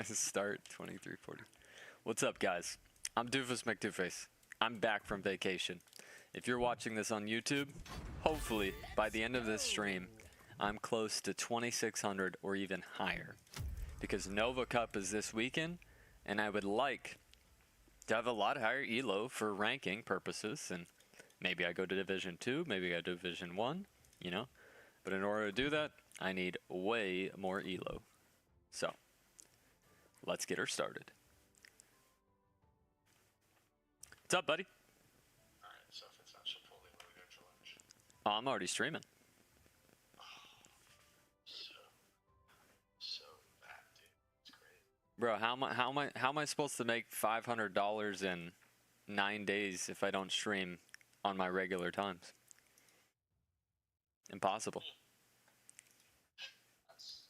Start 2340. What's up, guys? I'm Doofus Mcdooface. I'm back from vacation. If you're watching this on YouTube, hopefully by the end of this stream, I'm close to 2,600 or even higher. Because Nova Cup is this weekend, and I would like to have a lot higher ELO for ranking purposes, and maybe I go to Division 2, maybe I go to Division 1, you know? But in order to do that, I need way more ELO. So, let's get her started. What's up, buddy? Alright, so if it's not Chipotle, what are we going for lunch? Oh, I'm already streaming. So that, dude. It's great. Bro, how am I supposed to make $500 in 9 days if I don't stream on my regular times? Impossible. That's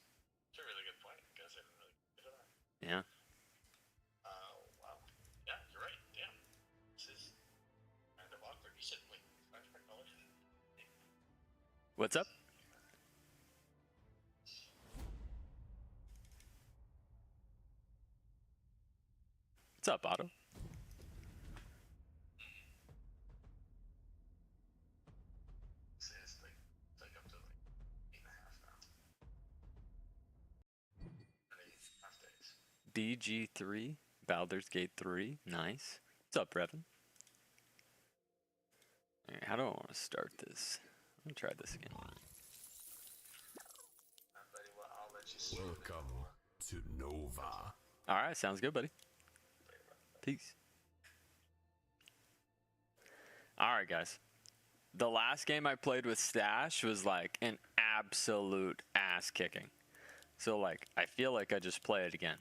a really good point. I guess I didn't really consider that. Yeah. Wow. Yeah, you're right. Damn. This is kind of awkward. You said, wait, $500? What's up? What's up, Otto? It's like up to like 8.5 now. 8.5 days. BG3, Baldur's Gate 3, nice. What's up, Brevin? Alright, how do I want to start this? Let me try this again. Buddy, well, I'll let you see. Welcome to Nova. Alright, sounds good, buddy. Peace. Alright, guys. The last game I played with Stash was like an absolute ass kicking. So, like, I feel like I just play it again.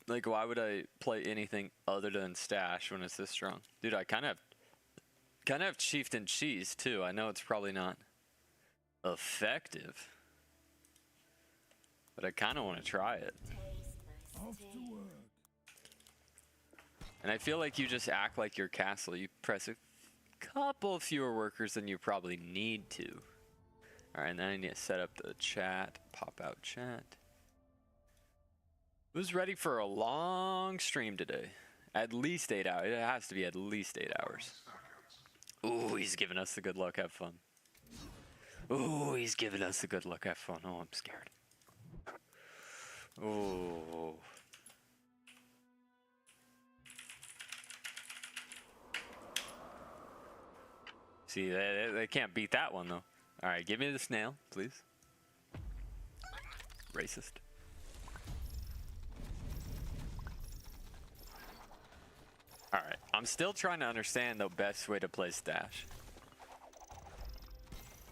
Like, why would I play anything other than Stash when it's this strong? Dude, I kind of have Chieftain Cheese, too. I know it's probably not effective. But I kind of want to try it. Off to work. And I feel like you just act like your castle. You press a couple fewer workers than you probably need to. Alright, and then I need to set up the chat. Pop out chat. Who's ready for a long stream today? At least 8 hours. It has to be at least 8 hours. Ooh, he's giving us the good luck. Have fun. Ooh, he's giving us the good luck. Have fun. Oh, I'm scared. Ooh. See, they can't beat that one, though. Alright, give me the snail, please. Racist. Alright, I'm still trying to understand the best way to play Stash.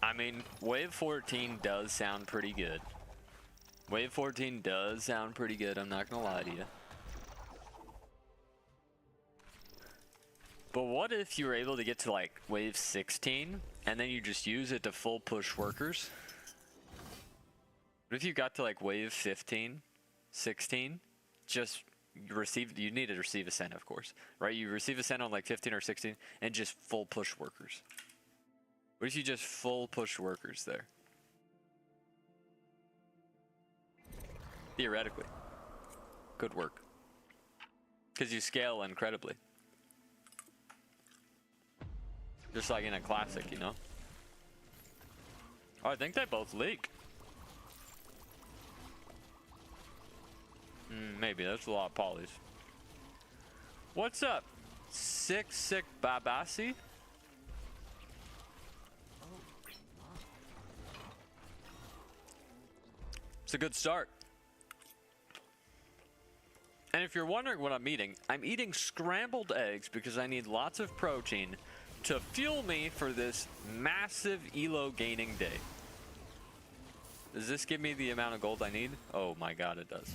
I mean, Wave 14 does sound pretty good. Wave 14 does sound pretty good, I'm not gonna lie to you. But what if you were able to get to like wave 16 and then you just use it to full push workers? What if you got to like wave 15, 16, just you need to receive ascent, of course, right? You receive ascent on like 15 or 16 and just full push workers. What if you just full push workers there? Theoretically. Could work. Because you scale incredibly. Just like in a classic, you know? Oh, I think they both leak. Maybe, that's a lot of polys. What's up? Sick Babasi? It's a good start. And if you're wondering what I'm eating scrambled eggs because I need lots of protein to fuel me for this massive ELO gaining day. Does this give me the amount of gold I need? Oh my god, it does.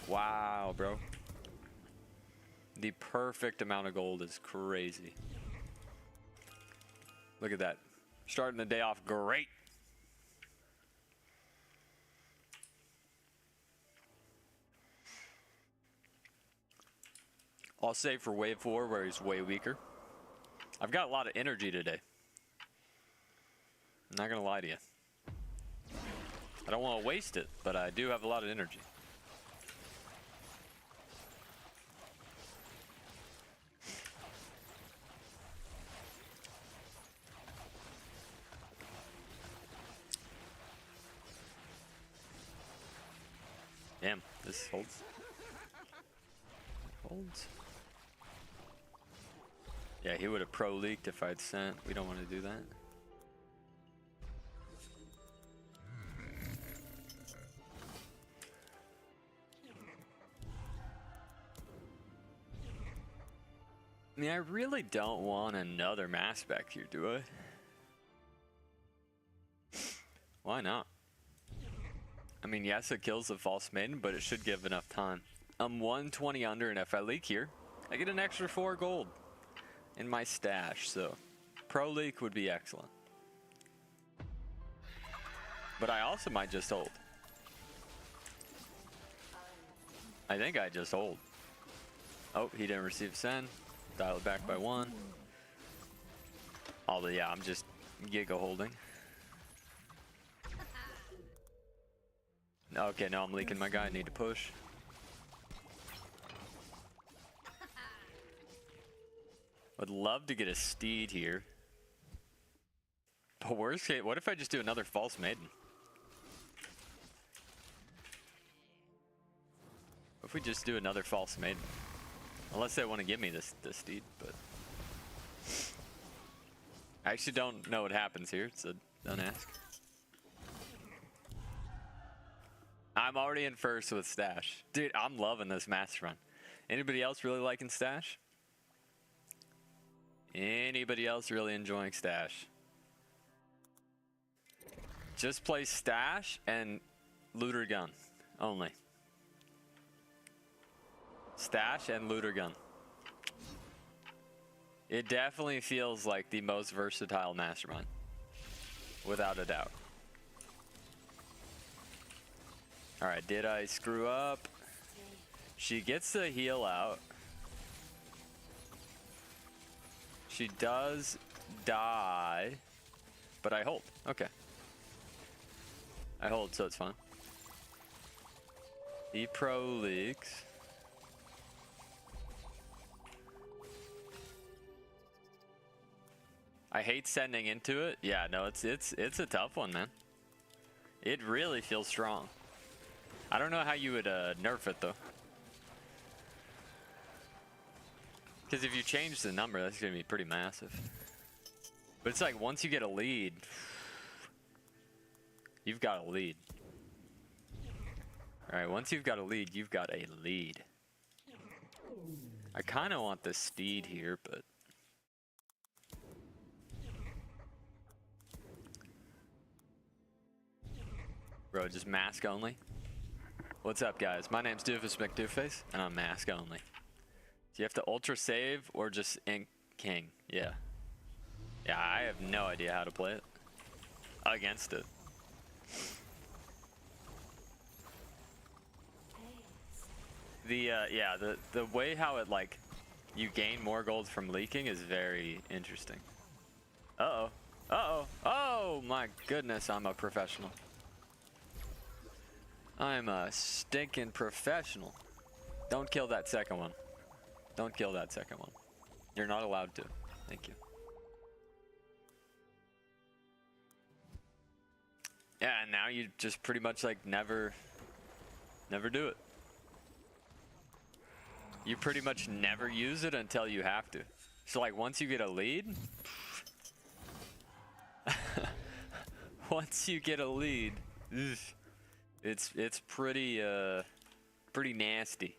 Wow, bro. The perfect amount of gold is crazy. Look at that. Starting the day off great. I'll save for wave 4 where he's way weaker. I've got a lot of energy today. I'm not gonna lie to you. I don't want to waste it, but I do have a lot of energy. Damn, this holds. Holds. Yeah, he would have pro-leaked if I'd sent. We don't want to do that. I mean, I really don't want another mass back here, do I? Why not? I mean, yes, it kills the false maiden, but it should give enough time. I'm 120 under, and if I leak here, I get an extra 4 gold in my stash, so pro leak would be excellent. But I also might just hold. I think I just hold. Oh, he didn't receive send. Dial it back by 1. Although, yeah, I'm just giga holding. Okay, no, I'm leaking my guy. I need to push. Would love to get a steed here. But worst case, what if I just do another false maiden? What if we just do another false maiden? Unless they want to give me this steed, but I actually don't know what happens here, so don't ask. I'm already in first with stash. Dude, I'm loving this master run. Anybody else really liking stash? Anybody else really enjoying stash? Just play stash and looter gun only. Stash and looter gun. It definitely feels like the most versatile mastermind, without a doubt. All right, did I screw up? She gets the heal out. She does die, but I hold. Okay. I hold, so it's fine. He pro leaks. I hate sending into it. Yeah, no, it's a tough one, man. It really feels strong. I don't know how you would nerf it though. Because if you change the number, that's gonna be pretty massive. But it's like once you get a lead, you've got a lead. All right, once you've got a lead, you've got a lead. I kind of want the steed here, but bro, just mask only. What's up, guys? My name's Doofus Mcdooface, and I'm mask only. Do you have to ultra save or just ink king? Yeah. Yeah, I have no idea how to play it against it. The way how it like you gain more gold from leaking is very interesting. Uh-oh. Uh-oh. Oh my goodness, I'm a professional. I'm a stinking professional. Don't kill that second one. Don't kill that second one. You're not allowed to. Thank you. Yeah, and now you just pretty much like never do it. You pretty much never use it until you have to. So like once you get a lead, once you get a lead, it's pretty pretty nasty.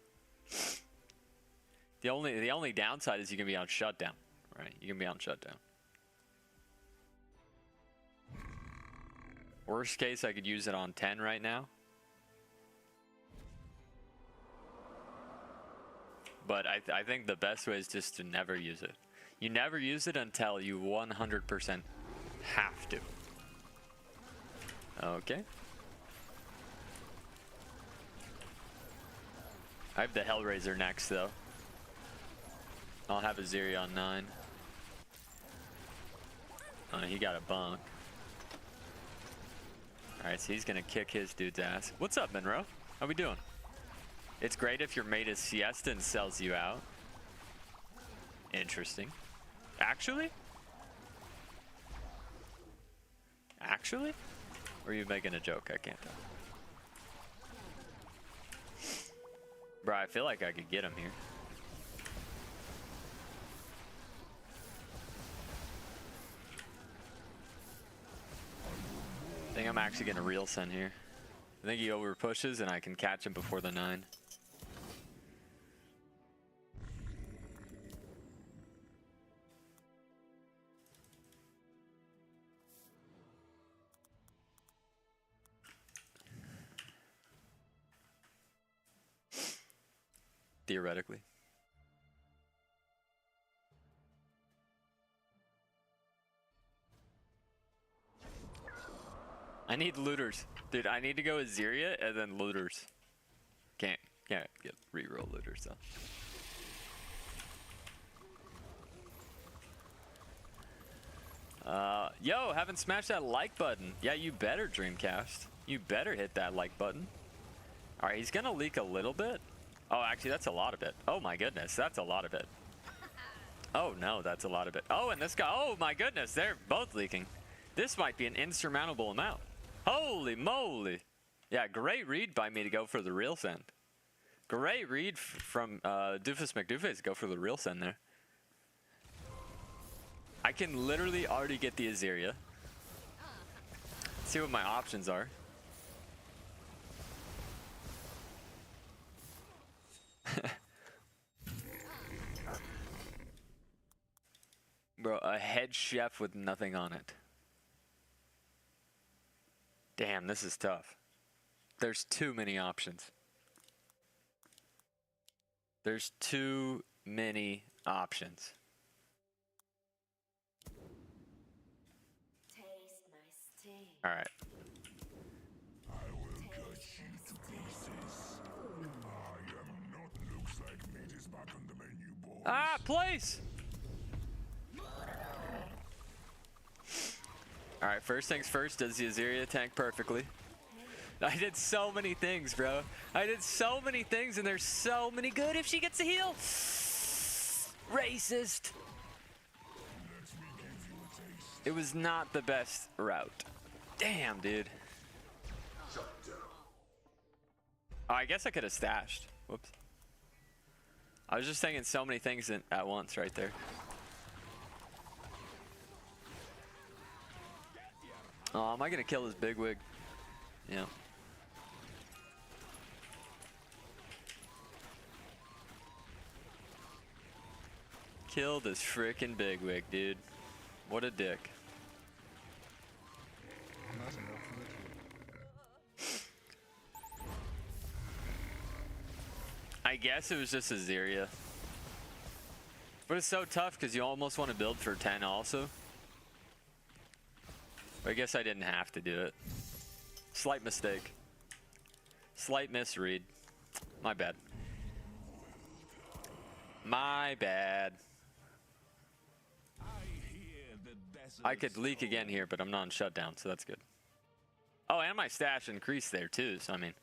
The only downside is you can be on shutdown, right? You can be on shutdown. Worst case, I could use it on 10 right now. But I think the best way is just to never use it. You never use it until you 100% have to. Okay. I have the Hellraiser next, though. I'll have a Zeri on 9. Oh, he got a bunk. Alright, so he's gonna kick his dude's ass. What's up, Monroe? How we doing? It's great if your mate is siesta and sells you out. Interesting. Actually? Actually? Or are you making a joke? I can't tell. Bro, I feel like I could get him here. I think I'm actually gonna real send here. I think he over pushes and I can catch him before the 9. Theoretically. I need looters. Dude, I need to go Azeria and then looters. Can't get reroll looters though. Yo, haven't smashed that like button. Yeah, you better, Dreamcast. You better hit that like button. Alright, he's gonna leak a little bit. Oh, actually, that's a lot of it. Oh my goodness, that's a lot of it. Oh no, that's a lot of it. Oh, and this guy, oh my goodness, they're both leaking. This might be an insurmountable amount. Holy moly. Yeah, great read by me to go for the real send. Great read from Doofus Mcdooface to go for the real send there. I can literally already get the Azeria. See what my options are. Bro, a head chef with nothing on it. Damn, this is tough. There's too many options. There's too many options. Taste my sting. All right. I will cut you to pieces. I am not. Looks like meat is back on the menu, boys. Ah, place! Alright, first things first, does the Azeria tank perfectly? I did so many things, bro. I did so many things, and there's so many good if she gets a heal. Racist. It was not the best route. Damn, dude. Oh, I guess I could have stashed. Whoops. I was just thinking so many things at once right there. Oh, am I gonna kill this bigwig? Yeah. Kill this frickin' bigwig, dude. What a dick. I guess it was just Azeria. But it's so tough because you almost want to build for 10 also. I guess I didn't have to do it. Slight mistake. Slight misread. My bad. My bad. I could leak again here, but I'm not on shutdown, so that's good. Oh, and my stash increased there too, so I mean.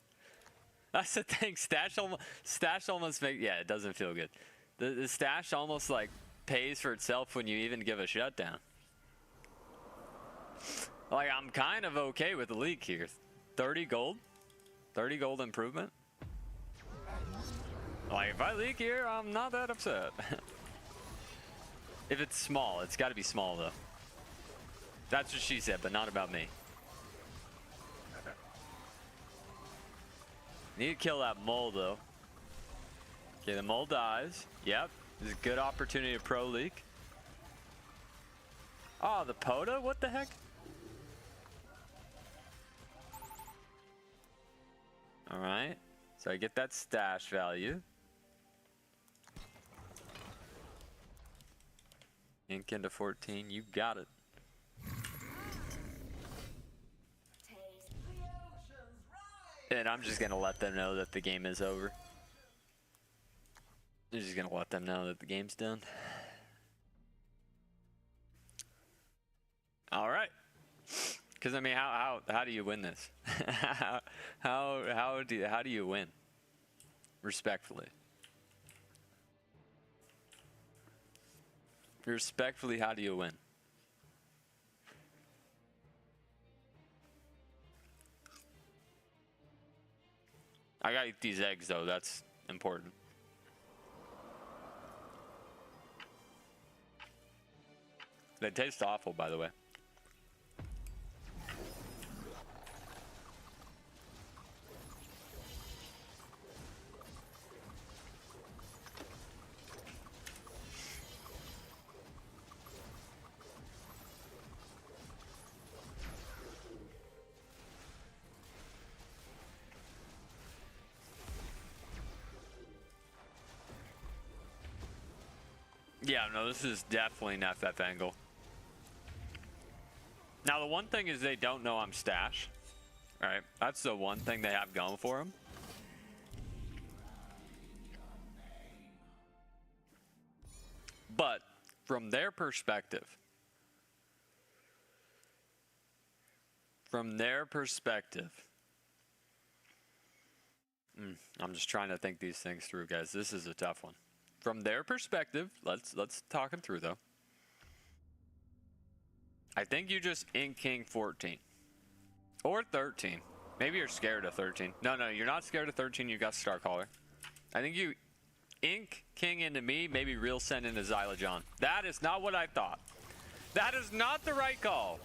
That's the thing, stash almost make, yeah, it doesn't feel good. The stash almost like pays for itself when you even give a shutdown. Like, I'm kind of okay with the leak here. 30 gold? 30 gold improvement? Like, if I leak here, I'm not that upset. If it's small, it's got to be small, though. That's what she said, but not about me. Need to kill that mole, though. Okay, the mole dies. Yep. This is a good opportunity to pro leak. Oh, the Poda? What the heck? Alright, so I get that stash value. Ink into 14, you got it. And I'm just gonna let them know that the game is over. I'm just gonna let them know that the game's done. Alright. Because I mean, how do you win this? how do you win? Respectfully. Respectfully, how do you win? I gotta eat these eggs though. That's important. They taste awful, by the way. Yeah, no, this is definitely an FF angle. Now, the one thing is they don't know I'm Stash. Alright, that's the one thing they have going for them. But, from their perspective, I'm just trying to think these things through, guys. This is a tough one. From their perspective, let's talk it through though. I think you just ink king 14 or 13. Maybe you're scared of 13. No, you're not scared of 13. You got Starcaller. I think you ink king into me, maybe real send into Xylojohn. That is not what I thought. That is not the right call.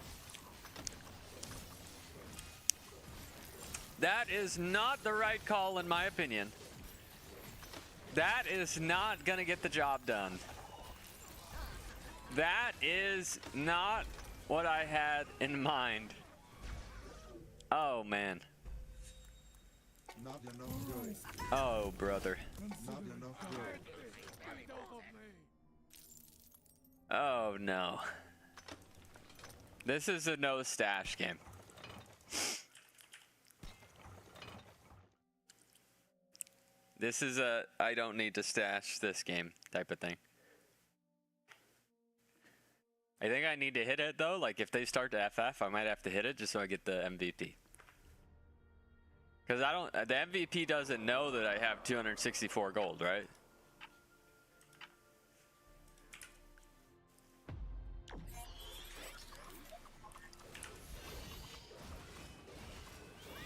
That is not the right call in my opinion. That is not gonna get the job done. That is not what I had in mind. Oh man. Not enough good. Oh brother. Not enough good. Oh no. This is a no stash game. This is a I don't need to stash this game type of thing. I think I need to hit it though. Like if they start to FF, I might have to hit it just so I get the MVP. Because the MVP doesn't know that I have 264 gold, right?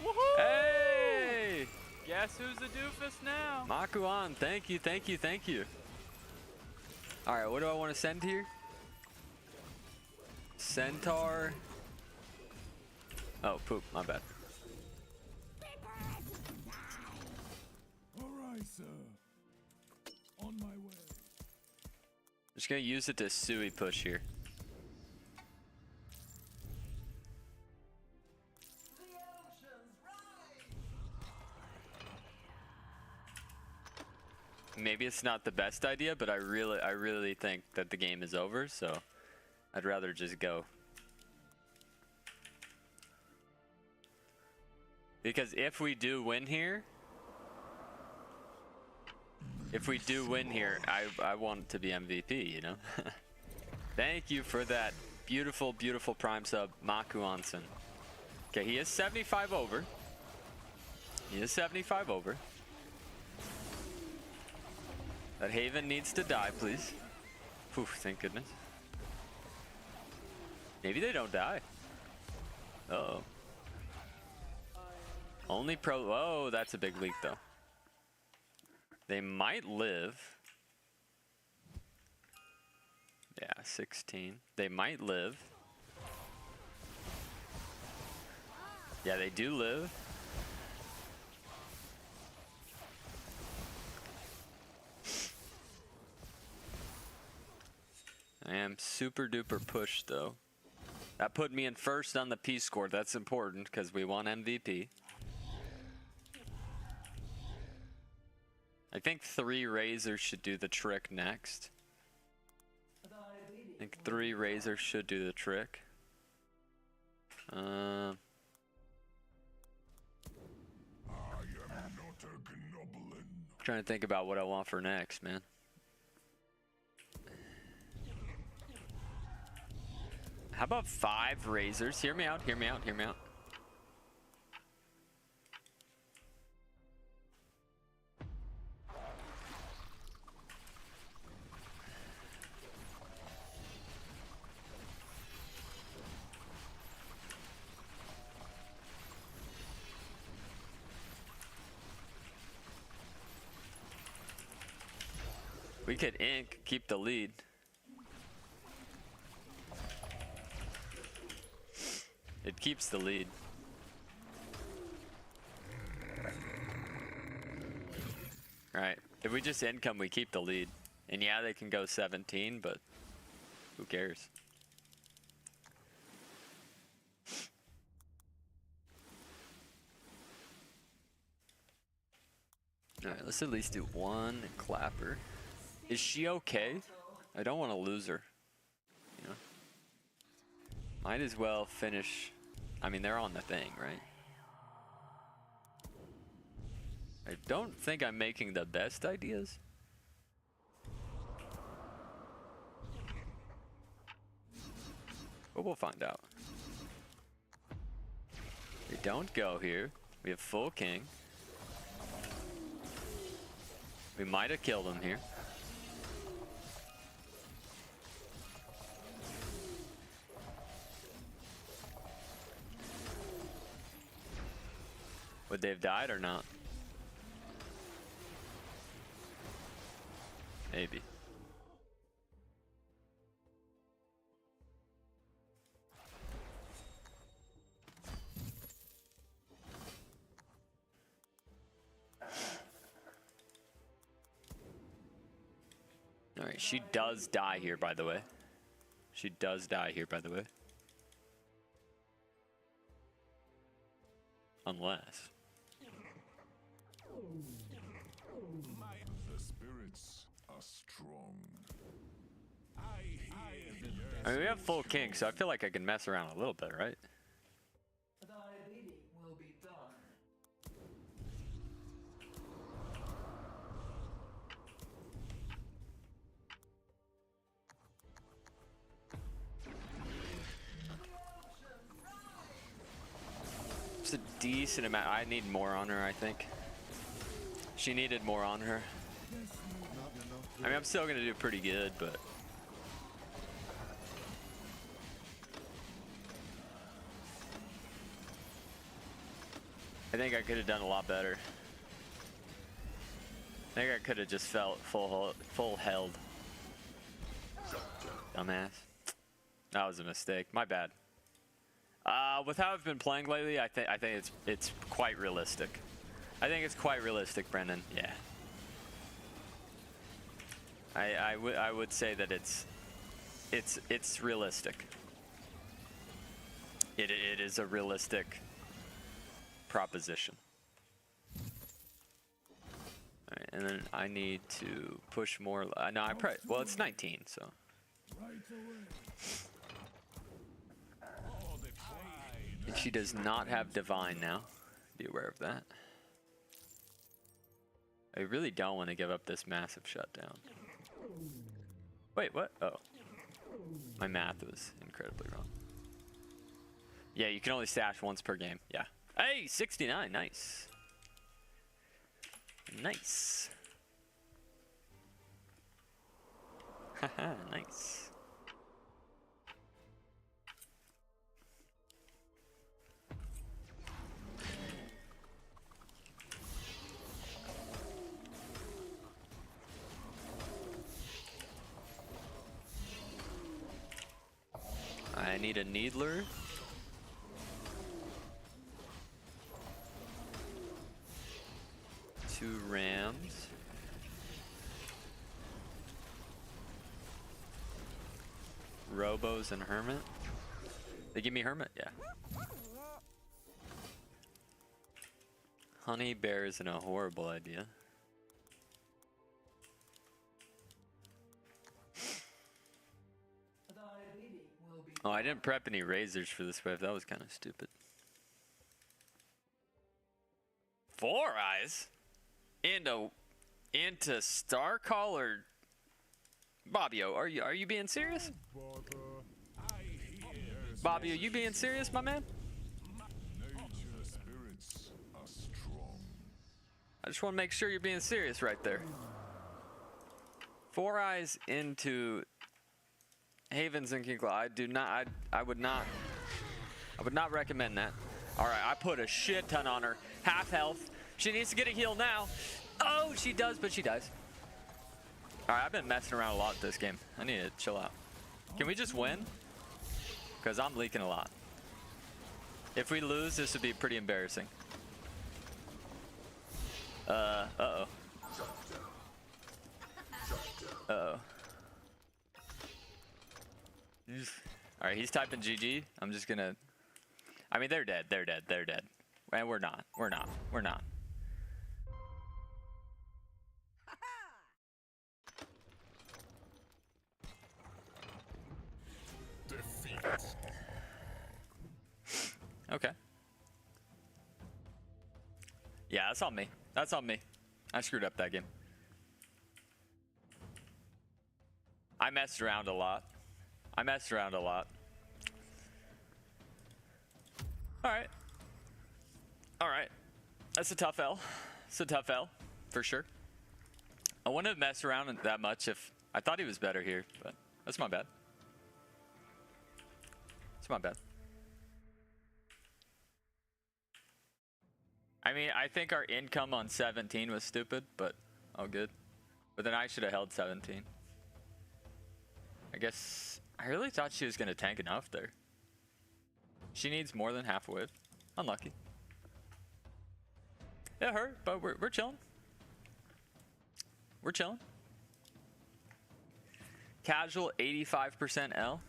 Woohoo! Hey! Guess who's a doofus now? Makuan, thank you, thank you, thank you. Alright, what do I want to send here? Centaur. Oh, poop, my bad. Alright, sir. On my way. Just gonna use it to Sui push here. Maybe it's not the best idea, but I really think that the game is over, so I'd rather just go. Because if we do win here, I want it to be MVP, you know? Thank you for that beautiful, beautiful prime sub, Makuanson. Okay, he is 75 over. He is 75 over. That Haven needs to die, please. Poof, thank goodness. Maybe they don't die. Uh-oh. Only pro... Oh, that's a big leak, though. They might live. Yeah, 16. They might live. Yeah, they do live. I am super duper pushed though. That put me in first on the P score. That's important because we won MVP. I think 3 Razors should do the trick next. I think 3 Razors should do the trick. I am not a gnoblin. Trying to think about what I want for next, man. How about 5 razors? Hear me out, hear me out, hear me out. We could ink, keep the lead. It keeps the lead. Alright, if we just income, we keep the lead. And yeah, they can go 17, but who cares? Alright, let's at least do one clapper. Is she okay? I don't want to lose her. You know? Might as well finish. I mean, they're on the thing, right? I don't think I'm making the best ideas. But we'll find out. We don't go here. We have full king. We might have killed him here. Would they have died or not? Maybe. Alright, she does die here, by the way. She does die here, by the way. Unless. The spirits are strong. I mean, we have full king, so I feel like I can mess around a little bit, right? Thy bidding will be done. It's a decent amount. I need more on her, I think. She needed more on her. I mean, I'm still gonna do pretty good, but I think I could have done a lot better. I think I could have just felt full held. Dumbass. That was a mistake. My bad. With how I've been playing lately, I think it's quite realistic. I think it's quite realistic, Brendan. Yeah. I would say that it's realistic. It is a realistic proposition. All right, and then I need to push more. No, I probably, well, it's 19, so. And she does not have divine now. Be aware of that. I really don't want to give up this massive shutdown. Wait, what? Oh. My math was incredibly wrong. Yeah, you can only stash once per game. Yeah. Hey, 69. Nice. Nice. Haha, nice. I need a needler. Two rams. Robos and hermit. They give me hermit? Yeah. Honey bear isn't a horrible idea. Oh, I didn't prep any razors for this wave. That was kind of stupid. 4 eyes? Into Star Caller? Bobbio, are you being serious? Bobby, are you being serious, my man? Nature spirits are strong. I just want to make sure you're being serious right there. 4 eyes into Havens and Kinkla. I do not. I would not recommend that. All right, I put a shit ton on her. Half health. She needs to get a heal now. Oh, she does, but she dies. All right, I've been messing around a lot this game. I need to chill out. Can we just win? Because I'm leaking a lot. If we lose, this would be pretty embarrassing. Uh-oh. Uh-oh. All right, he's typing GG. I'm just gonna... I mean, they're dead. They're dead. They're dead. And we're not. We're not. We're not. Defeat. Okay. Yeah, that's on me. That's on me. I screwed up that game. I messed around a lot. I messed around a lot. Alright. Alright. That's a tough L. It's a tough L, for sure. I wouldn't have messed around that much if I thought he was better here, but that's my bad. It's my bad. I mean, I think our income on 17 was stupid, but all good. But then I should have held 17. I guess I really thought she was going to tank enough there. She needs more than half a wave. Unlucky. It hurt, but we're chilling. We're chilling. Casual 85% L.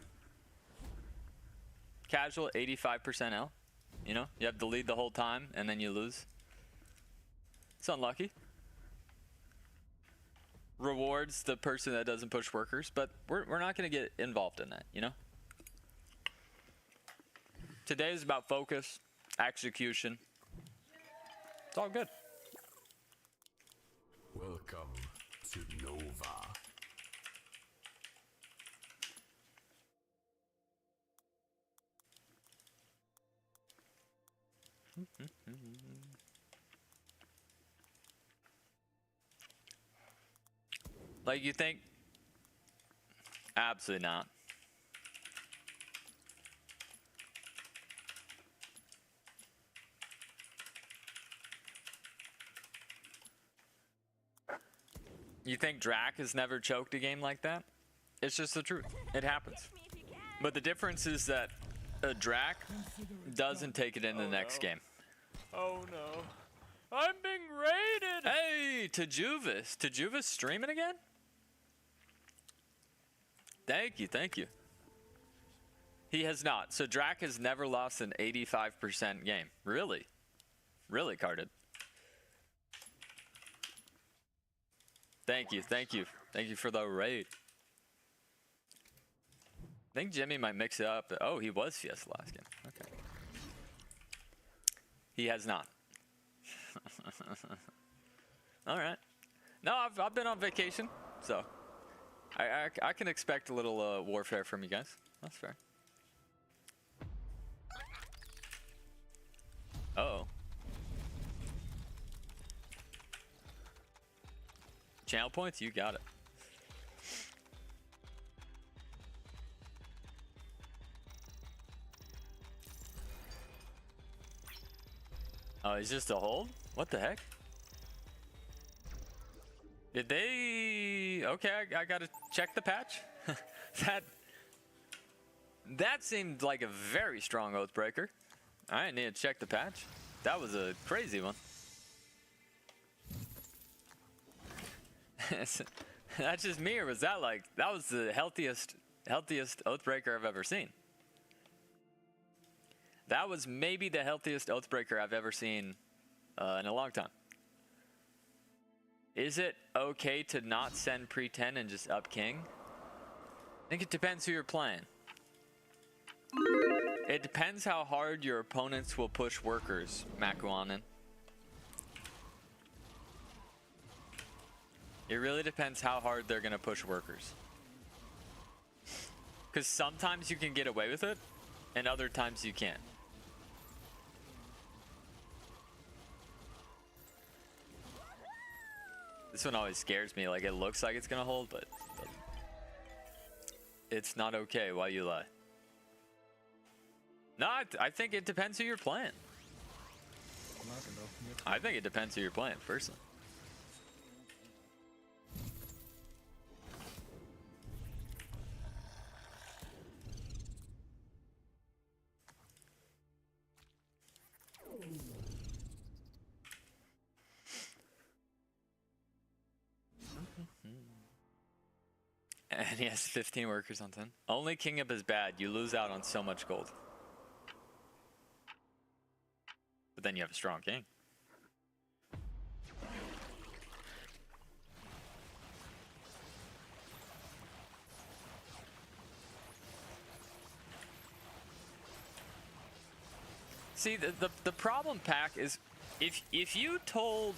Casual 85% L. You know, you have the lead the whole time and then you lose. It's unlucky. Rewards the person that doesn't push workers, but we're not going to get involved in that, you know? Today is about focus, execution. It's all good. Welcome to Nova. Like, you think? Absolutely not. You think Drac has never choked a game like that? It's just the truth. It happens. But the difference is that a Drac doesn't take it in the next game. Oh no. I'm being raided! Hey, Tajuvus. Tajuvus streaming again? Thank you, thank you. He has not. So Drac has never lost an 85% game. Really? Really, Carded. Thank you, thank you. Thank you for the raid. I think Jimmy might mix it up. Oh, he was Fiesta last game. Okay. He has not. All right. No, I've been on vacation, so I can expect a little warfare from you guys. That's fair. Uh-oh. Channel points? You got it. Oh, it's just a hold? What the heck? Did they... Okay, I gotta check the patch. That seemed like a very strong Oathbreaker. I need to check the patch. That was a crazy one. That's just me, or was that like... That was the healthiest Oathbreaker I've ever seen. That was maybe the healthiest Oathbreaker I've ever seen in a long time. Is it okay to not send pre-10 and just up king? I think it depends who you're playing. It depends how hard your opponents will push workers, Makuanen. It really depends how hard they're going to push workers. Because sometimes you can get away with it, and other times you can't. This one always scares me. Like, it looks like it's gonna hold, but it's not okay while you lie. No, I think it depends who you're playing. I think it depends who you're playing, personally. And he has 15 workers on 10. Only king up is bad. You lose out on so much gold. But then you have a strong king. See, the problem, Pack, is if you told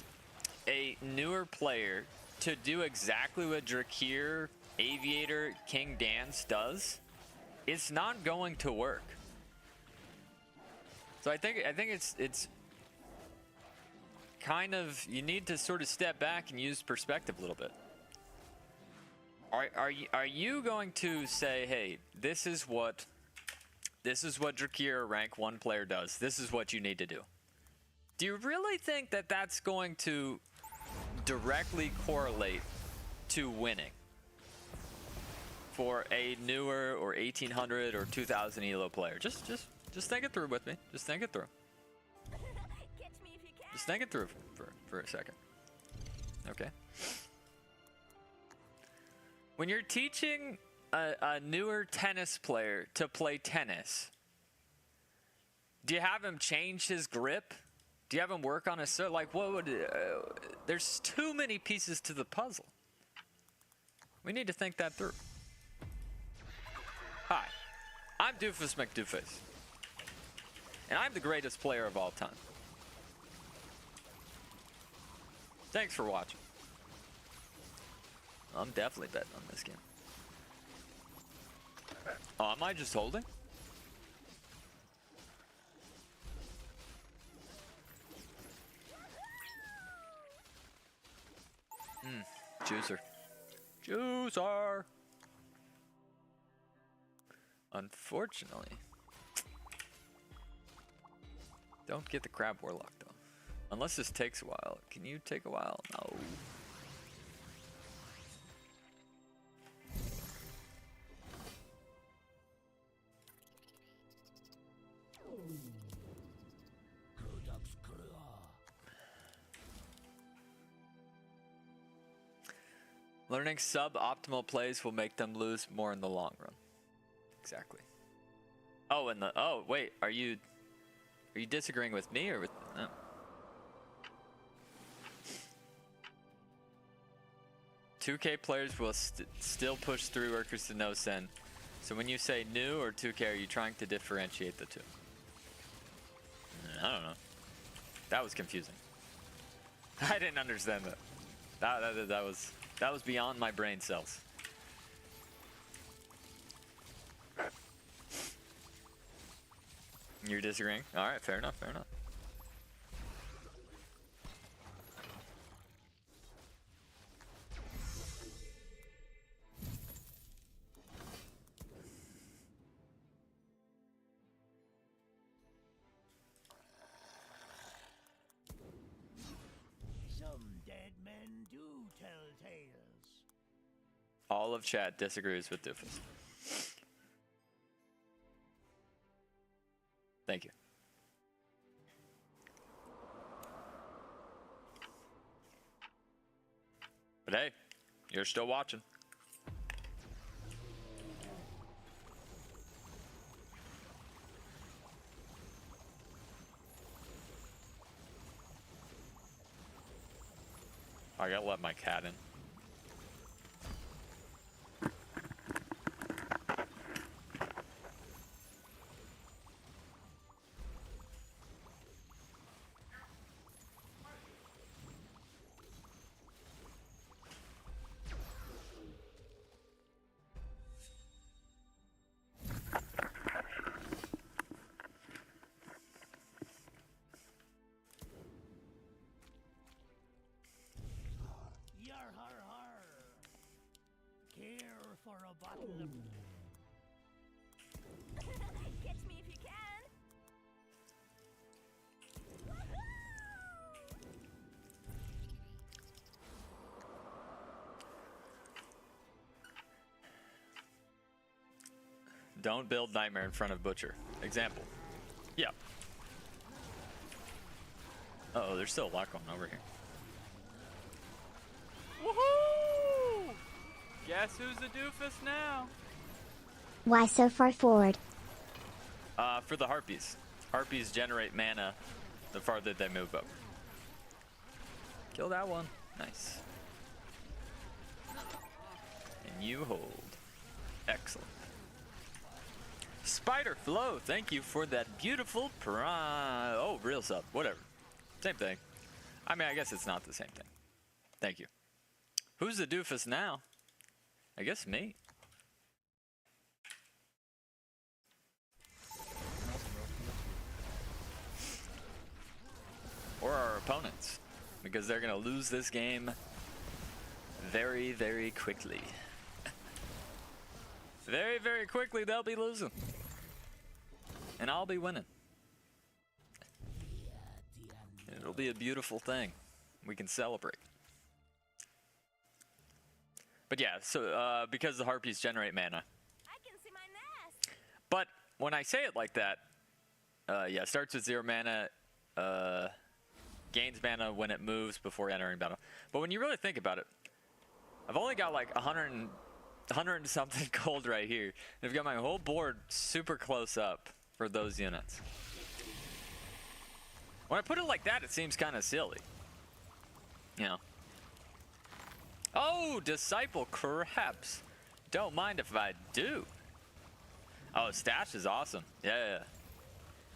a newer player to do exactly what Drakir, Aviator, King Dance does, it's not going to work. So I think it's kind of, you need to sort of step back and use perspective a little bit. Are you going to say, hey, this is what Drakir rank 1 player does. This is what you need to do. Do you really think that that's going to directly correlate to winning for a newer or 1800 or 2000 ELO player? Just think it through with me. Just think it through. Just think it through for a second. Okay. When you're teaching a newer tennis player to play tennis, do you have him change his grip? Do you have him work on his, like, what would, there's too many pieces to the puzzle. We need to think that through. Hi, I'm Doofus Mcdooface, and I'm the greatest player of all time. Thanks for watching. I'm definitely betting on this game. Oh, am I just holding? Juicer. Juicer! Unfortunately. Don't get the Crab Warlock, though. Unless this takes a while. Can you take a while? No. Learning suboptimal plays will make them lose more in the long run. Exactly. Oh, and oh wait, are you disagreeing with me or with? No. 2K players will still push through workers to no send. So when you say new or 2K, are you trying to differentiate the two? I don't know. That was confusing. I didn't understand that. That was beyond my brain cells. You're disagreeing? All right, fair enough, fair enough. Some dead men do tell tales. All of chat disagrees with Doofus. Thank you. But hey, you're still watching. I gotta let my cat in. Don't build Nightmare in front of Butcher. Example. Yeah. Uh oh, there's still a lot going over here. Woohoo! Guess who's the doofus now? Why so far forward? For the Harpies. Harpies generate mana the farther they move up. Kill that one. Nice. And you hold. Excellent. Spider Flow, thank you for that beautiful oh, real sub. Whatever. Same thing. I mean, I guess it's not the same thing. Thank you. Who's the doofus now? I guess me. Or our opponents. Because they're going to lose this game very, very quickly. Very, very quickly they'll be losing. And I'll be winning. And it'll be a beautiful thing. We can celebrate. But yeah, so because the Harpies generate mana. I can see my nest. But when I say it like that, yeah, starts with 0 mana, gains mana when it moves before entering battle. But when you really think about it, I've only got like 100 and something gold right here. And I've got my whole board super close up for those units. When I put it like that, it seems kind of silly. You know. Oh, Disciple Craps. Don't mind if I do. Oh, stash is awesome. Yeah.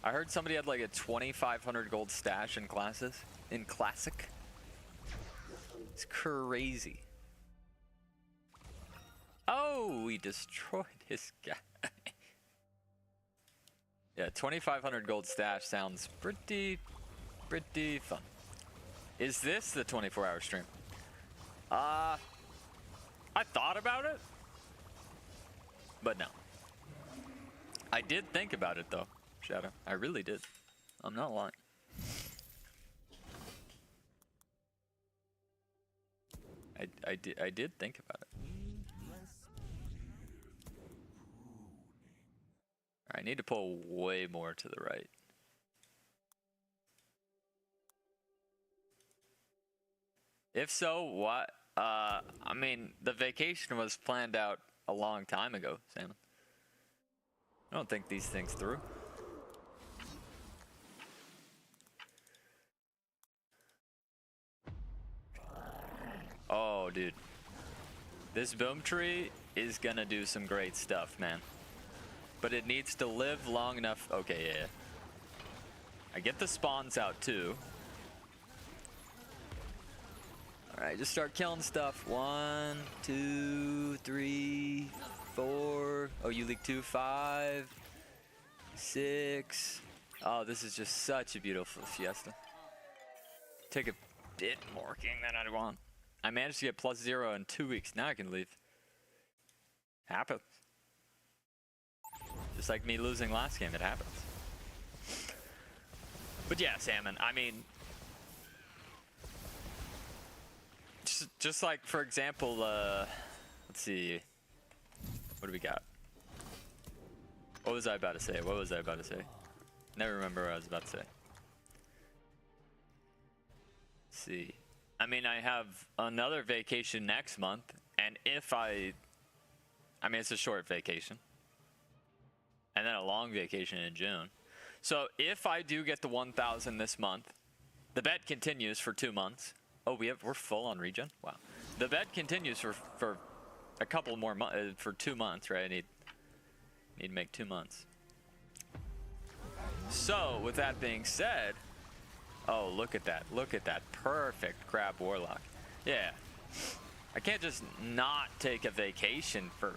I heard somebody had like a 2,500 gold stash in classes. In Classic. It's crazy. Oh, we destroyed his guy. Yeah, 2,500 gold stash sounds pretty fun. Is this the 24-hour stream? I thought about it, but no. I did think about it though, Shadow. I really did. I'm not lying. I did think about it. I need to pull way more to the right. If so, what? I mean, the vacation was planned out a long time ago, Salmon. I don't think these things through. Oh, dude. This boom tree is gonna do some great stuff, man. But it needs to live long enough. Okay, yeah. I get the spawns out too. Alright, just start killing stuff. 1, 2, 3, 4. Oh, you leak 2, 5, 6. Oh, this is just such a beautiful fiesta. Take a bit more king than I want. I managed to get +0 in 2 weeks. Now I can leave. Happens. Just like me losing last game, it happens. But yeah, Salmon, I mean, just like, for example, let's see. What do we got? What was I about to say? Never remember what I was about to say. Let's see. I mean, I have another vacation next month, and if I mean, it's a short vacation. And then a long vacation in June. So if I do get the 1,000 this month, the bet continues for 2 months. Oh, we're full on regen? Wow. The bet continues for a couple more months, for 2 months, right? I need to make 2 months. So with that being said, oh, look at that. Look at that perfect crab warlock. Yeah. I can't just not take a vacation for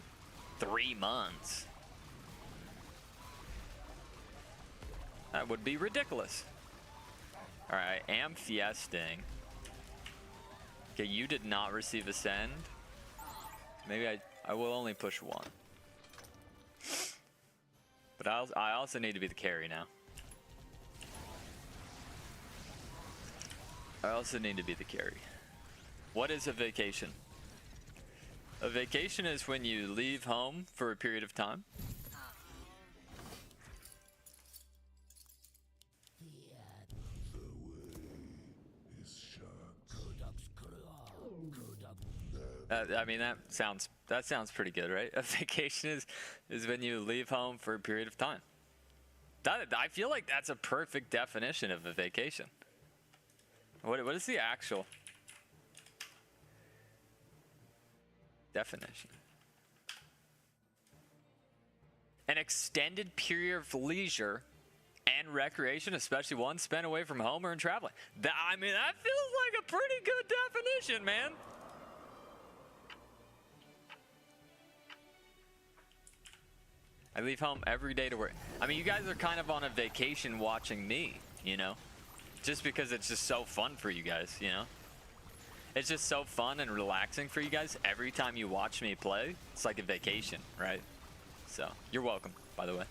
3 months. That would be ridiculous. Alright, I am fiesting. Okay, you did not receive a send. Maybe I will only push 1. But I also need to be the carry now. I also need to be the carry. What is a vacation? A vacation is when you leave home for a period of time I mean, that sounds pretty good, right? A vacation is when you leave home for a period of time. I feel like that's a perfect definition of a vacation. What is the actual definition? An extended period of leisure and recreation, especially one spent away from home or in traveling. I mean, that feels like a pretty good definition, man. I leave home every day to work. I mean, you guys are kind of on a vacation watching me, you know? Just because it's just so fun for you guys, you know? It's just so fun and relaxing for you guys. Every time you watch me play, it's like a vacation, right? So, you're welcome, by the way.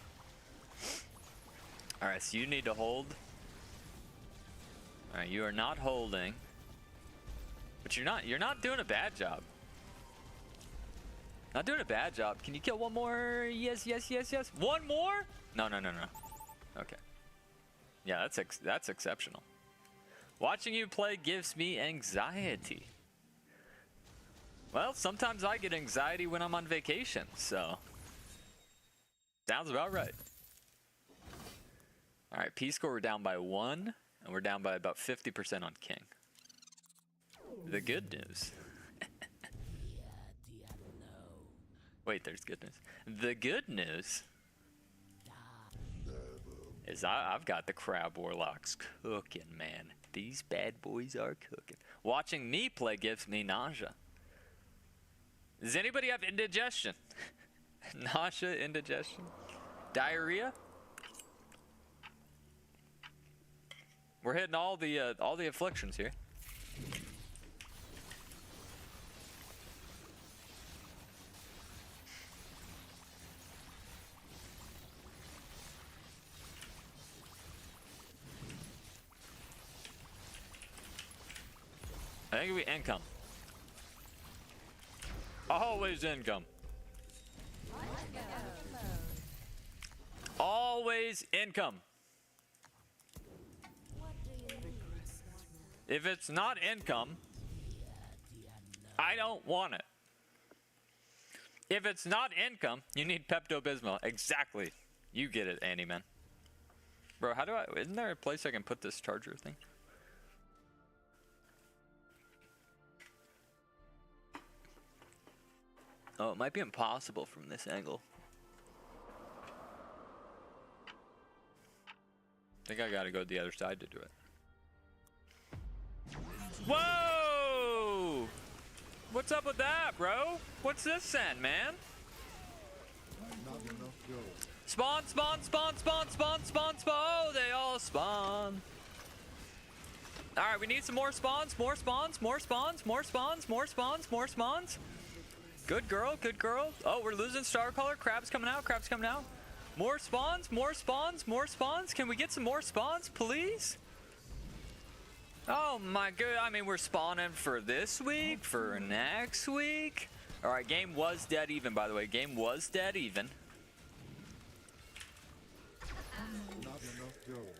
Alright, so you need to hold. Alright, you are not holding. But you're not doing a bad job. Not doing a bad job. Can you kill one more? Yes, yes, yes, yes. One more? No, no, no, no. Okay. Yeah, that's exceptional. Watching you play gives me anxiety. Well, sometimes I get anxiety when I'm on vacation, so. Sounds about right. Alright, P-score, we're down by 1, and we're down by about 50% on King. The good news. Wait, there's good news. The good news is I've got the Crab Warlocks cooking, man. These bad boys are cooking. Watching me play gives me nausea. Does anybody have indigestion? Nausea, indigestion, diarrhea? We're hitting all the afflictions here. I think it'll be income. Always income. Always income. If it's not income, I don't want it. If it's not income, you need Pepto-Bismol. Exactly. You get it, Andy, man. Bro, how do I... Isn't there a place I can put this charger thing? Oh, it might be impossible from this angle. I think I gotta go to the other side to do it. Whoa! What's up with that, bro? What's this send, man? Not enough gold. Spawn, spawn, spawn, spawn, spawn, spawn, spawn. Oh, they all spawn. Alright, we need some more spawns, more spawns, more spawns, more spawns, more spawns, more spawns. Good girl, good girl. Oh, we're losing Star Color. Crab's coming out, crab's coming out. More spawns, more spawns, more spawns. Can we get some more spawns, please? Oh my god, I mean, we're spawning for this week, for next week. Alright, game was dead even, by the way. Game was dead even. Not enough gold.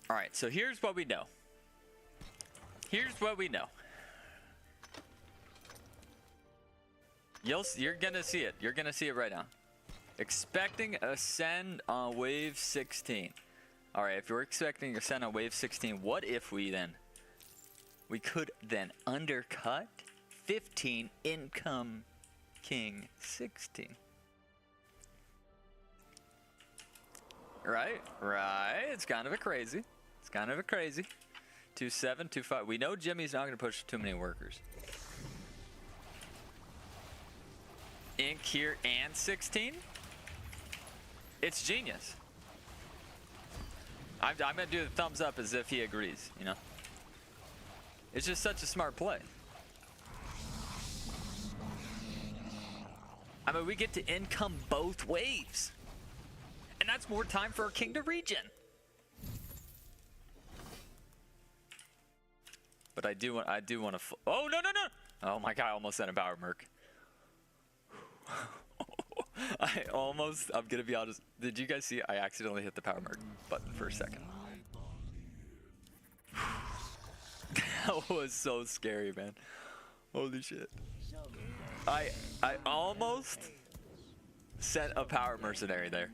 Alright, so here's what we know. Here's what we know. You're gonna see it. You're gonna see it right now. Expecting Ascend on wave 16. Alright, if you're expecting Ascend on wave 16, what if we could then undercut 15 income King 16. Right? Right. It's kind of a crazy. It's kind of a crazy. 2-7, 2-5. We know Jimmy's not going to push too many workers. Ink here and 16. It's genius. I'm going to do the thumbs up as if he agrees, you know. It's just such a smart play. I mean, we get to income both waves. And that's more time for our king to regen. But I do want to. Oh no no no! Oh my god! I almost sent a power merc. I'm gonna be honest. Did you guys see? I accidentally hit the power merc button for a second. That was so scary, man. Holy shit. I almost sent a power mercenary there.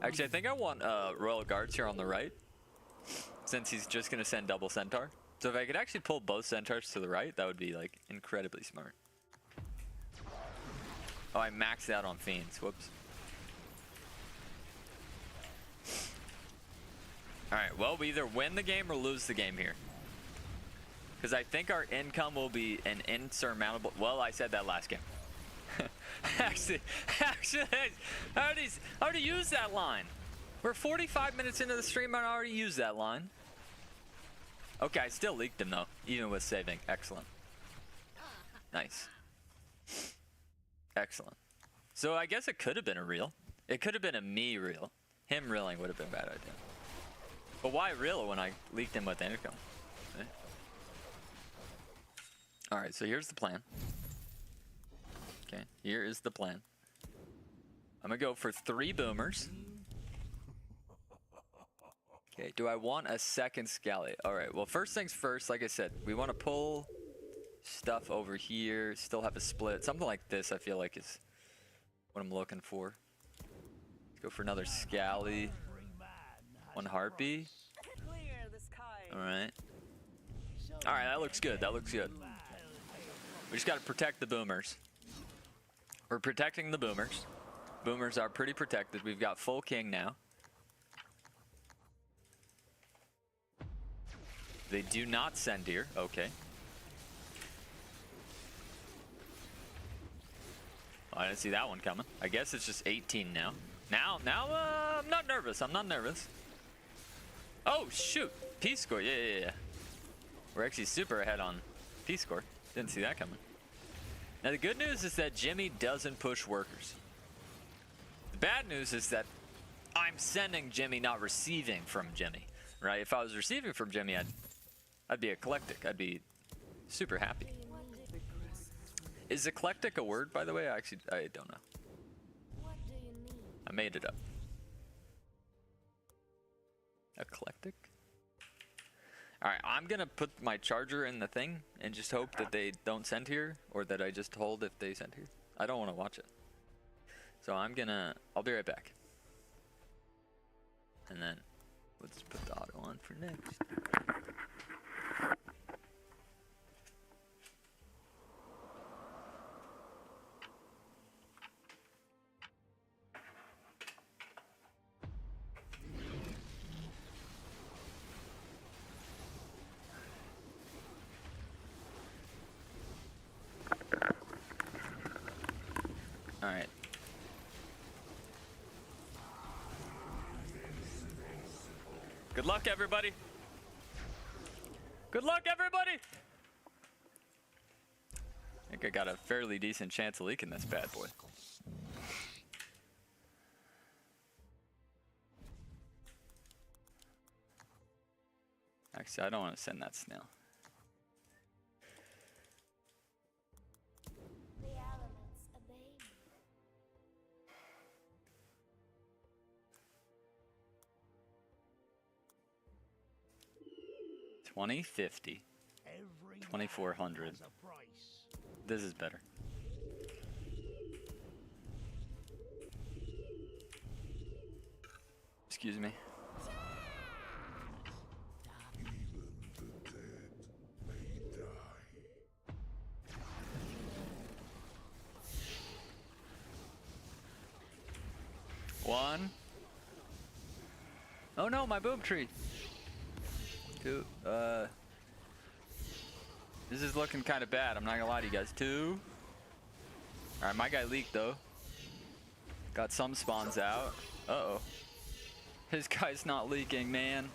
Actually, I think I want Royal Guards here on the right, since he's just gonna send double Centaur. So if I could actually pull both Centaurs to the right, that would be like incredibly smart. Oh, I maxed out on Fiends. Whoops. Alright, well, we either win the game or lose the game here. Because I think our income will be an insurmountable... Well, I said that last game. actually, I already used that line. We're 45 minutes into the stream and I already used that line. Okay, I still leaked him though, even with saving. Excellent. Nice. Excellent. So I guess it could have been a reel. It could have been a me reel. Him reeling would have been a bad idea. But why reel when I leaked him with the intercom? Eh? Alright, so here's the plan. Okay, here is the plan. I'm gonna go for 3 boomers. Okay, do I want a second scally? Alright, well, first things first, like I said, we want to pull stuff over here, still have a split. Something like this, I feel like, is what I'm looking for. Let's go for another scally. 1 harpy. Alright. Alright, that looks good. That looks good. We just gotta protect the boomers. We're protecting the boomers. Boomers are pretty protected. We've got full king now. They do not send here. Okay. Oh, I didn't see that one coming. I guess it's just 18 now. Now, I'm not nervous. I'm not nervous. Oh, shoot. Peace score. Yeah. We're actually super ahead on peace score. Didn't see that coming. Now, the good news is that Jimmy doesn't push workers. The bad news is that I'm sending Jimmy, not receiving from Jimmy, right? If I was receiving from Jimmy, I'd be eclectic. I'd be super happy. Is eclectic a word, by the way? I don't know. I made it up. Eclectic? Alright, I'm gonna put my charger in the thing and just hope that they don't send here, or that I just hold if they send here. I don't want to watch it. So I'll be right back. And then let's put the auto on for next. Alright. Good luck, everybody. Good luck, everybody. I think I got a fairly decent chance of leaking this bad boy. Actually, I don't want to send that snail. The elements obey me. 2050. 2400. This is better. Excuse me. One. Oh no, my boob tree. 2. This is looking kind of bad. I'm not gonna lie to you guys. 2. All right, my guy leaked though. Got some spawns out. Uh-oh. His guy's not leaking, man.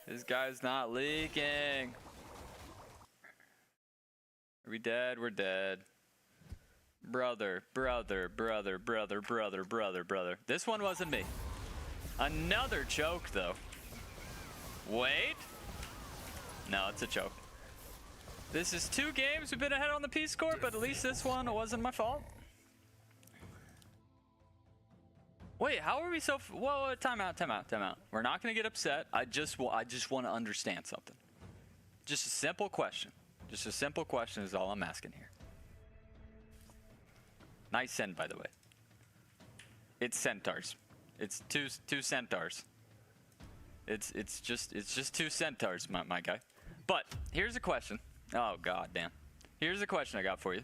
His guy's not leaking. Are we dead? We're dead. Brother. This one wasn't me. Another choke, though. Wait. No, it's a choke. This is 2 games. We've been ahead on the P score, but at least this one wasn't my fault. Wait, how are we so? Whoa, time out. We're not gonna get upset. I just want to understand something. Just a simple question. Just a simple question is all I'm asking here. Nice send, by the way. It's centaurs. It's two centaurs. It's just two centaurs, my guy. But here's a question. Oh god damn. Here's a question I got for you.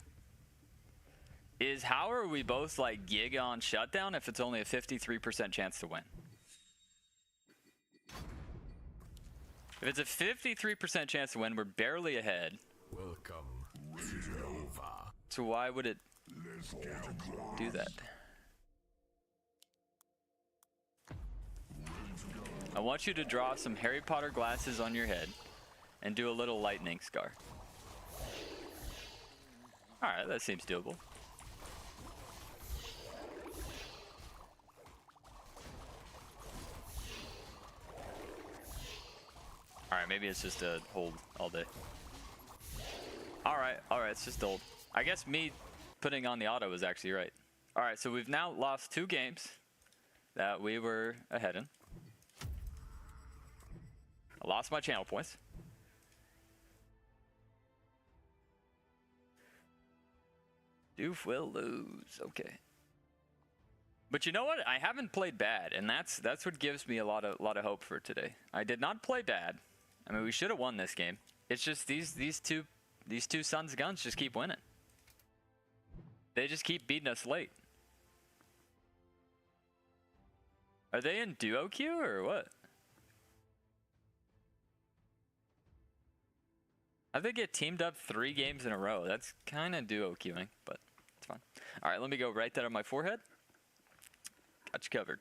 Is how are we both like Giga on shutdown if it's only a 53% chance to win? If it's a 53% chance to win, we're barely ahead. Welcome to Nova. So why would it do that? I want you to draw some Harry Potter glasses on your head and do a little lightning scar. Alright, that seems doable. Alright, maybe it's just a hold all day. Alright, it's just hold. I guess me putting on the auto was actually right. Alright, so we've now lost 2 games that we were ahead in. I lost my channel points. Doof will lose. Okay. But you know what? I haven't played bad, and that's what gives me a lot of hope for today. I did not play bad. I mean, we should have won this game. It's just these two sons of guns just keep winning. They just keep beating us late. Are they in duo queue or what? How'd they get teamed up 3 games in a row? That's kind of duo queuing, but it's fine. All right, let me go right that on my forehead. Got you covered.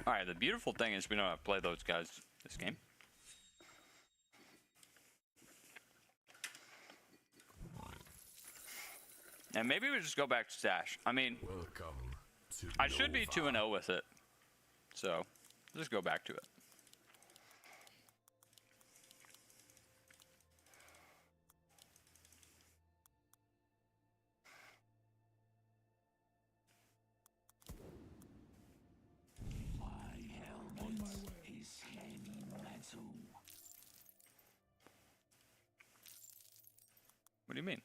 Alright, the beautiful thing is we don't have to play those guys this game. And maybe we just go back to stash. I mean, I should be 2-0 with it. So, just go back to it. What do you mean?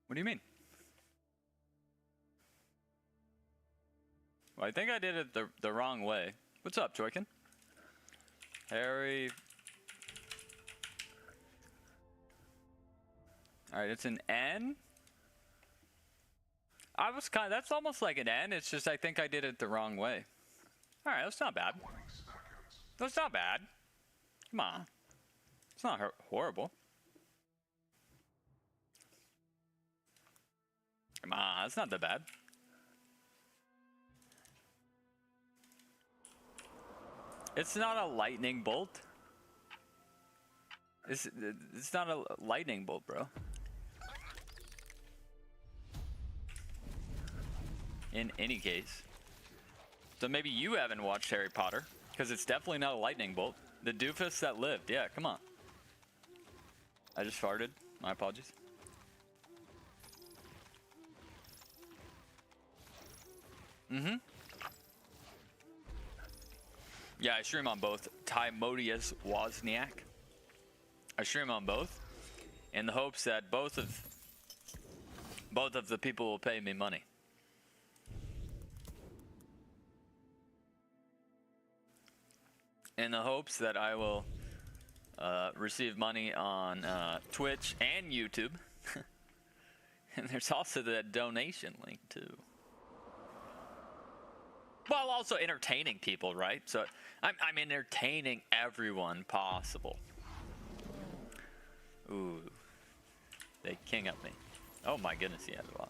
What do you mean? Well, I think I did it the wrong way. What's up, Joykin? Harry. Alright, it's an N. That's almost like an N. It's just I think I did it the wrong way. Alright, that's not bad. That's not bad. Come on. It's not horrible. Come on, that's not that bad. It's not a lightning bolt. It's not a lightning bolt, bro. In any case. So maybe you haven't watched Harry Potter, because it's definitely not a lightning bolt. The doofus that lived. Yeah, come on. I just farted. My apologies. Mm-hmm. Yeah, I stream on both. Timodius Wozniak. I stream on both in the hopes that both of the people will pay me money. In the hopes that I will receive money on Twitch and YouTube. And there's also the donation link too. While also entertaining people, right? So I'm entertaining everyone possible. Ooh. They king up me. Oh my goodness, he has a lot.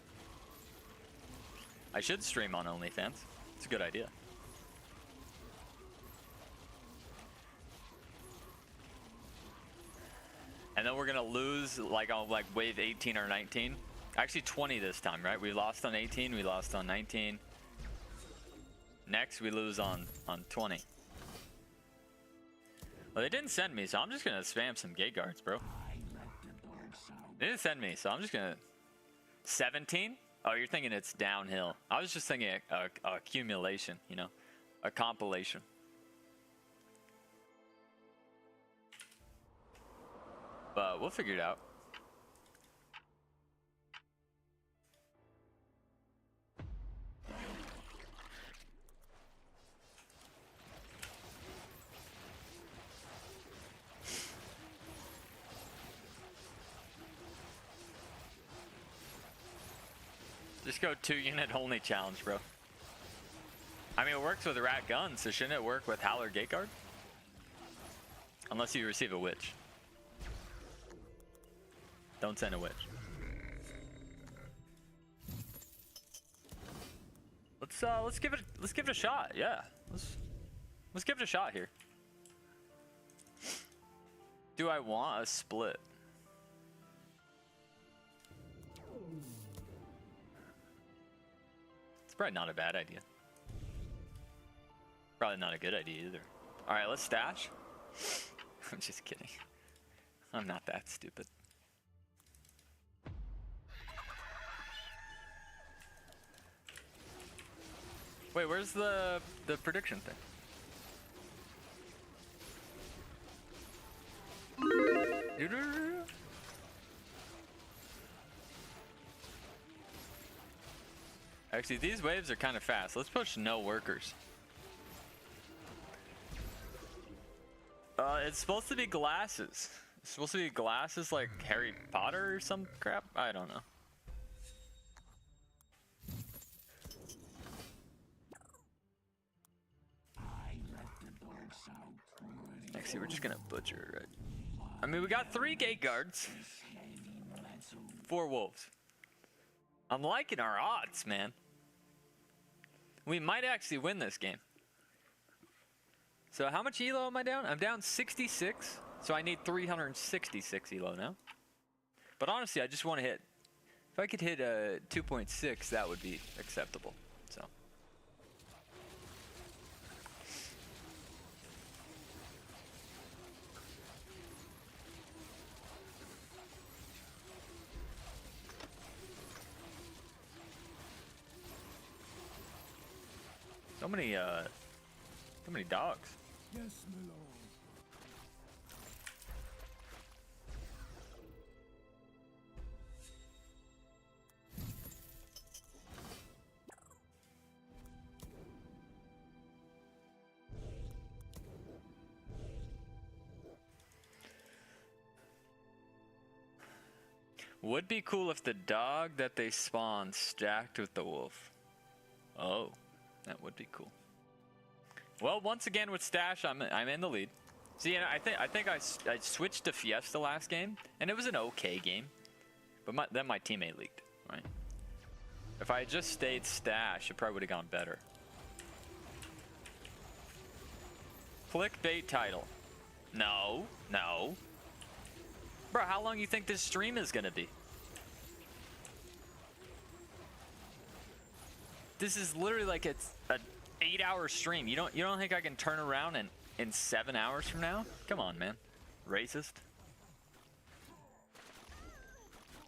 I should stream on OnlyFans. It's a good idea. And then we're gonna lose like on like wave 18 or 19. Actually 20 this time, right? We lost on 18, we lost on 19. Next we lose on 20. Well, they didn't send me, so I'm just gonna spam some gate guards, bro. They didn't send me, so I'm just gonna 17? Oh, you're thinking it's downhill. I was just thinking a accumulation, you know, a compilation. But we'll figure it out. Just go 2-unit only challenge, bro. I mean, it works with rat guns, so shouldn't it work with Howler Gate Guard? Unless you receive a witch. Don't send a witch. Let's give it a shot. Yeah, let's give it a shot here. Do I want a split? It's probably not a bad idea. Probably not a good idea either. All right, let's stash. I'm just kidding. I'm not that stupid. Wait, where's the prediction thing? Actually, these waves are kind of fast. Let's push no workers. It's supposed to be glasses. It's supposed to be glasses like Harry Potter or some crap. I don't know. Actually, we're just gonna butcher it, right? I mean, we got 3 gate guards. 4 wolves. I'm liking our odds, man. We might actually win this game. So how much elo am I down? I'm down 66. So I need 366 elo now. But honestly, I just want to hit. If I could hit a 2.6, that would be acceptable. So. So many dogs. Yes, my lord. Would be cool if the dog that they spawn stacked with the wolf. Oh, that would be cool. Well, once again with Stash, I'm in the lead. See, you know, I think I switched to Fiesta last game, and it was an okay game, but then my teammate leaked, right? If I had just stayed Stash, it probably would have gone better. Clickbait title. No, no. Bro, how long you think this stream is gonna be? This is literally like it's an 8-hour stream. You don't think I can turn around in 7 hours from now? Come on, man. Racist.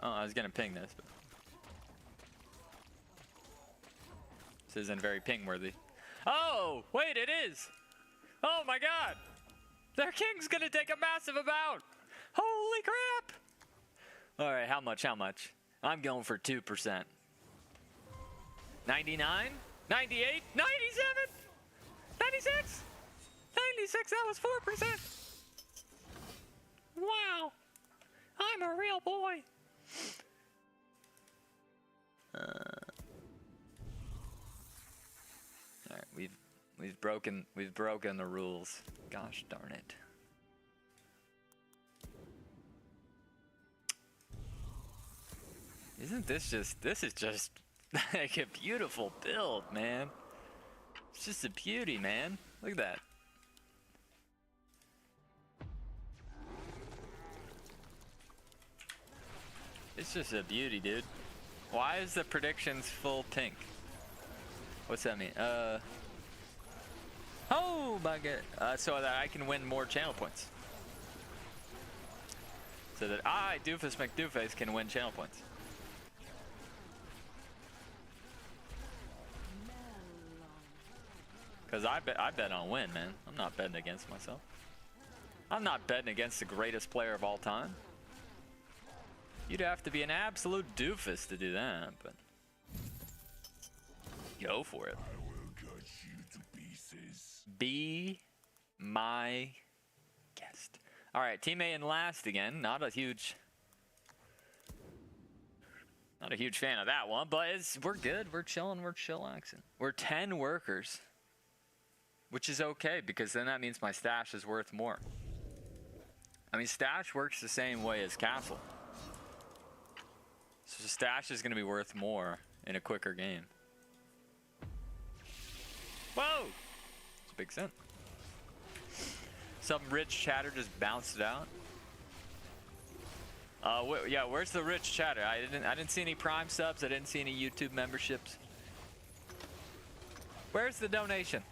Oh, I was gonna ping this, but this isn't very ping worthy. Oh, wait, it is. Oh my God. Their king's gonna take a massive amount. Holy crap. All right, how much? How much? I'm going for 2%. 99, 98, 97, 96, 96, that was 4%. Wow, I'm a real boy. All right, we've broken the rules. Gosh darn it. Isn't this is just like a beautiful build, man. It's just a beauty, man. Look at that. It's just a beauty, dude. Why is the predictions full pink? What's that mean? Oh my God. So that I can win more channel points. So that I, Doofus Mcdooface, can win channel points. Because I bet on win, man. I'm not betting against myself. I'm not betting against the greatest player of all time. You'd have to be an absolute doofus to do that, but go for it. I will cut you to pieces. Be my guest. All right, teammate in last again. Not a huge fan of that one, but we're good. We're chilling. We're chillaxing. We're 10 workers. Which is okay, because then that means my stash is worth more. I mean, stash works the same way as castle. So stash is going to be worth more in a quicker game. Whoa! It's a big sin. Some rich chatter just bounced it out. Yeah, where's the rich chatter? I didn't see any Prime subs. I didn't see any YouTube memberships. Where's the donation?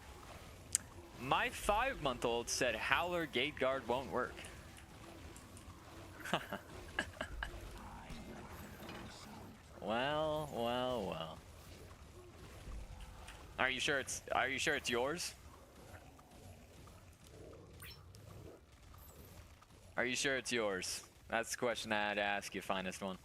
My 5-month-old said Howler Gate Guard won't work. Well, well, well. Are you sure it's yours? Are you sure it's yours? That's the question I had to ask you, finest one.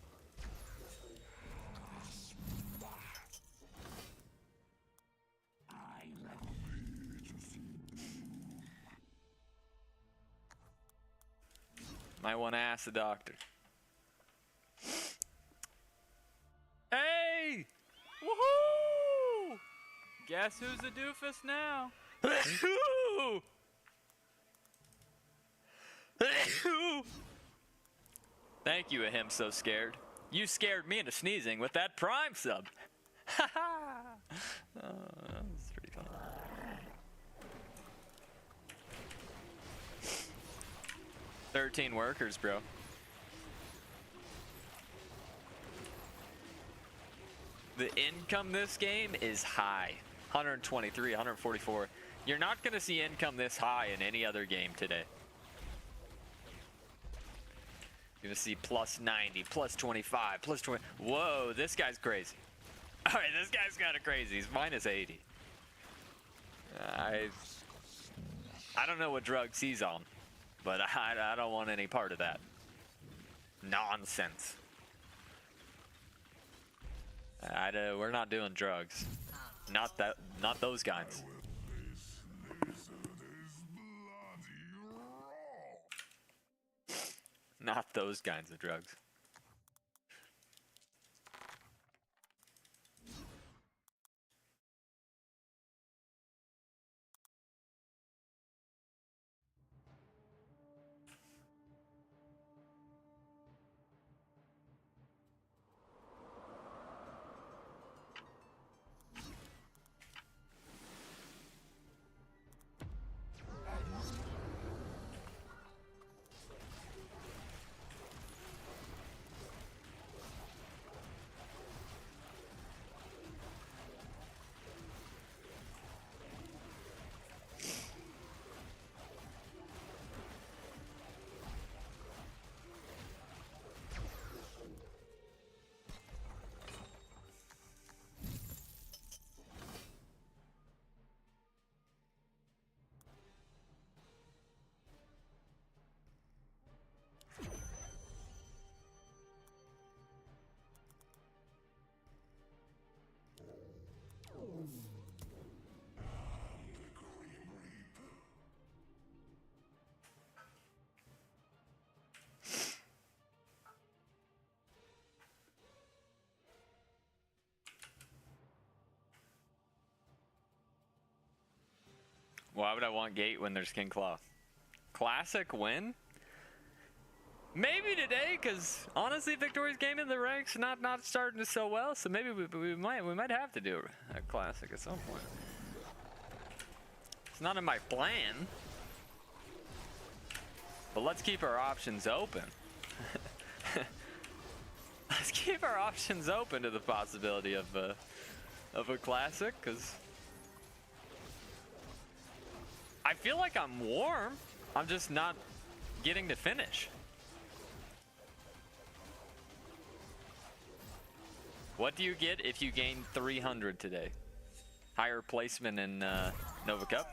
Might want to ask the doctor. Hey! Woohoo! Guess who's the doofus now? Thank you, him so scared. You scared me into sneezing with that Prime sub. That's pretty funny. $13 workers, bro. The income this game is high. 123, 144. You're not going to see income this high in any other game today. You're going to see plus 90, plus 25, plus 20. Whoa, this guy's crazy. All right, this guy's kind of crazy. He's minus 80. I don't know what drugs he's on, but I don't want any part of that nonsense. We're not doing drugs. Not those kinds. Not those kinds of drugs. Why would I want Gate when there's King Claw? Classic win? Maybe today, because honestly, Victoria's game in the ranks not starting so well, so maybe we might have to do a classic at some point. It's not in my plan, but let's keep our options open. Let's keep our options open to the possibility of a classic, because I feel like I'm warm. I'm just not getting to finish. What do you get if you gain 300 today? Higher placement in Nova Cup?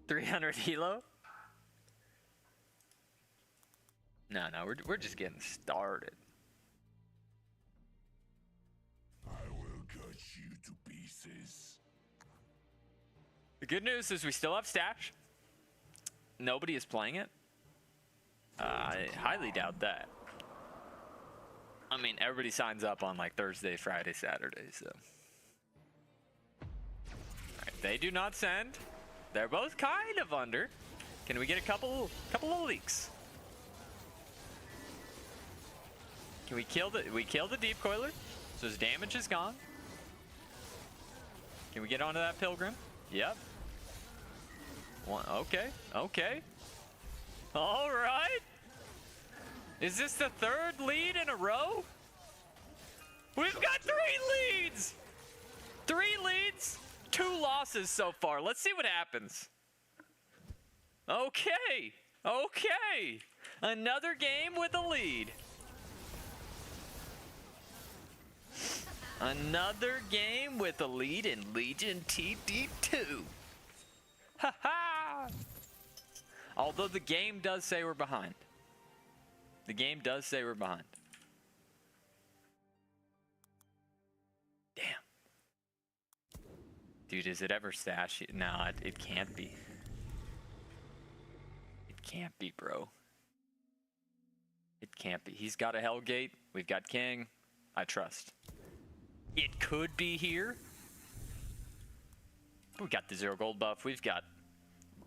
$300 Hilo? No, we're just getting started. I will cut you to pieces. The good news is we still have Stash. Nobody is playing it. I highly doubt that. I mean, everybody signs up on like Thursday, Friday, Saturday, so. Alright, they do not send. They're both kind of under. Can we get a couple of leaks? Can we kill the deep coiler? So his damage is gone. Can we get onto that Pilgrim? Yep. One, okay. All right. Is this the third lead in a row? We've got 3 leads. 3 leads, 2 losses so far. Let's see what happens. Okay. Another game with a lead. Another game with a lead in Legion TD2. Ha! Although the game does say we're behind. The game does say we're behind. Damn. Dude, is it ever Stash? No, it can't be. It can't be, bro. It can't be. He's got a Hellgate. We've got King. I trust. It could be here. We got the 0 gold buff. We've got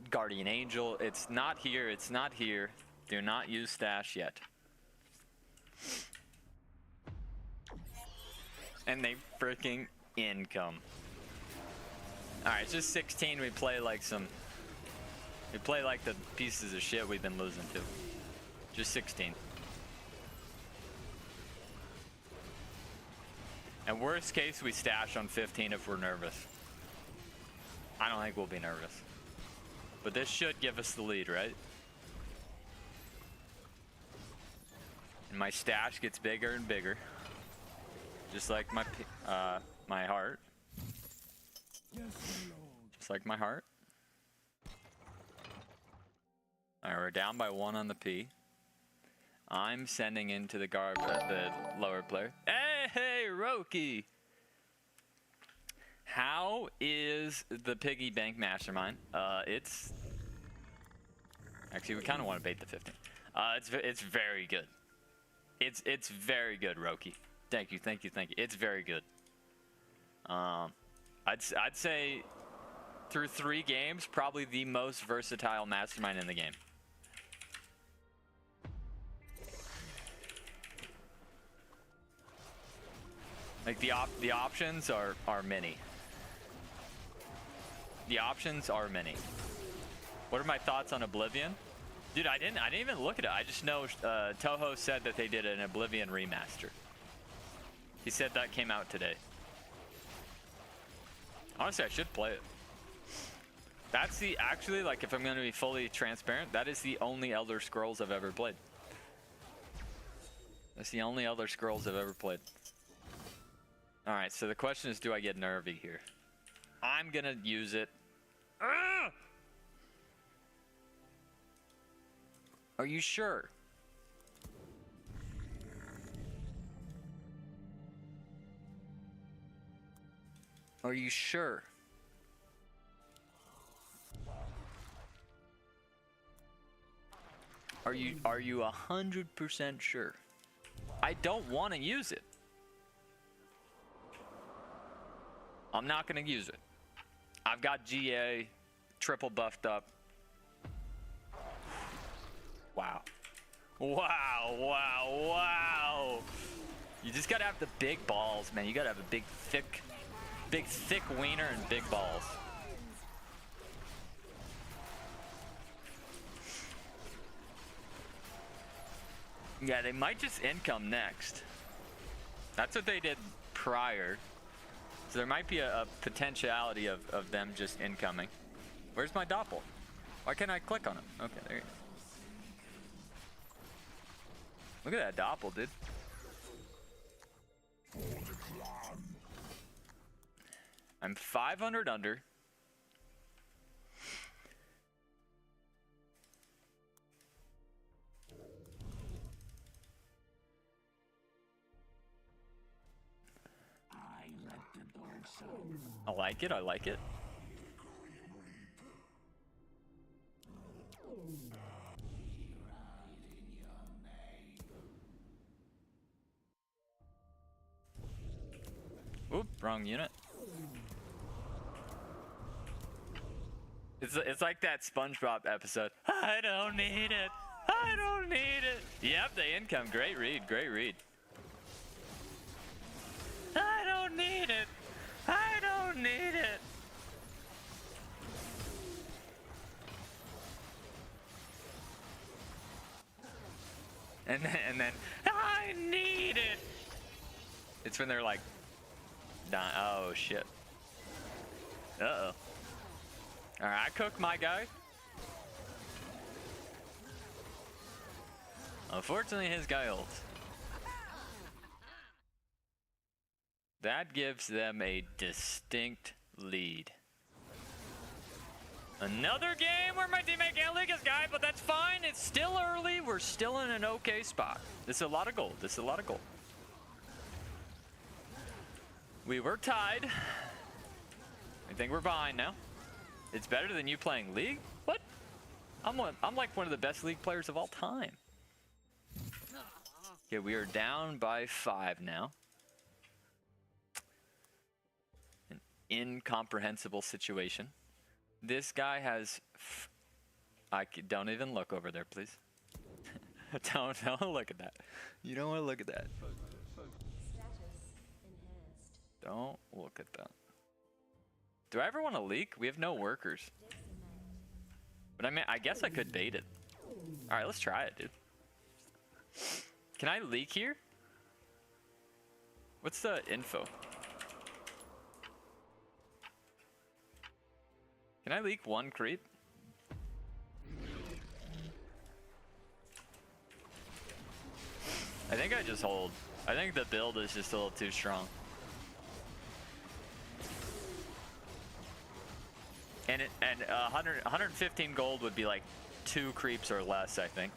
Guardian Angel. It's not here. It's not here. Do not use Stash yet. And they freaking income. Alright, it's just 16. We play like the pieces of shit we've been losing to. Just 16. And worst case, we stash on 15 if we're nervous. I don't think we'll be nervous. But this should give us the lead, right? And my stash gets bigger and bigger. Just like my heart. Just like my heart. Alright, we're down by 1 on the P. I'm sending into the lower player. Hey, Roki! How is the piggy bank mastermind? It's actually, we kind of want to bait the 15. It's very good. It's very good, Roki. Thank you. It's very good. I'd say through 3 games, probably the most versatile mastermind in the game. Like the options are many. The options are many. What are my thoughts on Oblivion? Dude, I didn't even look at it. I just know Toho said that they did an Oblivion remaster. He said that came out today. Honestly, I should play it. That's actually, like, if I'm going to be fully transparent, that is the only Elder Scrolls I've ever played. That's the only Elder Scrolls I've ever played. Alright, so the question is, do I get nervy here? I'm gonna use it. Ah! Are you sure? Are you sure? Are you 100% sure? I don't want to use it. I'm not going to use it. I've got GA triple buffed up. Wow. Wow, wow, wow. You just got to have the big balls, man. You got to have a big, thick wiener and big balls. Yeah, they might just income next. That's what they did prior. So there might be a potentiality of them just incoming. Where's my doppel? Why can't I click on him? Okay, there you go. Look at that doppel, dude. I'm 500 under. I like it, I like it. Oop, wrong unit. It's like that SpongeBob episode. I don't need it. I don't need it. Yep, they income. Great read, great read. I don't need it. I don't need it. And then I need it. It's when they're like, dying. Oh shit. Uh-oh. All right, I cook my guy. Unfortunately, his guy ults. That gives them a distinct lead. Another game where my teammate can't leak his guy, but that's fine. It's still early. We're still in an okay spot. This is a lot of gold. This is a lot of gold. We were tied. I think we're behind now. It's better than you playing League? What? I'm like one of the best League players of all time. Okay, we are down by 5 now. An incomprehensible situation. This guy has... don't even look over there, please. don't look at that. You don't want to look at that. Don't look at that. Do I ever want to leak? We have no workers. But I mean, I guess I could bait it. All right, let's try it, dude. Can I leak here? What's the info? Can I leak 1 creep? I think I just hold. I think the build is just a little too strong. And 115 gold would be like 2 creeps or less, I think.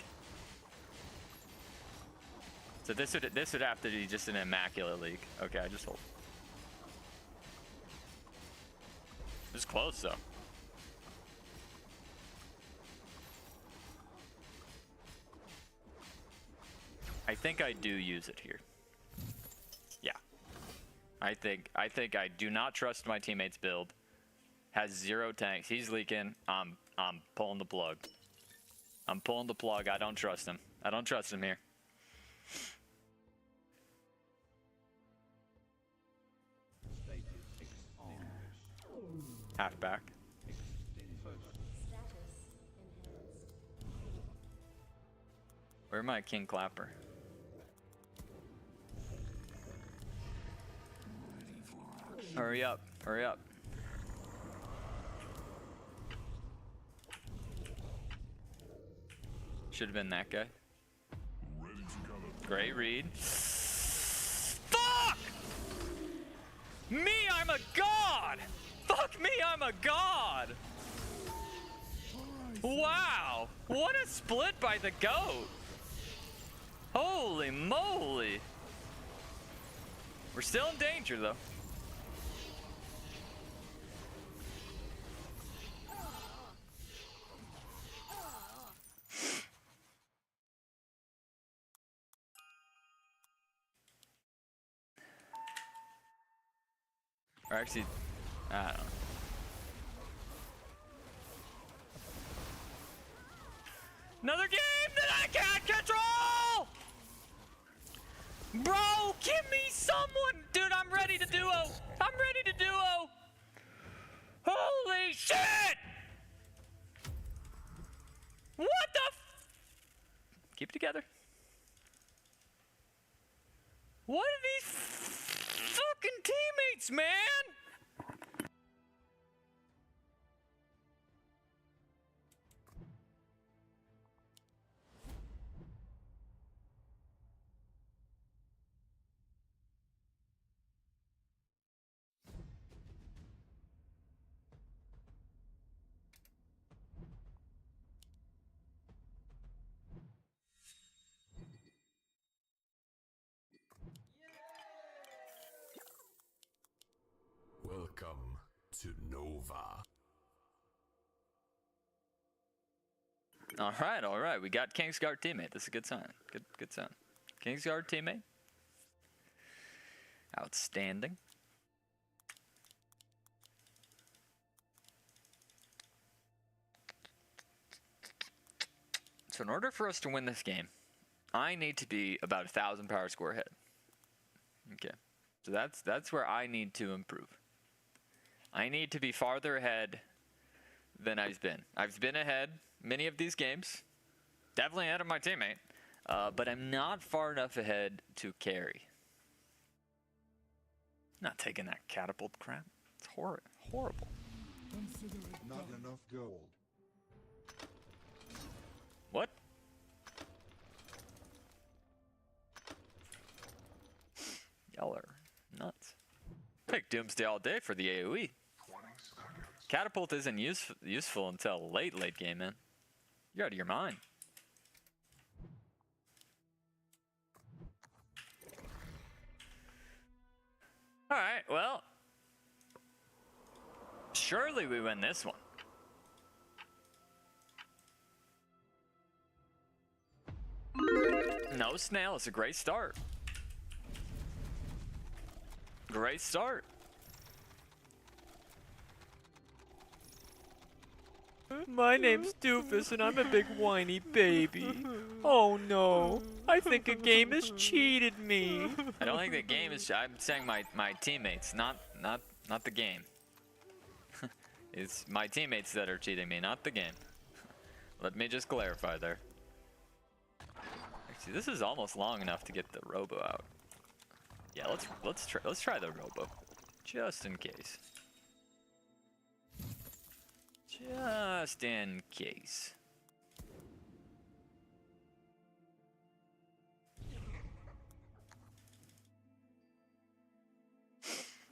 So this would have to be just an immaculate league. Okay, I just hold. It's close though. I think I do use it here. Yeah. I think I do not trust my teammate's build. Has 0 tanks. He's leaking. I'm pulling the plug. I'm pulling the plug. I don't trust him. I don't trust him here. Half back. Where am I, King Clapper? Hurry up, hurry up. Should have been that guy. Great read. Fuck! Me, I'm a god! Fuck me, I'm a god! Wow! What a split by the GOAT! Holy moly! We're still in danger though. Or actually, I don't know. Another game that I can't control! Bro, give me someone! Dude, I'm ready to duo! I'm ready to duo! Holy shit! What the f— Keep it together. What are these fucking teammates, man? Welcome to Nova. All right. We got Kingsguard teammate. This is a good sign. Good sign. Kingsguard teammate. Outstanding. So in order for us to win this game, I need to be about 1,000 power score ahead. Okay. So that's where I need to improve. I need to be farther ahead than I've been. I've been ahead many of these games. Definitely ahead of my teammate. But I'm not far enough ahead to carry. Not taking that catapult crap. It's horrible. Not enough gold. What? Y'all are nuts. Take Doomsday all day for the AoE. Catapult isn't useful until late game, man. You're out of your mind. Alright, well. Surely we win this one. No snail, it's a great start. Great start. My name's Doofus and I'm a big whiny baby. Oh no, I think a game has cheated me. I don't think the game is. I'm saying my teammates, not the game. It's my teammates that are cheating me, not the game. Let me just clarify there. Actually, this is almost long enough to get the robo out. Yeah, let's try the robo, just in case. Just in case.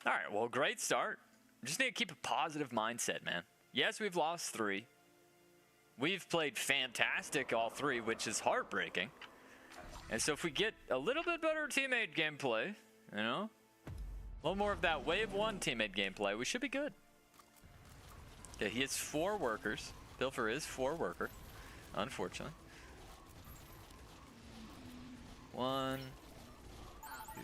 All right, well, great start. Just need to keep a positive mindset, man. Yes, we've lost 3. We've played fantastic all 3, which is heartbreaking. And so if we get a little bit better teammate gameplay, you know, a little more of that wave 1 teammate gameplay, we should be good. Okay, he has 4 workers. Pilfer is 4 worker, unfortunately. 1, 2.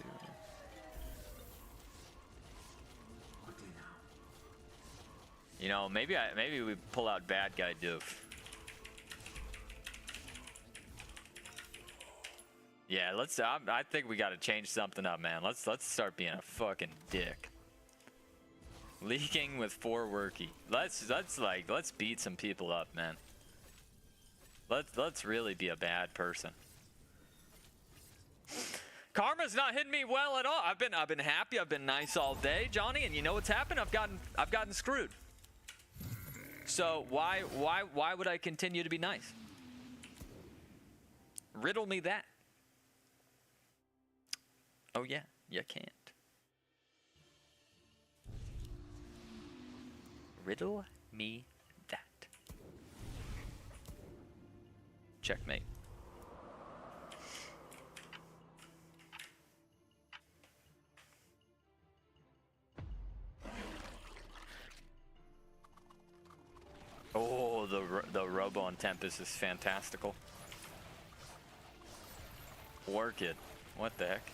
You know, maybe we pull out bad guy Doof. Yeah, I think we got to change something up, man. Let's start being a fucking dick. Leaking with 4 worky. Let's beat some people up, man. Let's really be a bad person. Karma's not hitting me well at all. I've been happy. I've been nice all day, Johnny. And you know what's happened? I've gotten screwed. So why would I continue to be nice? Riddle me that. Oh yeah, you can't. Riddle me that. Checkmate. Oh, the Robo on Tempest is fantastical. Work it. What the heck?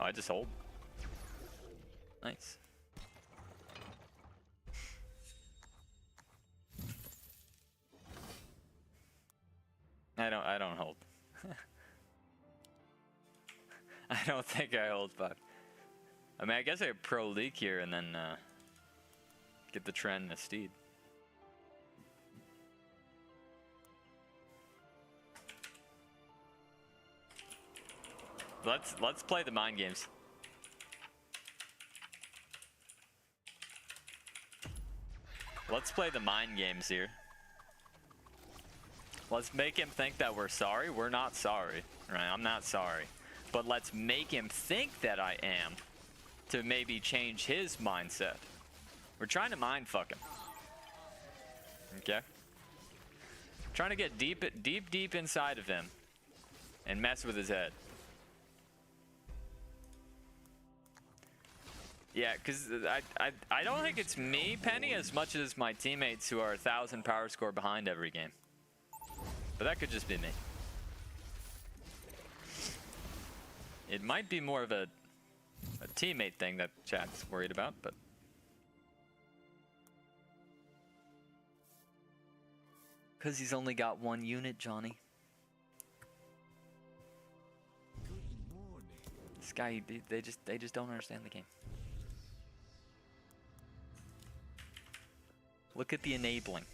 Oh, I just hold. Nice. I don't hold. I don't think I hold 5. I mean, I guess I could pro leak here and then get the trend and a steed. Let's play the mind games. Let's play the mind games here. Let's make him think that we're sorry. We're not sorry, right? I'm not sorry. But let's make him think that I am to maybe change his mindset. We're trying to mind fuck him. Okay? Trying to get deep inside of him and mess with his head. Yeah, because I don't think it's me, Penny, as much as my teammates who are 1,000 power score behind every game. But that could just be me. It might be more of a teammate thing that chat's worried about, but... Because he's only got 1 unit, Johnny. This guy, they just don't understand the game. Look at the enabling.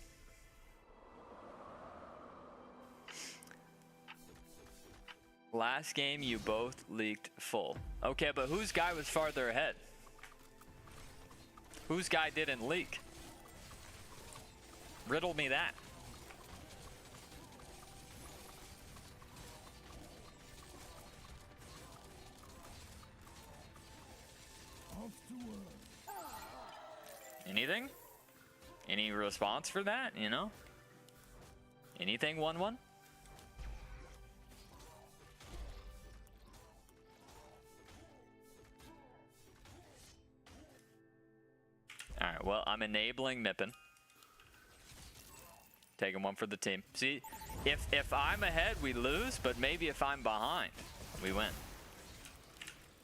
Last game, you both leaked full. Okay, but whose guy was farther ahead? Whose guy didn't leak? Riddle me that. Anything? Any response for that, you know? Anything 1-1? Alright, well, I'm enabling Mippin. Taking 1 for the team. See, if I'm ahead, we lose, but maybe if I'm behind, we win.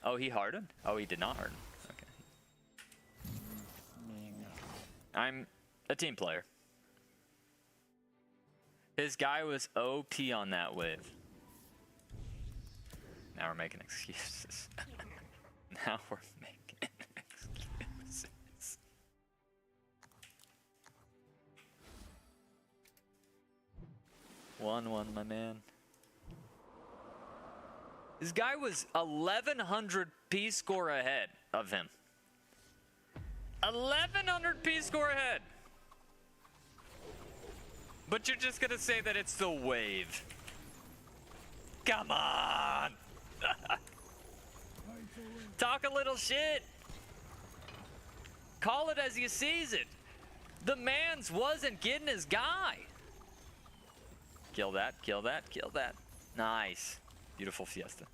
Oh, he hardened? Oh, he did not harden. Okay. I'm a team player. His guy was OP on that wave. Now we're making excuses. Now we're making excuses. One, my man. This guy was 1,100 P score ahead of him. 1,100 P score ahead. But you're just gonna say that it's the wave. Come on! Talk a little shit. Call it as you sees it. The man's wasn't getting his guy. Kill that, kill that, kill that. Nice. Beautiful fiesta.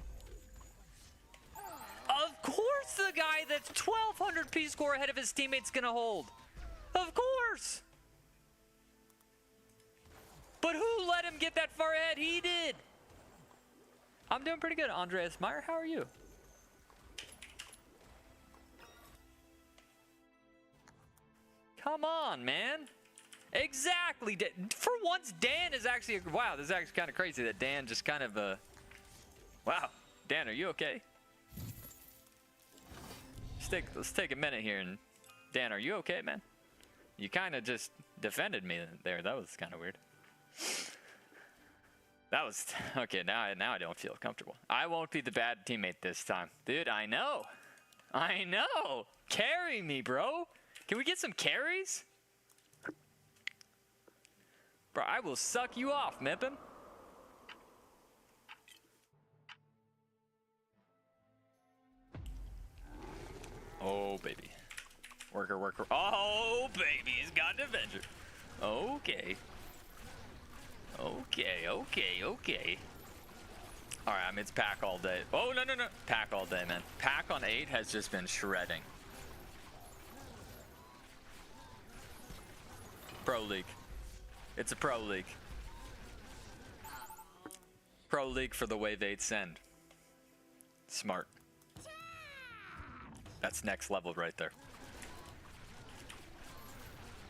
Of course the guy that's 1,200 P score ahead of his teammate's gonna hold. Of course! But who let him get that far ahead? He did! I'm doing pretty good, Andreas Meyer. How are you? Come on, man. Exactly. For once, Dan is actually... Wow, this is actually kind of crazy that Dan just kind of... Wow. Dan, are you okay? Let's take a minute here. And Dan, are you okay, man? You kind of just defended me there. That was kind of weird. That was... Okay, now I don't feel comfortable. I won't be the bad teammate this time. Dude, I know. I know. Carry me, bro. Can we get some carries? Bro, I will suck you off, Mippin. Oh, baby. Worker, worker. Oh, baby. He's got an Avenger. Okay. Okay, okay, okay. Alright, I mean, it's pack all day. Oh, no, no, no. Pack all day, man. Pack on 8 has just been shredding. Pro League. It's a Pro League. Pro League for the Wave 8 send. Smart. That's next level right there.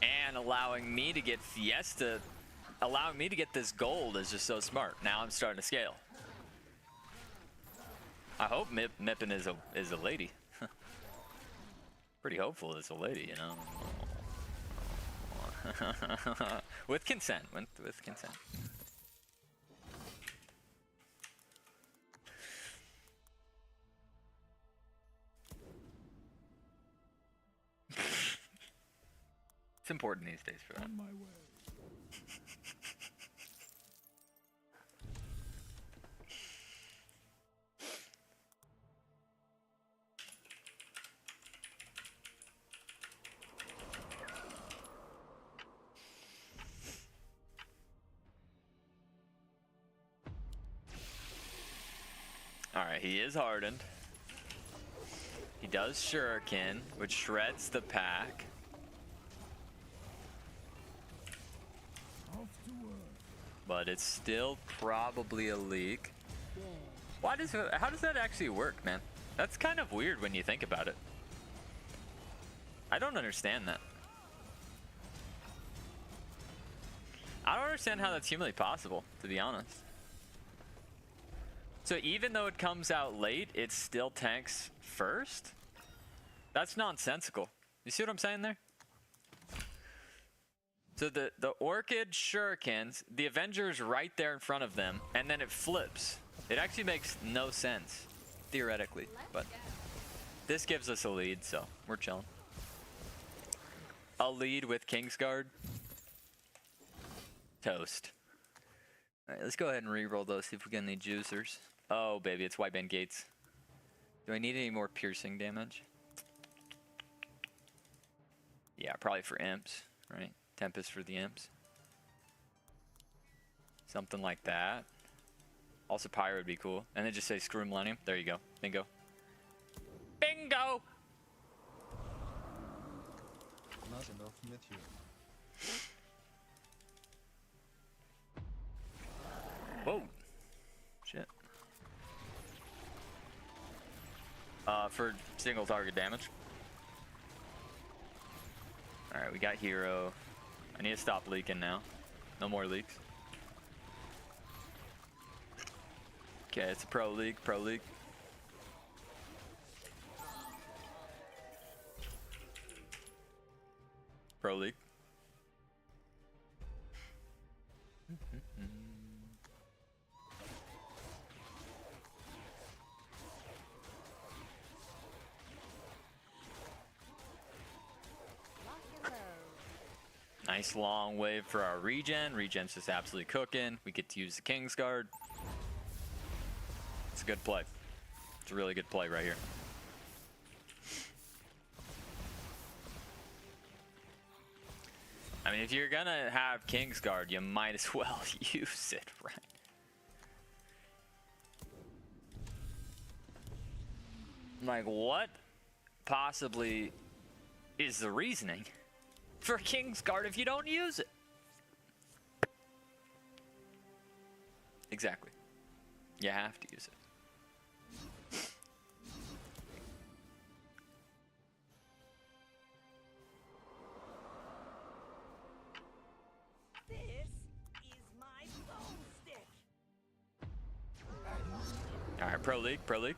And allowing me to get Fiesta, allowing me to get this gold is just so smart. Now I'm starting to scale. I hope Mippin is a lady. Pretty hopeful it's a lady, you know. With consent, with consent. It's important these days for that. On my way. Alright, he is hardened. He does Shuriken, which shreds the pack. Off to work. But it's still probably a leak. How does that actually work, man? That's kind of weird when you think about it. I don't understand that. I don't understand how that's humanly possible, to be honest. So even though it comes out late, it still tanks first? That's nonsensical. You see what I'm saying there? So the Orchid Shurikens, the Avenger's right there in front of them, and then it flips. It actually makes no sense, theoretically, but this gives us a lead, so we're chilling. A lead with Kingsguard. Toast. Alright, let's go ahead and re-roll those, see if we get any juicers. Oh, baby, it's White Band Gates. Do I need any more piercing damage? Yeah, probably for imps, right? Tempest for the imps. Something like that. Also, Pyro would be cool. And then just say screw Millennium. There you go. Bingo. Bingo! Not enough material. Whoa. Shit. For single target damage. Alright, we got Hero. I need to stop leaking now. No more leaks. Okay, it's a pro league, pro league. Pro league. Nice long wave for our regen. Regen's just absolutely cooking. We get to use the Kingsguard. It's a good play. It's a really good play right here. I mean, if you're gonna have Kingsguard, you might as well use it, right? Like, what possibly is the reasoning for Kingsguard if you don't use it? Exactly. You have to use it. Alright, Pro League, Pro League.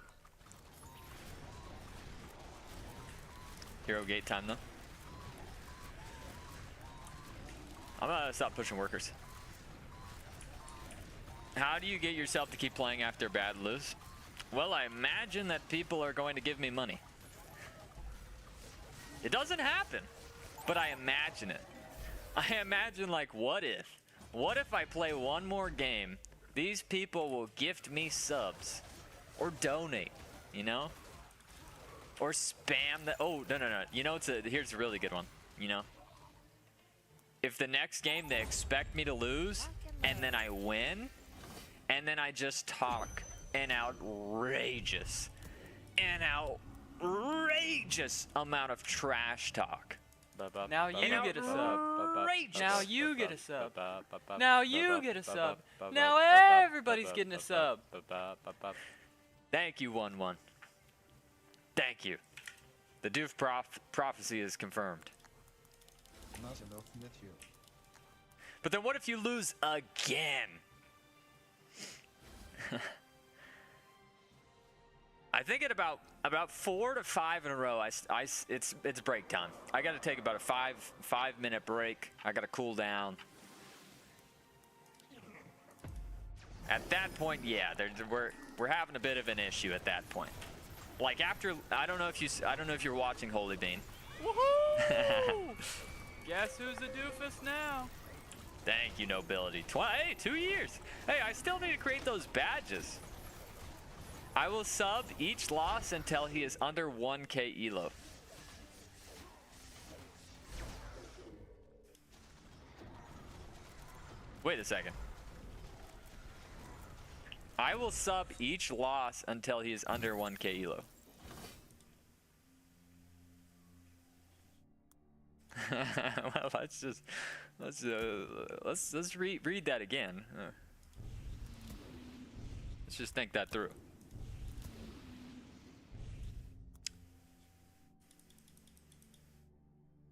Hero gate time though. I'm gonna stop pushing workers. How do you get yourself to keep playing after bad lose? Well, I imagine that people are going to give me money. It doesn't happen, but I imagine it. I imagine, like, what if? What if I play one more game, these people will gift me subs or donate, you know? Or spam the, oh, no. You know, here's a really good one, you know? If the next game they expect me to lose and then I win, and then I just talk an outrageous amount of trash talk. Now you get a sub. Now you get a sub. Now you get a sub. Now everybody's getting a sub. Thank you, 1-1. Thank you. The Doof prophecy is confirmed. Not enough material. But then what if you lose again? I think at about 4 to 5 in a row, it's break time. I got to take about a 5-minute break. I got to cool down. At that point, yeah, we're having a bit of an issue at that point. Like after, I don't know if you're watching Holy Bean. Woohoo! Guess who's a doofus now? Thank you, nobility. Hey, 2 years. Hey, I still need to create those badges. I will sub each loss until he is under 1k elo. Wait a second. I will sub each loss until he is under 1k elo. Well, let's read that again. Let's just think that through.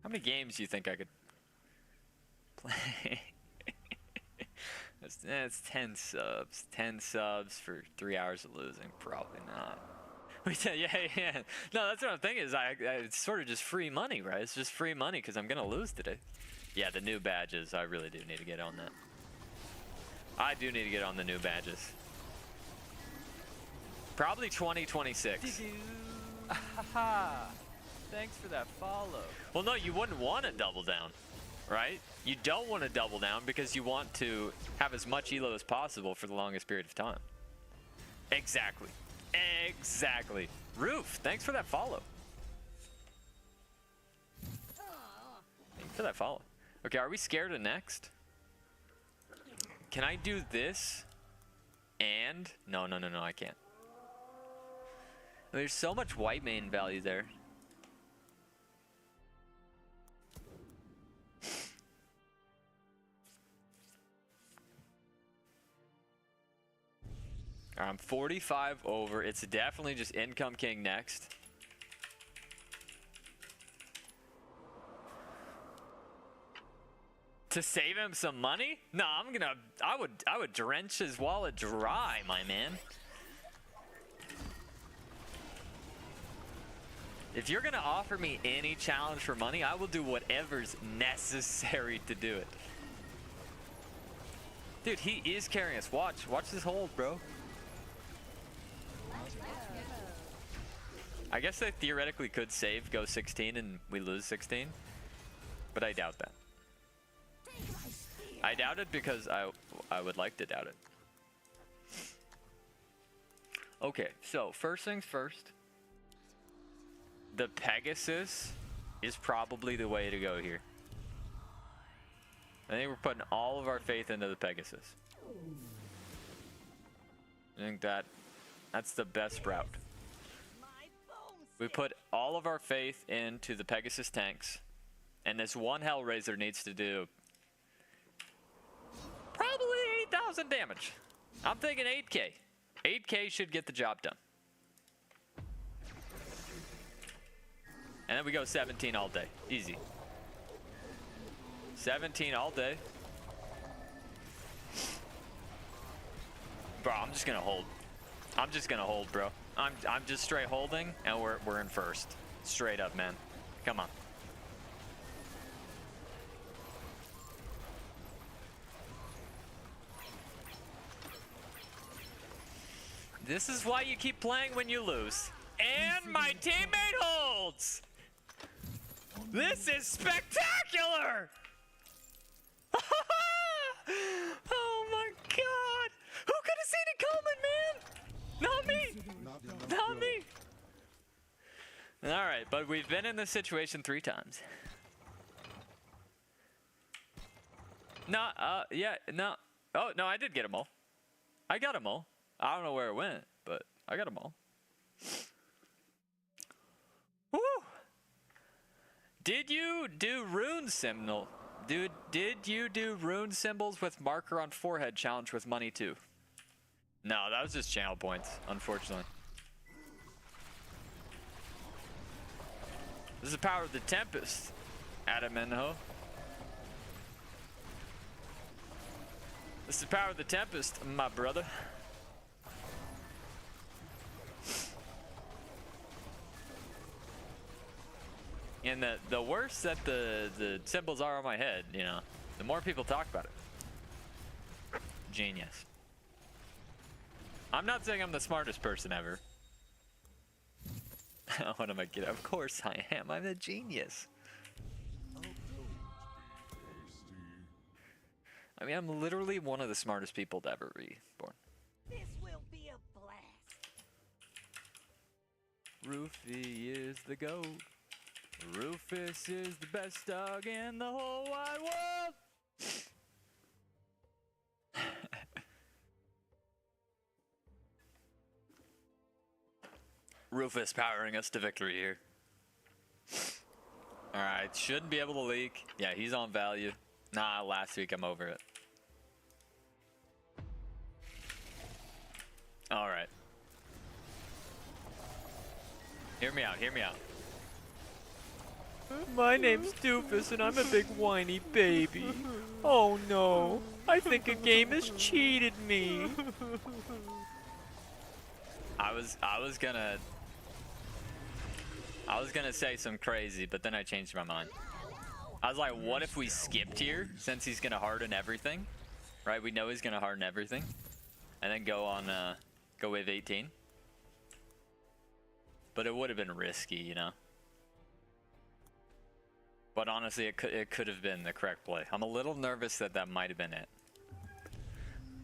How many games do you think I could play? It's 10 subs. 10 subs for 3 hours of losing. Probably not. Yeah. No, that's what I'm thinking. Is it's sort of just free money, right? It's just free money because I'm gonna lose today. Yeah, the new badges. I really do need to get on that. I do need to get on the new badges. Probably 2026. Thanks for that follow. Well, no, you wouldn't want to double down, right? You don't want to double down because you want to have as much elo as possible for the longest period of time. Exactly. Exactly. Roof, thanks for that follow. Thanks for that follow. Okay, are we scared of next? Can I do this? And no, I can't. There's so much white main value there. I'm 45 over. It's definitely just income king next. To save him some money? No, I would drench his wallet dry, my man. If you're gonna offer me any challenge for money, I will do whatever's necessary to do it. Dude, he is carrying us. Watch this hold, bro. I guess they theoretically could save, go 16, and we lose 16. But I doubt that. I doubt it because I would like to doubt it. Okay, so first things first. The Pegasus is probably the way to go here. I think we're putting all of our faith into the Pegasus. I think that's the best route. We put all of our faith into the Pegasus tanks, and this one Hellraiser needs to do probably 8,000 damage. I'm thinking 8k. 8k should get the job done. And then we go 17 all day. Easy. 17 all day. Bro, I'm just gonna hold. I'm just gonna hold, bro. I'm just straight holding, and we're in first. Straight up, man. Come on. This is why you keep playing when you lose. And my teammate holds! This is spectacular! Oh my god! Who could have seen it coming, man? Not me! Not me! Alright, but we've been in this situation 3 times. No, yeah, no. Oh, no, I did get them all. I got them all. I don't know where it went, but I got them all. Woo! Did you do rune symbol? Dude, did you do rune symbols with marker on forehead challenge with money too? No, that was just channel points, unfortunately. This is the power of the Tempest, Adamanho. This is the power of the Tempest, my brother. And the worse that the symbols are on my head, you know, the more people talk about it. Genius. I'm not saying I'm the smartest person ever. What am I kidding? Of course I am. I'm a genius. I mean, I'm literally one of the smartest people to ever be born. This will be a blast. Roofy is the GOAT. Rufus is the best dog in the whole wide world. Rufus powering us to victory here. Alright, shouldn't be able to leak. Yeah, he's on value. Nah, last week I'm over it. Alright. Hear me out, hear me out. My name's Doofus and I'm a big whiny baby. Oh no, I think a game has cheated me. I was gonna say some crazy, but then I changed my mind. I was like, what if we skipped here since he's gonna harden everything? Right? We know he's gonna harden everything. And then go on go wave 18. But it would have been risky, you know. But honestly, it could have been the correct play. I'm a little nervous that that might have been it.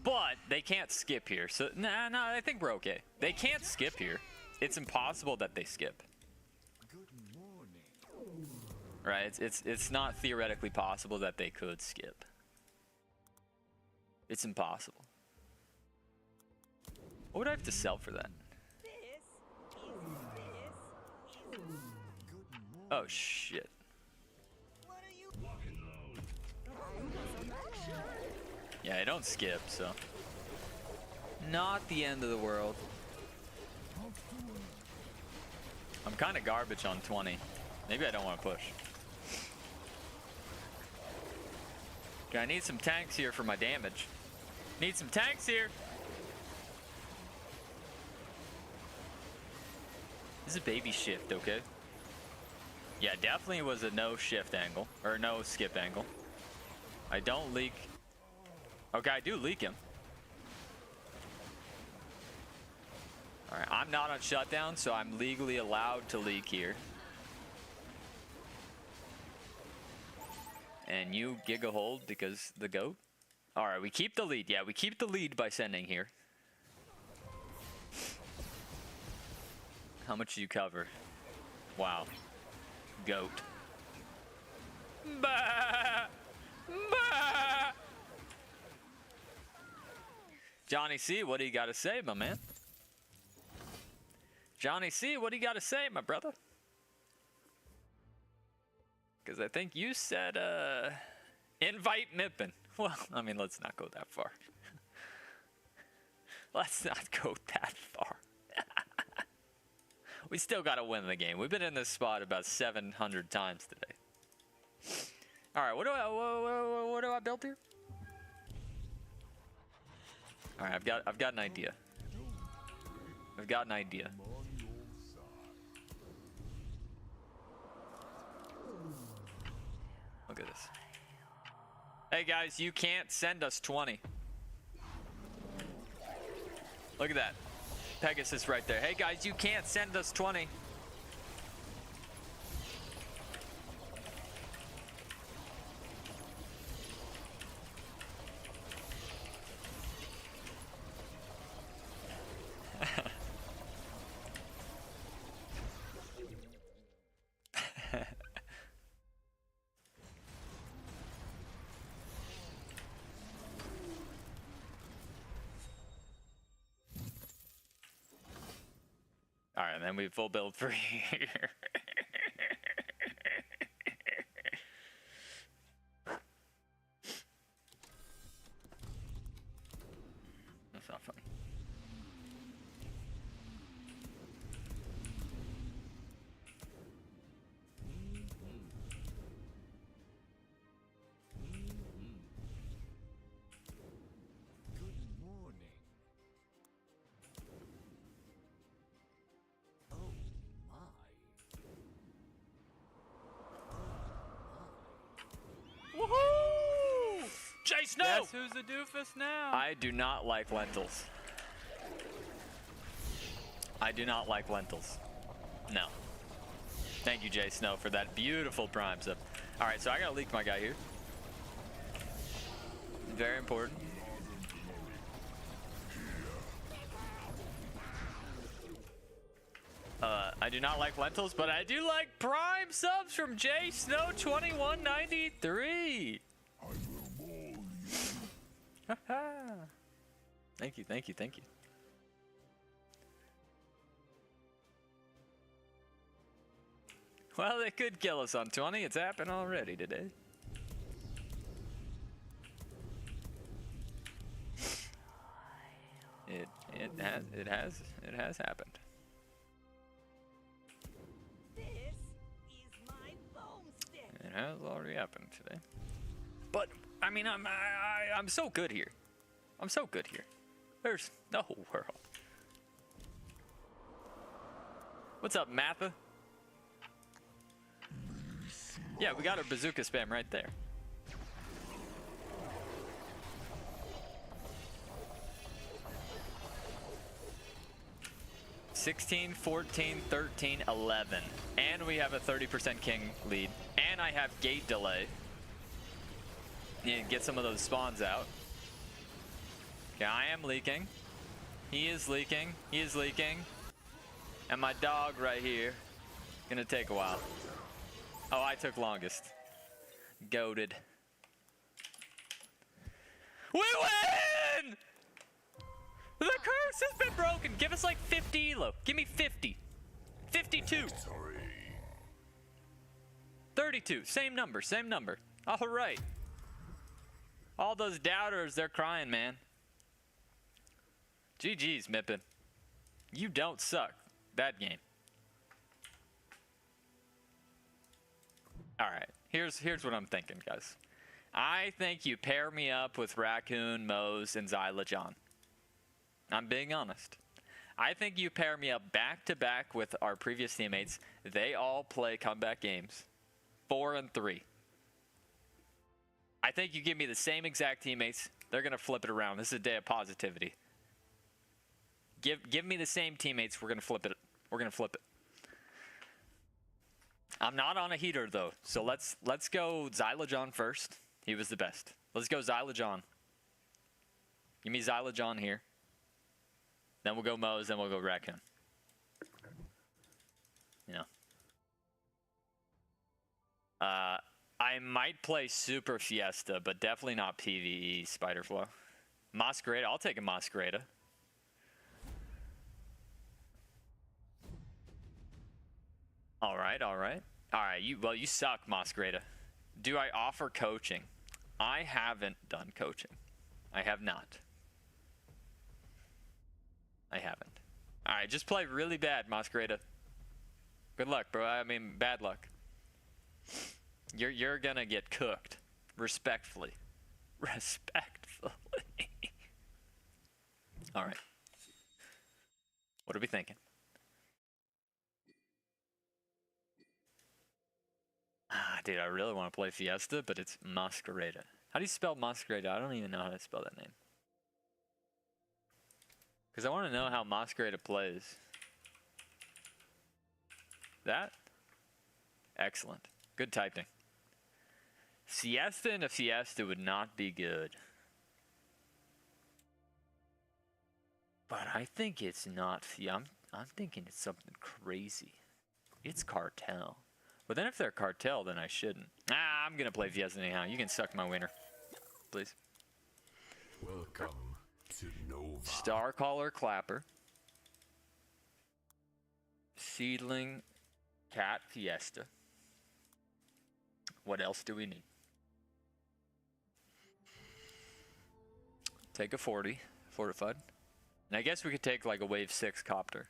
But they can't skip here. So, nah, I think we're okay. They can't skip here. It's impossible that they skip. Right? It's not theoretically possible that they could skip. It's impossible. What would I have to sell for that? Oh, shit. Yeah, I don't skip, so. Not the end of the world. I'm kind of garbage on 20. Maybe I don't want to push. Okay, I need some tanks here for my damage. Need some tanks here. This is a baby shift, okay? Yeah, definitely was a no shift angle, or no skip angle. I don't leak. Okay, I do leak him. Alright, I'm not on shutdown, so I'm legally allowed to leak here. And you giga hold because the GOAT. Alright, we keep the lead. Yeah, we keep the lead by sending here. How much do you cover? Wow. GOAT. Bah! Bah! Johnny C, what do you got to say, my man? Johnny C, what do you got to say, my brother? Because I think you said, invite Mippin. Well, I mean, let's not go that far. Let's not go that far. We still got to win the game. We've been in this spot about 700 times today. All right, what do I build here? All right, I've got an idea. I've got an idea. Look at this. Hey guys, you can't send us 20. Look at that. Pegasus right there. Hey guys, you can't send us 20. All right, and then we full build for here. That's not funny. Snow! Guess who's the doofus now? I do not like lentils. I do not like lentils. No. Thank you, Jay Snow, for that beautiful prime sub. All right, so I gotta leak my guy here. Very important. I do not like lentils, but I do like prime subs from Jay Snow 2193. I will maul you. Thank you, thank you, thank you. Well, they could kill us on 20. It's happened already today. It has happened. This is my boomstick. It has already happened today. But I mean, I'm so good here. I'm so good here. There's no world. What's up, Matha? Yeah, we got our bazooka spam right there. $16, 14, 13, 11. And we have a 30% king lead. And I have gate delay. Yeah, get some of those spawns out. Okay, I am leaking. He is leaking. He is leaking. And my dog right here. Gonna take a while. Oh, I took longest. Goated. We win! The curse has been broken. Give us like 50 elo. Give me 50. 52. 32. Same number. Same number. All right. All those doubters, they're crying, man. GG's, Mippin. You don't suck that game. All right. Here's what I'm thinking, guys. I think you pair me up with Raccoon, Mose, and Zyla John. I'm being honest. I think you pair me up back-to-back with our previous teammates. They all play comeback games. 4 and 3. I think you give me the same exact teammates. They're going to flip it around. This is a day of positivity. Give me the same teammates. We're going to flip it. We're going to flip it. I'm not on a heater, though. So let's go Zyla John first. He was the best. Let's go Zyla John. Give me Zyla John here. Then we'll go Mose, then we'll go Raccoon. You know. I might play Super Fiesta, but definitely not PvE Spiderflow. Masquerade, I'll take a Masquerade. Alright, alright. Alright, you suck, Masquerade. Do I offer coaching? I haven't done coaching. I have not. I haven't. Alright, just play really bad, Masquerade. Good luck, bro. I mean, bad luck. You're gonna get cooked. Respectfully. Respectfully. Alright. What are we thinking? Dude, I really want to play Fiesta, but it's Masquerade. How do you spell Masquerade? I don't even know how to spell that name. Because I want to know how Masquerade plays. That? Excellent. Good typing. Siesta into Fiesta would not be good. But I think it's not I'm thinking it's something crazy. It's Cartel. But then if they're Cartel, then I shouldn't. I'm gonna play Fiesta anyhow. You can suck my wiener. Please. Welcome to Nova. Starcaller Clapper. Seedling Cat Fiesta. What else do we need? Take a 40, fortified. And I guess we could take like a wave 6 copter.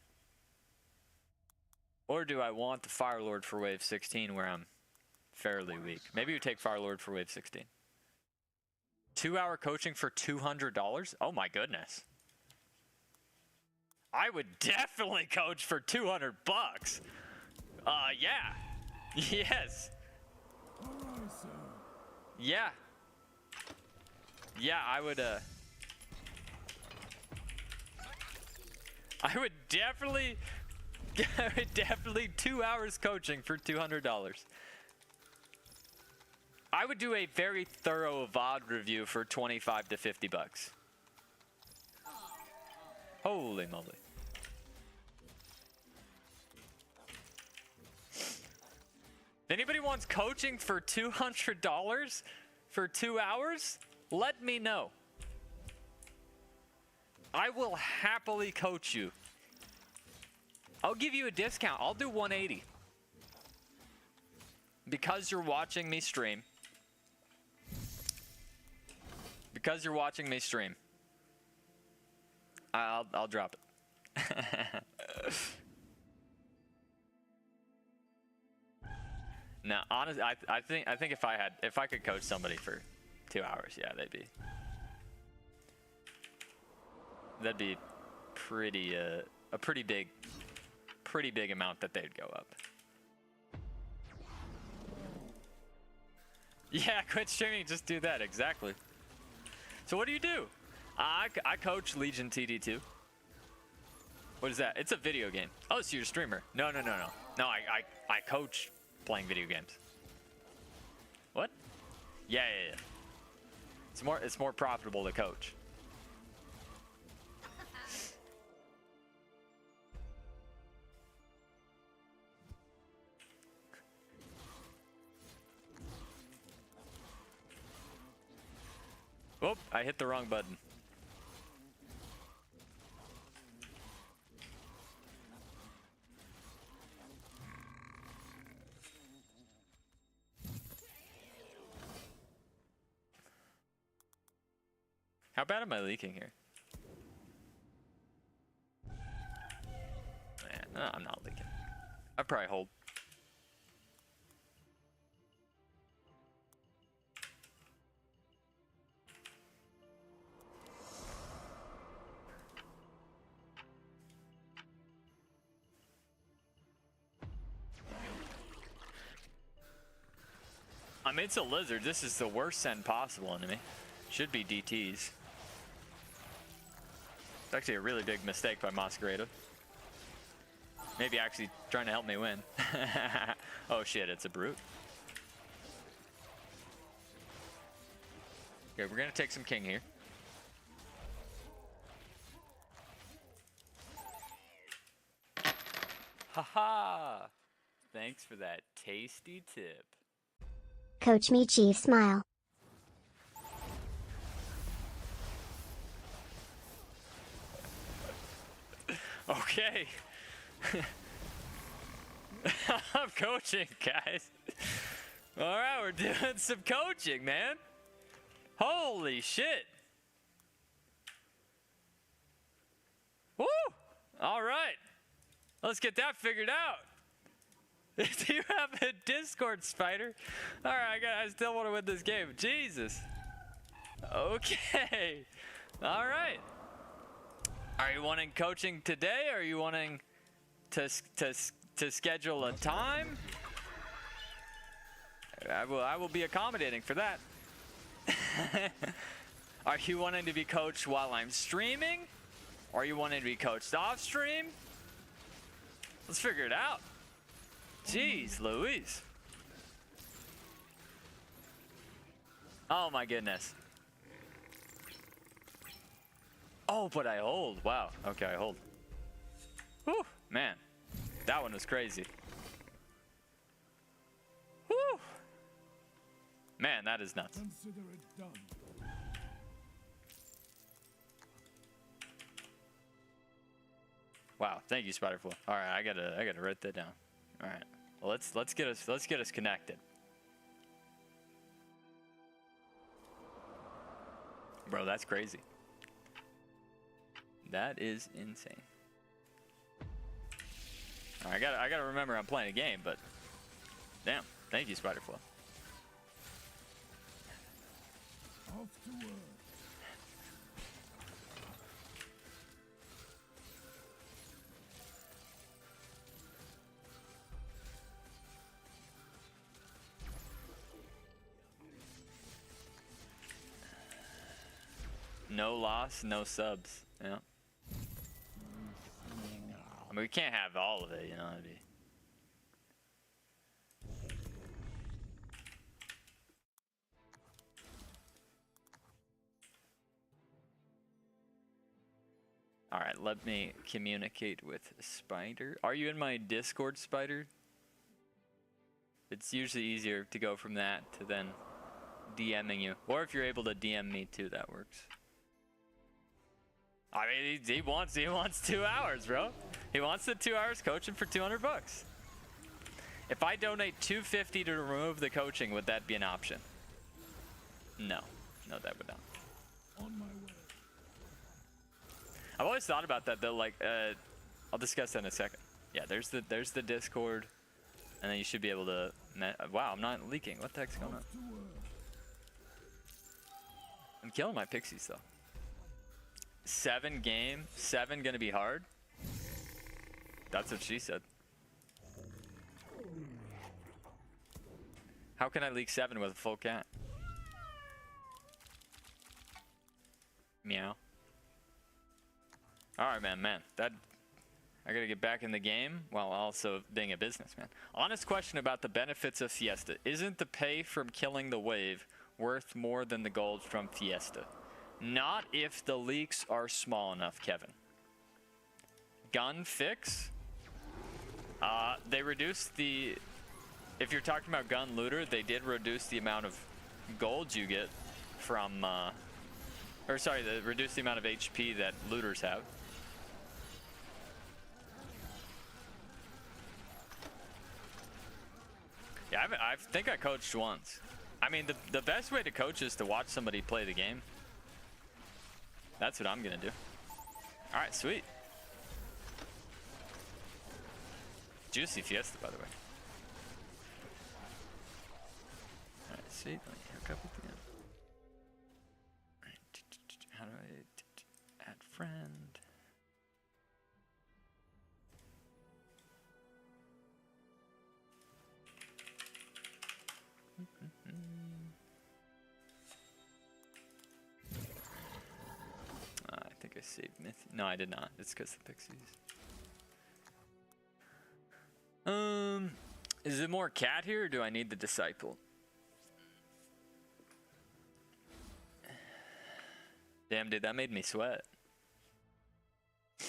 Or do I want the Firelord for wave 16 where I'm fairly weak? Maybe we take Firelord for wave 16. 2-hour coaching for $200? Oh my goodness. I would definitely coach for 200 bucks. Yeah. Yes. Yeah. Yeah, I would definitely, I would definitely 2 hours coaching for $200. I would do a very thorough VOD review for 25 to 50 bucks. Holy moly. If anybody wants coaching for $200 for 2 hours, let me know. I will happily coach you. I'll give you a discount. I'll do 180. Because you're watching me stream. Because you're watching me stream. I'll drop it. No, honestly, I think if I could coach somebody for 2 hours, yeah, that'd be pretty a pretty big amount that they'd go up. Yeah, quit streaming, just do that, exactly. So what do you do? I coach Legion TD2. What is that? It's a video game. Oh, so you're a streamer. No, I coach playing video games. What? Yeah. It's more profitable to coach. Whoop, I hit the wrong button. How bad am I leaking here? Man, no, I'm not leaking. I'd probably hold. I mean, it's a lizard. This is the worst send possible into me. Should be DTs. It's actually a really big mistake by Masquerado. Maybe actually trying to help me win. Oh shit, it's a brute. Okay, we're gonna take some king here. Haha! Thanks for that tasty tip. Coach me, Chief, smile. Okay. I'm coaching, guys. All right, we're doing some coaching, man. Holy shit. Woo! All right. Let's get that figured out. Do you have a Discord, Spider? All right, I still want to win this game. Jesus. Okay. All right. Are you wanting coaching today? Or are you wanting to schedule a time? I will be accommodating for that. Are you wanting to be coached while I'm streaming? Or are you wanting to be coached off stream? Let's figure it out. Jeez Louise. Oh my goodness. Oh, but I hold. Wow. Okay, I hold. Whew, man. That one was crazy. Whew. Man, that is nuts. Consider it done. Wow, thank you, Spiderflow. All right, I gotta write that down. All right, well, let's get us connected, bro. That's crazy. That is insane. All right, I gotta remember I'm playing a game, but damn, thank you, Spiderflow. Off to work. No loss, no subs. Yeah. I mean, we can't have all of it, you know. It'd be... All right, let me communicate with Spider. Are you in my Discord, Spider? It's usually easier to go from that to then DMing you. Or if you're able to DM me too, that works. I mean, he wants 2 hours, bro. He wants the 2 hours coaching for 200 bucks. If I donate $250 to remove the coaching, would that be an option? No. No, that would not. On my way. I've always thought about that though, like, I'll discuss that in a second. Yeah, there's the Discord, and then you should be able to, wow, I'm not leaking. What the heck's going on? I'm killing my pixies though. 7 game, 7 gonna be hard? That's what she said. How can I leak 7 with a full cat? Meow. Alright, man, that... I gotta get back in the game while also being a businessman. Honest question about the benefits of Fiesta. Isn't the pay from killing the wave worth more than the gold from Fiesta? Not if the leaks are small enough, Kevin. Gun fix? They reduced the... If you're talking about gun looter, they did reduce the amount of gold you get from... or sorry, they reduced the amount of HP that looters have. Yeah, I think I coached once. I mean, the best way to coach is to watch somebody play the game. That's what I'm gonna do. All right, sweet. Juicy Fiesta, by the way. All right, sweet. Let me hook up with you. All right. How do I add friend? I think I saved myth. No, I did not. It's because the pixies. Is it more cat here, or do I need the disciple? Damn, dude, that made me sweat. I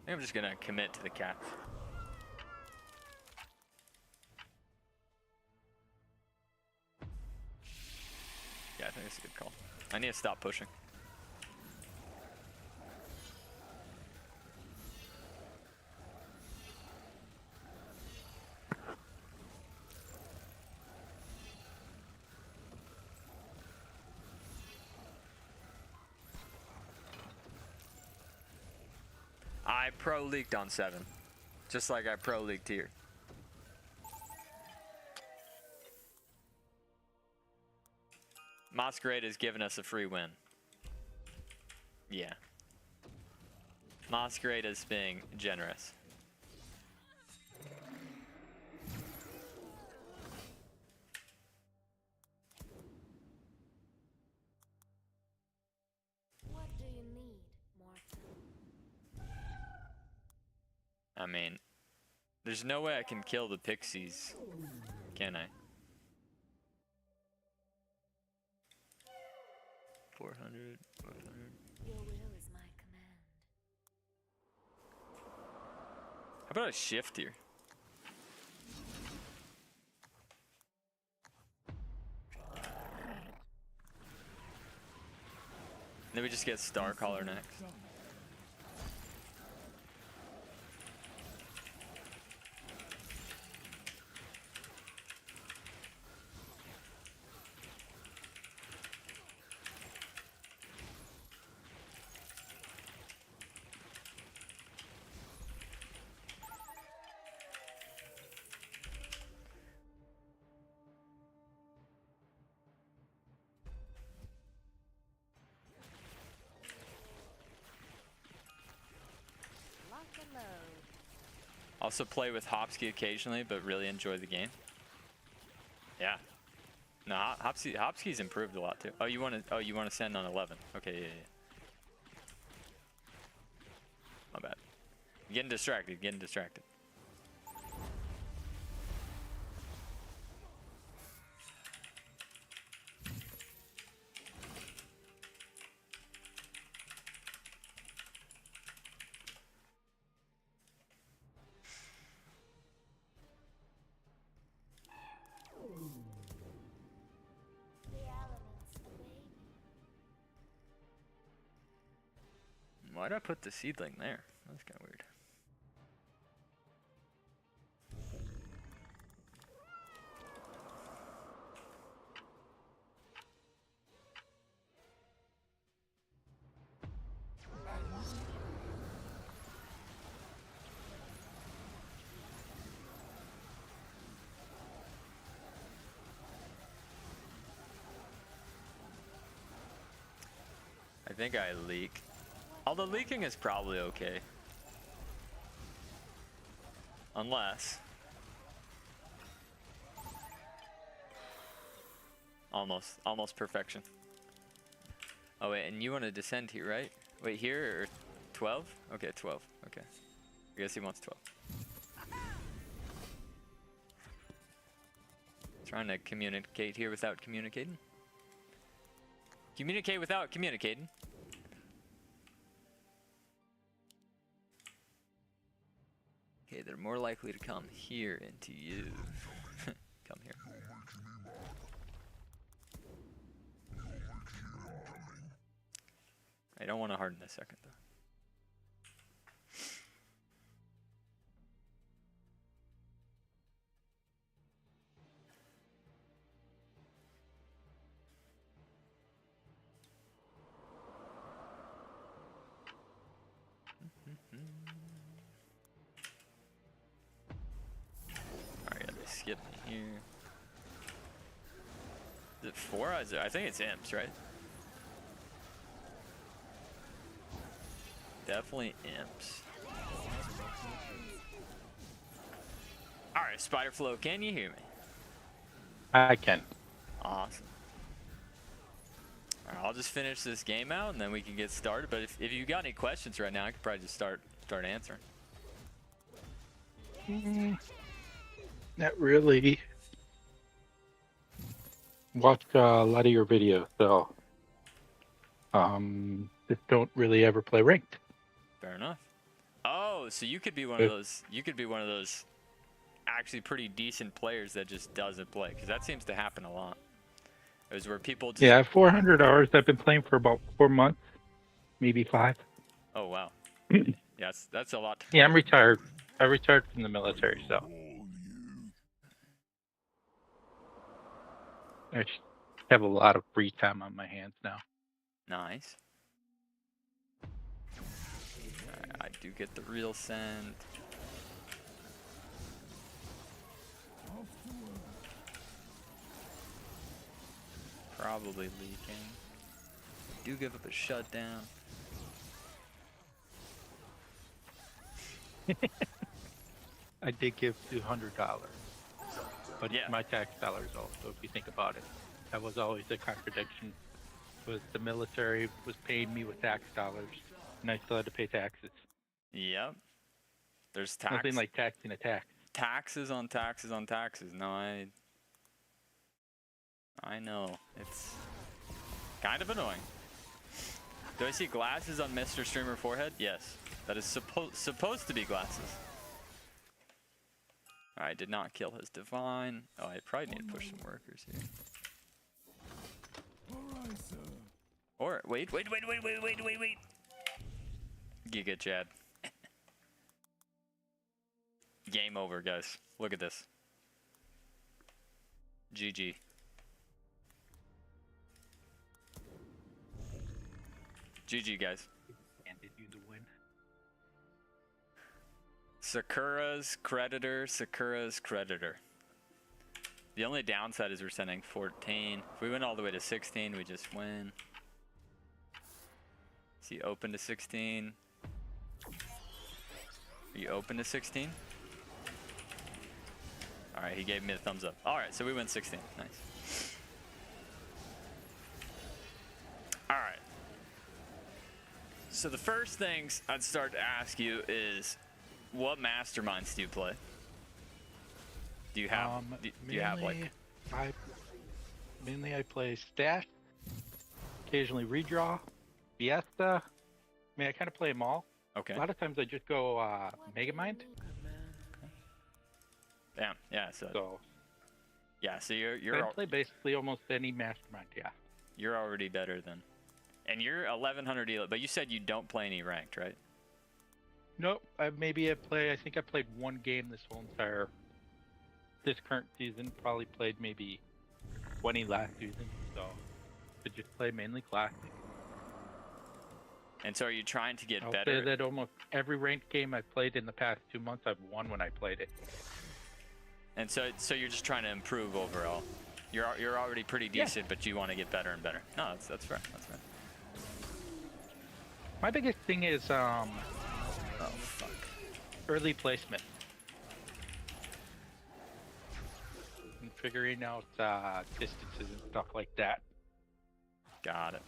think I'm just gonna commit to the cat. Yeah, I think it's a good call. I need to stop pushing. I pro leaked on 7, just like I pro leaked here. Masquerade has given us a free win. Yeah. Masquerade is being generous. What do you need, Martin? I mean, there's no way I can kill the pixies, can I? 400, 500. Your will is my command. How about a shift here? Then we just get Star Caller next. Lock and load. Also play with Hopsky occasionally, but really enjoy the game. Yeah. No, Hopsky's improved a lot too. Oh, you want to send on 11? Okay, yeah. My bad. Getting distracted. The elements, baby. Why'd I put the seedling there? That's kind of weird. I think I leak. Although leaking is probably okay. Unless. Almost perfection. Oh wait, and you want to descend here, right? Wait, here or 12? Okay, 12. Okay. I guess he wants 12. Trying to communicate here without communicating. Communicate without communicating. Okay, they're more likely to come here into you. Come here. I don't want to harden a second though. Alright, they skip me here. Is it 4? I think it's imps, right? Definitely imps. Alright, Spiderflow, can you hear me? I can. Awesome. Alright, I'll just finish this game out and then we can get started. But if you got any questions right now, I could probably just start answering. Not really. Watched a lot of your videos, so just don't really ever play ranked. Fair enough. Oh, so you could be one of those. You could be one of those actually pretty decent players that just doesn't play, because that seems to happen a lot. It was where people just. Yeah, 400 hours. I've been playing for about 4 months, maybe 5. Oh wow. Yeah, that's a lot. Yeah, I'm retired. I retired from the military, so I just have a lot of free time on my hands now. Nice. Alright, I do get the real send. Probably leaking. Do give up a shutdown. I did give $200, but Yeah. it's my tax dollars also, if you think about it. That was always the contradiction. Was the military was paying me with tax dollars, and I still had to pay taxes. Yep. There's Nothing like taxing a tax. taxes on taxes on taxes. No, I know. It's kind of annoying. Do I see glasses on Mr. Streamer forehead? Yes. That is supposed to be glasses. I did not kill his divine. Oh, I probably need to push some workers here. Alright, sir. Or wait. Giga Chad. Game over, guys. Look at this. GG. GG, guys. Handed you the win. Sakura's creditor. The only downside is we're sending 14. If we went all the way to 16, we just win. See, open to 16. Are you open to 16? All right, he gave me the thumbs up. All right, so we win 16. Nice. All right. So the first things I'd start to ask you is, what masterminds do you play? Do you have? Do you have like? Mainly I play Stash, occasionally Redraw, Fiesta. I mean, I kind of play them all. Okay. A lot of times I just go Megamind. Damn. Yeah. So. So Yeah. So I you're play basically almost any mastermind. Yeah. you're already better than, and you're 1100 ELO. But you said you don't play any ranked, right? Nope. I think I played one game this current season. Probably played maybe 20 last season. So I just play mainly classic. And so are you trying to get I'll better? say that almost every ranked game I've played in the past 2 months, I've won when I played it. And so you're just trying to improve overall. You're already pretty Yeah. decent, but you want to get better and better. No, that's fair. That's fair. My biggest thing is Oh fuck. early placement. And figuring out distances and stuff like that. Got it.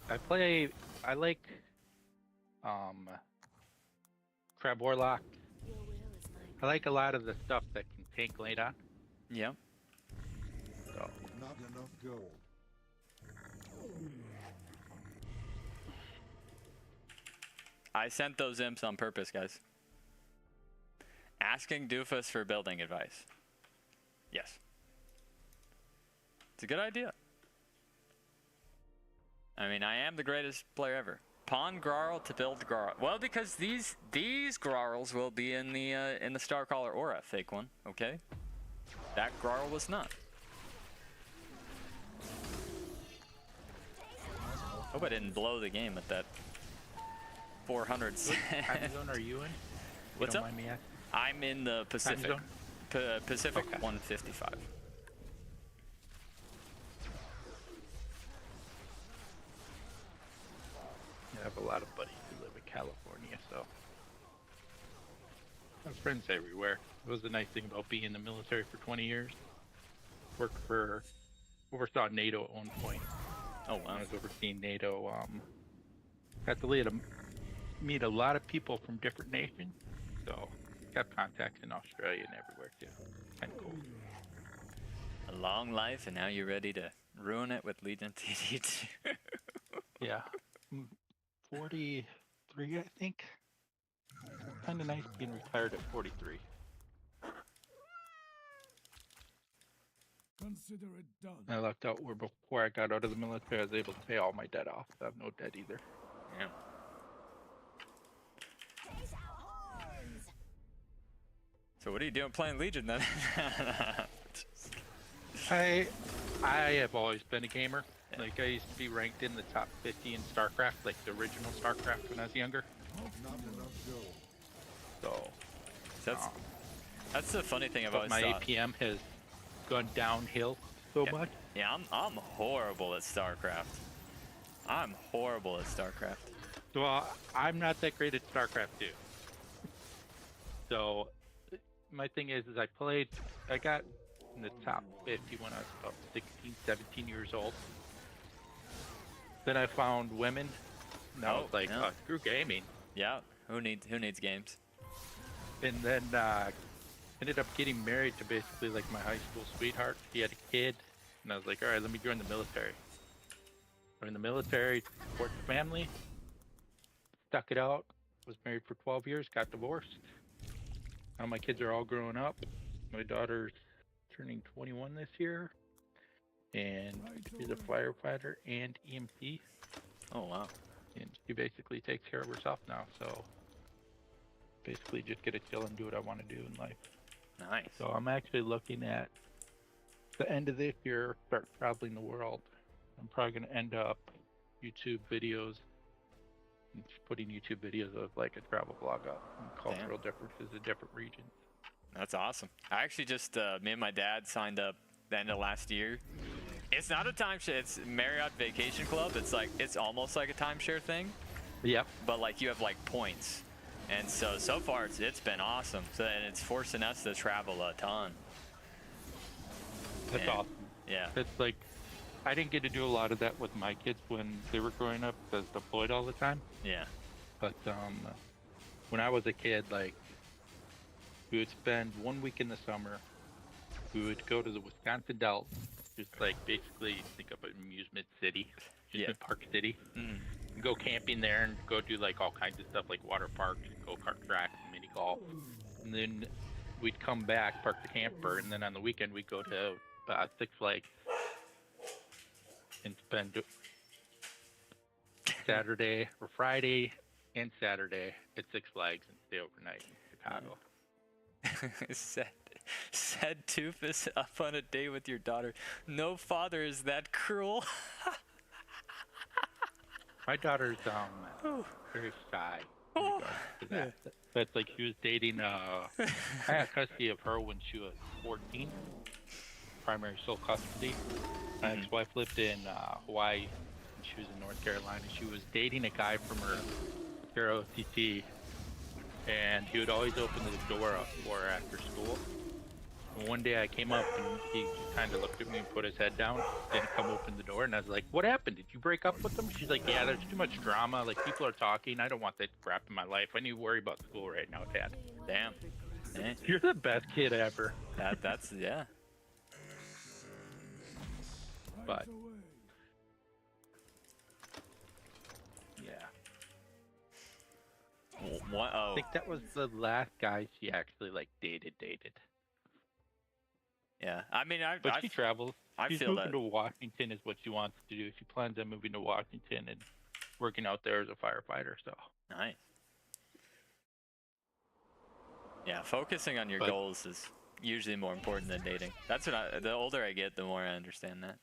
I like Crab Warlock. I like a lot of the stuff that can tank late on. Yep. So Not enough gold. I sent those imps on purpose, guys. Asking Doofus for building advice. Yes. It's a good idea. I mean, I am the greatest player ever. Pawn Grarl to build Grarl. Well, because these Grarls will be in the Starcaller aura, fake one. Okay. That Grarl was not. Hope I didn't blow the game with that 400. what time zone are you in? What's Don't up? mind me asking. I'm in the Pacific. zone? Pacific Okay. 155. I have a lot of buddies who live in California, so I have friends everywhere. It was the nice thing about being in the military for 20 years. Oversaw NATO at one point. Oh When wow. I was overseeing NATO, got to meet a lot of people from different nations, so kept contacts in Australia and everywhere too. Kind of cool. A long life, and now you're ready to ruin it with Legion TD2. Yeah. 43, I think. Kind of nice being retired at 43. Consider it done. I lucked out where before I got out of the military, I was able to pay all my debt off. I have no debt either. Yeah. So what are you doing playing Legion then? I have always been a gamer. Like I used to be ranked in the top 50 in StarCraft, like the original StarCraft when I was younger. Not enough gold. So That's the funny thing I've but always my thought. APM has gone downhill so much. Yeah, I'm horrible at StarCraft. I'm horrible at StarCraft. Well, I'm not that great at StarCraft too. So my thing is I got in the top 50 when I was about 16, 17 years old. Then I found women. Now it's like, yeah. screw gaming. Yeah, who needs games? And then ended up getting married to basically like my high school sweetheart. He had a kid, and I was like, all right, let me join the military. Joined the military, support the family, stuck it out. Was married for 12 years, got divorced. Now my kids are all growing up. My daughter's turning 21 this year, and she's a firefighter and EMT. Oh wow. And she basically takes care of herself now. So basically, just get to chill and do what I want to do in life. Nice. So I'm actually looking at the end of this year, start traveling the world. I'm probably going to end up YouTube videos, and just putting YouTube videos of like a travel vlog up and cultural differences in different regions. That's awesome. I actually just, me and my dad signed up the end of last year. It's not a timeshare, it's Marriott Vacation Club. It's almost like a timeshare thing, Yep. but like you have like points. And so far it's been awesome. So, and it's forcing us to travel a ton. That's And- awesome. Yeah. It's like, I didn't get to do a lot of that with my kids when they were growing up, because deployed all the time. Yeah. But when I was a kid, like, we would spend 1 week in the summer. We would go to the Wisconsin Dells, just like basically think of an amusement city, amusement park city. Mm. Go camping there and go do like all kinds of stuff like water parks, go-kart tracks, mini golf. And then we'd come back, park the camper, and then on the weekend we'd go to Six Flags and spend Saturday or Friday and Saturday at Six Flags and stay overnight in Chicago. said Doofus up on a date with your daughter. No father is that cruel. My daughter's very shy in regards to that. That's like she was dating I had custody of her when she was 14, primary sole custody. My ex-wife lived in Hawaii and she was in North Carolina. She was dating a guy from her OTT, and he would always open the door up for her after school. And one day I came up and he kind of looked at me and put his head down, didn't come open the door, and I was like, "What happened? Did you break up with him?" She's like, "Yeah, there's too much drama. Like, people are talking. I don't want that crap in my life. I need to worry about school right now, Dad." Damn. Eh, You're the best kid ever. that's yeah. But yeah, What? I Oh, think that was the last guy she actually like dated. yeah. I mean, But she travels. I She's feel moving that. to Washington is what she wants to do. She plans on moving to Washington and working out there as a firefighter. So Nice. Yeah, focusing on your But- goals is usually more important than dating. That's what the older I get, the more I understand that.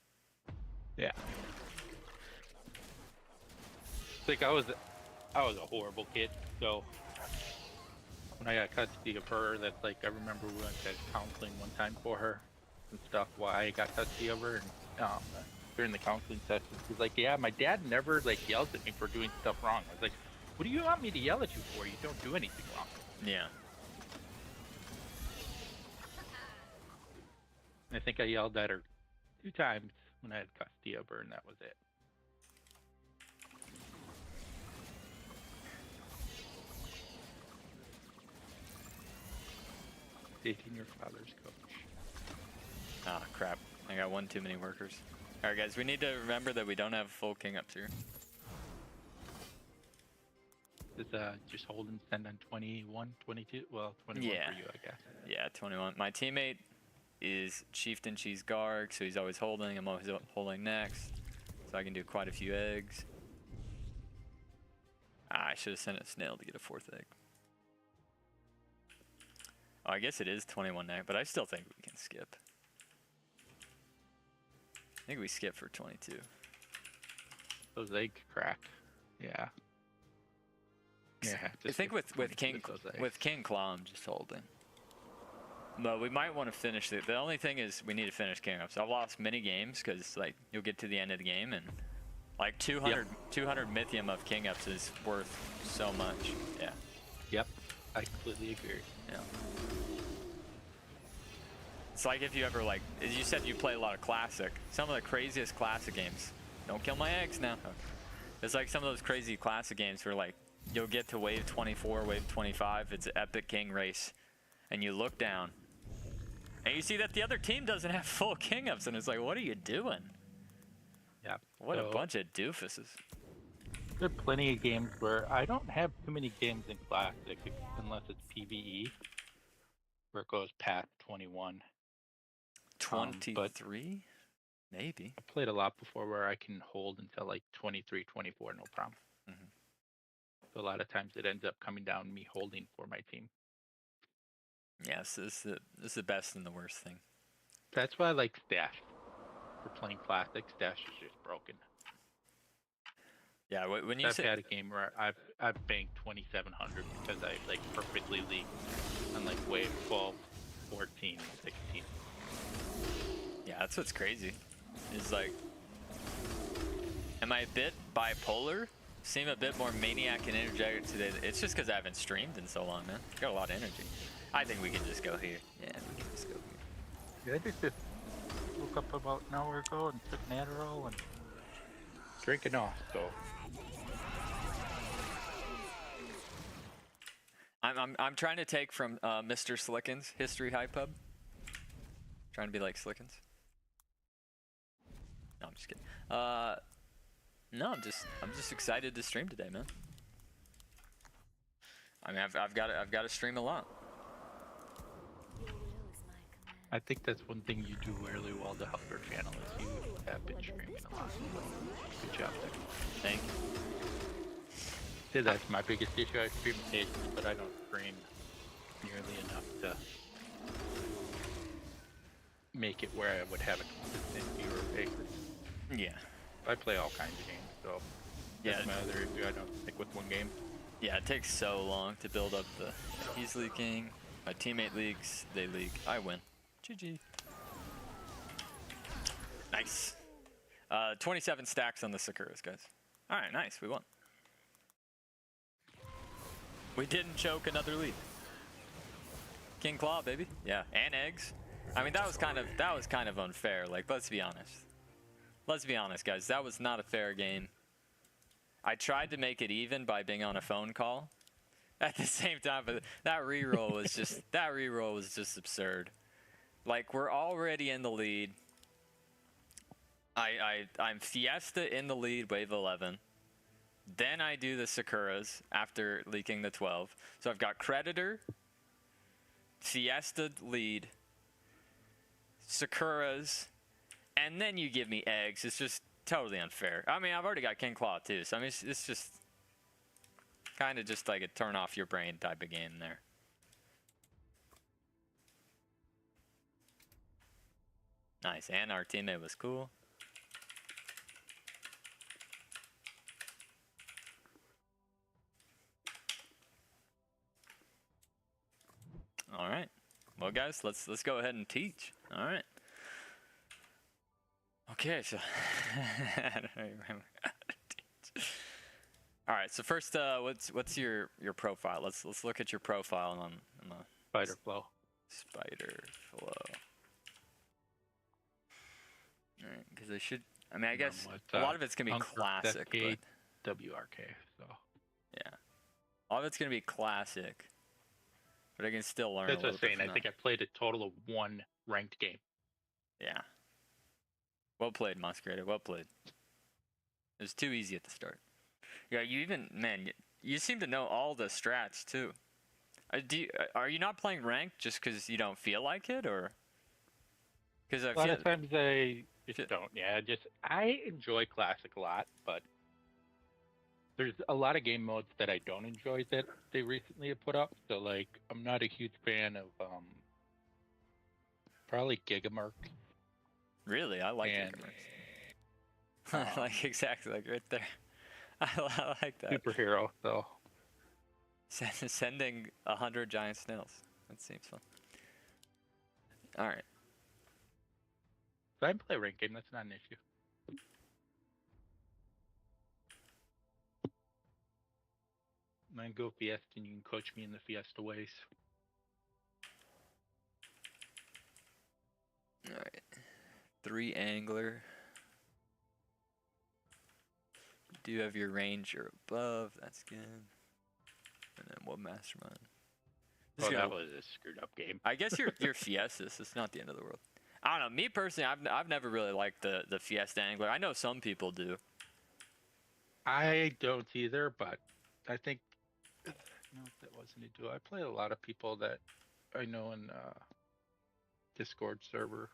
yeah, like I was a horrible kid. So when I got custody of her, that's like I remember we went to counseling one time for her and stuff. Why I got custody of her, and during the counseling session, she's like, "Yeah, my dad never like yelled at me for doing stuff wrong." I was like, "What do you want me to yell at you for? You don't do anything wrong." Yeah. And I think I yelled at her 2 times when I had custody of her, and that was it. Dating your father's coach. Ah, crap. I got one too many workers. Alright, guys, we need to remember that we don't have full king ups here. Is just hold and send on 21, 22? Well, 21 Yeah. for you, I guess. Yeah, 21. My teammate is Chieftain Cheese Garg, so he's always holding. I'm always holding next. So I can do quite a few eggs. Ah, I should have sent a snail to get a 4th egg. Oh, I guess it is 21 egg, but I still think we can skip. I think we skip for 22. Those eggs crack. Yeah. Yeah. I think with King those eggs. with King Claw, I'm just holding. But we might want to finish it. The only thing is we need to finish King Ups. I've lost many games because like you'll get to the end of the game and like 200 Mythium of King Ups is worth so much. Yeah. Yep. I completely agree. Yeah. It's like if you ever like, as you said, you play a lot of classic. Some of the craziest classic games. Don't kill my eggs now. It's like some of those crazy classic games where like you'll get to wave 24, wave 25. It's an epic king race, and you look down, and you see that the other team doesn't have full king ups, and it's like, what are you doing? Yeah. What a So, bunch of doofuses. There are plenty of games where I don't have too many games in Classic unless it's PvE, where it goes past 21. 23? Maybe. I played a lot before where I can hold until like 23, 24, no problem. Mhm. So a lot of times it ends up coming down to me holding for my team. Yes, this is the best and the worst thing. That's why I like Stash. For playing Classic, Stash is just broken. Yeah, when you I've say had a game where I've banked 2,700 because I like perfectly leaked on like wave 12, 14, and 16. yeah, that's what's crazy. Is like, am I a bit bipolar? seem a bit more maniac and energetic today. It's just because I haven't streamed in so long, man. Got a lot of energy. I think we can just go here. Yeah, we can just go here. Yeah, I just woke up about an hour ago and took an Adderall and drinking off, so. I'm trying to take from Mr. Slickens, History High Pub. Trying to be like Slickens. No, I'm just kidding. No, I'm just excited to stream today, man. I mean, I've got to stream a lot. I think that's one thing you do really well to help your channel is you have been streaming a lot. Good job there. Thank you. Yeah, that's my biggest issue. I stream occasionally, but I don't stream nearly enough to make it where I would have a consistent viewer base. Yeah. I play all kinds of games, so that's my other issue. I don't stick with one game. Yeah, it takes so long to build up the. He's leaking. My teammate leaks. They leak. I win. GG. Nice. 27 stacks on the Sakuras, guys. All right, nice. We won. We didn't choke another lead. King Claw, baby. Yeah, and eggs. I mean, that was kind of unfair. Like, let's be honest. Let's be honest, guys. That was not a fair game. I tried to make it even by being on a phone call at the same time, but that reroll was just absurd. Like, we're already in the lead. I'm Fiesta in the lead, wave 11. Then I do the Sakuras after leaking the 12. So I've got Creditor, Fiesta lead, Sakuras, and then you give me eggs. It's just totally unfair. I mean, I've already got King Claw too, so I mean, it's just kind of just like a turn off your brain type of game there. Nice, and our teammate was cool. All right. Well, guys, let's go ahead and teach. All right. Okay, so I don't even remember how to teach. All right. So first, what's your profile? Let's look at your profile on the Spider Flow. Spider Flow. All right, because they should. I mean, I guess a lot of it's gonna be classic. But, WRK. So. Yeah. A lot of it's gonna be classic. But I can still learn. That's a what I'm little bit saying. from I think I played a total of 1 ranked game. Yeah. Well played, Musgrader. Well played. It was too easy at the start. Yeah, you seem to know all the strats too. Are you not playing ranked just because you don't feel like it, or? Because a lot of times I just don't. Yeah, I enjoy classic a lot, but there's a lot of game modes that I don't enjoy that they recently have put up. So like, I'm not a huge fan of probably Gigamerc. Really, I like Gigamerc. Like exactly like right there. I like that. Superhero, so. Sending 100 giant snails. That seems fun. All right. So I play rank game. That's not an issue. I can go Fiesta, and you can coach me in the Fiesta ways. All right. 3 angler. You do have your ranger above. That's good. And then what mastermind? Oh, that was a screwed up game. I guess your Fiestas. It's not the end of the world. I don't know. Me personally, I've never really liked the Fiesta angler. I know some people do. I don't either, but I think no, that wasn't a do. I play a lot of people that I know in Discord server.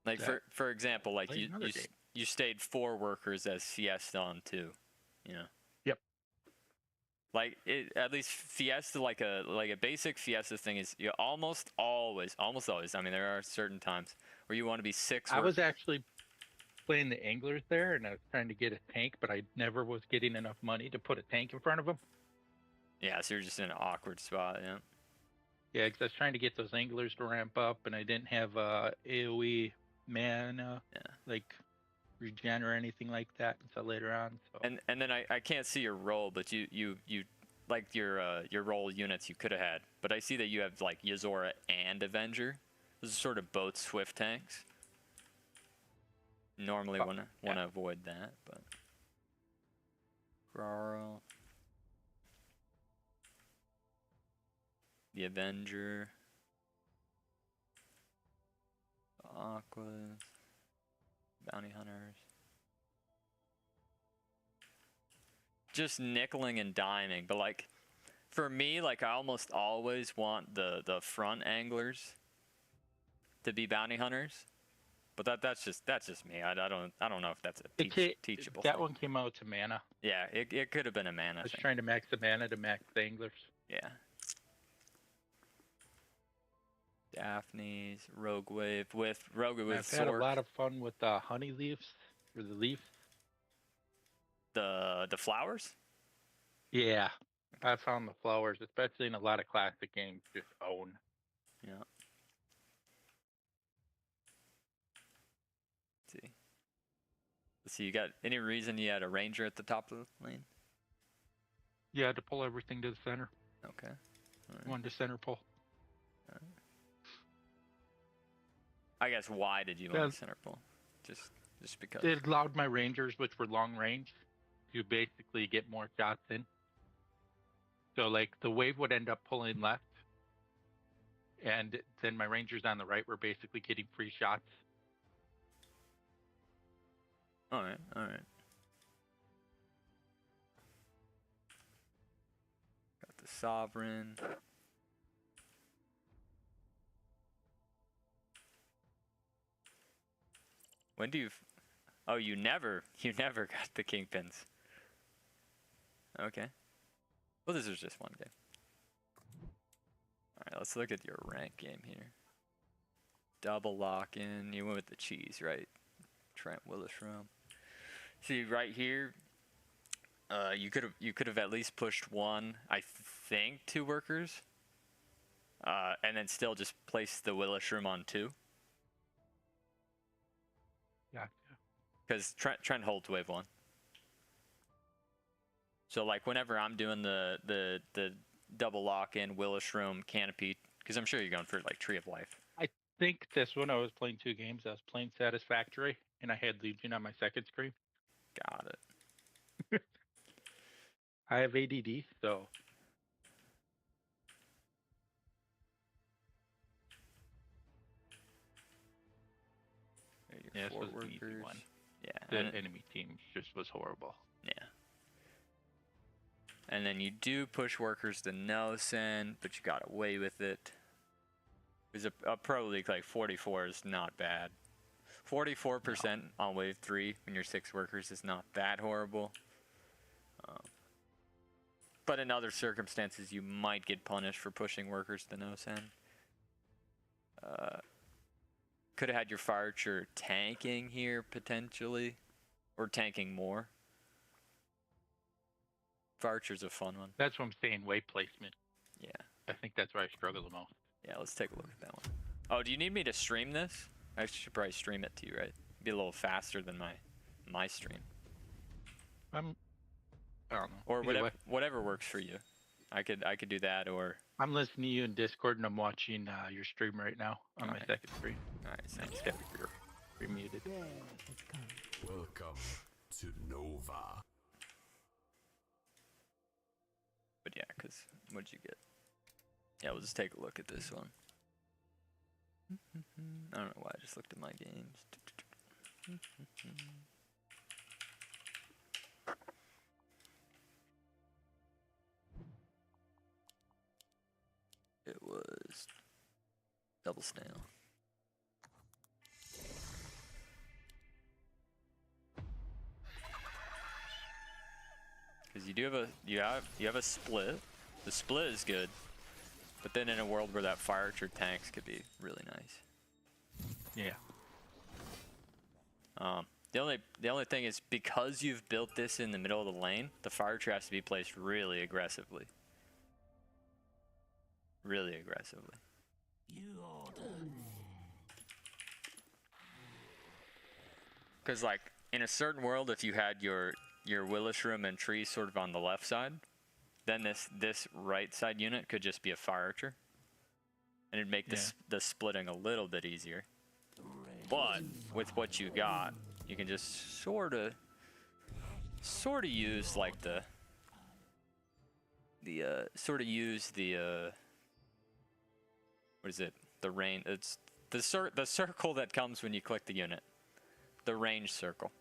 Like for example, like you stayed 4 workers as Fiesta on 2, you know. Yep. Like at least Fiesta, like a basic Fiesta thing is you almost always. I mean, there are certain times where you want to be 6. I was actually playing the anglers there, and I was trying to get a tank, but I never was getting enough money to put a tank in front of them. Yeah, so you're just in an awkward spot, yeah. Yeah, because I was trying to get those anglers to ramp up, and I didn't have AOE mana. Yeah. Like, regen or anything like that until later on. So And then I can't see your roll, but you like your roll units you could have had. But I see that you have like Yozora and Avenger. Those are sort of both swift tanks. Normally wanna avoid that, but Rarl, the Avenger, Aquas, Bounty Hunters. Just nickeling and diming, but like for me, like I almost always want the front anglers to be bounty hunters, but that's just me. I don't know if that's a teachable. That thing. one came out to mana. Yeah, it could have been a mana I was thing. trying to max the mana to max the anglers. Yeah. Daphne's Rogue Wave with I've had a lot of fun with the honey leaves or the leaf. The flowers. Yeah, I found the flowers, especially in a lot of classic games, just own. Yeah. Let's see. You got any reason you had a ranger at the top of the lane? Yeah, to pull everything to the center. Okay. All right. One to center pull. I guess why did you want center pull? Just because. It allowed my rangers, which were long range, to basically get more shots in. So like the wave would end up pulling left, and then my rangers on the right were basically getting free shots. All right. Got the Sovereign. When do you? Oh, you never got the kingpins. Okay. Well, this is just one game. All right, let's look at your rank game here. Double lock in. You went with the cheese, right? Trent Willisrom. See right here. You could have at least pushed one. I think 2 workers. And then still just place the Willisrom on 2. Gotcha. Because Trent holds wave 1. So like whenever I'm doing the double lock in Willisrom canopy, because I'm sure you're going for like Tree of Life. I think this one I was playing 2 games. I was playing Satisfactory, and I had Legion on my second screen. Got it. I have ADD, so. Yeah, this was an easy one. Yeah. The enemy team just was horrible. Yeah. And then you do push workers to no send, but you got away with it. Because a pro league like 44 is not bad. 44% on wave 3 when you're 6 workers is not that horrible. But in other circumstances, you might get punished for pushing workers to no send. Could have had your fire archer tanking here potentially, or tanking more. Fire archer's a fun one. That's what I'm saying, wave placement. Yeah. I think that's where I struggle the most. Yeah, let's take a look at that one. Oh, do you need me to stream this? I should probably stream it to you, right? Be a little faster than my stream. I don't know. Or Either way. whatever works for you. I could do that, or I'm listening to you in Discord, and I'm watching your stream right now on my second screen. all right, sounds Nice. good. You're muted. Welcome to Nova. But yeah, because what'd you get? Yeah, we'll just take a look at this one. I don't know why I just looked at my games. It was double snail. Because you do have a split. The split is good, but then in a world where that fire archer tanks could be really nice. Yeah. The only thing is because you've built this in the middle of the lane, the fire archer has to be placed really aggressively. Really aggressively. Because like in a certain world, if you had your Willis room and tree sort of on the left side, then this right side unit could just be a fire archer, and it'd make the splitting a little bit easier. But with what you got, you can just sort of use like the what is it? The range. It's the circle that comes when you click the unit. The range circle.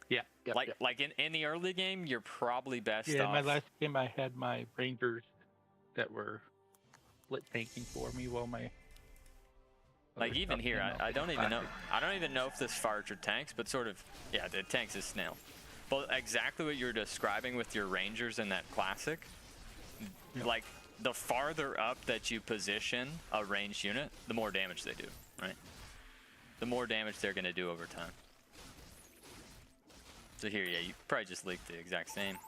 Yeah. Yep, Like in the early game, you're probably best Yeah, off. in my last game, I had my rangers that were split tanking for me while my. Like other even stuff here, came out I with don't even know. classic. I don't even know if this fire archer tanks, but sort of, yeah, it tanks as snail. But exactly what you're describing with your rangers in that classic, like the farther up that you position a ranged unit, the more damage they do, right? The more damage they're gonna do over time. So here, yeah, you probably just leaked the exact same.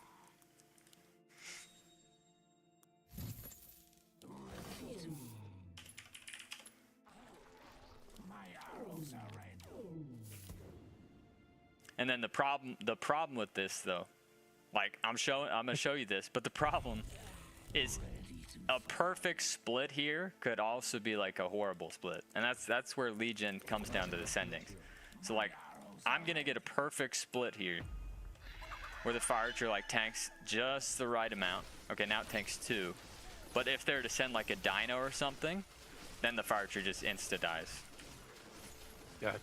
And then the problem with this though, like I'm gonna show you this, but the problem is a perfect split here could also be like a horrible split, and that's where Legion comes down to the sendings. So like, I'm gonna get a perfect split here, where the fire archer like tanks just the right amount. Okay, now it tanks 2, but if they're to send like a dino or something, then the fire archer just insta dies. Gotcha.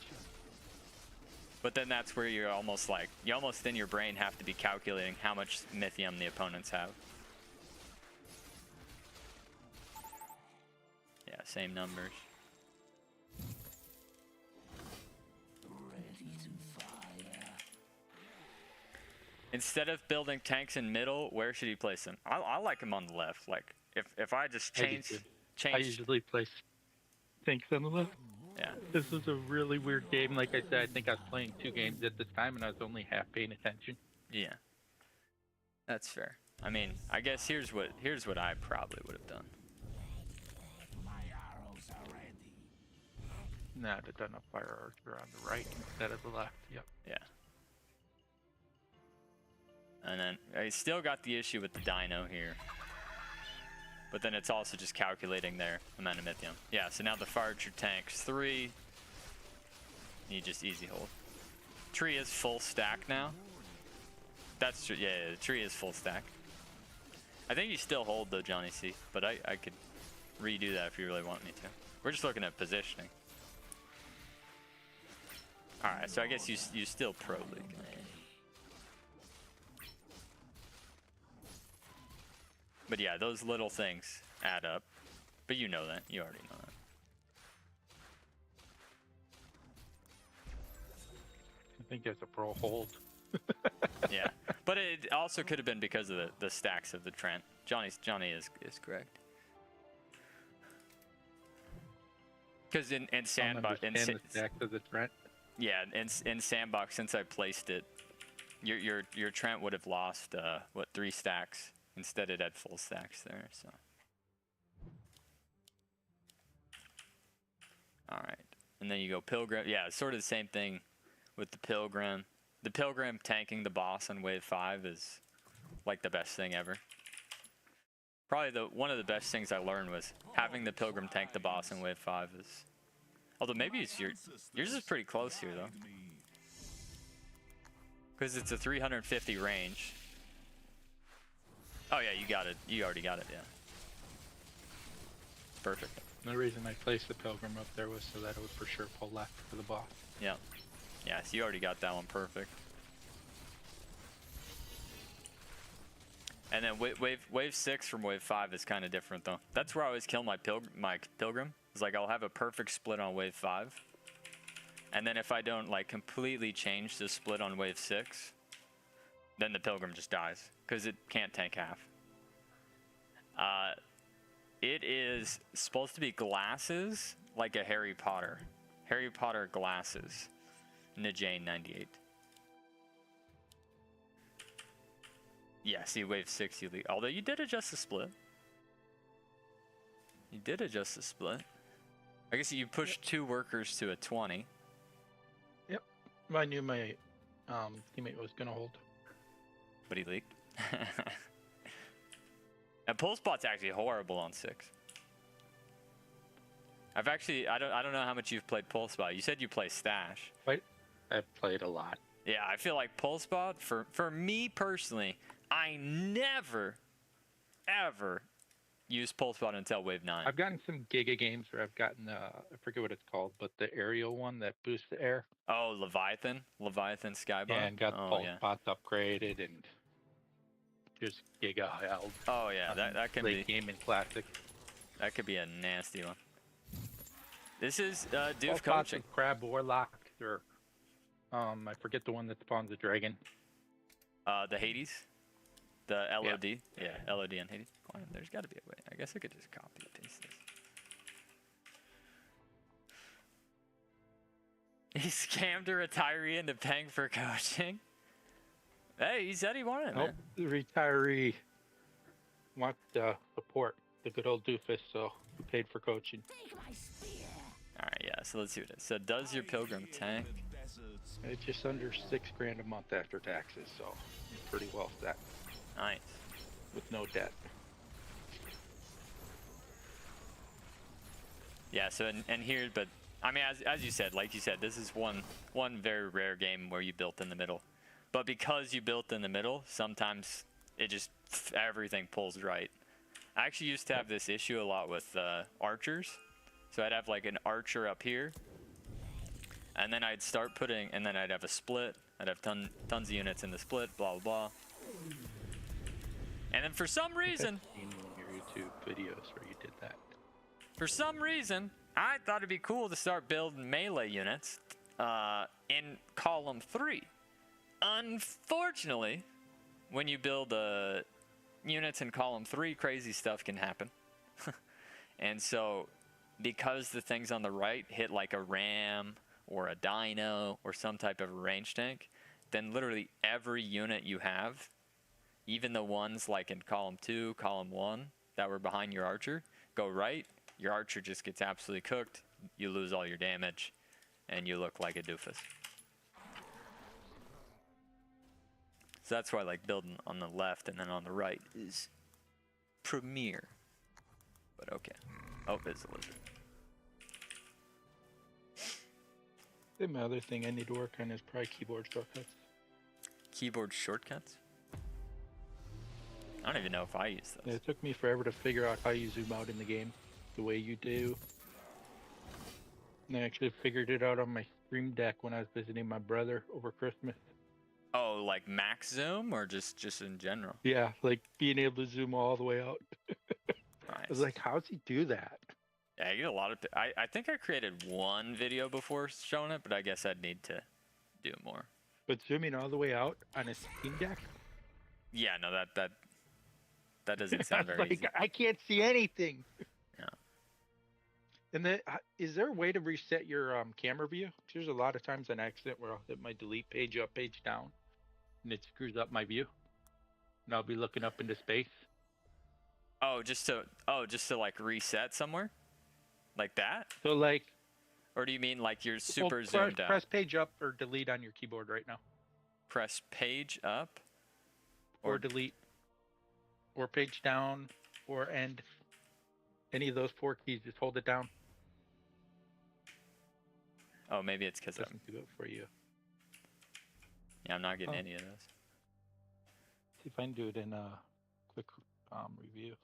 But then that's where you're almost like, you almost in your brain have to be calculating how much Mythium the opponents have. Yeah, same numbers. Instead of building tanks in middle, where should he place them? I like him on the left. Like, if I just I change. usually place tanks on the left. Yeah. This was a really weird game. Like I said, I think I was playing 2 games at this time, and I was only half paying attention. Yeah. That's fair. I mean, I guess here's what I probably would have done. Nah, I'd have done a fire archer on the right instead of the left. Yep. Yeah. And then I still got the issue with the dino here. But then it's also just calculating their amount of Mythium. Yeah, so now the fire archer tanks 3. You just easy hold. Tree is full stack now. That's true. Yeah, the tree is full stack. I think you still hold though, Johnny C. But I could redo that if you really want me to. We're just looking at positioning. Alright, so I guess you still pro league. But yeah, those little things add up. But you know that. You already know that. I think there's a pro hold. Yeah. But it also could have been because of the stacks of the Trent. Johnny is correct. Because in Sandbox... the stacks of the Trent. Yeah, in Sandbox, since I placed it, your Trent would have lost, 3 stacks. Instead it had full stacks there, so. Alright, and then you go Pilgrim. Yeah, it's sort of the same thing with the Pilgrim. The Pilgrim tanking the boss on wave 5 is like the best thing ever. Probably one of the best things I learned was having the Pilgrim tank the boss in wave 5 is... Although maybe it's yours is pretty close here though. Because it's a 350 range. Oh yeah, you got it. You already got it, yeah. Perfect. The reason I placed the Pilgrim up there was so that it would for sure pull left for the boss. Yeah. Yeah, so you already got that one perfect. And then wave 6 from wave 5 is kind of different though. That's where I always kill my Pilgrim. It's like I'll have a perfect split on wave 5. And then if I don't like completely change the split on wave 6, then the Pilgrim just dies. Because it can't tank half. It is supposed to be glasses like a Harry Potter. Harry Potter glasses. Najane 98. Yeah, see wave 6 you leave. Although you did adjust the split. You did adjust the split. I guess you pushed 2 workers to a 20. Yep. I knew my teammate was gonna hold. But he leaked. And pull spot's actually horrible on 6. I've actually I don't know how much you've played pull spot. You said you play stash. I've played a lot. Yeah, I feel like pull spot for me personally, I never ever used pull spot until wave 9. I've gotten some Giga games where I've gotten I forget what it's called, but the aerial one that boosts the air. Oh, Leviathan Skybot. Yeah, and got the oh, pulse yeah. spots upgraded and just Giga held. Oh yeah, that can late be game in classic. that could be a nasty one. This is Pulse Doof spots coaching. with Crab Warlock or I forget the one that spawns the dragon. The Hades, the LOD. Yeah, LOD and Hades. Well, there's got to be a way. I guess I could just copy and paste this. He scammed a retiree into paying for coaching. Hey, he said he wanted it. Nope, Man. the retiree wants support, the good old Doofus, so who paid for coaching. All right, yeah. So let's see what it is. So does your pilgrim tank? It's just under $6,000 a month after taxes, so pretty well set Nice. with no debt. Yeah. So and here, but I mean, as you said, like you said, this is one very rare game where you built in the middle. But because you built in the middle, sometimes it just everything pulls right. I actually used to have this issue a lot with archers. So I'd have like an archer up here, and then I'd start putting, and then I'd have a split. I'd have tons of units in the split, blah, blah, blah. And then for some reason, I've seen one of your YouTube videos where you did that. for some reason, I thought it'd be cool to start building melee units in column 3. Unfortunately, when you build units in column 3, crazy stuff can happen. And so, because the things on the right hit like a ram or a dino or some type of range tank, then literally every unit you have, even the ones like in column 2, column 1 that were behind your archer, go right, your archer just gets absolutely cooked, you lose all your damage, and you look like a doofus. So that's why like building on the left and then on the right is premier. But okay. Oh, it's a lizard. Then my other thing I need to work on is probably keyboard shortcuts. Keyboard shortcuts? I don't even know if I use Yeah, those. it took me forever to figure out how you zoom out in the game the way you do. And I actually figured it out on my stream deck when I was visiting my brother over Christmas. Oh, like max zoom or just in general? Yeah, like being able to zoom all the way out. I was Nice. like, how does he do that? Yeah, I get a lot of. I think I created one video before showing it, but I guess I'd need to do it more. But zooming all the way out on a stream deck? Yeah, no, that doesn't sound very like, easy. I can't see anything. Yeah. And then, is there a way to reset your camera view? 'Cause there's a lot of times on accident where I'll hit my delete page up, page down, and it screws up my view. And I'll be looking up into space. Oh, just to like reset somewhere, like that? So like, Or do you mean like you're super well, zoomed out? press page up or delete on your keyboard right now, Press page up, or delete, or page down, or end. Any of those 4 keys, just hold it down. Oh, maybe it's because Doesn't do it for you. I'm not getting Oh. any of those. See if I can do it in a quick review.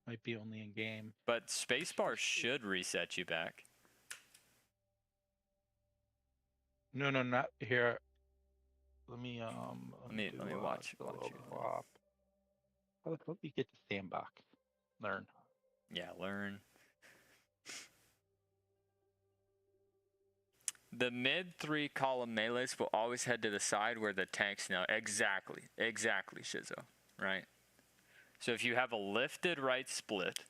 Might be only in game. But spacebar should reset you back. No, not here. Let me Let me do, watch the you. co-op. Let me get the sandbox. Learn. Yeah, learn. The mid 3 column melees will always head to the side where the tanks know. Exactly, Shizo, right? So if you have a lifted right split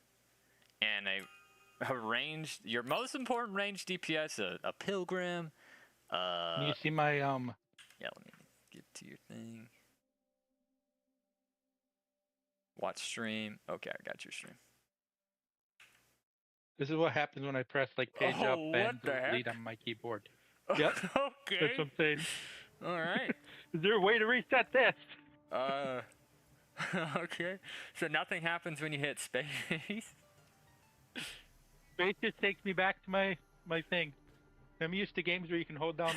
and a ranged, your most important range DPS, a pilgrim. Can you see my Yeah, let me get to your thing. Watch stream. Okay, I got your stream. This is what happens when I press like page up Oh, and what the delete heck? on my keyboard. Yep. That's Okay. what I'm saying. All right. Is there a way to reset this? Okay. So nothing happens when you hit space. Space just takes me back to my thing. I'm used to games where you can hold down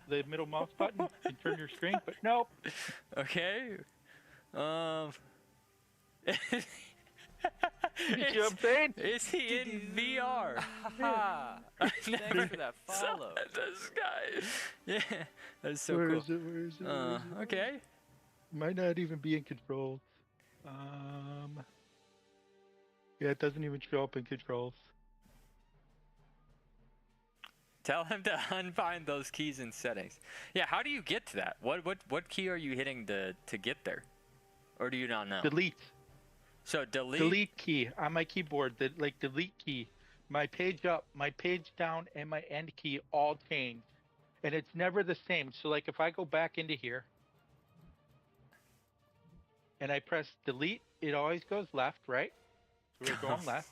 the middle mouse button and turn your screen, but nope. Okay. You know what I'm saying? Is he in VR? Thanks for that follow. This guy. Yeah, that's so Where cool. is it? Where is it? Where is it? Okay. Might not even be in controls. Yeah, it doesn't even show up in controls. Tell him to unbind those keys in settings. Yeah, how do you get to that? What key are you hitting to get there? Or do you not know? Delete. So delete. Delete key on my keyboard. The delete key. My page up, my page down, and my end key all change, and it's never the same. So like if I go back into here and I press delete, it always goes left, right? So we're going left.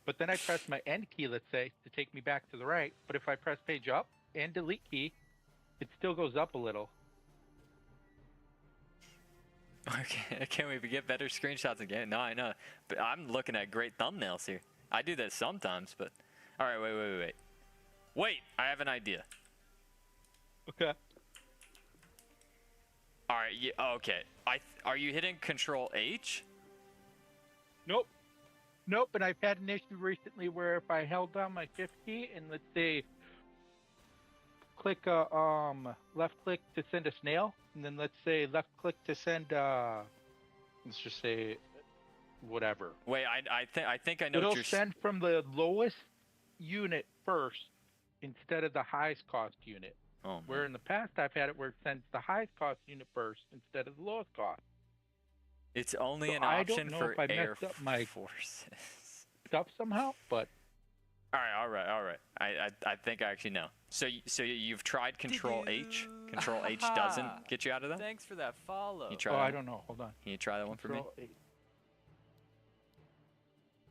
But then I press my end key, let's say, to take me back to the right. But if I press page up and delete key, it still goes up a little. Okay, can we get better screenshots again? No, I know. But I'm looking at great thumbnails here. I do that sometimes, but... Alright, wait. Wait, I have an idea. Okay. Alright, yeah, okay. Are you hitting Control H? Nope. Nope, and I've had an issue recently where if I held down my shift key and let's say click left click to send a snail, and then let's say left click to send let's just say whatever. Wait, I think I know It'll what you're send from the lowest unit first instead of the highest cost unit. Oh, man. Where in the past I've had it where it sends the highest cost unit first instead of the lowest cost. It's only So an I don't option know for if I Air messed up my Forces. Stuff somehow, but All right. I think I actually know. So you've tried Control H. Control H doesn't get you out of that. Thanks for that follow. You try. oh, that I one? don't know. Hold on. Can you try that one for me? Control 8.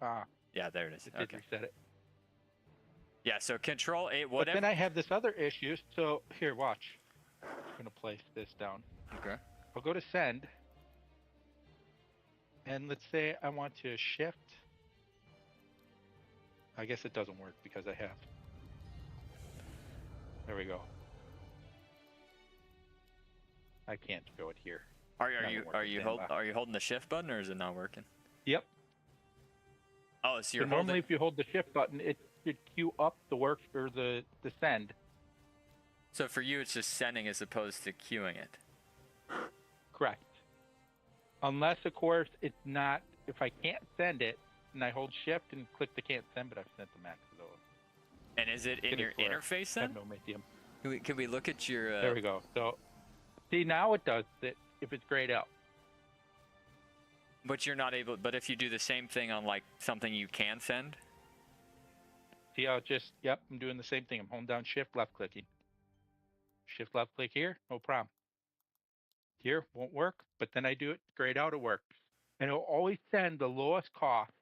Ah, Yeah, there it is. it did Okay. reset it. Yeah. So Control 8. But Whatever. then I have this other issue. So here, watch. I'm gonna place this down. Okay. I'll go to send, and let's say I want to shift. I guess it doesn't work because I have. There we go. I can't go it here. Are Not you gonna work. are you holding the shift button or is it not working? Yep. Oh, so So you're normally, holding. if you hold the shift button, it should queue up the work or the send. So for you, it's just sending as opposed to queuing it. Correct. Unless, of course, it's not. If I can't send it, and I hold shift and click the can't send, but I've sent the max of those. And is it in Get it your for it. interface I then? have no medium. Can we look at your? There we go. So, see now it does it if it's grayed out. But you're not able. But if you do the same thing on like something you can send. See how it just? Yep, I'm doing the same thing. I'm holding down shift, left clicking. Shift, left click here, no problem. Here won't work, but then I do it grayed out, it works. And it'll always send the lowest cost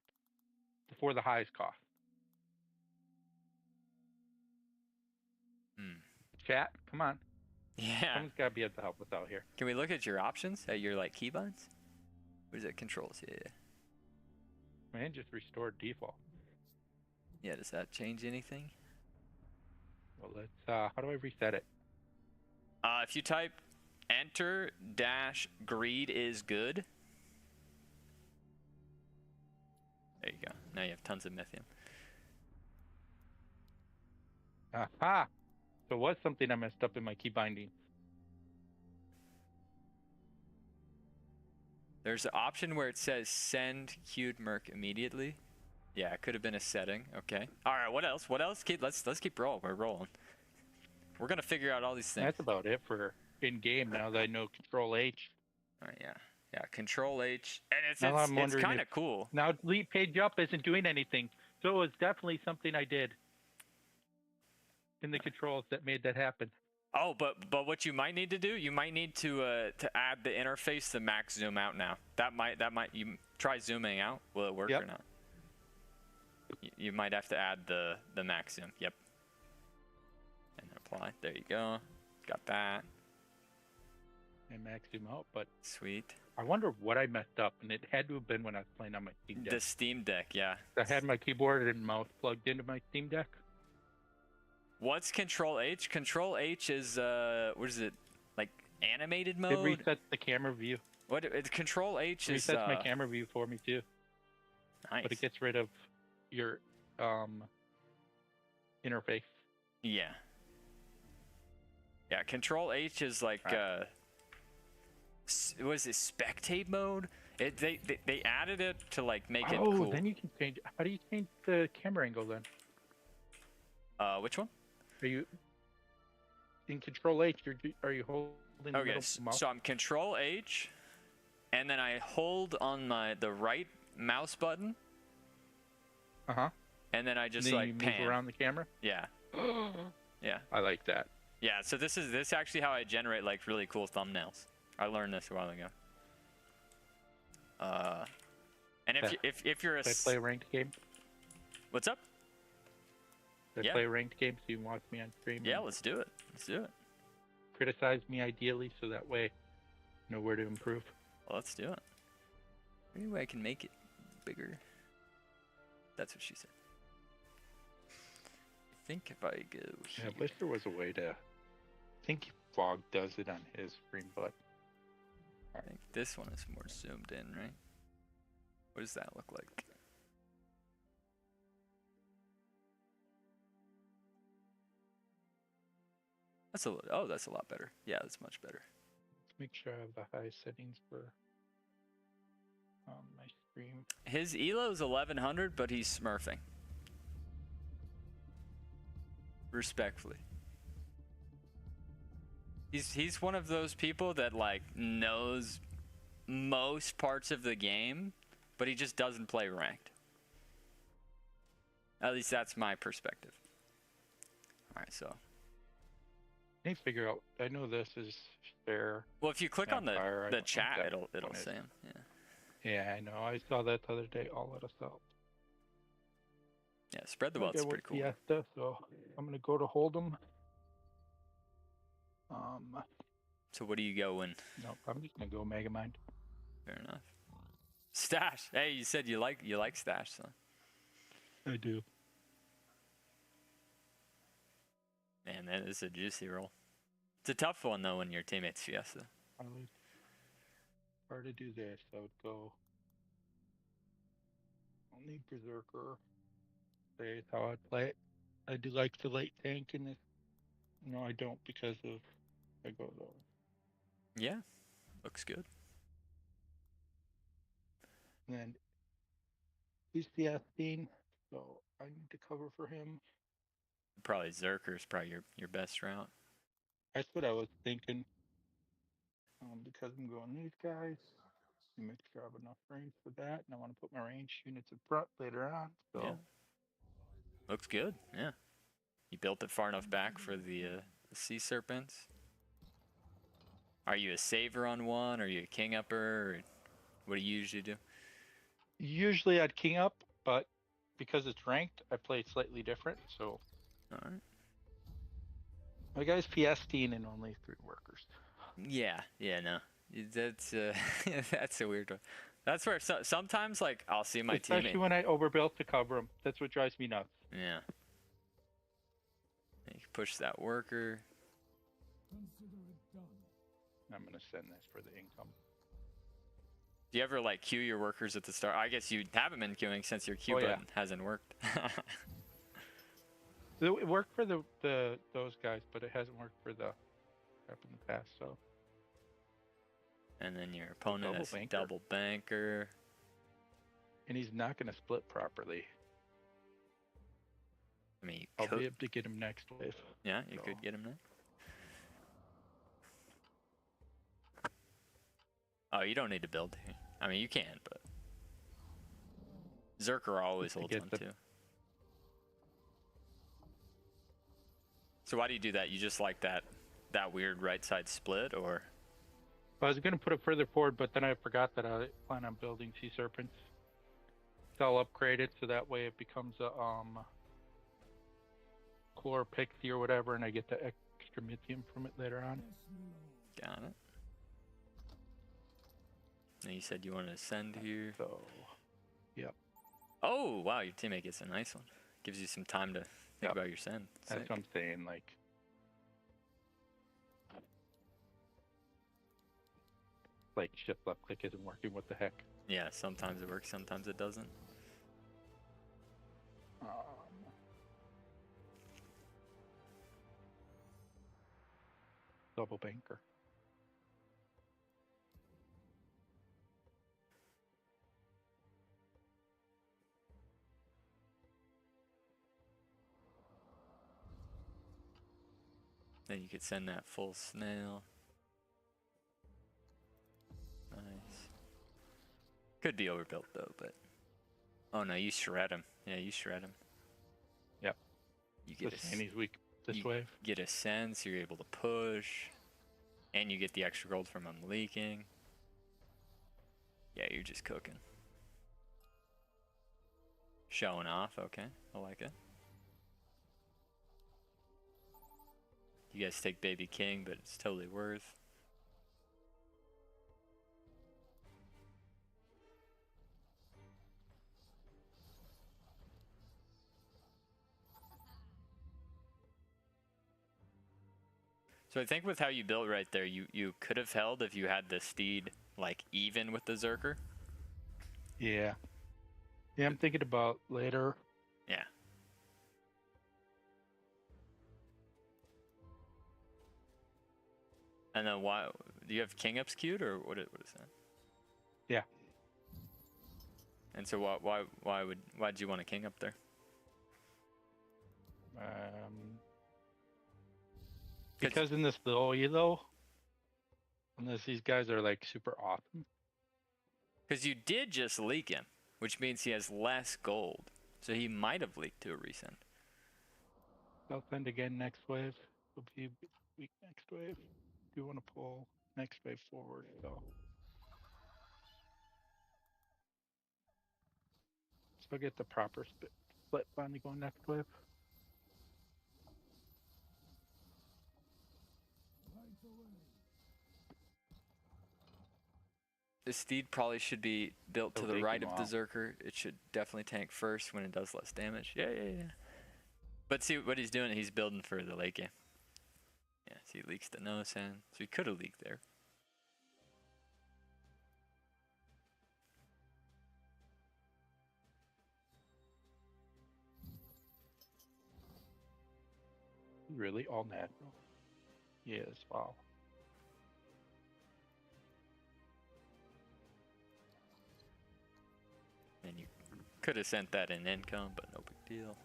before the highest cost. Chat, come on. Yeah. Someone's got to be able to help us out here. Can we look at your options at your like keybinds? What is it? Controls. Yeah. Man, just restored default. Yeah. Does that change anything? Well, let's. How do I reset it? If you type enter dash greed is good. There you go. Now you have tons of lithium. Aha! So it was something I messed up in my key binding. There's an option where it says send queued merc immediately. Yeah, it could have been a setting. Okay. All right. What else? What else? Let's keep rolling. We're rolling. We're gonna figure out all these things. That's about it for in game. Now that I know Control H. All right. Yeah. Control H, and Now I'm it's wondering kind of if- cool. Now delete page up isn't doing anything. So it was definitely something I did in the controls that made that happen. Oh, but what you might need to do, you might need to add the interface to max zoom out now. That might you try zooming out. Will it work Yep. or not? You might have to add the max zoom. Yep. And apply. There you go. Got that. And max him out, but Sweet. I wonder what I messed up, and it had to have been when I was playing on my Steam Deck. The Steam Deck, yeah. I had my keyboard and mouse plugged into my Steam Deck. What's Control H? Control H is what is it? Like animated It mode? resets the camera view. What? Control H It is resets my camera view for me too, nice. but it gets rid of your interface. Yeah. Yeah, Control H is like what is it, spectate mode? They added it to like make it cool. Then you can change. How do you change the camera angle then? Which one? Are you in Control H? Are you holding the Okay, middle mouse? so I'm Control H, and then I hold on the right mouse button, and then I just then like you pan move around the camera. Yeah. Yeah. I like that. Yeah. So this is actually how I generate like really cool thumbnails. I learned this a while ago. And if you're a Should I play a ranked game? What's up? Should I Yeah. play a ranked game so you can watch me on stream? Yeah, and let's do it. Let's do it. criticize me ideally, so that way I know where to improve. Well, let's do it. Any way I can make it bigger? That's what she said. I think if I go Yeah, here. I wish there was a way to. I think Fog does it on his stream, but I think this one is more zoomed in, right? What does that look like? That's that's a lot better. Yeah, that's much better. let's make sure I have the high settings for my stream. His elo is 1100, but he's smurfing. Respectfully. He's one of those people that like knows most parts of the game, but he just doesn't play ranked. At least that's my perspective. All right, so. I need to figure out. I know this is share. Well, if you click on Empire, I the don't know chat, what that it'll one is. say him. Yeah. Yeah, I know. I saw that the other day. I'll let us out. Yeah, spread the wealth is pretty cool. Fiesta, so I'm gonna go to Hold'em. So what do you go in? No, I'm just gonna go Megamind. Fair enough. Stash. Hey, you said you like Stash, so. I do. Man, that is a juicy roll. It's a tough one though when your teammates Fiesta. Hard to do this. I would go. I'll need Berserker. Say how I play it. I do like the late tank in this. No, I don't because of I go low. Yeah, looks good. And then he's Fiesting, so I need to cover for him. Probably Zerker's probably your best route. That's what I was thinking. Because I'm going these guys. Make sure I have enough range for that, and I want to put my range units in front later on. So Yeah. Looks good. Yeah. You built it far enough back for the sea serpents. Are you a saver on one? Are you a king upper? Or what do you usually do? usually I'd king up, but because it's ranked, I play slightly different. So All right. my guy's Fiesting and only 3 workers. Yeah. Yeah. No. That's that's a weird one. That's where sometimes like I'll see my Especially teammate. when I overbuilt to cover him. That's what drives me nuts. Yeah. You can push that worker. I'm gonna send this for the income. Do you ever like queue your workers at the start? I guess you haven't been queuing since your queue Oh, yeah. button hasn't worked. It worked for those guys, but it hasn't worked for the crap in the past. So And then your opponent Double has banker. double banker. and he's not gonna split properly. I mean, you I'll could, be able to get him next wave. yeah, you so. could get him there. Oh, you don't need to build here. I mean, you can, but Zerker always Just to holds get one the- too. So why do you do that? You just like that weird right side split, or? I was gonna put it further forward, but then I forgot that I plan on building sea serpents. So I'll upgrade it so that way it becomes a chlor pixie or whatever, and I get the extra electromithium from it later on. Got it. And you said you wanted to send here. So, yep. Oh, wow, your teammate gets a nice one. Gives you some time to think Yep. about your send. That's Sick. what I'm saying. Like shift left click isn't working. What the heck? Yeah, sometimes it works, sometimes it doesn't. Double banker. Then you could send that full snail. Nice. Could be overbuilt though, but... Oh no, you shred him. Yeah, you shred him. Yep. You get Just saying he's weak this you wave. get a sense, you're able to push. And you get the extra gold from him leaking. Yeah, you're just cooking. Showing off, okay. I like it. You guys take Baby King, but it's totally worth. So I think with how you built right there, you could have held if you had the steed like even with the Zerker. Yeah. Yeah, I'm thinking about later. Yeah. And then why do you have King ups queued or what is that? Yeah. And so why'd you want a King up there? Because in this low elo, unless these guys are like super awesome. Because you did just leak him, which means he has less gold. So he might have leaked to a resend. I'll send again next wave. Will be weak next wave. Do want to pull next wave forward, so. So get the proper split finally going next wave. The steed probably should be built to They'll the take right him of the off. Zerker. It should definitely tank first when it does less damage. Yeah. But see what he's doing, he's building for the late game. Yeah, see he leaks the no sand. So he could have leaked there. Really all natural. Yes, wow. And you could have sent that in income, but no big deal.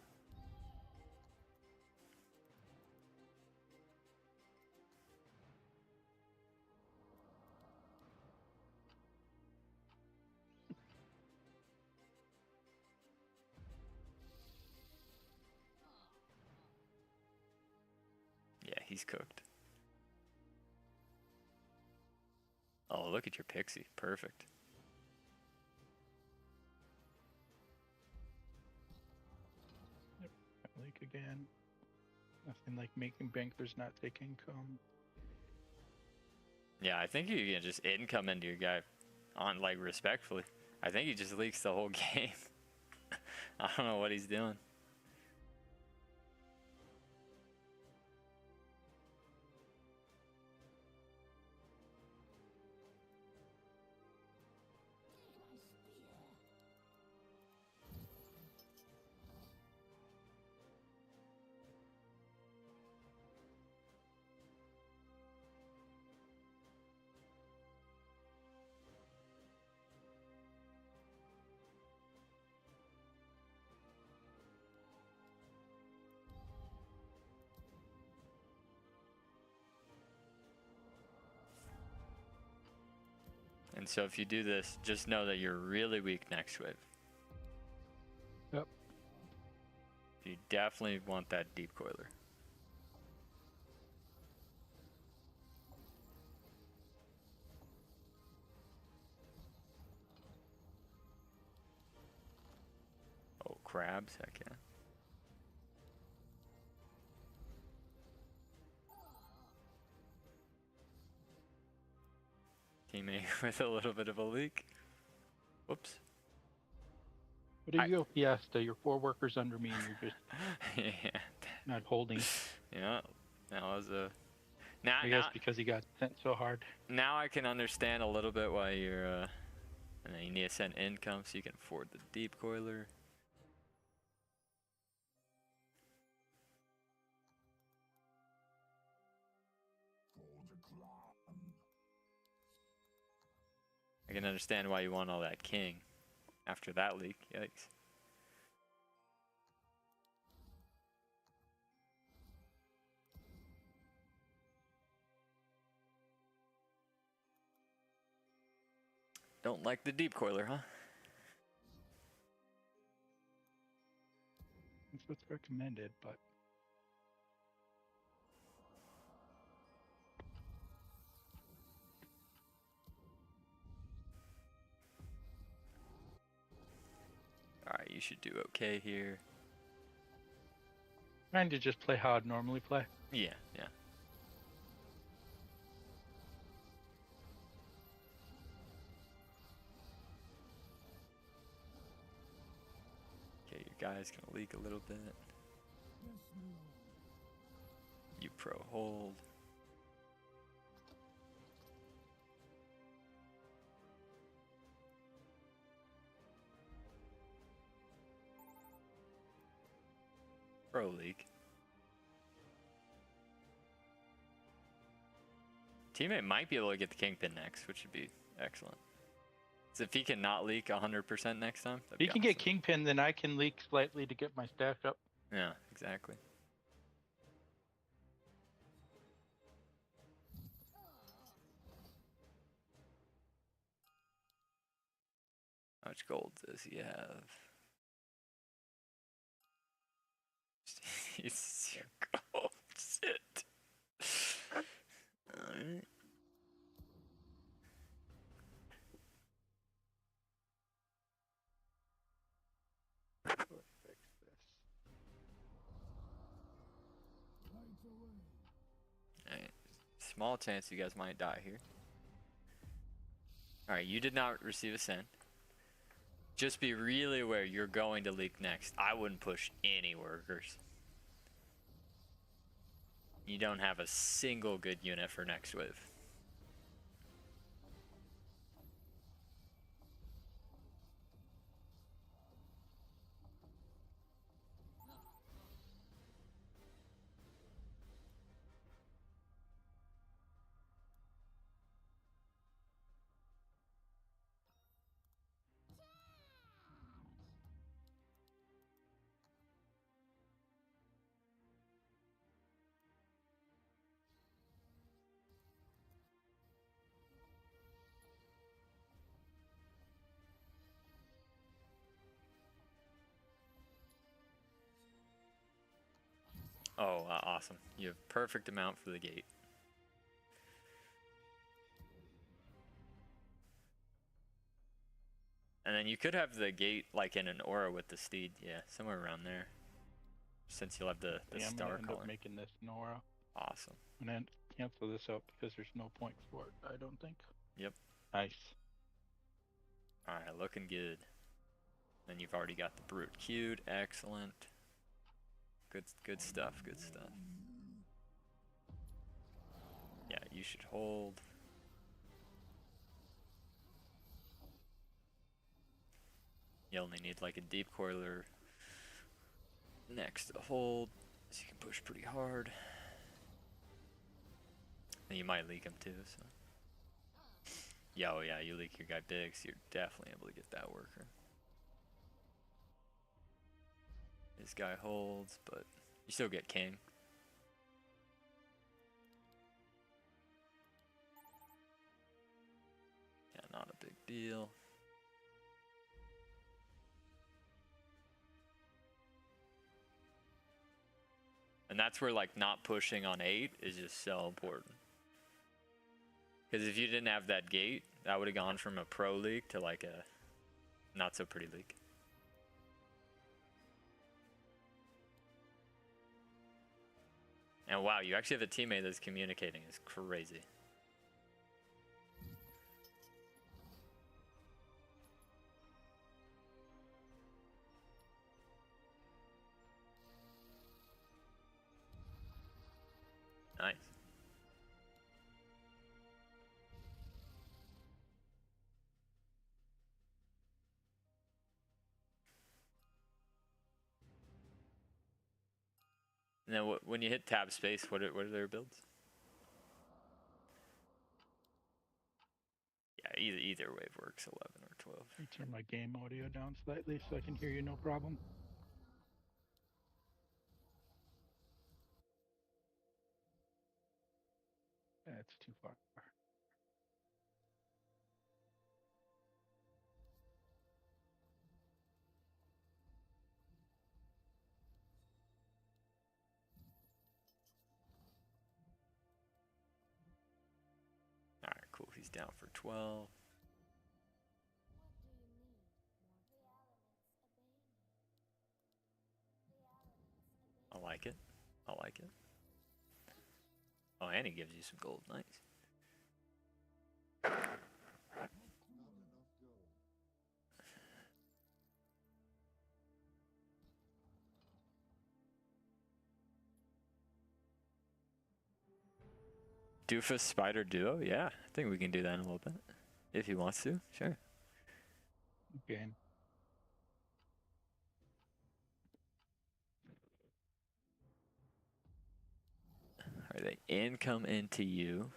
Yeah, he's cooked. Oh, look at your pixie. Perfect. Leak again. Nothing like making bankers not take income. Yeah, I think you can just income into your guy on like respectfully. I think he just leaks the whole game. I don't know what he's doing. And so if you do this, just know that you're really weak next wave. Yep. You definitely want that deep coiler. Oh, crabs, heck yeah. with a little bit of a leak. Whoops. What are you, Fiesta? You're 4 workers under me, and you're just Yeah. not holding. Yeah. That was a. Now, I guess because he got sent so hard. now I can understand a little bit why you're. And then you need to send income so you can afford the deep coiler. I can understand why you want all that king after that leak. Yikes. Don't like the deep coiler, huh? That's what's recommended, but Alright, you should do okay here. trying to just play how I'd normally play. Yeah, yeah. Okay, your guy's gonna leak a little bit. You pro hold. Pro leak. Teammate might be able to get the kingpin next, which would be excellent. So if he can not leak 100% next time, that'd If he be can get awesome. kingpin, then I can leak slightly to get my stash up. Yeah, exactly. How much gold does he have? He's gold. Shit. Alright. Alright. Small chance you guys might die here. Alright, you did not receive a send. Just be really aware you're going to leak next. I wouldn't push any workers. You don't have a single good unit for next wave. Oh, awesome. You have perfect amount for the gate. And then you could have the gate like in an aura with the steed. Yeah, somewhere around there. Since you'll have the Yeah, I'm star gonna end color. up making this Nora. Awesome. I'm gonna cancel this out because there's no point for it, I don't think. Yep. Nice. Alright, looking good. Then you've already got the brute queued. Excellent. Good stuff, good stuff. Yeah, you should hold. You only need like a deep coiler next to hold, so you can push pretty hard. And you might leak him too, so. Yeah, oh yeah, you leak your guy big, so you're definitely able to get that worker. This guy holds, but you still get king. Yeah, not a big deal. And that's where like not pushing on 8 is just so important. Because if you didn't have that gate, that would have gone from a pro league to like a not so pretty league. And wow, you actually have a teammate that's communicating. It's crazy. Nice. And then when you hit tab space, what are their builds? Yeah, either wave works, 11 or 12. Let me turn my game audio down slightly so I can hear you no problem. That's too far. Alright, cool. He's down for 12. I like it. I like it. Oh, and he gives you some gold. Nice. Doofus Spider Duo? Yeah, I think we can do that in a little bit. If he wants to, sure. Okay. Alright, they income into you.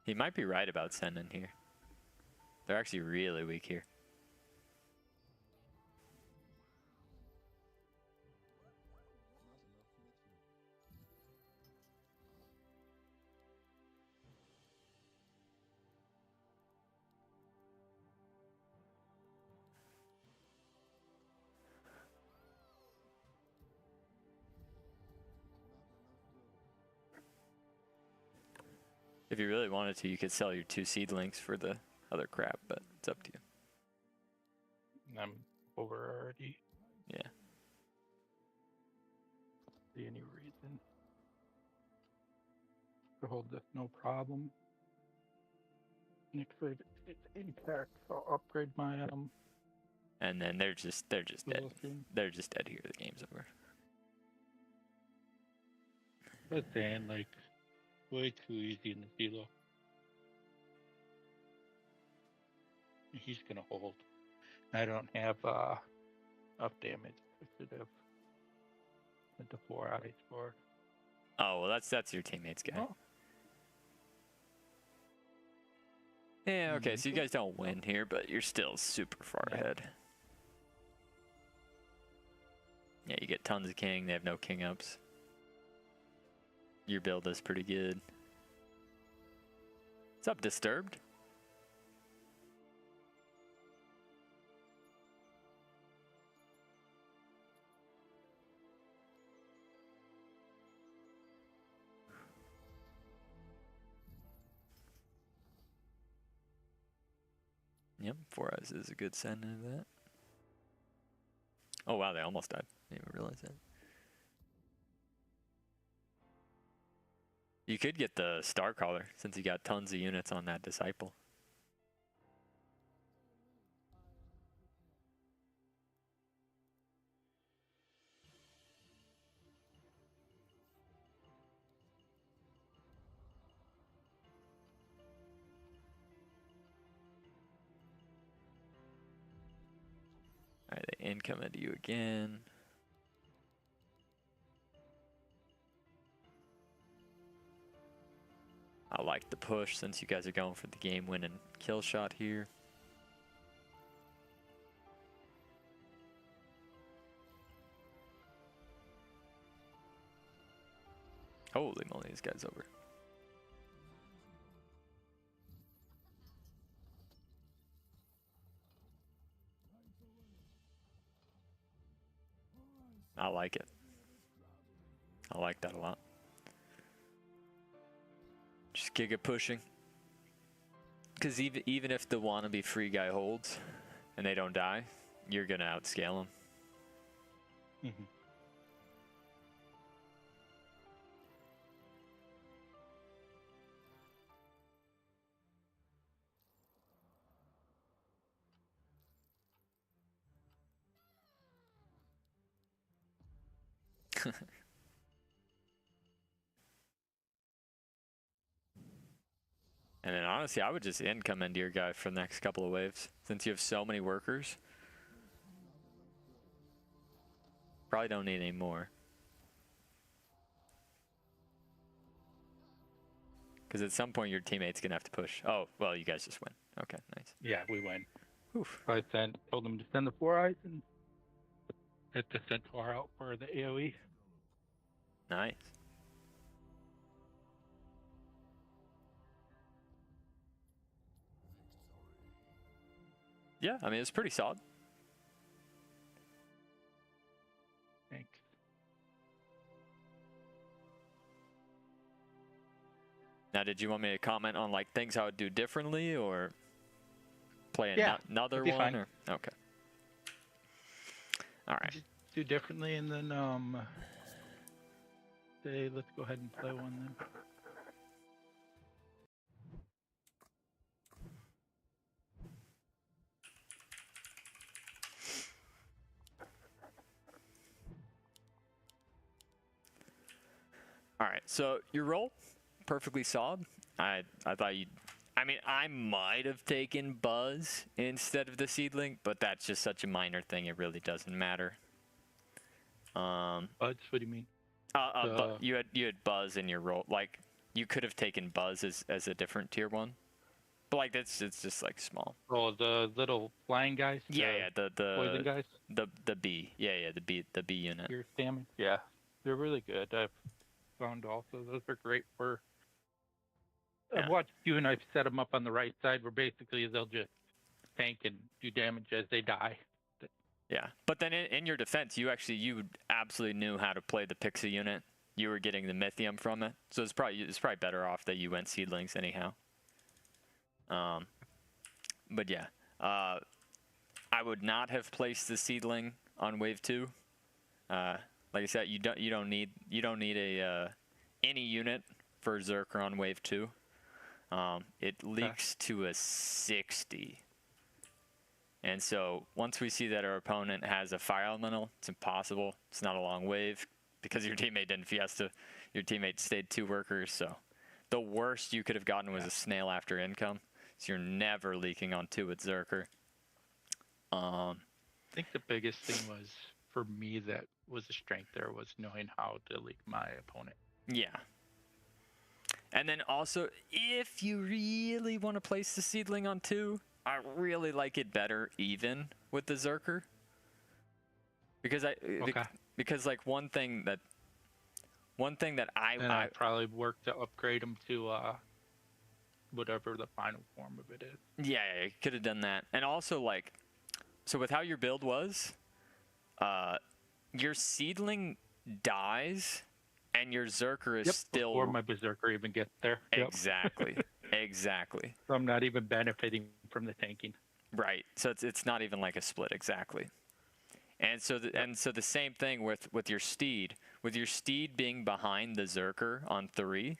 He might be right about sending here. They're actually really weak here. If you really wanted to, you could sell your 2 seedlings for the other crap, but it's up to you. I'm over already. Yeah. See any reason to hold this? No problem. Next week it's intact. So I'll upgrade my And then they're just dead. They're just dead here. The game's over. But then, like, way too easy in the High-ELO. He's gonna hold. I don't have up damage. I should have went to 4 eyes for. Oh well, that's your teammate's guy. Oh. Yeah. Okay. So you guys don't win here, but you're still super far ahead. Yeah, you get tons of king. They have no king ups. Your build is pretty good. What's up, Disturbed? Yep, 4 eyes is a good send into that. Oh wow, they almost died. Didn't even realize that. You could get the Star Caller since you got tons of units on that Disciple. Alright, they income into you again. I like the push since you guys are going for the game-winning kill shot here. Holy moly, this guy's over. I like it. I like that a lot. Just giga pushing. Because even if the wannabe free guy holds and they don't die, you're going to outscale them. Mm-hmm. And then honestly, I would just income into your guy for the next couple of waves, since you have so many workers. Probably don't need any more. Because at some point your teammate's gonna have to push. Oh, well, you guys just win. Okay, nice. Yeah, we win. Oof. I told them to send the 4 eyes and hit the Centaur out for the AoE. Nice. Yeah, I mean, it's pretty solid. Thanks. Now, did you want me to comment on like things I would do differently, or play Yeah, another that'd be one? fine. Or okay. All right. Just do differently, and then say let's go ahead and play one then. All right. So your roll, perfectly solid. I thought you'd. I mean, I might have taken Buzz instead of the Seedling, but that's just such a minor thing. It really doesn't matter. Buds? What do you mean? You had Buzz in your roll. Like you could have taken Buzz as a different tier 1, but like it's just like small. Oh, the little flying guys. Yeah, the poison guys. The B. Yeah, the B unit. Your damage. Yeah, they're really good. I've found also those are great for. Yeah. I've watched you and I've set them up on the right side where basically they'll just tank and do damage as they die. Yeah, but then in your defense, you absolutely knew how to play the Pixie unit. You were getting the Mythium from it, so it's probably better off that you went Seedlings anyhow. But yeah, I would not have placed the Seedling on wave 2. Like I said, you don't need a any unit for Zerker on wave 2. It leaks to a 60. And so once we see that our opponent has a fire elemental, it's impossible. It's not a long wave because your teammate didn't fiesta. Your teammate stayed 2 workers. So the worst you could have gotten was a snail after income. So you're never leaking on 2 with Zerker. I think the biggest thing was for me that was a strength there was knowing how to leak my opponent. Yeah. And then also, if you really want to place the Seedling on 2, I really like it better even with the Zerker. Because because like one thing that I probably work to upgrade them to whatever the final form of it is. Yeah, you could have done that. And also like, so with how your build was, your Seedling dies and your Zerker is still before my Berserker even gets there. Exactly. Exactly. So I'm not even benefiting from the tanking. Right. So it's not even like a split exactly. And so the same thing with your Steed. With your Steed being behind the Zerker on 3,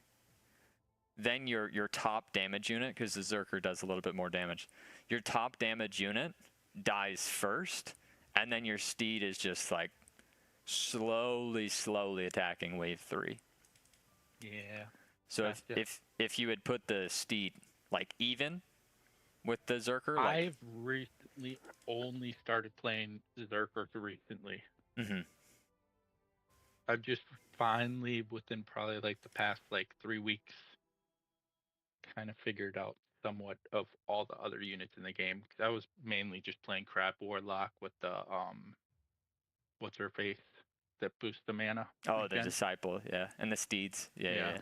then your top damage unit, because the Zerker does a little bit more damage, your top damage unit dies first, and then your Steed is just like slowly attacking wave 3. Yeah. So if you had put the Steed like even with the Zerker, like, I've recently only started playing Zerker recently. Mm-hmm. I've just finally, within probably like the past like 3 weeks, kind of figured out somewhat of all the other units in the game. Because I was mainly just playing crap Warlock with the what's her face that boosts the mana. Oh, the Disciple, yeah, and the Steeds, yeah.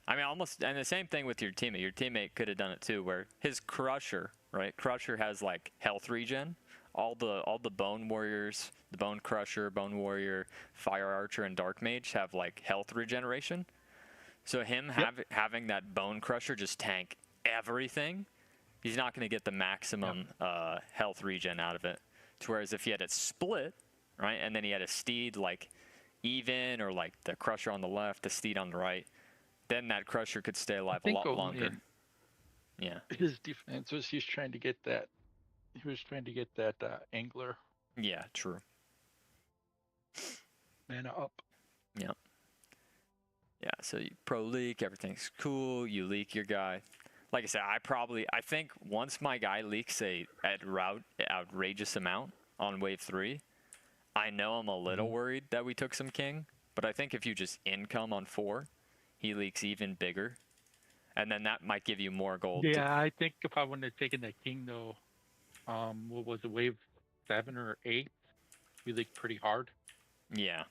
I mean, almost, and the same thing with your teammate. Your teammate could have done it too, where his Crusher, right? Crusher has like health regen. All the Bone Warriors, the Bone Crusher, Bone Warrior, Fire Archer, and Dark Mage have like health regeneration. So him having that Bone Crusher just tank everything, he's not going to get the maximum health regen out of it. Whereas if he had it split, right, and then he had a Steed like even, or like the Crusher on the left, the Steed on the right, then that Crusher could stay alive a lot longer. Yeah. His defense was he was trying to get that Angler. Yeah, true. Yeah, mana up. Yep. Yeah, so you pro leak, everything's cool. You leak your guy. Like I said, I think once my guy leaks outrageous amount on wave 3, I know I'm a little worried that we took some king. But I think if you just income on 4, he leaks even bigger. And then that might give you more gold. Yeah, I think if I wouldn't have taken that king though, what was it, wave 7 or 8? We leaked pretty hard. Yeah.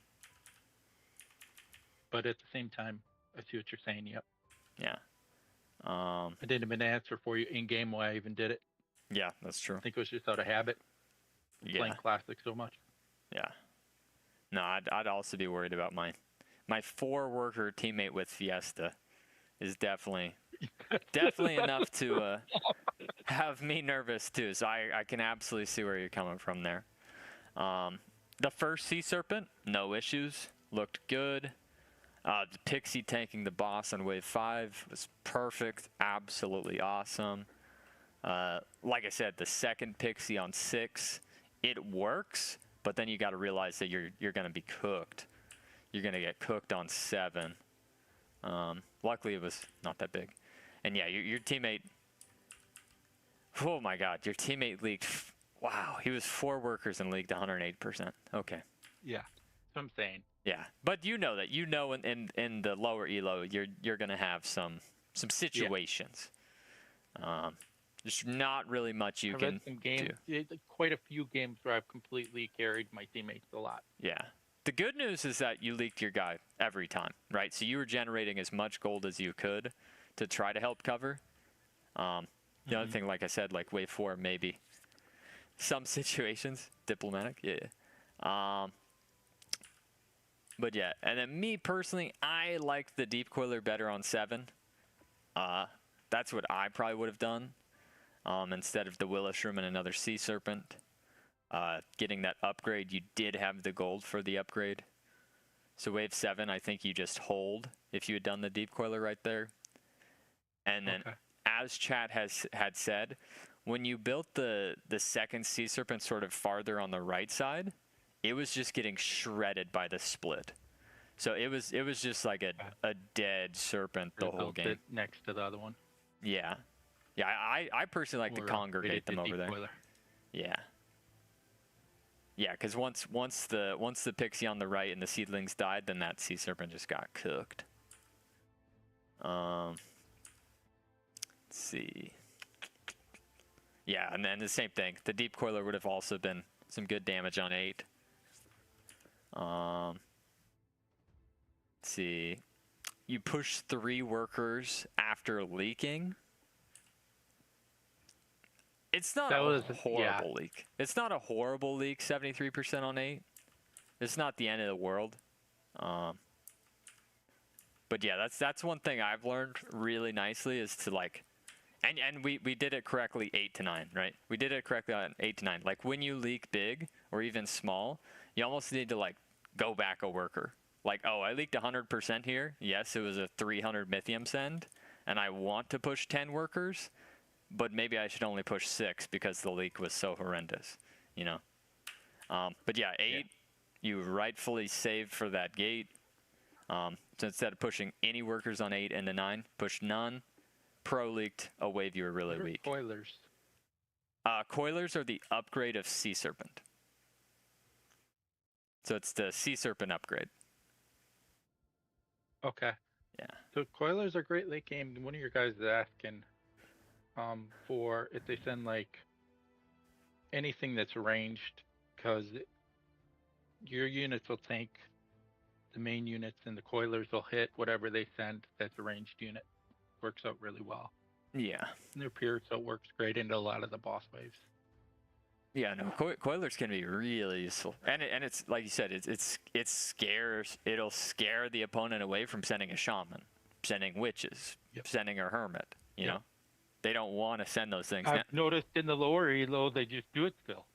But at the same time, I see what you're saying. Yep. Yeah. I didn't even answer for you in game why I even did it. Yeah, that's true. I think it was just out of habit. Playing Classic so much. Yeah. No, I'd also be worried about my 4-worker teammate with Fiesta is definitely enough to have me nervous too. So I can absolutely see where you're coming from there. The first Sea Serpent, no issues, looked good. The Pixie tanking the boss on wave 5 was perfect, absolutely awesome. Like I said, the second Pixie on 6, it works, but then you got to realize that you're going to be cooked. You're going to get cooked on 7. Luckily, it was not that big. And yeah, your teammate... Oh my god, your teammate leaked... Wow, he was 4 workers and leaked 108%. Okay. Yeah, that's what I'm saying. Yeah, but you know that. You know in the lower elo, you're going to have some situations. There's not really much you can some games, do. Quite a few games where I've completely carried my teammates a lot. Yeah. The good news is that you leaked your guy every time, right? So you were generating as much gold as you could to try to help cover. The other thing, like I said, like wave 4, maybe some situations, diplomatic, yeah. But yeah, and then me personally, I like the Deep Coiler better on 7. That's what I probably would have done instead of the Willow Shroom and another Sea Serpent. Getting that upgrade, you did have the gold for the upgrade. So wave 7, I think you just hold if you had done the Deep Coiler right there. And then, as chat had said, when you built the second Sea Serpent sort of farther on the right side, it was just getting shredded by the split. So it was just like a dead serpent the whole game. Next to the other one. Yeah. Yeah, I personally like to congregate them over there. Yeah. Yeah, because once the Pixie on the right and the seedlings died, then that Sea Serpent just got cooked. Let's see. Yeah, and then the same thing. The Deep Coiler would have also been some good damage on 8. Let's see. You push 3 workers after leaking. It's not a horrible leak. It's not a horrible leak, 73% on 8. It's not the end of the world. But yeah, that's one thing I've learned really nicely is to like, and we did it correctly 8 to 9, right? We did it correctly on 8 to 9. Like when you leak big or even small, you almost need to like go back a worker. Like, oh, I leaked 100% here. Yes, it was a 300 Mythium send, and I want to push 10 workers. But maybe I should only push 6 because the leak was so horrendous, you know. But yeah, 8, you rightfully saved for that gate. So instead of pushing any workers on 8 into 9, push none. Pro leaked a wave you were really weak. Coilers. Coilers are the upgrade of Sea Serpent. So it's the Sea Serpent upgrade. Okay. Yeah. So coilers are great late game. One of your guys is asking for if they send like anything that's ranged, because your units will tank the main units and the coilers will hit whatever they send that's a ranged unit. Works out really well. Yeah. And they're pure, so it works great into a lot of the boss waves. Yeah, no, coilers can be really useful, and it's like you said, it'll scare the opponent away from sending a shaman, sending witches, sending a hermit. You know, they don't want to send those things. I've noticed in the lower elo they just do it still.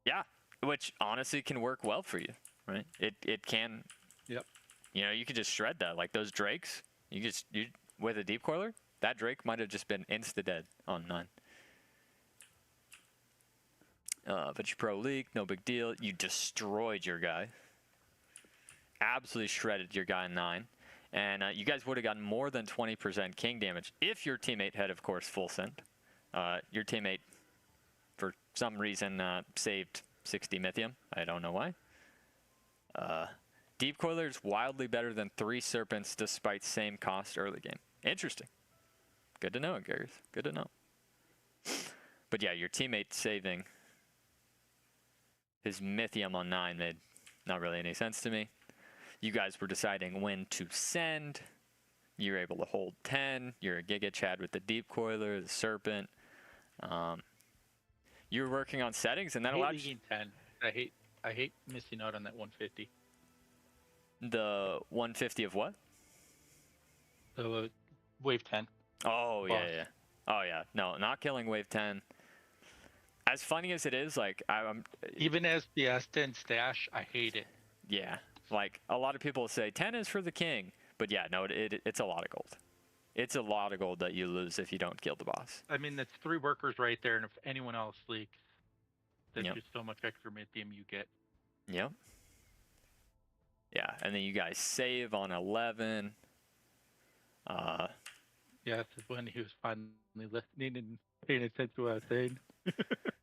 Yeah, which honestly can work well for you, right? It can. Yep. You know, you can just shred that, like those drakes. You with a deep coiler, that drake might have just been insta dead on 9. But you pro leak, no big deal. You destroyed your guy. absolutely shredded your guy in 9. And you guys would have gotten more than 20% king damage if your teammate had, of course, full send. Your teammate, for some reason, saved 60 Mythium. I don't know why. Deep Coiler is wildly better than 3 Serpents despite same cost early game. Interesting. Good to know, Gareth. Good to know. But yeah, your teammate saving his Mythium on 9 made not really any sense to me. You guys were deciding when to send. You're able to hold 10. You're a Giga Chad with the Deep Coiler, the Serpent. You're working on settings, and that allowed you... 10. I hate missing out on that 150. The 150 of what? The wave 10. Oh, Boss. yeah. Oh, yeah. No, not killing wave 10. As funny as it is, like, I'm... Even as the S10 stash, I hate it. Yeah. Like, a lot of people say 10 is for the king. But yeah, no, it's a lot of gold. It's a lot of gold that you lose if you don't kill the boss. I mean, that's 3 workers right there, and if anyone else leaks, that's Yep. just so much extra Mythium you get. Yep. Yeah, and then you guys save on 11. Yeah, this is when he was finally listening and paying attention to what I was saying.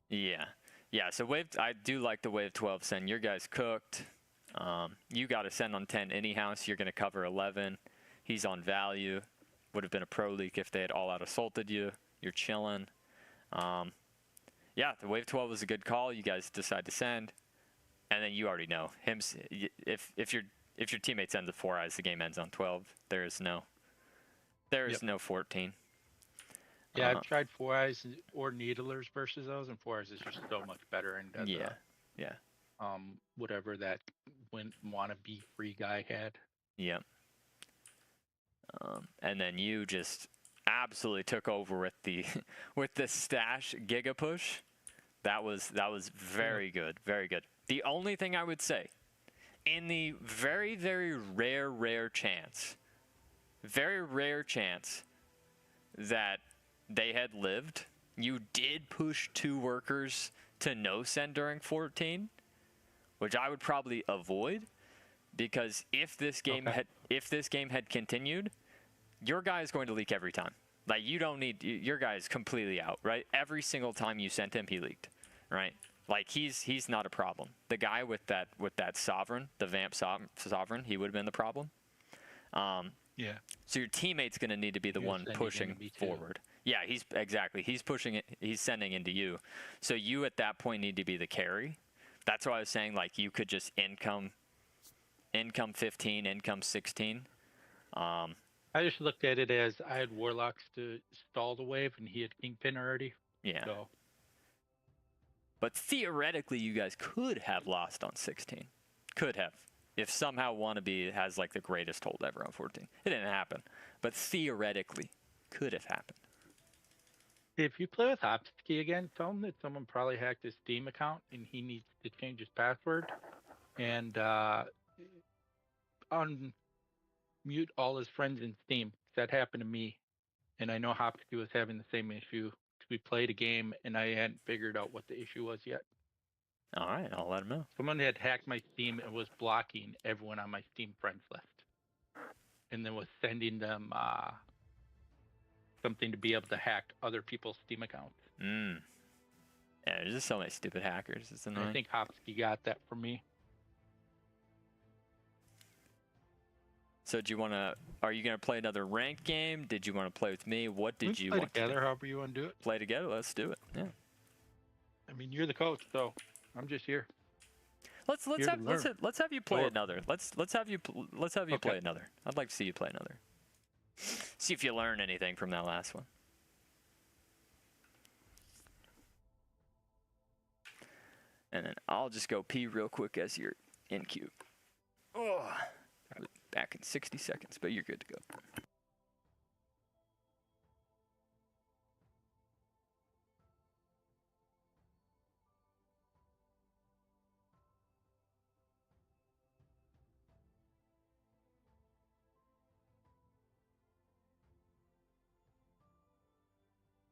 Yeah. Yeah, so I do like the wave 12 send. Your guys cooked. You got to send on 10 anyhow, so you're going to cover 11. He's on value. Would have been a pro leak if they had all out assaulted you. You're chilling. Yeah, the wave 12 was a good call. You guys decide to send. And then you already know. If your teammate sends a 4 eyes, the game ends on 12. There is no 14. Yeah, I've tried 4 eyes or needlers versus those, and 4 eyes is just so much better. And Yeah. Whatever that wannabe free guy had. Yep. And then you just absolutely took over with the with the stash Giga push. That was very good, very good. The only thing I would say, in the very, very rare chance that they had lived, you did push 2 workers to no send during 14, which I would probably avoid, because if this game had continued, your guy is going to leak every time. Like, you don't need your guy is completely out, right? Every single time you sent him, he leaked, right? Like, he's not a problem. The guy with that sovereign, the vamp sovereign, he would have been the problem. Yeah. So your teammate's going to need to be the one pushing forward. Yeah, he's pushing it. He's sending into you. So you at that point need to be the carry. That's why I was saying, like, you could just income 15, income 16. I just looked at it as I had warlocks to stall the wave, and he had kingpin already. Yeah. So. But theoretically, you guys could have lost on 16. Could have. If somehow Wannabe has, like, the greatest hold ever on 14. It didn't happen. But theoretically, could have happened. If you play with Hopsky again, tell him that someone probably hacked his Steam account, and he needs to change his password. And unmute all his friends in Steam. That happened to me. And I know Hopsky was having the same issue. We played a game, and I hadn't figured out what the issue was yet. All right, I'll let him know. Someone had hacked my Steam and was blocking everyone on my Steam friends list. And then was sending them something to be able to hack other people's Steam accounts. Yeah, there's just so many stupid hackers. It's annoying. I think Hopsky got that from me. So are you going to play another ranked game? Did you want to play with me? What did you play want together, to do? however you want to do it. Play together? Let's do it. Yeah. I mean, you're the coach, so I'm just here. Let's have you play another. Let's have you play another. I'd like to see you play another. See if you learn anything from that last one. And then I'll just go pee real quick as you're in queue. Oh, I'll be back in 60 seconds, but you're good to go.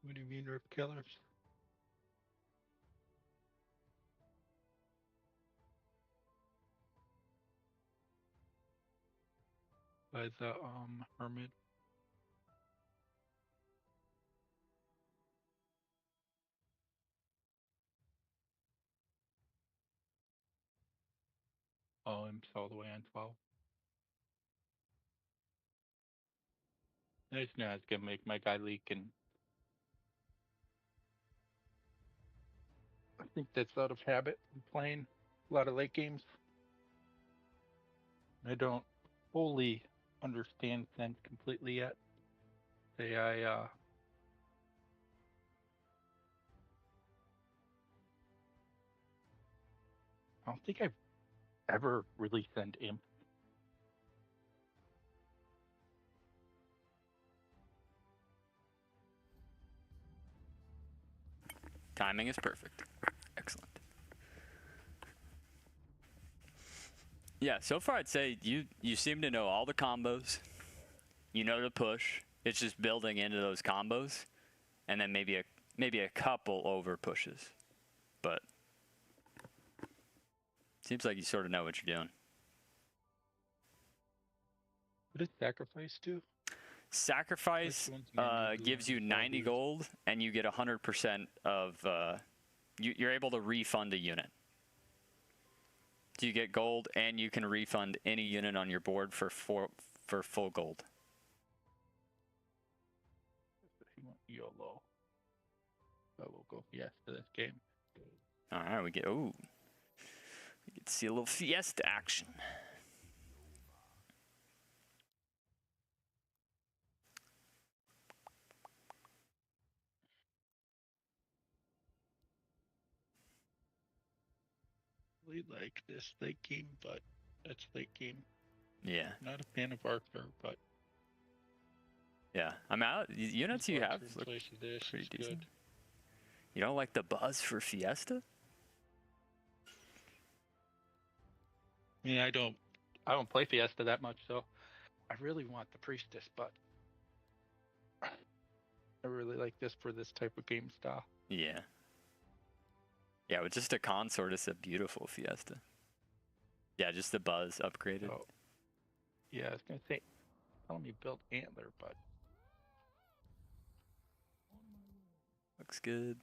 What do you mean, rip killers? by the hermit. Oh, imps all the way on 12. I just know it's gonna make my guy leak, and I think that's out of habit from playing a lot of late games. I don't fully understand Sense completely yet. I don't think I've ever really sent imp. Timing is perfect. Excellent. Yeah, so far I'd say you seem to know all the combos. You know the push. It's just building into those combos, and then maybe a couple over pushes. But seems like you sort of know what you're doing. What does sacrifice do? Sacrifice gives you 90 gold, and you get 100% of. You're able to refund a unit. So you get gold, and you can refund any unit on your board for full gold. YOLO. I will go yes to this game. All right, we get to see a little fiesta action. Really like this late game, but that's late game. Yeah. Not a fan of Arthur, but Yeah, I mean, units you have look place of this pretty is decent. good. You don't like the buzz for Fiesta? I mean, I don't play Fiesta that much, so I really want the Priestess, but I really like this for this type of game style. Yeah. Yeah, with just a consort, it's a beautiful Fiesta. Yeah, just the buzz upgraded. So, yeah, I was gonna say, telling me build Antler, but Looks good.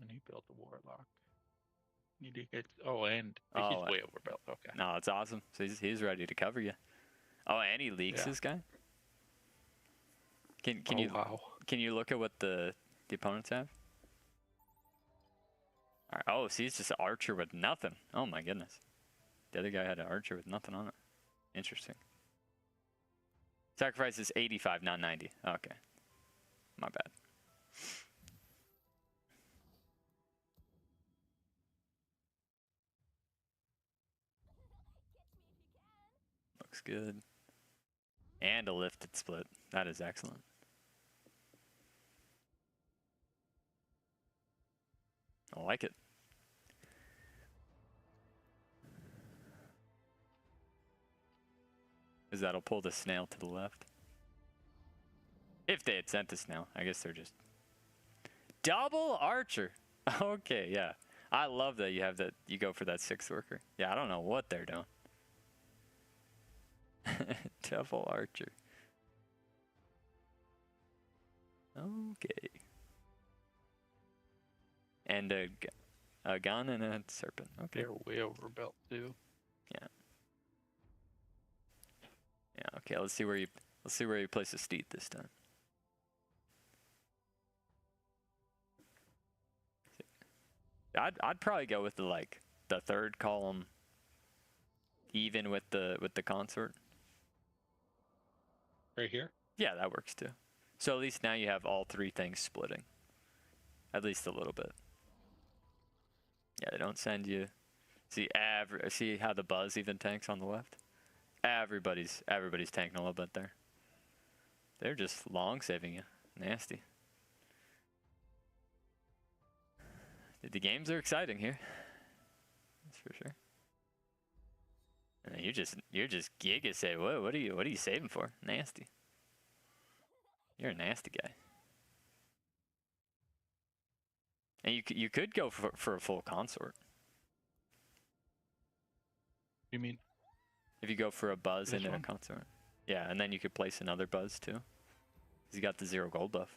and he built a Warlock. Need to get and Oh, he's way overbuilt. Okay. No, it's awesome. So he's ready to cover you. Oh, and he leaks Yeah. this guy. Can Oh, you wow. can you look at what the opponents have? All right. Oh, see, it's just an archer with nothing. Oh my goodness. The other guy had an archer with nothing on it. Interesting. Sacrifice is 85, not 90. Okay. My bad. Looks good. And a lifted split. That is excellent. I like it. Because that'll pull the snail to the left. If they had sent the snail. I guess they're just... Double archer! Okay, yeah. I love that you have that. You go for that 6th worker. Yeah, I don't know what they're doing. Double archer. Okay. And a gun and a serpent. Okay. They're way overbuilt too. Yeah. Yeah. Okay. Let's see where you place a steed this time. I'd probably go with the 3rd column, even with the consort. Right here? Yeah, that works too. So at least now you have all 3 things splitting. At least a little bit. Yeah, they don't send you. See how the buzz even tanks on the left? Everybody's tanking a little bit there. They're just long saving you. Nasty. The games are exciting here. That's for sure. And you're just giga say, what are you saving for? Nasty. You're a nasty guy. And you could go for a full consort. You mean If you go for a buzz This into a one? consort. Yeah, and then you could place another buzz too. He's got the 0 gold buff.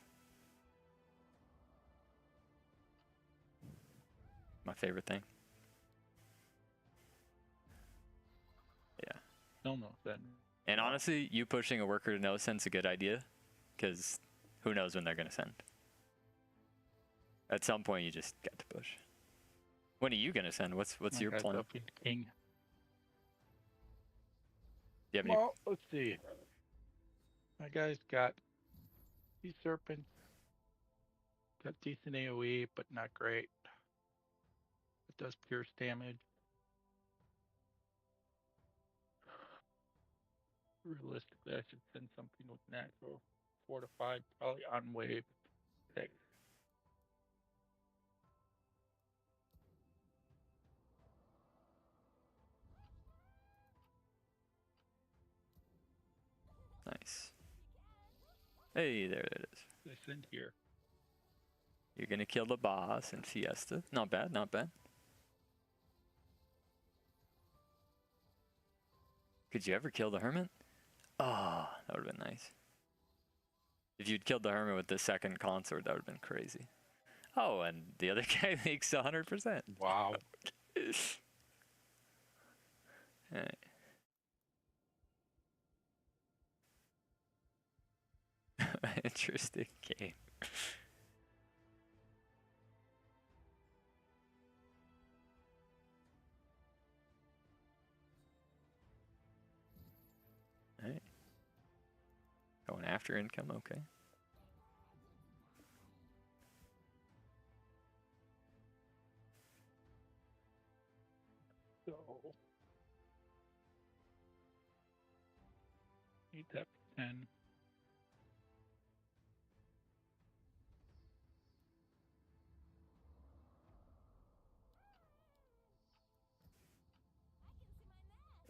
My favorite thing. Yeah. no then? And honestly, you pushing a worker to no send's a good idea, because who knows when they're gonna send. At some point, you just got to push. When are you gonna send? What's My your guy's plan? up in king. Do you have any? Well, let's see. My guy's got these serpents. Got decent AoE, but not great. It does pierce damage. Realistically, I should send something with natural fortified, probably on wave 6. Nice. Hey, there it is. They send here. You're gonna kill the boss in Fiesta. Not bad, not bad. Could you ever kill the hermit? Oh, that would have been nice. If you'd killed the hermit with the second consort, that would have been crazy. Oh, and the other guy makes 100%. Wow. Alright. Interesting game. Alright. Going after income, okay. So need that for 10.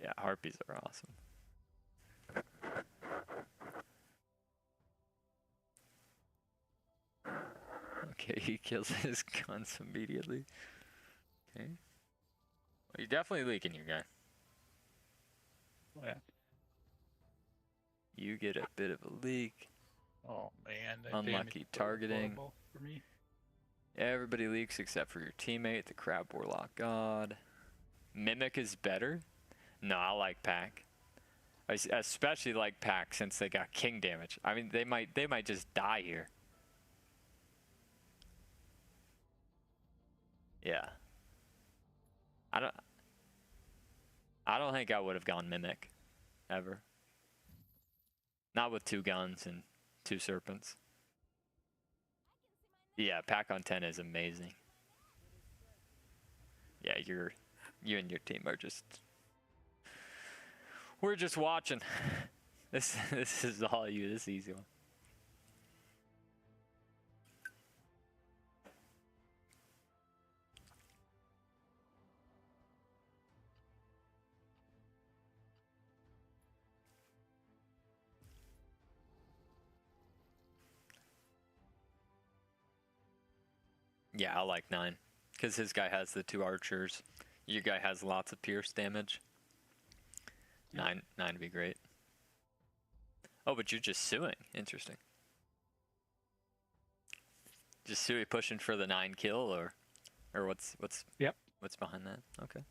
Yeah, harpies are awesome. Okay, he kills his guns immediately. Okay. Well, you're definitely leaking, your guy. Oh, yeah. You get a bit of a leak. Oh man, that Unlucky damage is so targeting. horrible for me. Everybody leaks except for your teammate, the Crab Warlock God. Mimic is better? No, I like Pack. I especially like Pack since they got king damage. I mean, they might just die here. Yeah. I don't think I would have gone Mimic ever. Not with 2 guns and 2 serpents. Yeah, Pack on 10 is amazing. Yeah, you and your team are just... We're just watching. This is all you, this easy one. Yeah, I like 9. Because his guy has the 2 archers. Your guy has lots of pierce damage. 9 would be great. Oh, but you're just suing. Interesting. Just Sui pushing for the 9 kill, or what's Yep. what's behind that? Okay.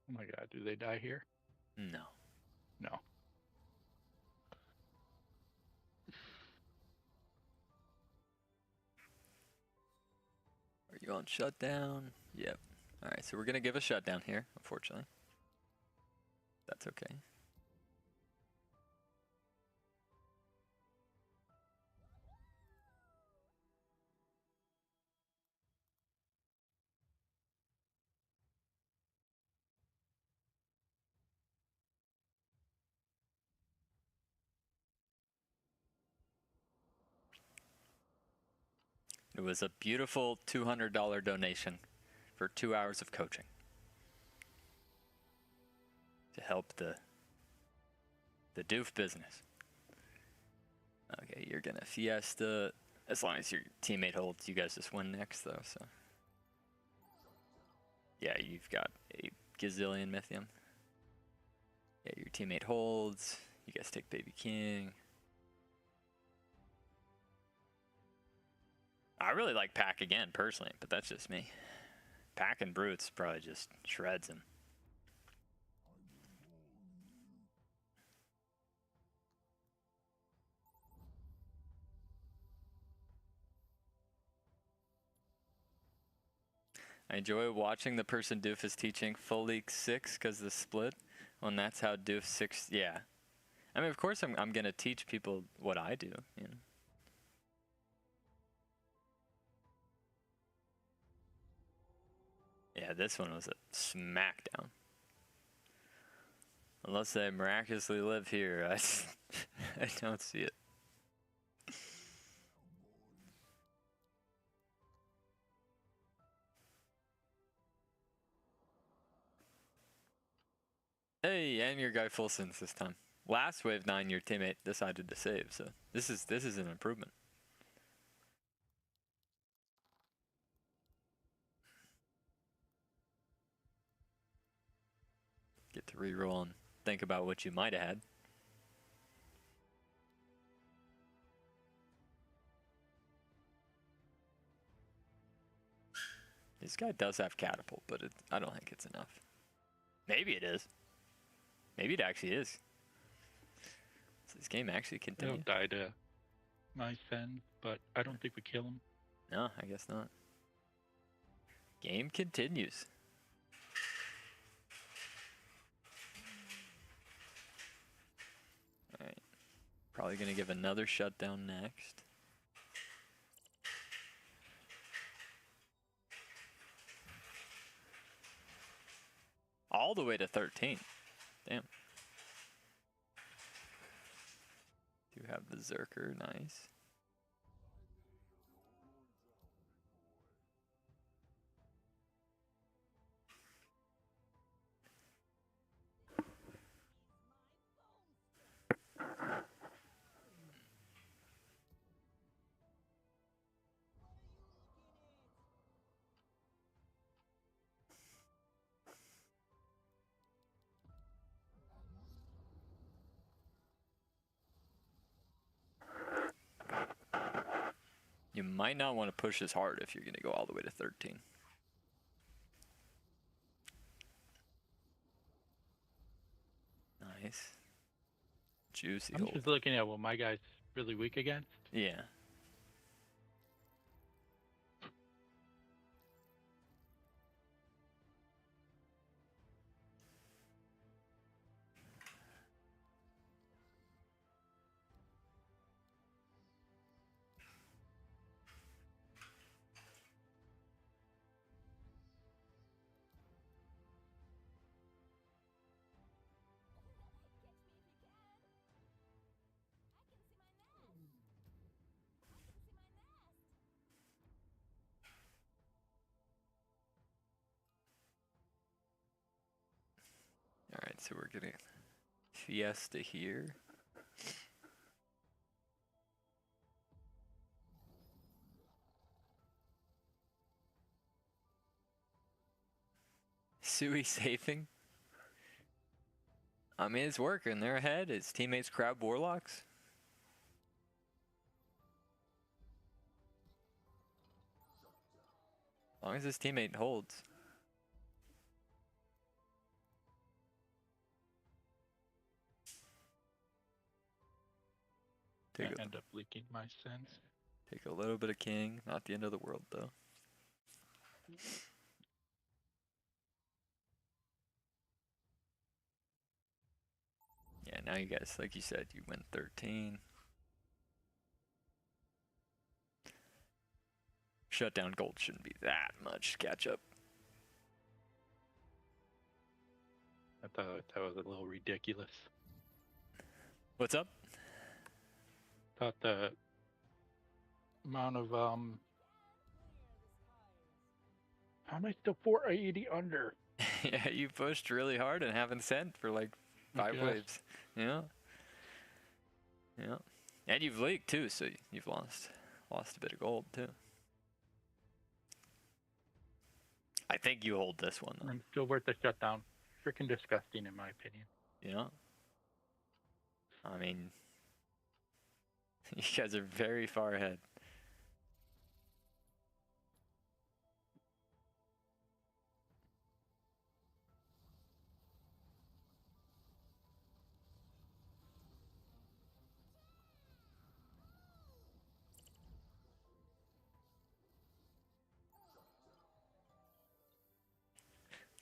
Oh my god, do they die here? No. No. Are you on shutdown? Yep. All right, so we're gonna give a shutdown here, unfortunately. That's okay. It was a beautiful $200 donation for 2 hours of coaching to help the doof business. Okay, you're gonna fiesta. As long as your teammate holds, you guys just win next, though, so. Yeah, you've got a gazillion Mythium. Yeah, your teammate holds. You guys take Baby King. I really like Pack again, personally, but that's just me. Pack and Brutes probably just shreds him. I enjoy watching the person Doof is teaching full league 6 because the split. When that's how Doof 6, yeah. I mean, of course I'm gonna teach people what I do, you know. Yeah, this one was a smackdown. Unless they miraculously live here, I don't see it. Hey, and your guy full sins this time. Last wave 9, your teammate decided to save, so this is an improvement. Get to reroll and think about what you might have had. This guy does have catapult, but I don't think it's enough. Maybe it is. Maybe it actually is. So this game actually He'll continues. die to my send, but I don't think we kill him. No, I guess not. Game continues. Alright. Probably gonna give another shutdown next. All the way to 13. Damn. Do have the Zerker, nice. You might not want to push as hard if you're going to go all the way to 13. Nice. Juicy. I'm just looking at what my guy's really weak against. Yeah. Alright, so we're getting Fiesta here. Sui saving? I mean, it's working. They're ahead. His teammates crab warlocks. As long as his teammate holds. I end up leaking my sends. Take a little bit of king. Not the end of the world, though. Yeah, now you guys, like you said, you win 13. Shutdown gold shouldn't be that much catch up. I thought that was a little ridiculous. What's up? Thought the amount of how am I still 480 under? Yeah, you pushed really hard and haven't sent for like 5 Yes. waves. Yeah. Yeah. And you've leaked too, so you've lost a bit of gold too. I think you hold this one though. I'm still worth the shutdown. Freaking disgusting, in my opinion. Yeah. I mean, you guys are very far ahead.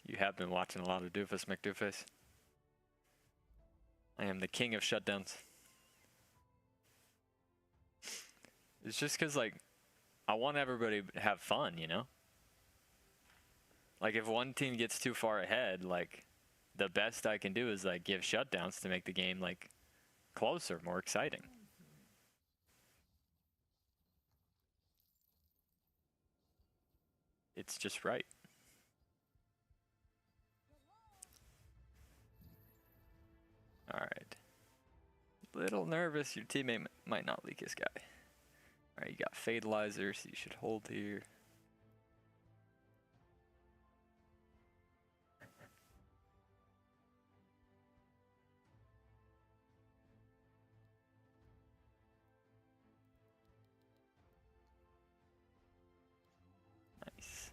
You have been watching a lot of Doofus, Mcdooface. I am the king of shutdowns. It's just because, like, I want everybody to have fun, you know? Like, if one team gets too far ahead, like, the best I can do is, like, give shutdowns to make the game, like, closer, more exciting. It's just right. Alright. Little nervous, your teammate might not leak his guy. Alright, you got Fatalizer, so you should hold here. Nice.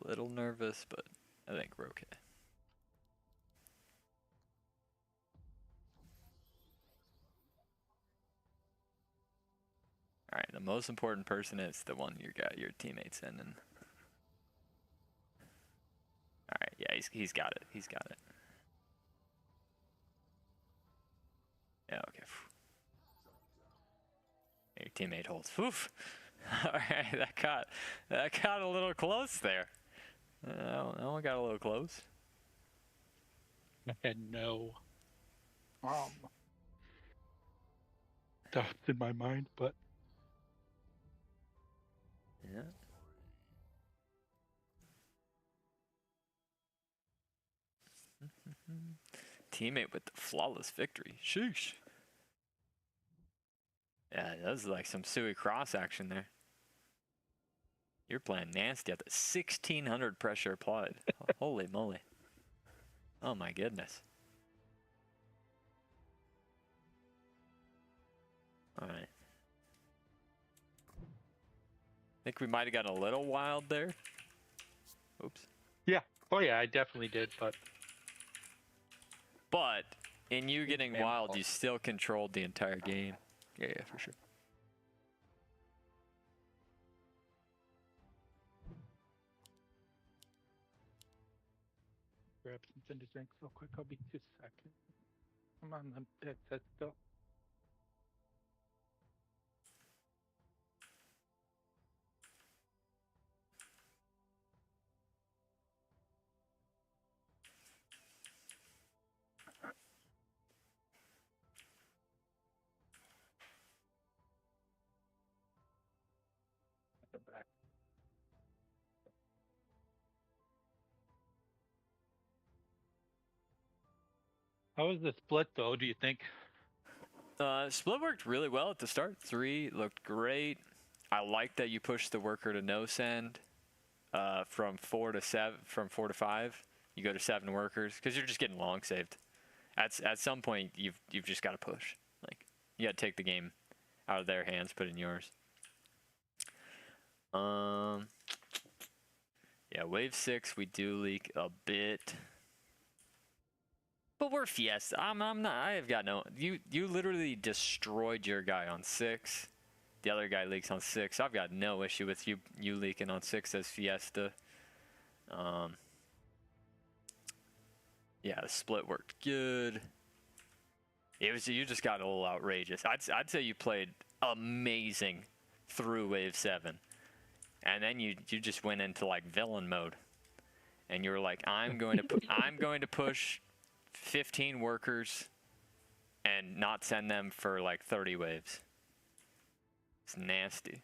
A little nervous, but I think we're okay. Alright, the most important person is the one you got your teammates in. And alright, yeah, he's got it. He's got it. Yeah, okay. Your teammate holds. Oof. Alright, that got a little close there. That one got a little close. I had no doubts in my mind, but Yeah. Teammate with the flawless victory. Sheesh. Yeah, that was like some Suey Cross action there. You're playing nasty at the 1600 pressure applied. Holy moly. Oh my goodness. Alright. Think we might have gotten a little wild there. Oops. yeah. Oh yeah, I definitely did, but in you getting Damn wild, fault. you still controlled the entire game. Yeah, for sure. grab something to drink real quick. I'll be 2 seconds. I'm on the headset still. Back. How was the split though, do you think? Split worked really well at the start. 3 looked great. I like that you pushed the worker to no send from 4 to 7, from 4 to 5. You go to 7 workers because you're just getting long saved. At some point, you've just got to push. Like you got to take the game out of their hands, put it in yours. Yeah, wave 6 we do leak a bit. But we're Fiesta. I'm not. I have got no. You literally destroyed your guy on 6. The other guy leaks on 6. I've got no issue with you leaking on 6 as Fiesta. Yeah, the split worked good. It was you just got a little outrageous. I'd say you played amazing through wave 7, and then you just went into like villain mode, and you were like, I'm going to push 15 workers and not send them for like 30 waves. It's nasty.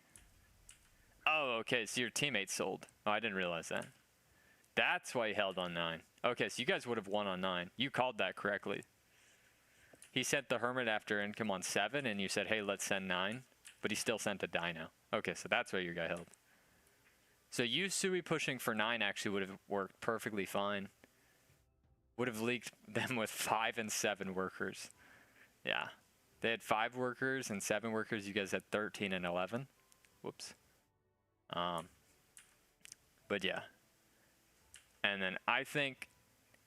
Oh, okay, so your teammate sold. Oh, I didn't realize that. That's why he held on 9. Okay, so you guys would have won on 9. You called that correctly. He sent the Hermit after income on 7, and you said, hey, let's send 9. But he still sent a Dino. Okay, so that's why your guy held. So you Sui pushing for 9 actually would have worked perfectly fine. Would have leaked them with 5 and 7 workers. Yeah. They had 5 workers and 7 workers. You guys had 13 and 11. Whoops. But yeah. And then I think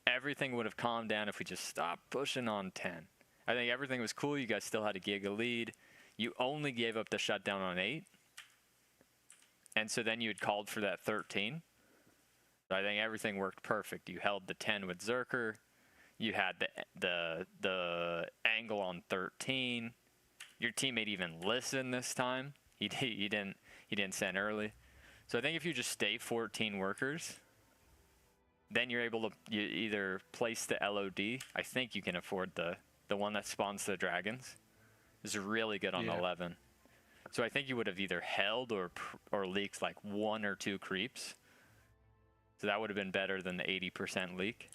everything would have calmed down if we just stopped pushing on 10. I think everything was cool. You guys still had a giga lead. You only gave up the shutdown on 8. And so then you had called for that 13. So I think everything worked perfect. You held the 10 with Zerker. You had the angle on 13. Your teammate even listened this time. He didn't send early. So I think if you just stay 14 workers, then you're able to either place the LOD. I think you can afford the one that spawns the dragons. It's really good on 11. So I think you would have either held or leaked like 1 or 2 creeps. So that would have been better than the 80% leak.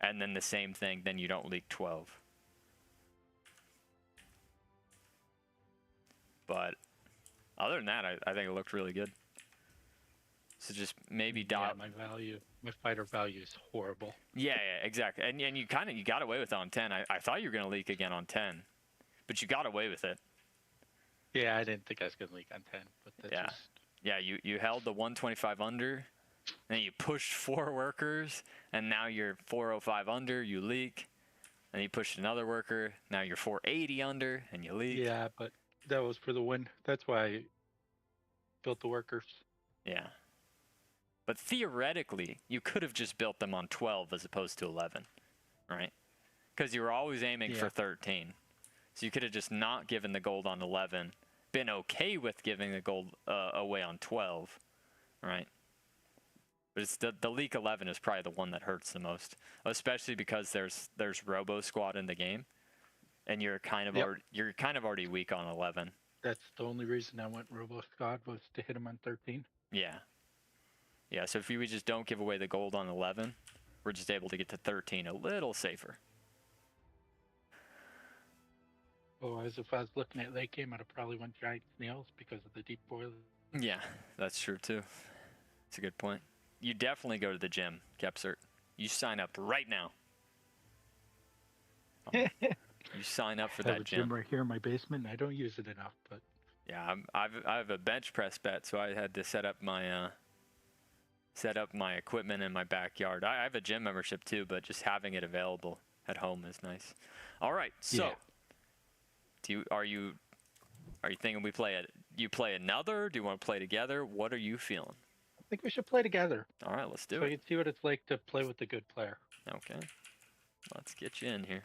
And then the same thing, then you don't leak 12. But other than that, I think it looked really good. So just maybe dot. My fighter value is horrible. Yeah, exactly. And you got away with it on 10. I thought you were gonna leak again on 10, but you got away with it. Yeah, I didn't think I was gonna leak on 10, but that's just... Yeah, you held the 125 under, and you pushed 4 workers, and now you're 405 under, you leak, and you pushed another worker, now you're 480 under, and you leak. Yeah, but that was for the win. That's why I built the workers. Yeah. But theoretically, you could have just built them on 12 as opposed to 11, right? Because you were always aiming for 13. So you could have just not given the gold on 11, been okay with giving the gold away on 12, right? But it's the leak 11 is probably the one that hurts the most, especially because there's Robo Squad in the game, and you're kind of already weak on 11. That's the only reason I went Robo Squad was to hit him on 13. Yeah. Yeah, so if we just don't give away the gold on 11, we're just able to get to 13 a little safer. Oh, as if I was looking at late game, I'd have probably went Giant Snails because of the deep boiler. Yeah, that's true too. That's a good point. You definitely go to the gym, Kepsert. You sign up right now. You sign up for I have that a gym right here in my basement. I don't use it enough, but yeah, I have a bench press bet, so I had to set up my equipment in my backyard. I have a gym membership too, but just having it available at home is nice. All right, so are you thinking you play another? Do you want to play together? What are you feeling? I think we should play together. All right, let's do So it. you can see what it's like to play with a good player. Okay, let's get you in here,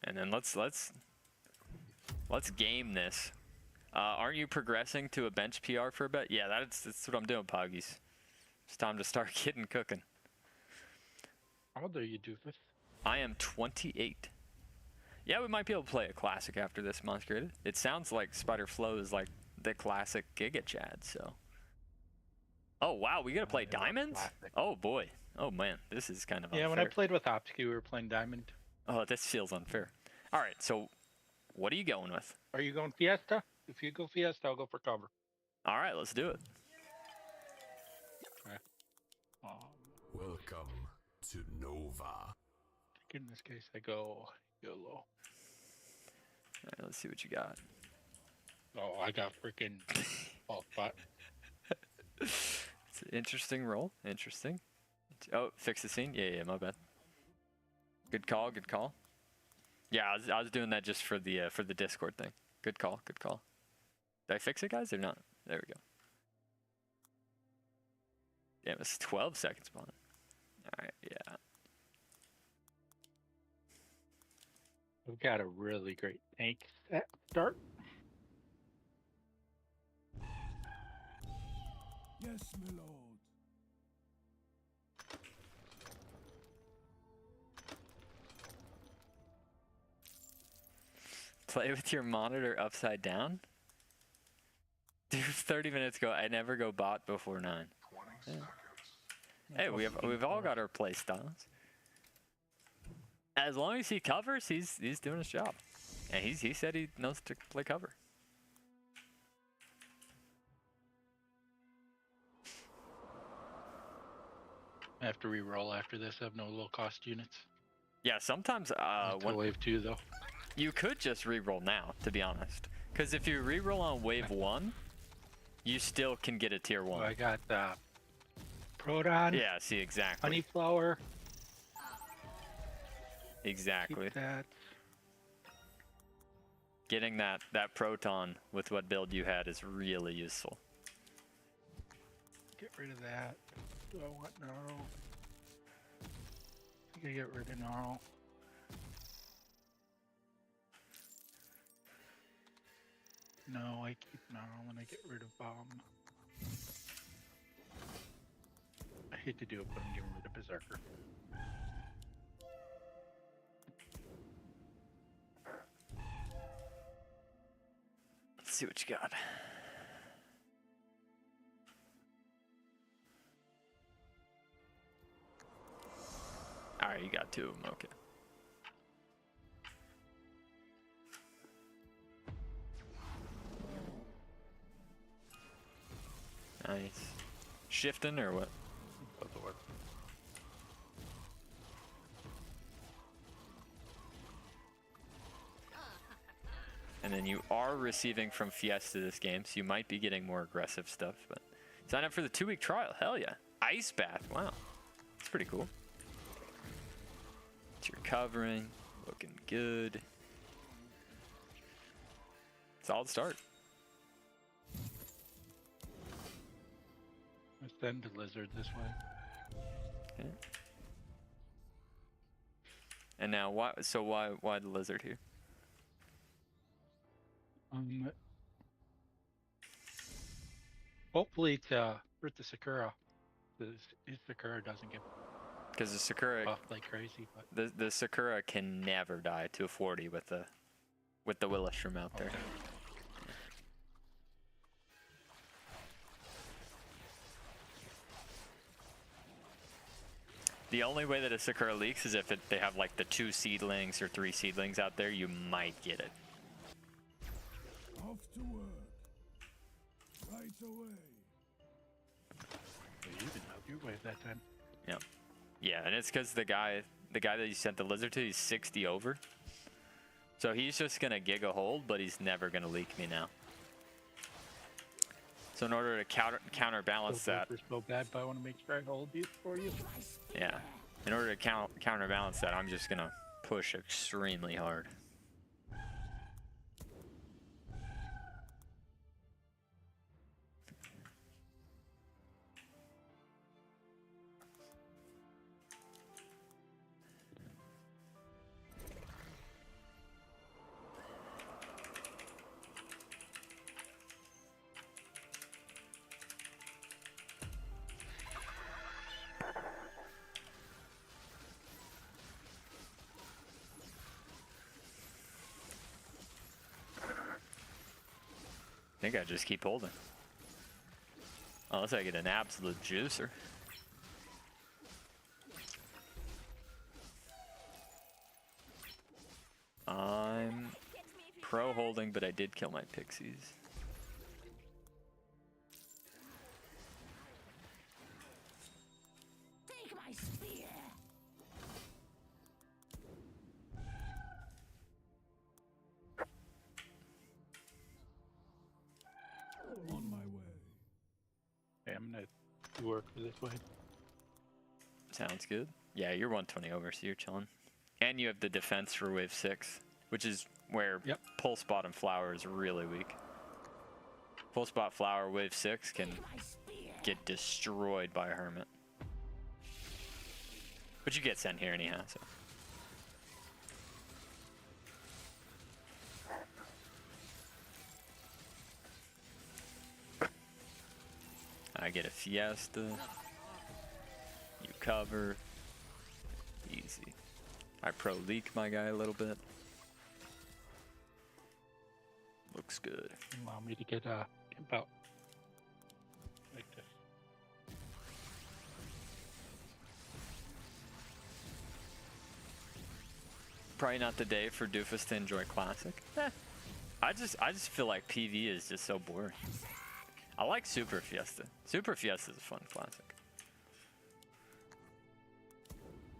and then let's game this. Aren't you progressing to a bench PR for a bit? Yeah, that's what I'm doing, Poggies. It's time to start getting cooking. How old are you, Doofus? I am 28. Yeah, we might be able to play a classic after this, Monster. It sounds like Spider Flow is like the classic Giga Chad, so. Oh, wow, we gotta play Diamonds? Oh, boy. Oh, man, this is kind of unfair. Yeah, when I played with Opsky, we were playing Diamond. Oh, this feels unfair. All right, so what are you going with? Are you going Fiesta? If you go Fiesta, I'll go for cover. All right, let's do it. Welcome to Nova. In this case, I go YOLO. All right, let's see what you got. Oh, I got freaking ball spot. It's an interesting roll. Interesting. Oh, fix the scene? Yeah, my bad. Good call, good call. Yeah, I was doing that just for the Discord thing. Good call, good call. Did I fix it, guys, or not? There we go. Damn, it's 12 seconds behind. Alright, yeah. We've got a really great tank set start. Yes, my lord. Play with your monitor upside down? Dude, 30 minutes ago, I never go bot before 9. Yeah. Hey, we've all got our play styles. As long as he covers, he's doing his job. And he said he knows to play cover. I have to re-roll after this. I have no low cost units. Yeah, sometimes Until wave 2 though. you could just re-roll now, to be honest. Because if you re-roll on wave 1, you still can get a tier 1. So I got Proton. Yeah, see, exactly. Honeyflower. Exactly. Keep that. Getting that proton with what build you had is really useful. Get rid of that. Do I want Gnarl? I think I get rid of Gnarl. No, I keep Gnarl and I get rid of Bomb. I hate to do it, but I'm getting rid of Berserker. Let's see what you got. Alright, you got 2 of them, okay. Nice. Shifting or what? Both will work. And then you are receiving from Fiesta this game, so you might be getting more aggressive stuff, but sign up for the 2-week trial. Hell yeah. Ice bath. Wow. That's pretty cool. It's your covering. Looking good. Solid start. Let's send the lizard this way. Okay. And now why the lizard here? Hopefully to hurt the Sakura. His Sakura doesn't get Because the Sakura buffed like crazy, but the Sakura can never die to a 40 with the Willistrom out there. okay. The only way that a Sakura leaks is if they have like the 2 seedlings or 3 seedlings out there, you might get it. Off to work. Right away. You didn't help your wave that time. Yep. Yeah, and it's because the guy that you sent the lizard to, he's 60 over. So he's just gonna Giga hold, but he's never gonna leak me now. So in order to counterbalance that, So bad, but I want to make sure I hold you for you. yeah. In order to counterbalance that, I'm just gonna push extremely hard. I think I just keep holding. Unless I get an absolute juicer. I'm pro holding, but I did kill my pixies. Take my spear. On my way. Okay, I'm gonna do work for this way. Sounds good. Yeah, you're 120 over, so you're chilling. And you have the defense for wave 6, which is where Yep. Pulse Spot and Flower is really weak. Pulse Spot Flower wave 6 can get destroyed by a Hermit. But you get sent here anyhow, so. I get a Fiesta. You cover. Easy. I pro leak my guy a little bit. Looks good. Allow me to get imp out. probably not the day for Doofus to enjoy Classic. I just feel like PV is just so boring. I like Super Fiesta. Super Fiesta is a fun Classic.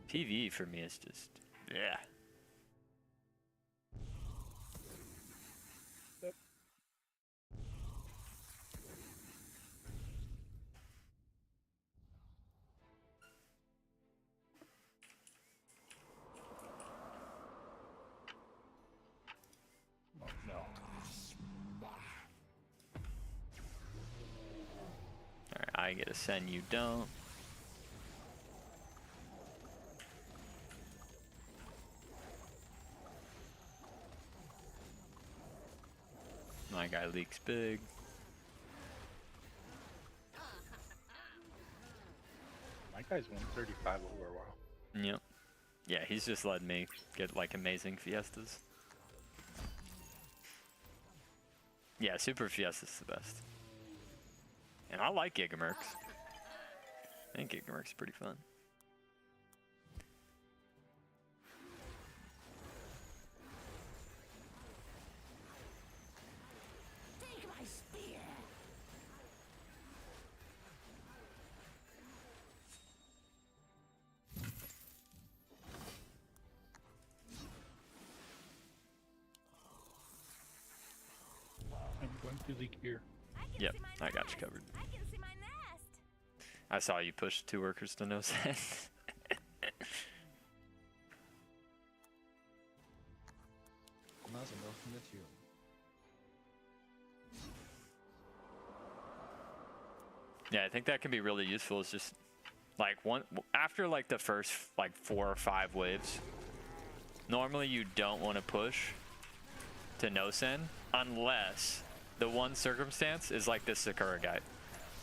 PV for me is just, yeah. Oh, no. Alright, I get a send, you don't. My guy leaks big. My guy's 135 over a while. Yep. Yeah, he's just letting me get like amazing Fiestas. Yeah, Super Fiesta's the best. And I like Gigamercs. I think Gigamercs pretty fun. Take my spear. I'm going to leak here. Yep, I got you covered. I can see my nest. I saw you push 2 workers to no send. Not enough material. Yeah, I think that can be really useful. It's just like after like the first like 4 or 5 waves, normally you don't want to push to no send unless the one circumstance is like this Sakura guy,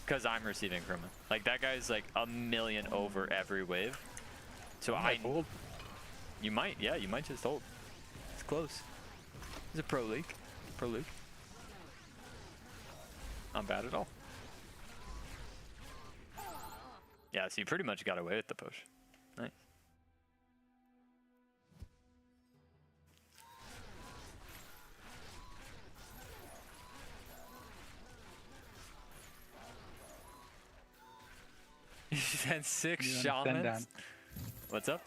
because I'm receiving from him. Like that guy's like a million over every wave. So I hold. You might, yeah, you might just hold. It's close. It's a pro league. Pro league. Not bad at all. Yeah, so you pretty much got away with the push. Nice. You sent 6 You wanna send shamans? What's up?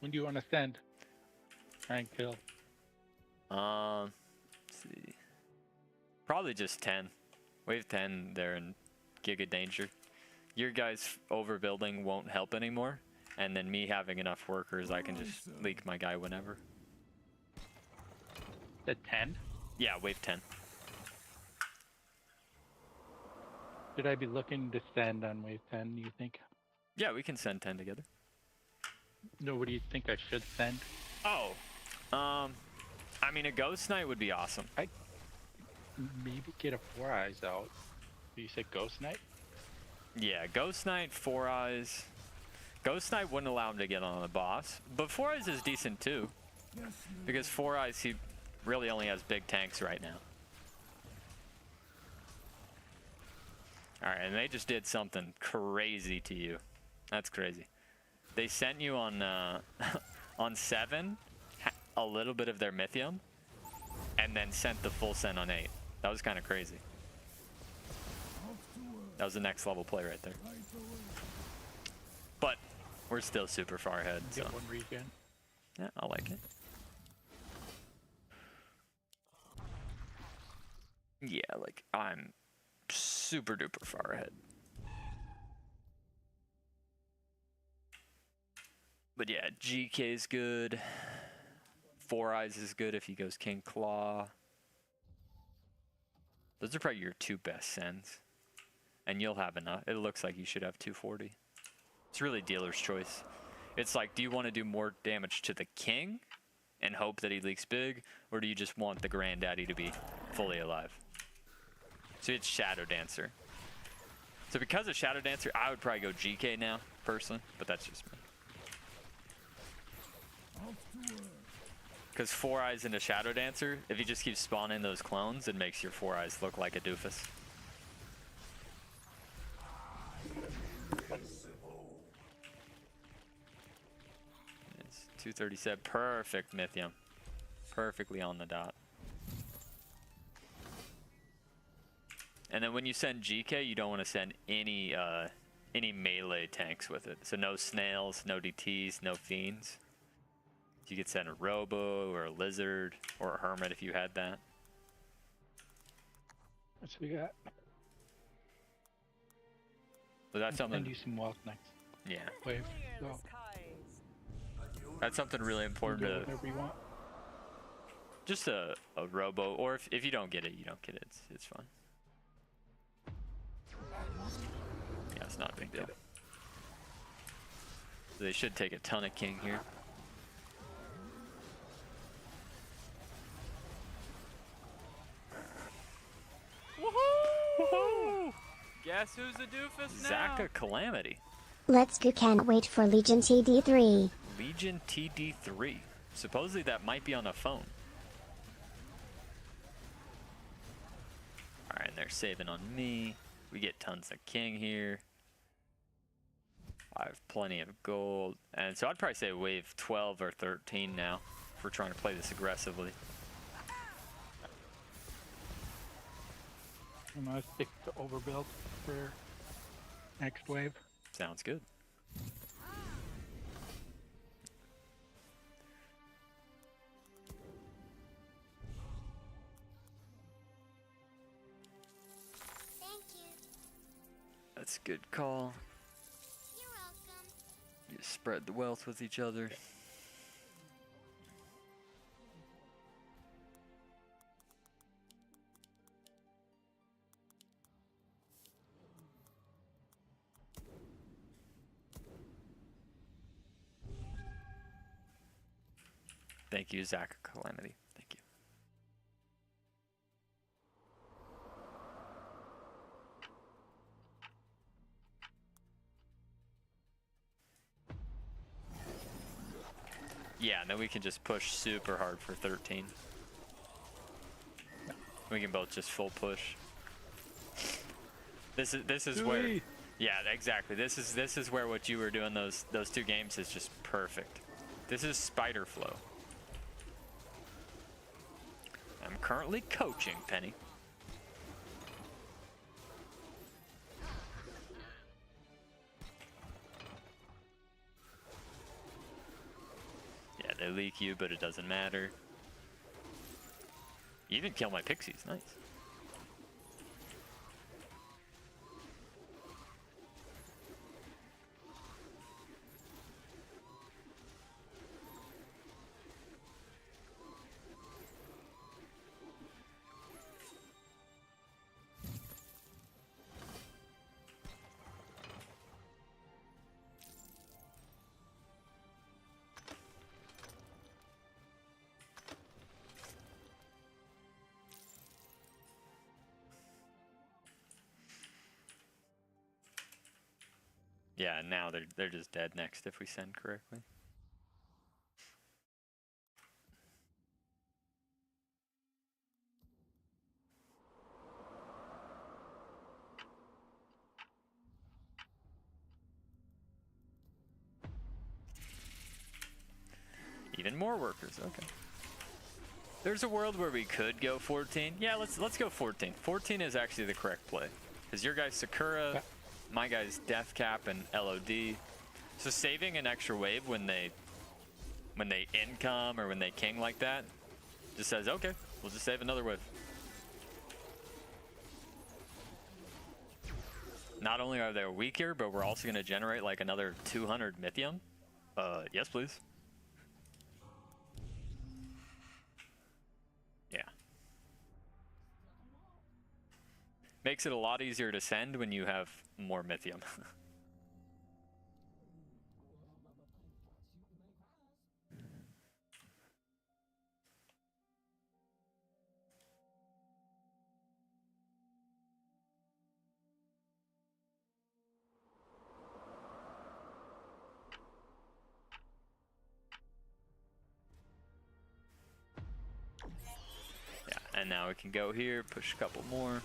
When do you want to send? Try and kill. Let's see. Probably just 10. Wave 10 there in Giga Danger. Your guys overbuilding won't help anymore. And then me having enough workers, I can just leak my guy whenever. The 10? Yeah, wave 10. Should I be looking to send on wave 10, you think? Yeah, we can send 10 together. No, what do you think I should send? Oh, I mean, a Ghost Knight would be awesome. Maybe get a 4 Eyes out. You said Ghost Knight? Yeah, Ghost Knight, 4 Eyes. Ghost Knight wouldn't allow him to get on the boss, but 4 Eyes is decent too. Because 4 Eyes, he really only has big tanks right now. Alright, and they just did something crazy to you. That's crazy. They sent you on on 7, a little bit of their Mythium, and then sent the full send on 8. That was kind of crazy. That was the next level play right there. But we're still super far ahead, so Get 1 regen. yeah, I like it. Yeah, like I'm super duper far ahead. But yeah, GK is good. 4 Eyes is good if he goes King Claw. Those are probably your 2 best sends. And you'll have enough. It looks like you should have 240. It's really dealer's choice. It's like, do you want to do more damage to the king and hope that he leaks big? Or do you just want the granddaddy to be fully alive? So it's Shadow Dancer. So because of Shadow Dancer, I would probably go GK now, personally. But that's just me. Because 4 Eyes into Shadow Dancer, if you just keep spawning those clones, it makes your 4 Eyes look like a doofus. It's 237. Perfect, Mythium. Perfectly on the dot. And then when you send GK, you don't want to send any melee tanks with it. So no snails, no DTs, no fiends. You could send a Robo or a Lizard or a Hermit if you had that. What's we got? But that's Send something. you some Wild Knights. Yeah, Wave. Go. that's something really important Do to. whatever you want. Just a Robo, or if you don't get it, you don't get it. It's fine. Yeah, it's not a big deal. They should take a ton of King here. Woohoo! Guess who's a doofus now? Zaka Calamity. Let's go, can't wait for Legion TD3. Legion TD3. Supposedly that might be on a phone. Alright, and they're saving on me. We get tons of King here. I have plenty of gold. And so I'd probably say wave 12 or 13 now if we're trying to play this aggressively. I'm gonna stick to overbuild for next wave. Sounds good. Thank you. That's a good call. You're welcome. You spread the wealth with each other. Thank you, Zach Calamity. Thank you. Yeah, and then we can just push super hard for 13. We can both just full push. This is where, yeah, exactly. This is where what you were doing those 2 games is just perfect. This is spider flow. I'm currently coaching, Penny. Yeah, they leak you, but it doesn't matter. You even kill my pixies, nice. Yeah, now they're just dead next if we send correctly. Even more workers, okay. There's a world where we could go 14. Yeah, let's go 14. 14 is actually the correct play. Because your guy's Sakura, my guy's Death Cap and LOD. So saving an extra wave when they income or when they king like that just says, okay, we'll just save another wave. Not only are they weaker, but we're also going to generate like another 200 Mythium. Yes, please. Yeah. Makes it a lot easier to send when you have more Mythium. Yeah, and now we can go here, push a couple more.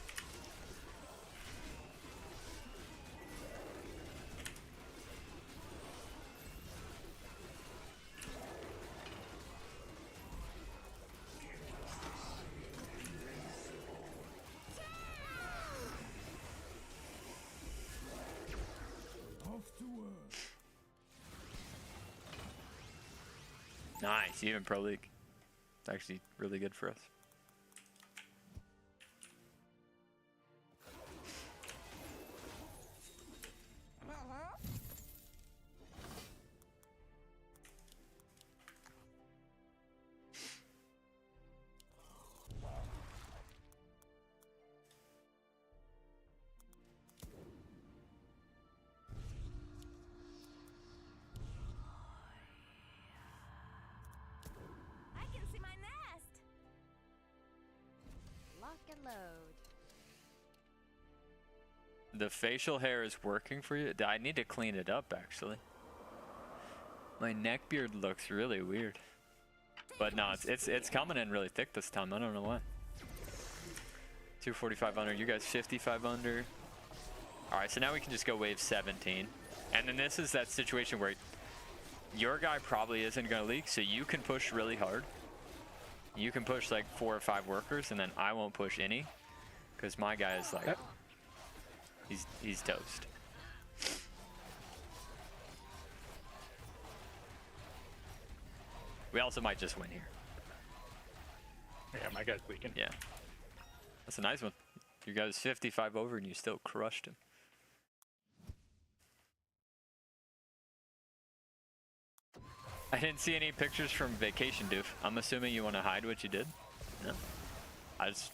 Nice, even Pro League. It's actually really good for us. I can see my nest. Lock and load. The facial hair is working for you? I need to clean it up, actually. My neck beard looks really weird. But no, it's coming in really thick this time. I don't know why. 245 under. You guys 55 under. All right, so now we can just go wave 17. And then this is that situation where your guy probably isn't going to leak, so you can push really hard. You can push like 4 or 5 workers, and then I won't push any. Because my guy is like... He's toast. We also might just win here. Yeah, my guy's leaking. Yeah. That's a nice one. You guys 55 over and you still crushed him. I didn't see any pictures from vacation, Doof. I'm assuming you want to hide what you did? No. I was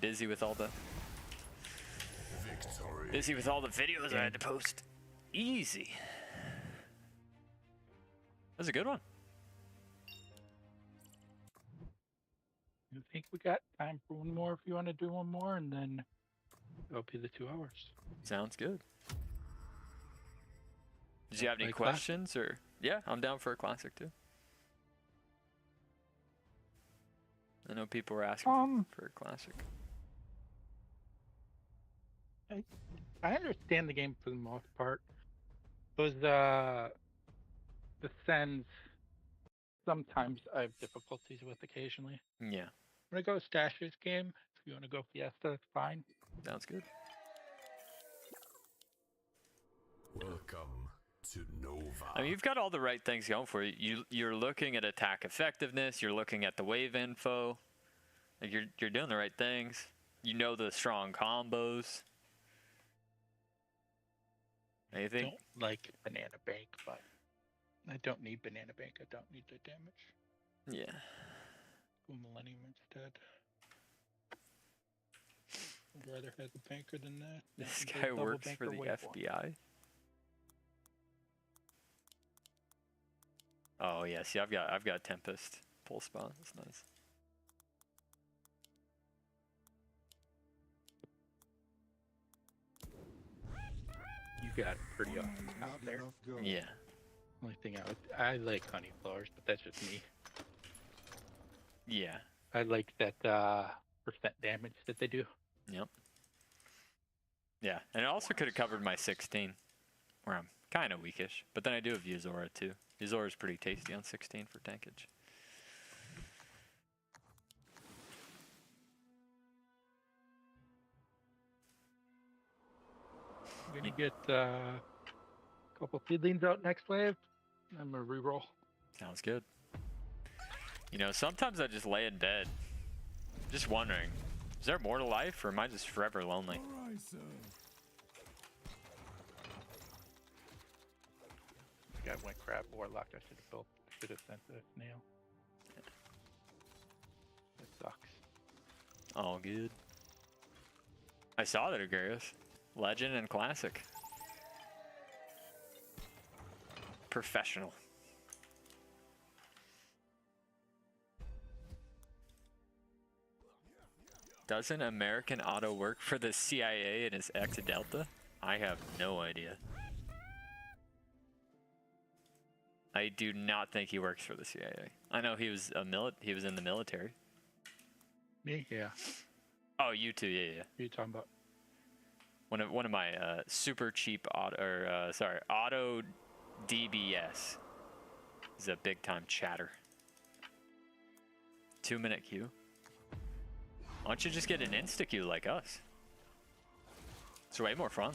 busy with all the... Busy with all the videos I had to post. Easy. That's a good one. I think we got time for one more if you want to do one more, and then it'll be the 2 hours. Sounds good. Did you have any Like questions or? Yeah, I'm down for a classic too. I know people were asking for a classic. I understand the game for the most part. Those the sends sometimes I have difficulties with occasionally. Yeah, I'm gonna go Stash's game. If you want to go Fiesta, that's fine. sounds good. Welcome to Nova. I mean, you've got all the right things going for you. You're looking at attack effectiveness. You're looking at the wave info. Like you're doing the right things. You know the strong combos. Anything? I don't like Banana Bank, but I don't need Banana Bank. I don't need the damage. Yeah. Go Millennium instead. I'd rather have a banker than that. This That guy double works for banker the wave one. FBI. Oh yeah, see, I've got Tempest pull spot. That's nice. You got it pretty awesome out there. Yeah. Only thing I like honey flowers, but that's just me. Yeah. I like that percent damage that they do. Yep. Yeah, and it also could have covered my 16, where I'm kind of weakish. But then I do have Yuzora too. Yuzora's pretty tasty on 16 for tankage. I'm gonna get a couple seedlings out next wave. I'm gonna reroll. Sounds good. You know, sometimes I just lay in bed, just wondering, is there more to life, or am I just forever lonely? Alright, sir. Guy went crab warlock. I should have sent the snail. That sucks. All good. I saw that, Agrarius. Legend and classic. Professional. Doesn't American Auto work for the CIA and is ex-Delta? I have no idea. I do not think he works for the CIA. I know he was he was in the military. Me? Yeah. Oh, you too, yeah, yeah. Who you talking about? One of my super cheap auto DBS is a big time chatter. 2-minute queue. Why don't you just get an insta queue like us? It's way more fun.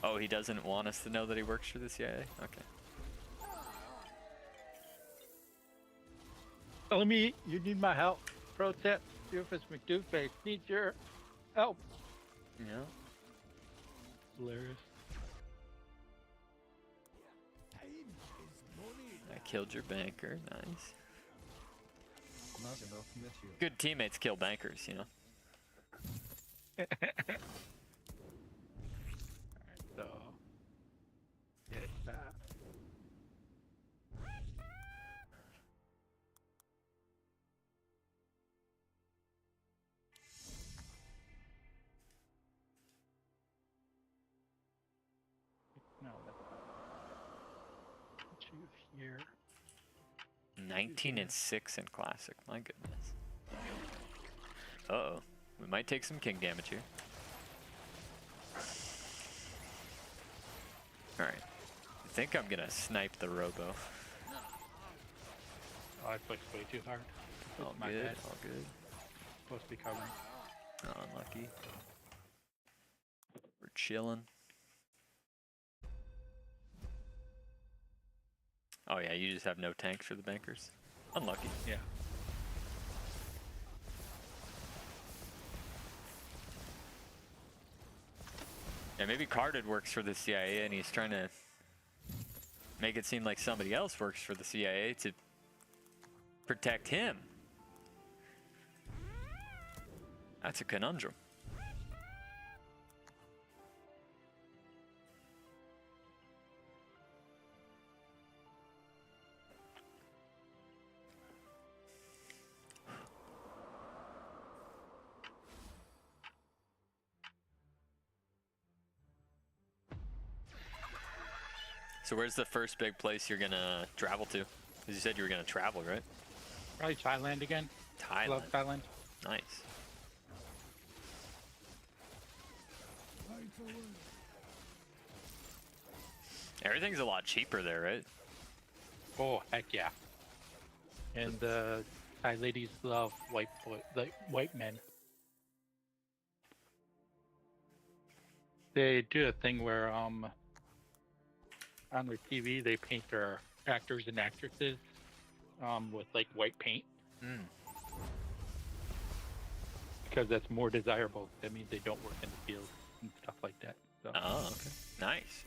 Oh, he doesn't want us to know that he works for the CIA? Okay. Telling me you need my help. Pro tip, Doofus Mcdooface needs your help. Yeah. Hilarious. I killed your banker. Nice. Nice enough with you. Good teammates kill bankers, you know. So, get that. No, that's not. Put you here. 19 and 6 in classic. My goodness. Uh-oh. We might take some king damage here. Alright. I think I'm gonna snipe the robo. Oh, I pushed way too hard. All My good, bad. all good. Supposed to be covering. Oh, unlucky. We're chilling. Oh yeah, you just have no tanks for the bankers. Unlucky. Yeah. Yeah, maybe Carded works for the CIA and he's trying to make it seem like somebody else works for the CIA to protect him. That's a conundrum. So where's the first big place you're gonna travel to? Because you said you were gonna travel, right? Probably Thailand again. Thailand. Love Thailand. Nice. Everything's a lot cheaper there, right? Oh, heck yeah. And Thai ladies love white men. They do a thing where on their TV they paint their actors and actresses with like white paint Mm. because that's more desirable. That means they don't work in the field and stuff like that. So Oh, okay. Nice.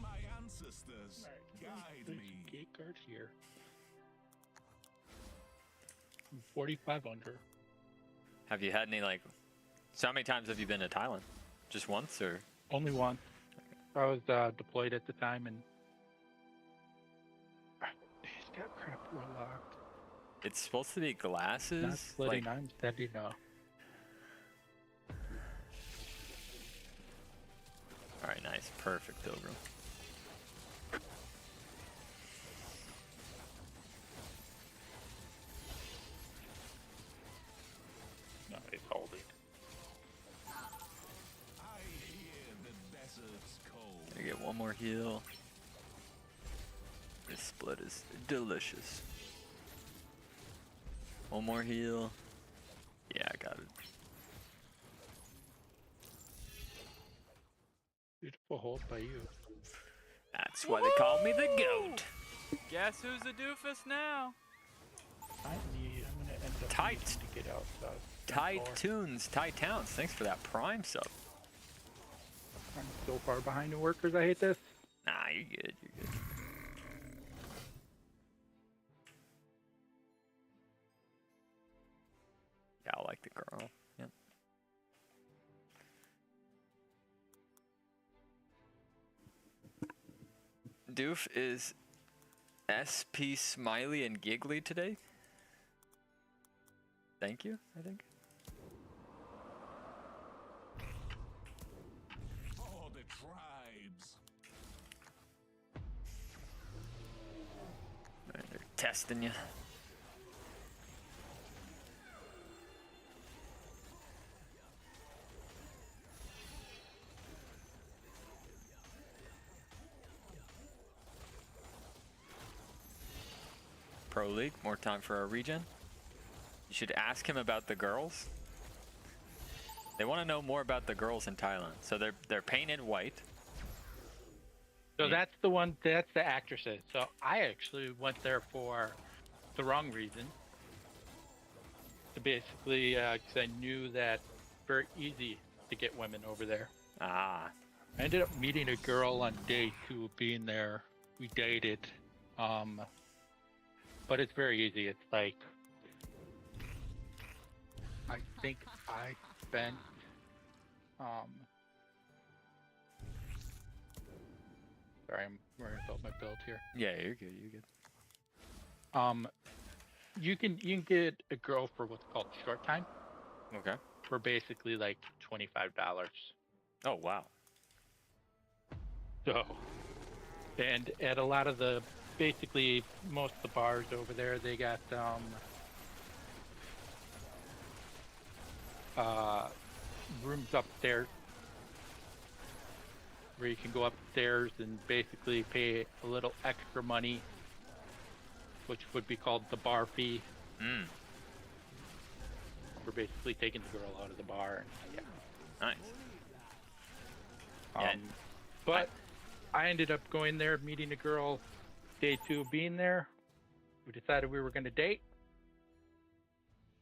My ancestors guide there's me. some gate cards here. 45 under. Have you had any like? So how many times have you been to Thailand? Just once, or? Only one. I was deployed at the time, and he's got crap warlocked. It's supposed to be glasses. Not splitting. Like, I'm steady now. all right, nice, perfect, Pilgrim. No, it's holding. I hear the desert's cold. Gonna get one more heal. This split is delicious. One more heal. Yeah, I got it. Beautiful hold by you. That's why they call me the GOAT. Guess who's the doofus now? I'm gonna end up Tight. needing to get out. Tide Tunes, Tide Towns. Thanks for that Prime sub. I'm so far behind the workers. I hate this. Nah, you're good. You're good. Yeah, I like the girl. Yep. Doof is SP Smiley and Giggly today. Thank you, I think. For the tribes. Alright, they're testing you. Pro League, more time for our regen. You should ask him about the girls. They want to know more about the girls in Thailand. So they're painted white. So that's the one. That's the actresses. So I actually went there for the wrong reason. To basically, because I knew that very easy to get women over there. Ah. I ended up meeting a girl on day 2 of being there. We dated. But it's very easy. It's like, I think I spent, sorry, I'm worrying about my build here. Yeah, you're good. You're good. You can get a girl for what's called short time Okay. for basically like $25. Oh wow. So, and at a lot of the, basically most of the bars over there, they got rooms upstairs where you can go upstairs and basically pay a little extra money, which would be called the bar fee. Mm. For basically taking the girl out of the bar. And, yeah. Nice. Yeah. But I ended up going there, meeting a girl, day 2 of being there. We decided we were going to date.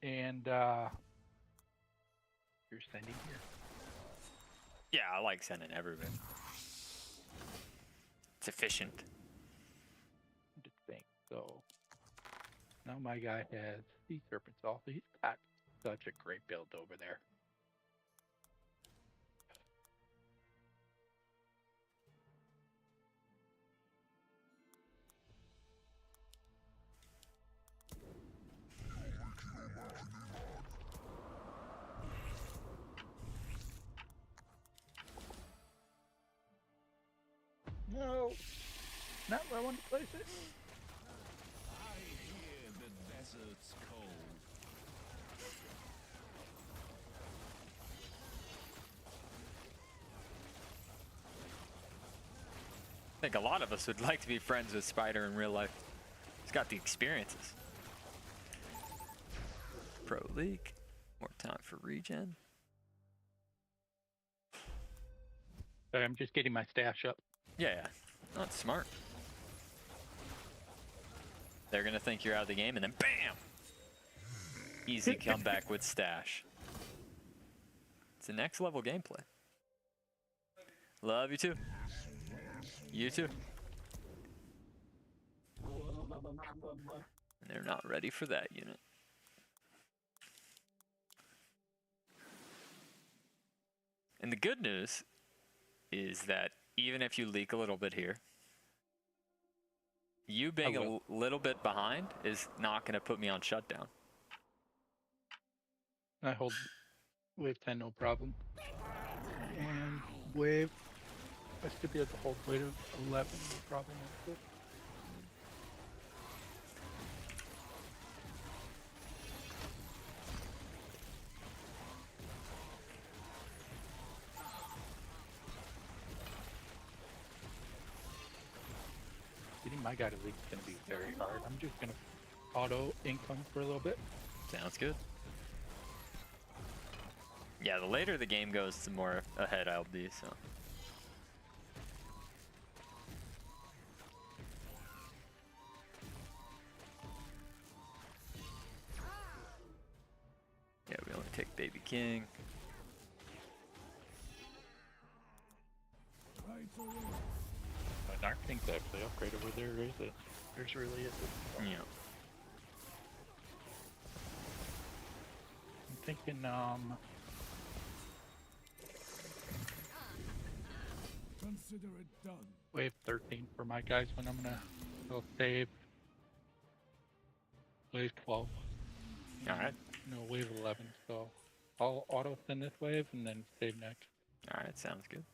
And you're sending here. Yeah, I like sending everybody. It's efficient. Just think. So now my guy has Sea Serpents also. He's got such a great build over there. No, not where I want to place it. I hear the desert's cold. I think a lot of us would like to be friends with Spider in real life. He's got the experiences. Pro League. More time for regen. Sorry, I'm just getting my stash up. Yeah, that's smart. They're gonna think you're out of the game and then BAM! Easy comeback with stash. It's a next level gameplay. Love you too. You too. And they're not ready for that unit. And the good news is that even if you leak a little bit here, you being a little bit behind is not going to put me on shutdown. I hold wave 10, no problem. And wave, I should be able to hold wave 11, no problem. Getting my guy to leak is going to be very hard. I'm just going to auto income for a little bit. Sounds good. Yeah, the later the game goes, the more ahead I'll be, so. Yeah, we only take Baby King. Dark King's actually upgrade over there, is it? There's really is. Yeah. I'm thinking, Consider it done. wave 13 for my guys when I'm gonna go save. Wave 12. Alright. No, wave 11, so I'll auto send this wave and then save next. Alright, sounds good.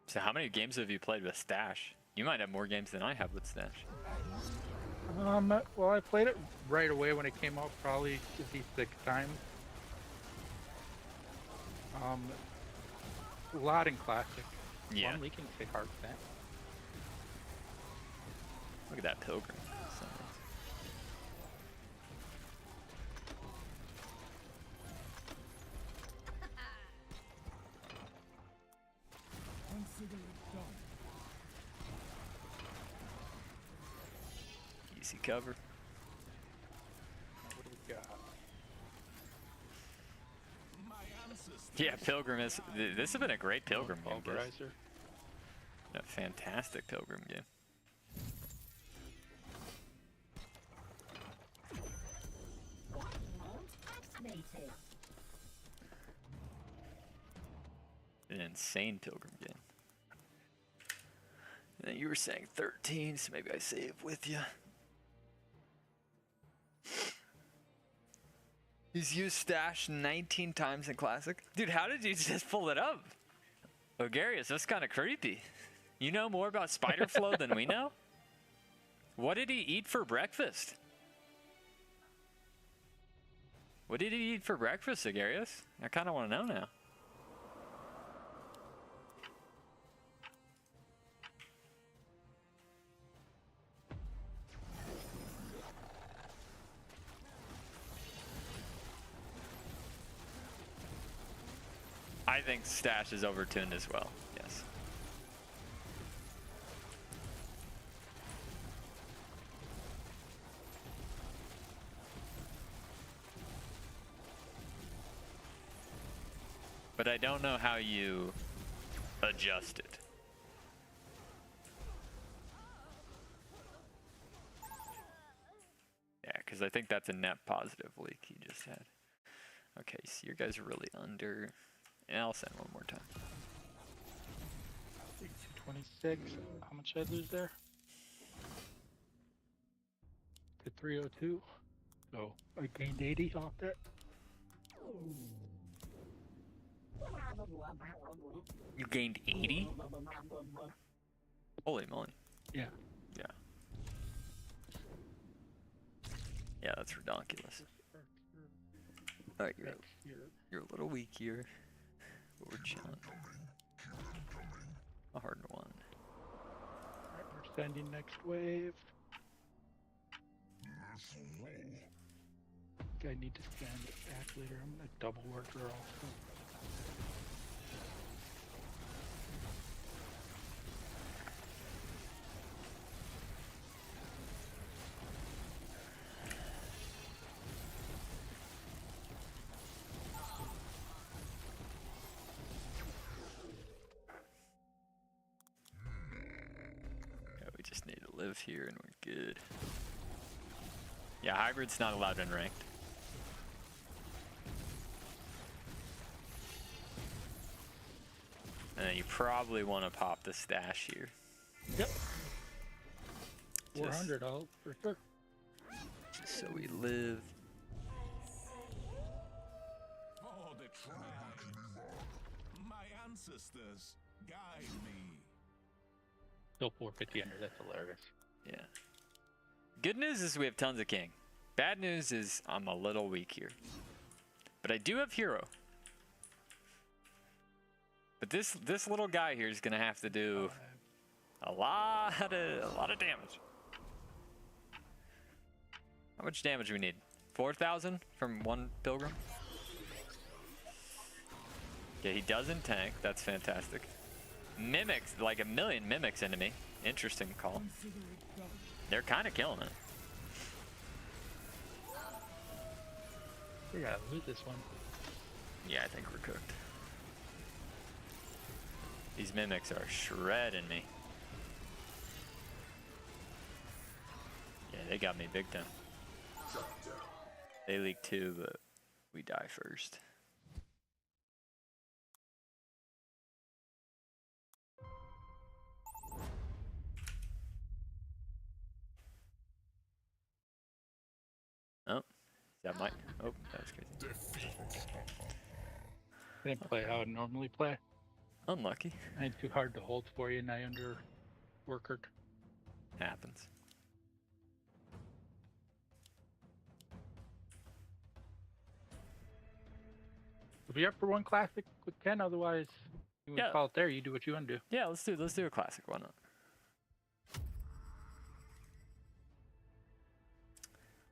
So how many games have you played with Stash? You might have more games than I have with Stash. Well, I played it right away when it came out, probably the sixth time. A lot in classic. Yeah. Well, we can say hard that. Look at that pilgrim. Consider it done. Easy cover. What do we got? Yeah, pilgrim is. This has been a great pilgrim game, guys. Pulverizer. A fantastic pilgrim game. An insane pilgrim game. And then you were saying 13, so maybe I save with you. He's used stash 19 times in classic. Dude, how did you just pull it up? Ogarius, that's kind of creepy. You know more about spider flow than we know? What did he eat for breakfast? What did he eat for breakfast, Ogarius? I kind of want to know now. I think stash is overtuned as well, yes. But I don't know how you adjust it. Yeah, because I think that's a net positive leak he just had. Okay, so you guys are really under. And I'll send one more time. 226. How much did I lose there? To 302. So I gained 80 off that. You gained 80? Holy moly. Yeah. Yeah. Yeah, that's ridiculous. Alright, you're a little weak here. But we're chilling. A hard one. Alright, we're sending next wave. I need to send it back later. I'm gonna double work her also. We just need to live here and we're good. Yeah, hybrid's not allowed in ranked. And then you probably want to pop the stash here. Yep. Just- 400 all for sure. Just so we live. For the tribe, my ancestors guide me. Still 450 under. That's hilarious. Yeah. Good news is we have tons of king. Bad news is I'm a little weak here. But I do have hero. But this little guy here is gonna have to do a lot of damage. How much damage do we need? 4,000 from one pilgrim? Yeah, he doesn't tank. That's fantastic. Mimics, like a million mimics into me. Interesting call. They're kind of killing it. We gotta lose this one. Yeah, I think we're cooked. These mimics are shredding me. Yeah, they got me big time. They leak too, but we die first. Oh, that might. Oh, that was crazy. Didn't play how I normally play. Unlucky. I ain't too hard to hold for you, and I under workered. Happens. If you're up for one classic with Ken, otherwise you can Yeah. call it there. You do what you want to do. Yeah, let's do a classic. Why not?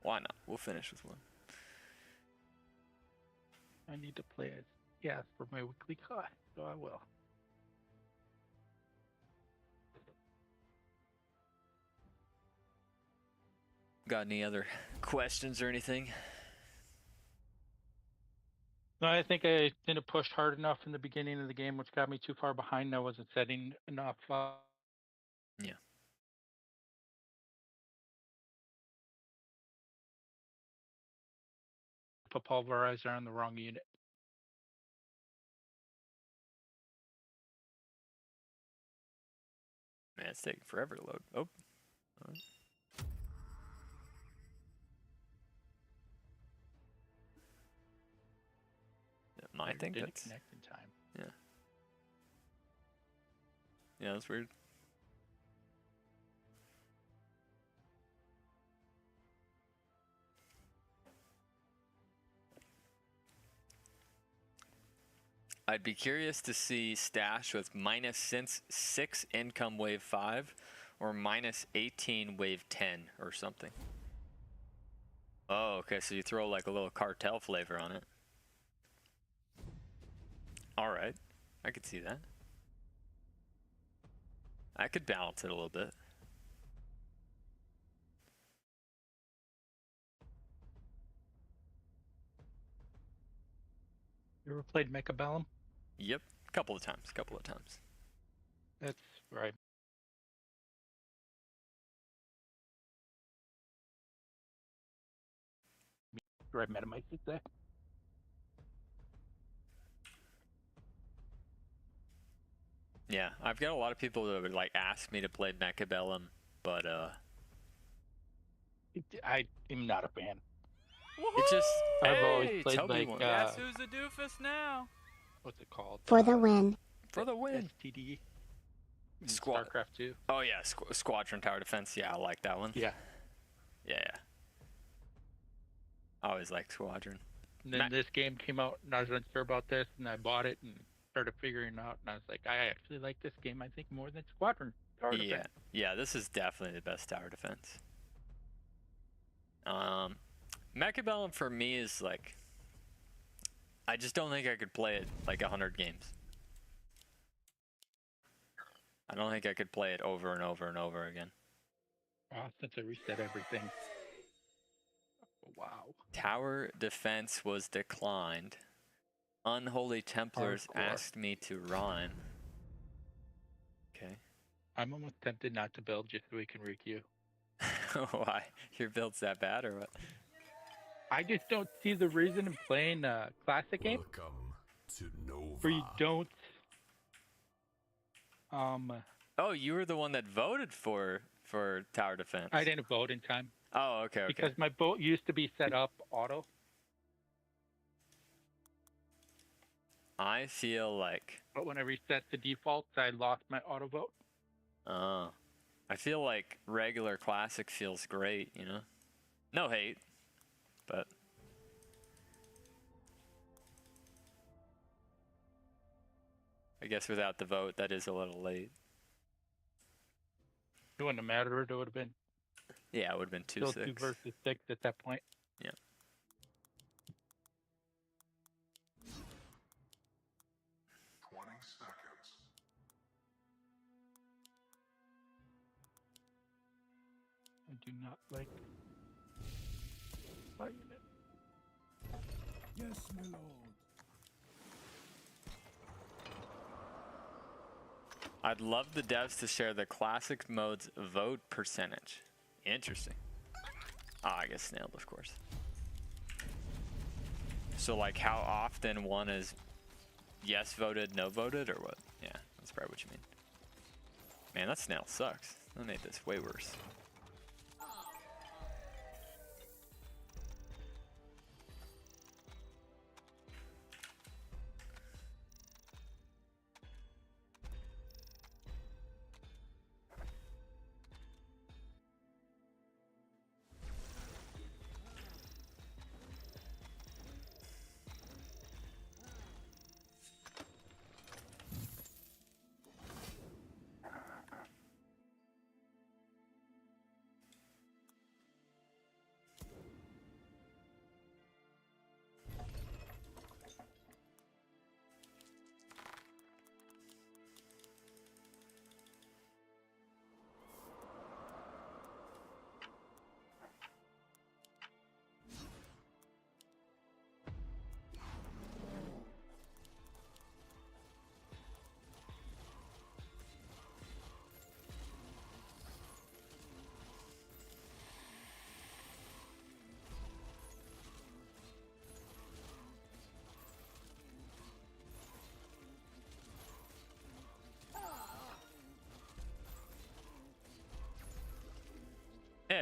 Why not? We'll finish with one. I need to play it. Yeah, for my weekly class, so I will. Got any other questions or anything? No, I think I didn't push hard enough in the beginning of the game, which got me too far behind. I wasn't setting enough. Yeah. Put pulverizer on the wrong unit. Man, it's taking forever to load. Oh. Alright. Yeah, I think didn't that's connect in time. yeah. Yeah, that's weird. I'd be curious to see Stash with minus -6 income wave 5 or minus 18 wave 10 or something. Oh, okay, so you throw like a little cartel flavor on it. Alright, I could see that. I could balance it a little bit. You ever played Mechabellum? Yep, couple of times. That's right. Right, Metamite should say. Yeah, I've got a lot of people that would like ask me to play Mechabellum, but I am not a fan. it just I've always hey, played Toby like won. Guess who's the doofus now? what's it called? For the win. For the win. STD. in Squad. StarCraft 2. Oh yeah, Squadron Tower Defense. Yeah, I like that one. Yeah. Yeah. I always liked Squadron. And then this game came out, and I was unsure about this, and I bought it and started figuring it out, and I was like, I actually like this game, I think, more than Squadron Tower Yeah, Defense. yeah, this is definitely the best tower defense. Mechabellum for me is like, I just don't think I could play it like 100 games. I don't think I could play it over and over and over again. Since I reset everything. Oh, wow. Tower defense was declined. Unholy Templars Hardcore. asked me to rhyme. Okay. I'm almost tempted not to build just so we can requeue. Why? Your build's that bad or what? I just don't see the reason in playing a classic game Welcome to Nova. where you don't. Oh, you were the one that voted for tower defense. I didn't vote in time Oh, okay, okay. because my boat used to be set up auto. I feel like But when I reset the defaults, I lost my auto vote. I feel like regular classic feels great, you know? No hate, but I guess without the vote, that is a little late. It wouldn't have mattered. It would have been Yeah, it would have been still 2-6. 2 versus 6 at that point. Yeah. 20 seconds. I do not like my unit. Yes, my lord. I'd love the devs to share the classic mode's vote percentage. Interesting. I guess snailed, of course. So like how often one is yes voted, no voted, or what? Yeah, that's probably what you mean. Man, that snail sucks. That made this way worse.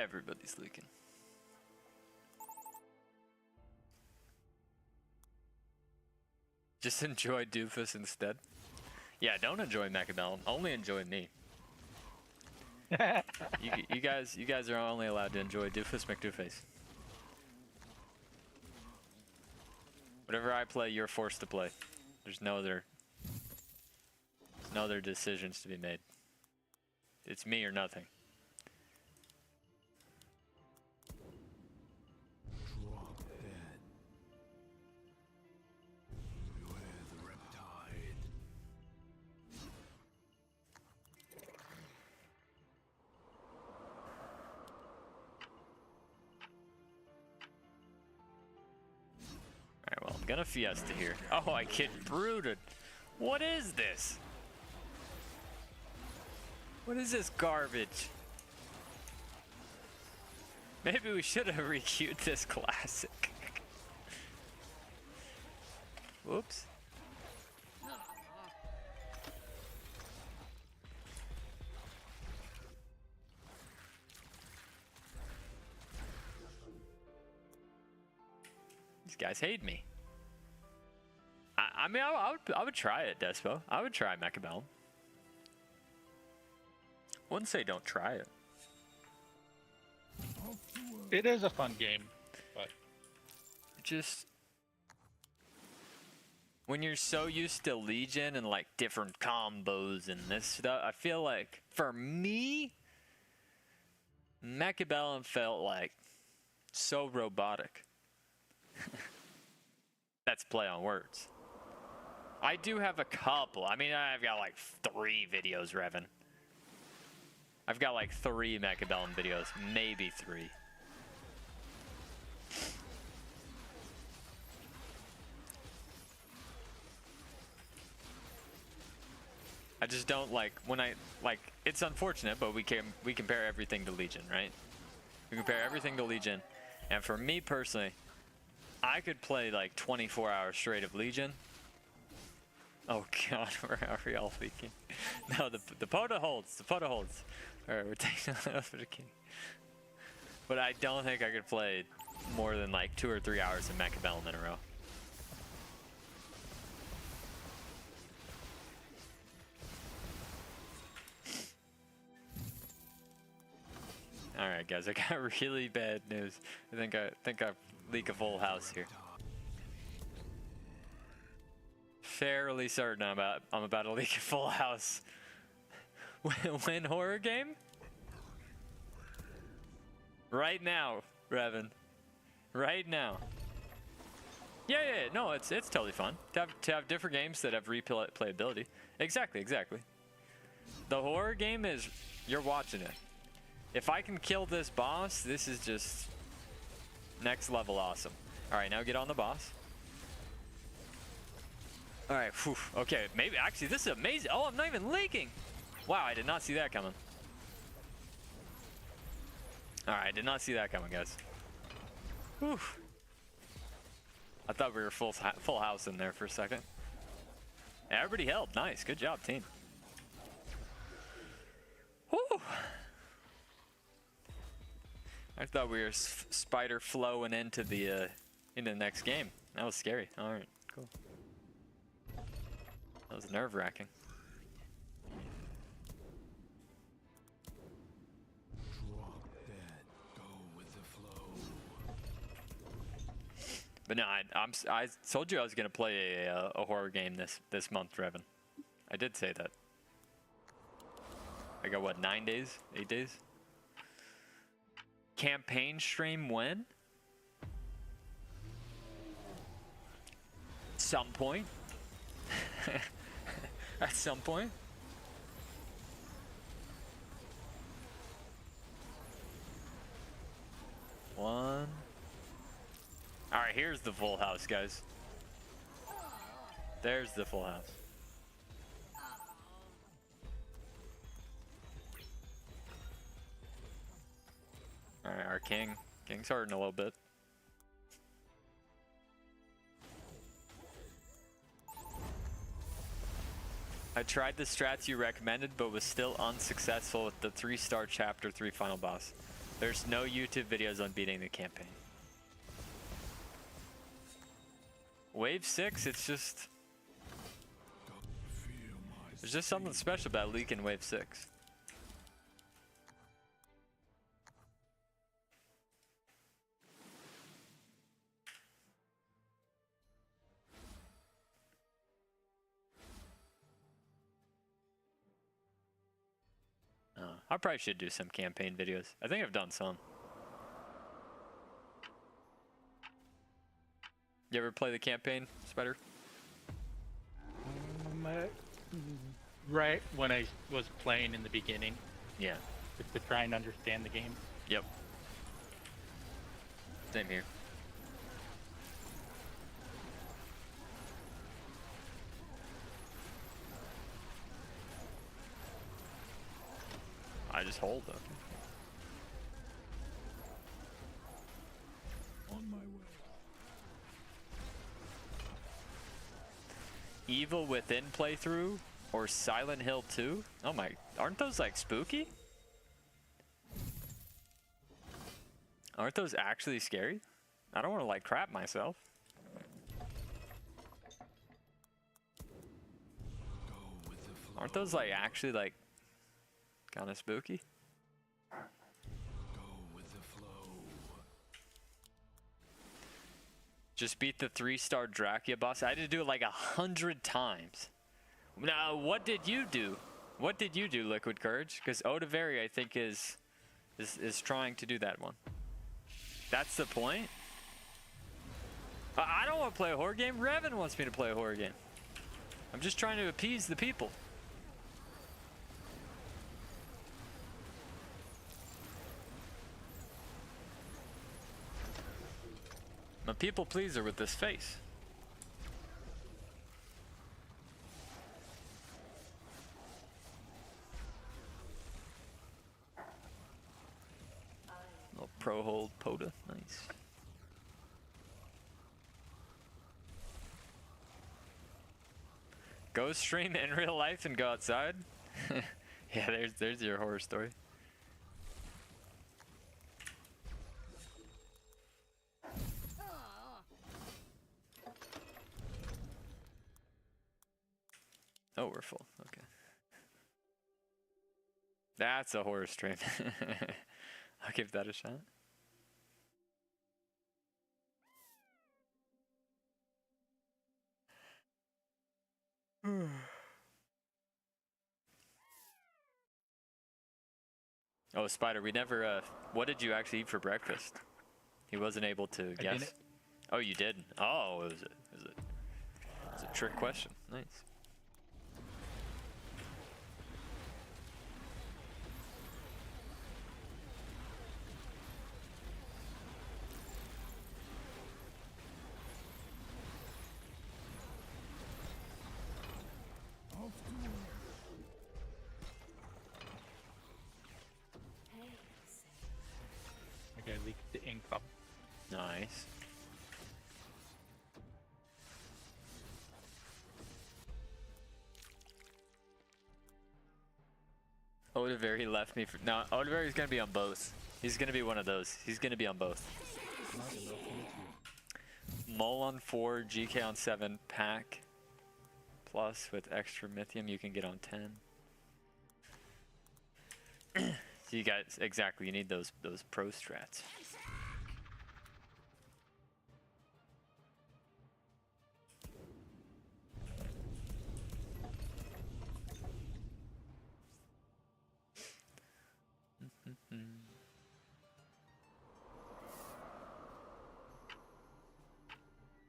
Everybody's leaking. Just enjoy Doofus instead. Yeah, don't enjoy Mcdooface. Only enjoy me. you guys are only allowed to enjoy Doofus Mcdooface. Whatever I play, you're forced to play. There's no other decisions to be made. It's me or nothing. Drop dead. Beware the riptide. Alright, well, I'm gonna fiesta here. Oh, I get brooded. What is this? What is this garbage? Maybe we should have requeued this classic. Whoops. These guys hate me. I mean, I would try it, Despo. I would try Mechabellum. Wouldn't say don't try it. It is a fun game, but Just when you're so used to Legion and like different combos and this stuff, I feel like for me, Mechabellum felt like so robotic. That's play on words. I do have a couple. I mean, I've got like 3 videos, Revan. I've got like 3 Mechabellum videos, maybe 3. I just don't like when I like. It's unfortunate, but we compare everything to Legion, right? We compare everything to Legion, and for me personally, I could play like 24 hours straight of Legion. Oh God, where are we all leaking? No, the POTA holds. The POTA holds. All right, we're taking a little bit of king. But I don't think I could play more than like 2 or 3 hours of Mechabellum in a row. All right, guys, I got really bad news. I think I leak a full house here. Fairly certain I'm about to leak a full house. Win horror game? Right now, Revan. Right now. Yeah, no, it's totally fun to have different games that have replayability. Exactly. The horror game is you're watching it. If I can kill this boss, this is just next level awesome. All right, now get on the boss. All right, whew, okay, maybe actually this is amazing. Oh, I'm not even leaking. Wow, I did not see that coming. All right, I did not see that coming, guys. Whew. I thought we were full house in there for a second. Everybody held. Nice, good job, team. Whew. I thought we were spider flowing into the next game. That was scary. All right, cool. That was nerve-wracking. Drop dead. Go with the flow. But no, I told you I was gonna play a horror game this month, Revan. I did say that. I got what, 9 days, 8 days? Campaign stream when? Some point. At some point. One. All right, here's the full house, guys. There's the full house. All right, our king's hurting a little bit. I tried the strats you recommended, but was still unsuccessful with the 3-star chapter 3 final boss. There's no YouTube videos on beating the campaign. Wave 6, it's just... There's just something special about leaking Wave 6. I probably should do some campaign videos. I think I've done some. You ever play the campaign, Spider? Right when I was playing in the beginning, Yeah. just to try and understand the game. Yep. Same here. I just hold them. On my way. Evil Within playthrough or Silent Hill 2? Oh my, aren't those like spooky? Aren't those actually scary? I don't want to like crap myself. Aren't those like actually like kind of spooky? Go with the flow. Just beat the 3-star Dracula boss. I had to do it like 100 times. Now, what did you do? What did you do, Liquid Courage? Because Odavari, I think, is trying to do that one. That's the point? I don't want to play a horror game. Revan wants me to play a horror game. I'm just trying to appease the people. I'm a people pleaser with this face. Little pro hold Poda, nice. Go stream in real life and go outside. Yeah, there's your horror story. Oh, we're full. Okay. That's a horror stream. I'll give that a shot. Oh, Spider, we never, what did you actually eat for breakfast? He wasn't able to guess. didn't. Oh, you did? Oh, it was a trick question. Nice. Off to work. Okay, I leaked the ink up. Nice. Odavari left me for... No, Odavari's gonna be on both. He's gonna be one of those. He's gonna be on both. Mull on 4, GK on 7, pack. Plus, with extra Mythium, you can get on 10. So you guys, exactly, you need those pro strats.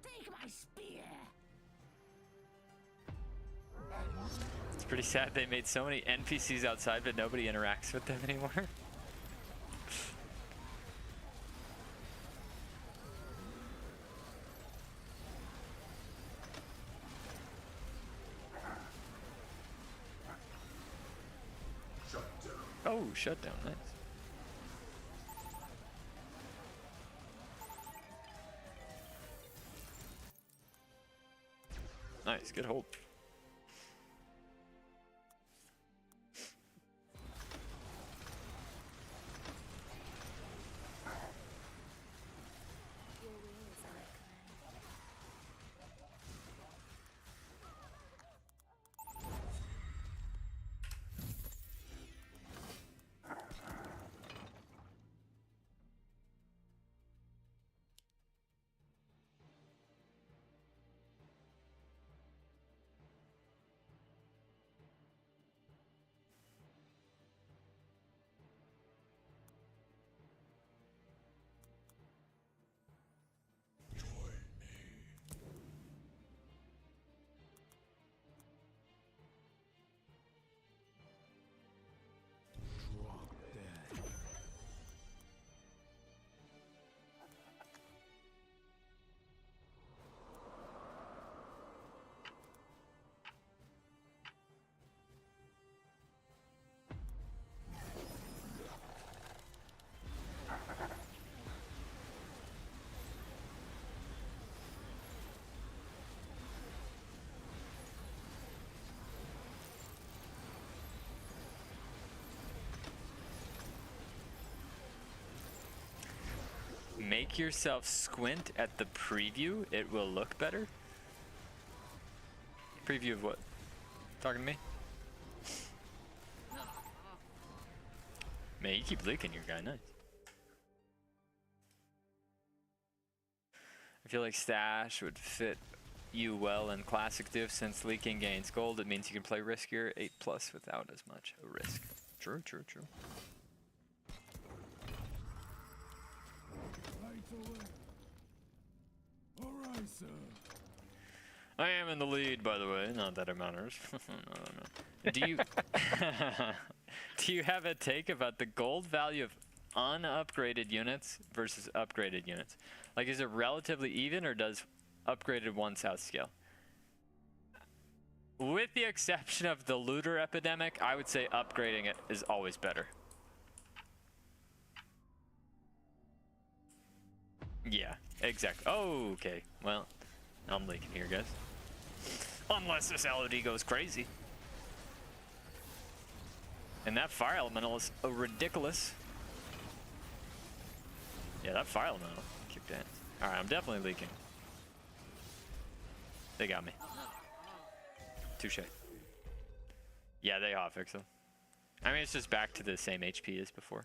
Take my spear. It's pretty sad they made so many NPCs outside, but nobody interacts with them anymore. Oh, shutdown, nice. Nice, good hold. make yourself squint at the preview, it will look better. Preview of what? Talking to me? Man, you keep leaking your guy, nice. I feel like Stash would fit you well in Classic Div since leaking gains gold. It means you can play riskier 8+ without as much risk. True, true, true. Alright, sir. I am in the lead, by the way. Not that it matters. no. Do you do you have a take about the gold value of unupgraded units versus upgraded units? Like, is it relatively even, or does upgraded ones outscale? With the exception of the looter epidemic, I would say upgrading it is always better. Yeah, exactly. Oh, okay. Well, I'm leaking here, guys. Unless this LOD goes crazy. And that fire elemental is ridiculous. Yeah, that fire elemental kicked ass. Alright, I'm definitely leaking. They got me. Touche. Yeah, they hotfix them. I mean, it's just back to the same HP as before.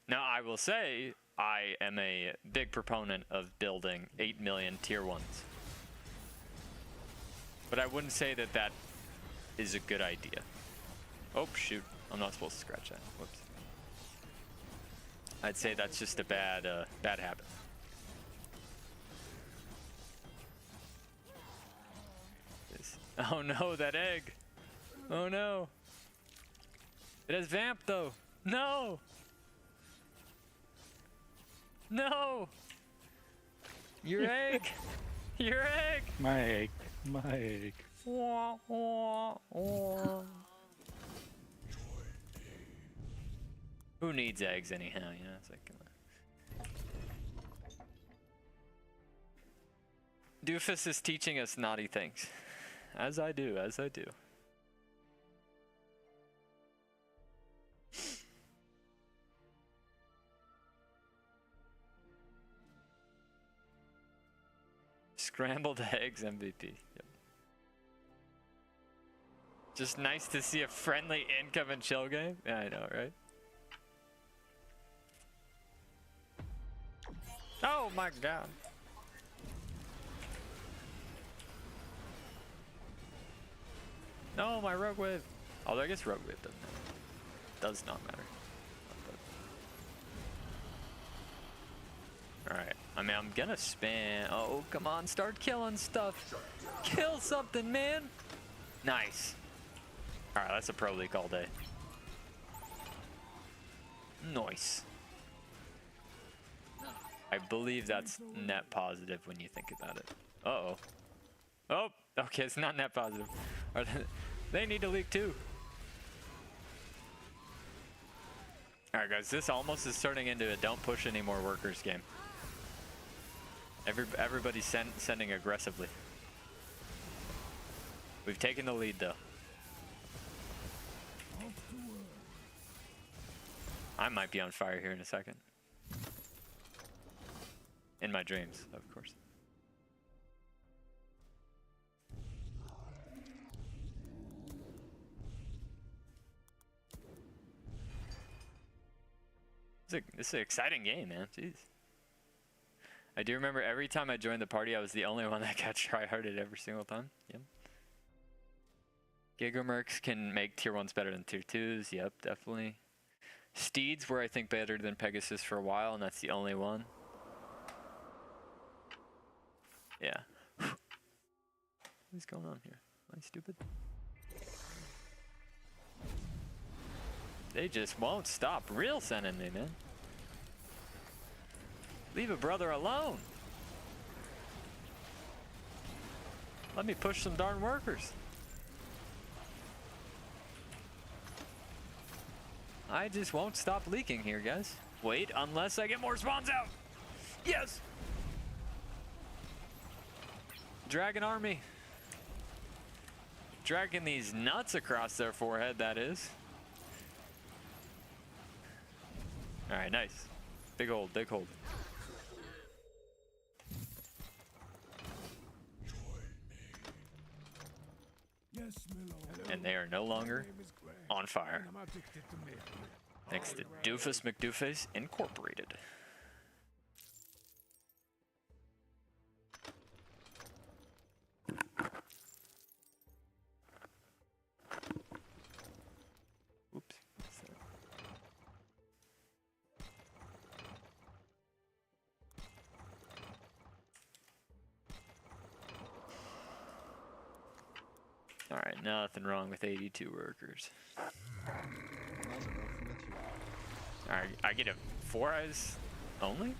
Now, I will say, I am a big proponent of building 8 million tier 1s. But I wouldn't say that that is a good idea. Oh, shoot. I'm not supposed to scratch that. Whoops. I'd say that's just a bad habit. Oh no, that egg. Oh no. It has vamp though. No. No. Your egg. Your egg. My egg. My egg. Wah, wah, wah. Who needs eggs anyhow? You know, it's like. Doofus is teaching us naughty things. As I do, as I do. Scrambled eggs MVP. Yep. Just nice to see a friendly income and chill game. Yeah, I know, right? Oh my god. No, my rogue wave. Oh, I guess rogue wave doesn't matter. Does not matter. Alright. I mean, I'm gonna spam. Oh, come on. Start killing stuff. Kill something, man. Nice. Alright, that's a pro leak all day. Nice. I believe that's net positive when you think about it. Uh-oh. Oh, okay, it's not net positive. They need to leak too. Alright guys, this almost is turning into a don't push any more workers game. Everybody's sending aggressively. We've taken the lead though. I might be on fire here in a second. In my dreams, of course. This is an exciting game, man. Jeez. I do remember every time I joined the party, I was the only one that got tryharded every single time. Yep. Gigamercs can make tier 1s better than tier 2s. Yep, definitely. Steeds were, I think, better than Pegasus for a while, and that's the only one. Yeah. What's going on here? Am I stupid? They just won't stop real sending me, man. Leave a brother alone. Let me push some darn workers. I just won't stop leaking here, guys. Wait, unless I get more spawns out. Yes! Dragon army. Dragging these nuts across their forehead, that is. Alright, nice. Big hold, big hold. Yes, Milo. And they are no longer My name is Greg, on fire. and I'm addicted to milk. Thanks to Doofus Mcdooface Incorporated. Oops. Alright, nothing wrong with 82 workers. Nice enough to meet you. Alright, I get a 4 eyes only?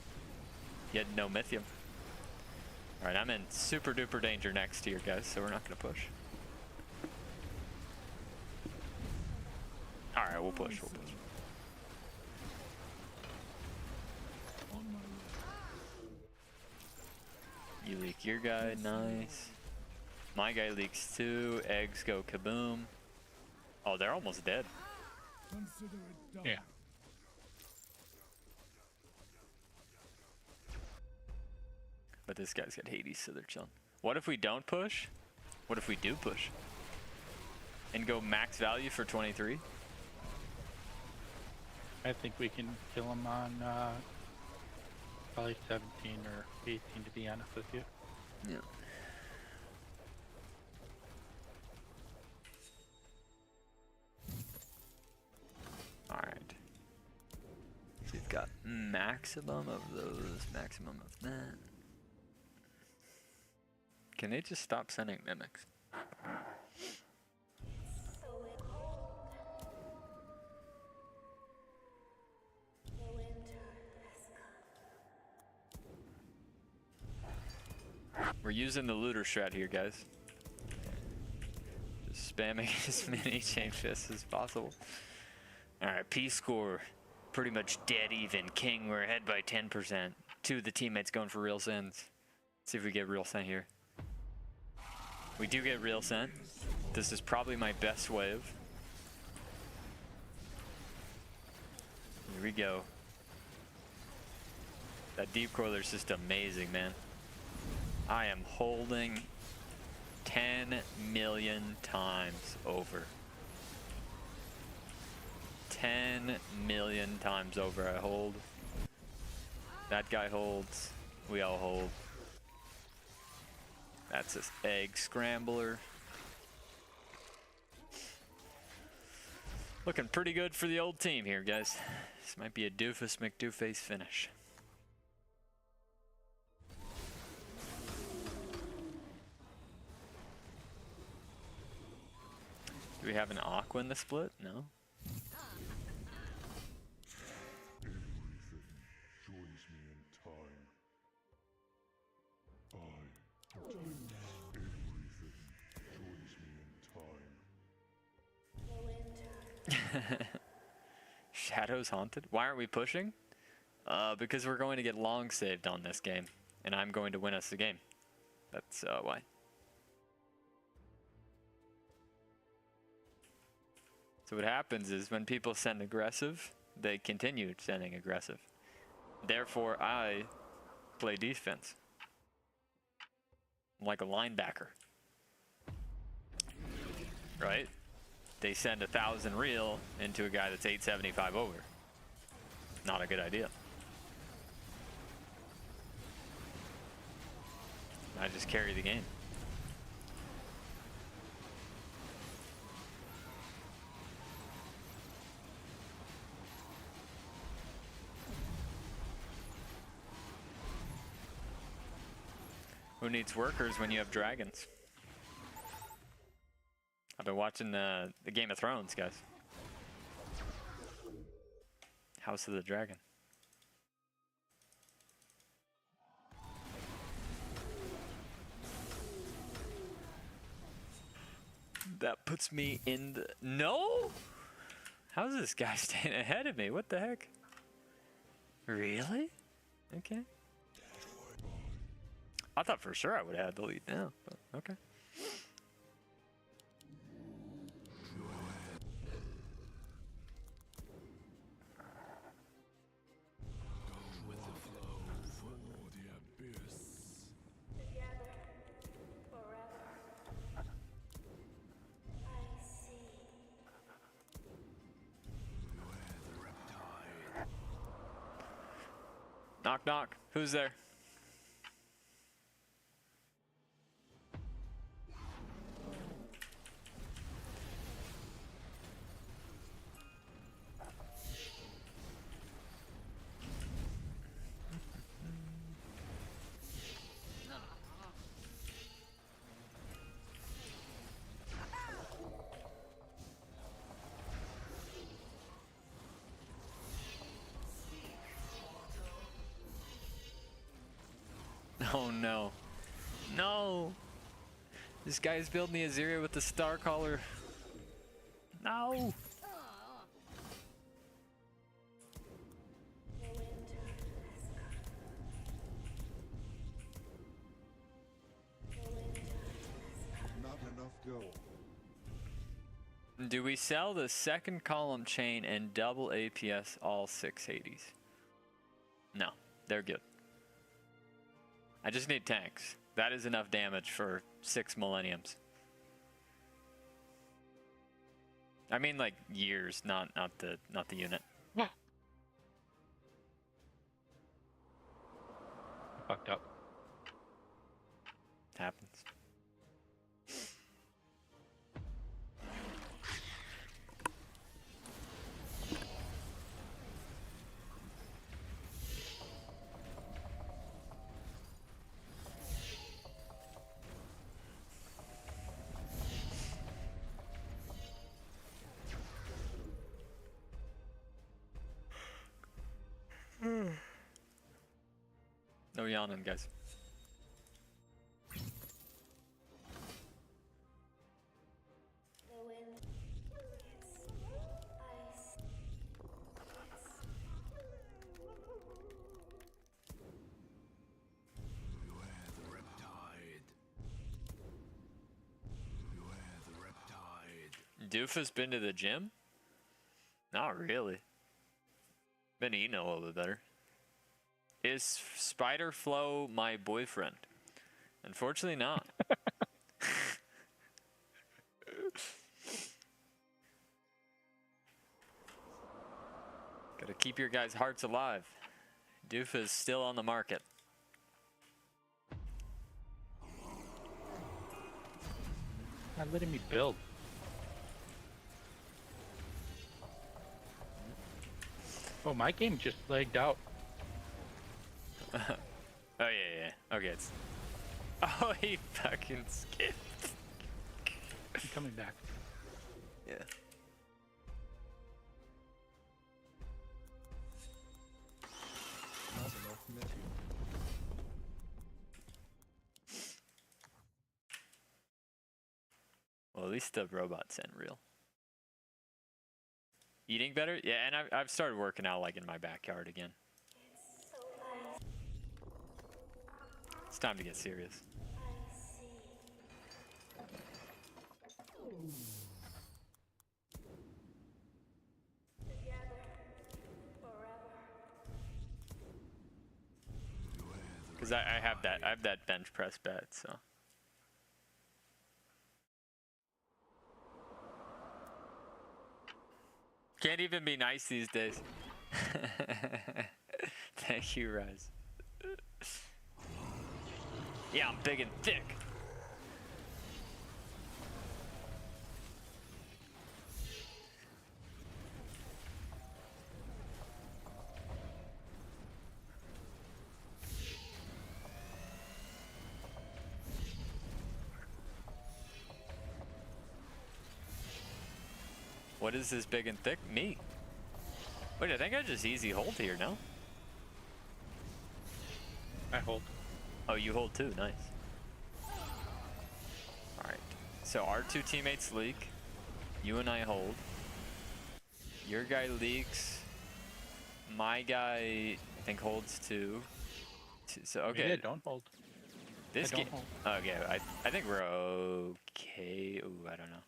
Yet no Mythium. Alright, I'm in super duper danger next to you guys, so we're not gonna push. Alright, we'll push, we'll push. You leak your guy, nice. My guy leaks too, eggs go kaboom. Oh, they're almost dead. Consider it done. Yeah. But this guy's got Hades, so they're chilling. What if we don't push? What if we do push? And go max value for 23? I think we can kill him on probably 17 or 18 to be honest with you. Yeah. Alright. We've got maximum of those, maximum of that. Can they just stop sending mimics? We're using the looter strat here, guys. Just spamming as many chain fists as possible. Alright, P score. Pretty much dead even. King, we're ahead by 10%. Two of the teammates going for real sends. Let's see if we get real sent here. We do get real sent. This is probably my best wave. Here we go. That deep coiler's just amazing, man. I am holding 10 million times over. 10 million times over I hold. That guy holds. We all hold. That's this egg scrambler. Looking pretty good for the old team here, guys. This might be a Doofus Mcdooface finish. Do we have an Aqua in the split? No. Everything joins me in time. Everything joins me in time. Shadows haunted? Why aren't we pushing? Because we're going to get long saved on this game, and I'm going to win us the game. That's why. So what happens is when people send aggressive, they continue sending aggressive. Therefore, I play defense. I'm like a linebacker. Right? They send 1,000 real into a guy that's 875 over. Not a good idea. I just carry the game. Who needs workers when you have dragons? I've been watching the Game of Thrones, guys. House of the Dragon. That puts me in the... No? How's this guy staying ahead of me? What the heck? Really? Okay. I thought for sure I would have had the lead now, but okay. Knock, knock. Who's there? Oh no. No! This guy's building the Aziria with the Star Caller. No! Not enough gold. Do we sell the second column chain and double APS all 680s? No, they're good. I just need tanks. That is enough damage for 6 millenniums. I mean like years, not the unit. Yeah. Fucked up. Happens. No yawning, guys. Beware the riptide. Beware the riptide. Doofus been to the gym? Not really. Been eating a little bit better. Is Spider Flow my boyfriend? Unfortunately not. Gotta keep your guys' hearts alive. Doofus still on the market. Not letting me build. Oh, my game just lagged out. Oh yeah. Okay, it's. Oh, he fucking skipped. I'm coming back. Yeah. Not enough material. Well, at least the robots ain't real. Eating better? Yeah, and I've started working out like in my backyard again. It's time to get serious. Because I have that bench press bet, so. Can't even be nice these days. Thank you, Rise. Yeah, I'm big and thick. What is this big and thick? Me. Wait, I think I just easy hold here, no? I hold. Oh, you hold too, nice. Alright, so our two teammates leak. You and I hold. Your guy leaks. My guy, I think, holds too. So, okay. Yeah, don't hold. This I game. don't hold. Okay, I think we're okay. Ooh, I don't know.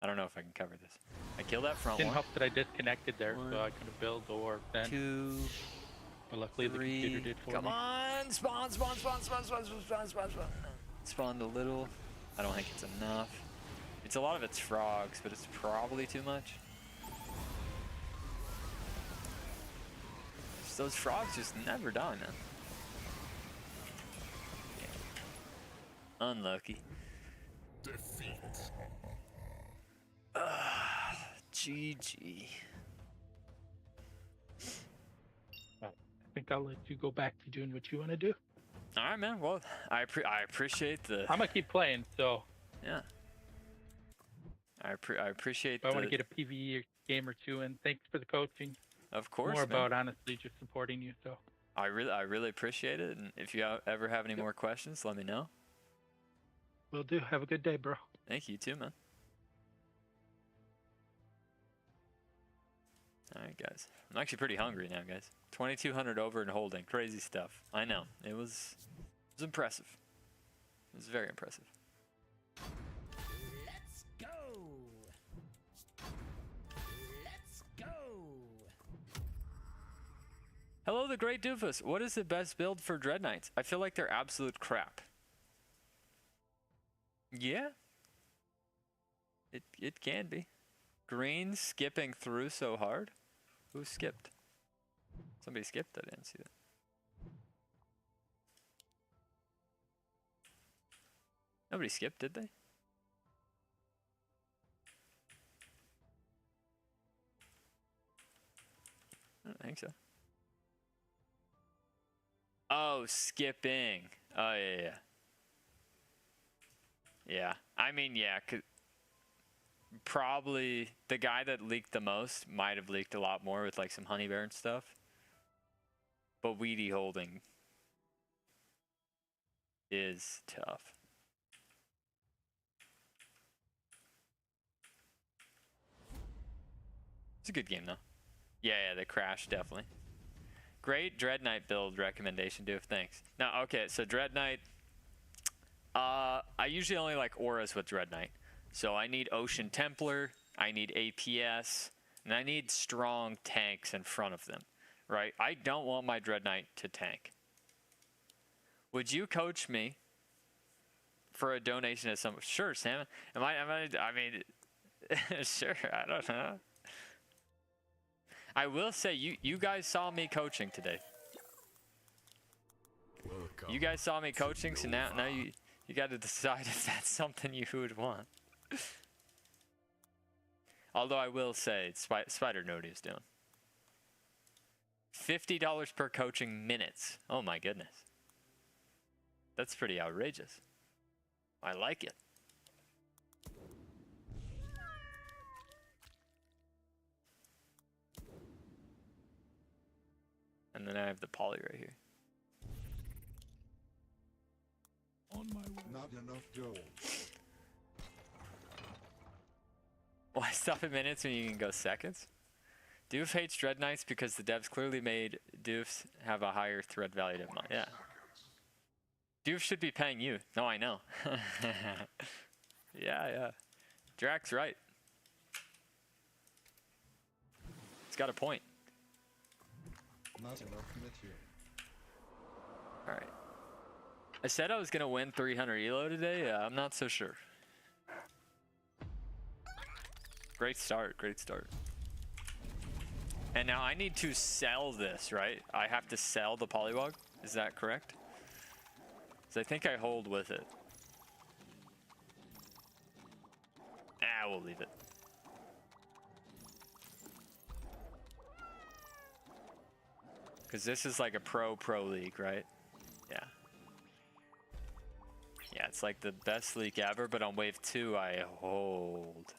I don't know if I can cover this. I killed that front Didn't one. help that I disconnected there, One, so I couldn't build or then. 2, But luckily the 3. computer did for Come me. on! Spawn! Spawned a little. I don't think it's enough. It's a lot of it's frogs, but it's probably too much. Those frogs just never die, man. Unlucky. Defeat. GG. I think I'll let you go back to doing what you want to do. All right, man. Well, I appreciate the. I'm gonna keep playing, so Yeah. I appreciate. I want to get a PvE game or two in. Thanks for the coaching. Of course, More man. about honestly just supporting you. So I really appreciate it. And if you ever have any more questions, let me know. will do. Have a good day, bro. Thank you too, man. All right, guys. I'm actually pretty hungry now, guys. 2,200 over and holding. Crazy stuff. I know. It was impressive. It was very impressive. Let's go. Let's go. Hello, the great Doofus. What is the best build for Dread Knights? I feel like they're absolute crap. Yeah. It can be. Green skipping through so hard. Who skipped? Somebody skipped. I didn't see that. Nobody skipped, did they? I don't think so. Oh, skipping. Oh, yeah. Yeah. I mean, yeah. Probably the guy that leaked the most might have leaked a lot more with like some honey bear and stuff. But weedy holding is tough. It's a good game though. Yeah, the crash definitely. Great Dread Knight build recommendation, Doof. Thanks. Now, okay, so Dread Knight. I usually only like auras with Dread Knight. So I need Ocean Templar, I need APS, and I need strong tanks in front of them, right? I don't want my Dread Knight to tank. Would you coach me for a donation to some? Sure, Sam. I mean, sure. I don't know. I will say you guys saw me coaching today. Welcome. You guys saw me coaching, so now you got to decide if that's something you would want. Although I will say, Spider knew what he was doing. $50 per coaching minutes. Oh my goodness. That's pretty outrageous. I like it. And then I have the poly right here. On my way. Not enough gold. Why stop at minutes when you can go seconds? Doof hates Dread Knights because the devs clearly made Doofs have a higher thread value than mine. Yeah. Doof should be paying you. No, I know. Yeah. Drax's right. He's got a point. Not enough material. Alright. I said I was going to win 300 ELO today. I'm not so sure. Great start. And now I need to sell this, right? I have to sell the polywog. Is that correct? So I think I hold with it. We'll leave it. Because this is like a pro league, right? Yeah. Yeah, it's like the best league ever, but on wave 2 I hold.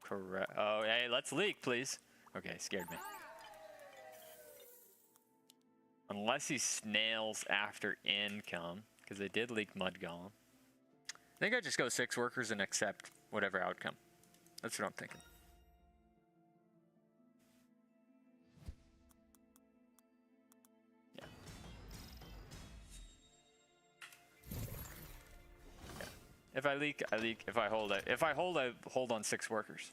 Correct. Oh, hey, let's leak, please. Okay, scared me. Unless he snails after income, because they did leak Mud Golem. I think I just go 6 workers and accept whatever outcome. That's what I'm thinking. Yeah. If I leak, I leak. If I hold, I hold on 6 workers.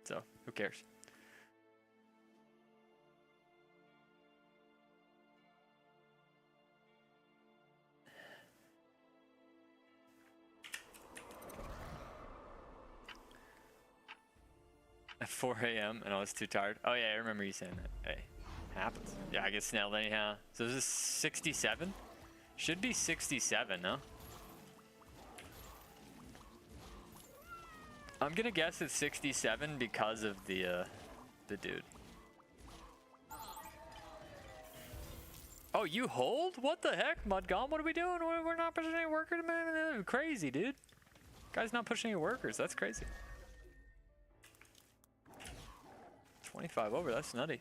So, who cares? at 4 a.m. and I was too tired. Oh yeah, I remember you saying that. Hey, happens. Yeah, I get snailed anyhow. So is this 67? Should be 67, no? I'm gonna guess it's 67 because of the dude. Oh, you hold? What the heck, Mudgum? What are we doing? We're not pushing any workers, man. Crazy, dude. Guy's not pushing any workers. That's crazy. 25 over. That's nutty.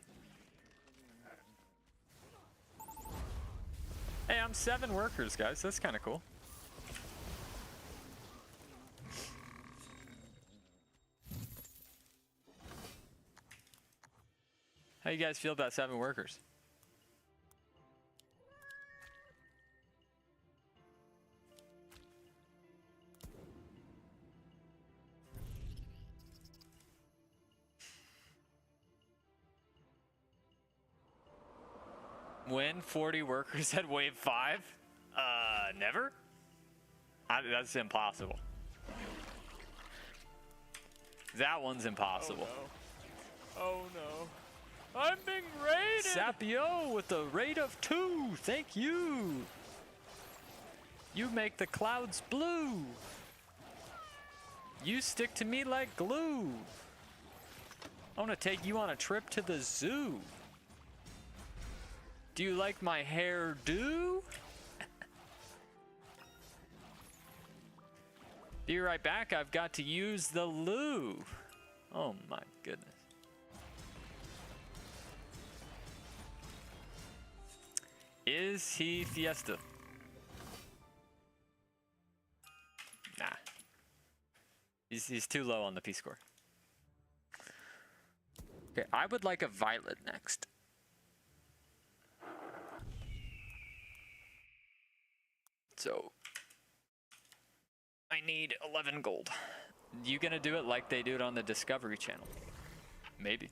Hey, I'm 7 workers, guys. That's kind of cool. How you guys feel about 7 workers? When 40 workers at wave 5? Never? That's impossible. That one's impossible. Oh no. I'm being raided! Sapio with a rate of 2. Thank you. You make the clouds blue. You stick to me like glue. I want to take you on a trip to the zoo. Do you like my hairdo? Be right back. I've got to use the loo. Oh my goodness. Is he Fiesta? Nah. He's too low on the P score. Okay, I would like a violet next. So I need 11 gold. You gonna do it like they do it on the Discovery Channel? Maybe.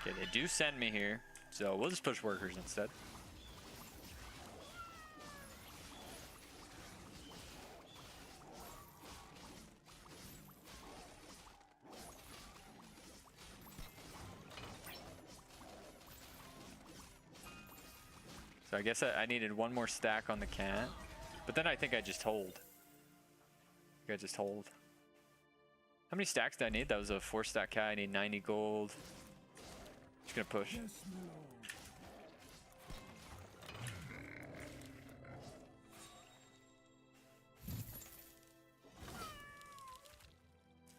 Okay, they do send me here, so we'll just push workers instead. So I guess I needed one more stack on the cat, but then I think I just hold. I think I just hold. How many stacks did I need? That was a 4-stack cat. I need 90 gold. Just gonna push.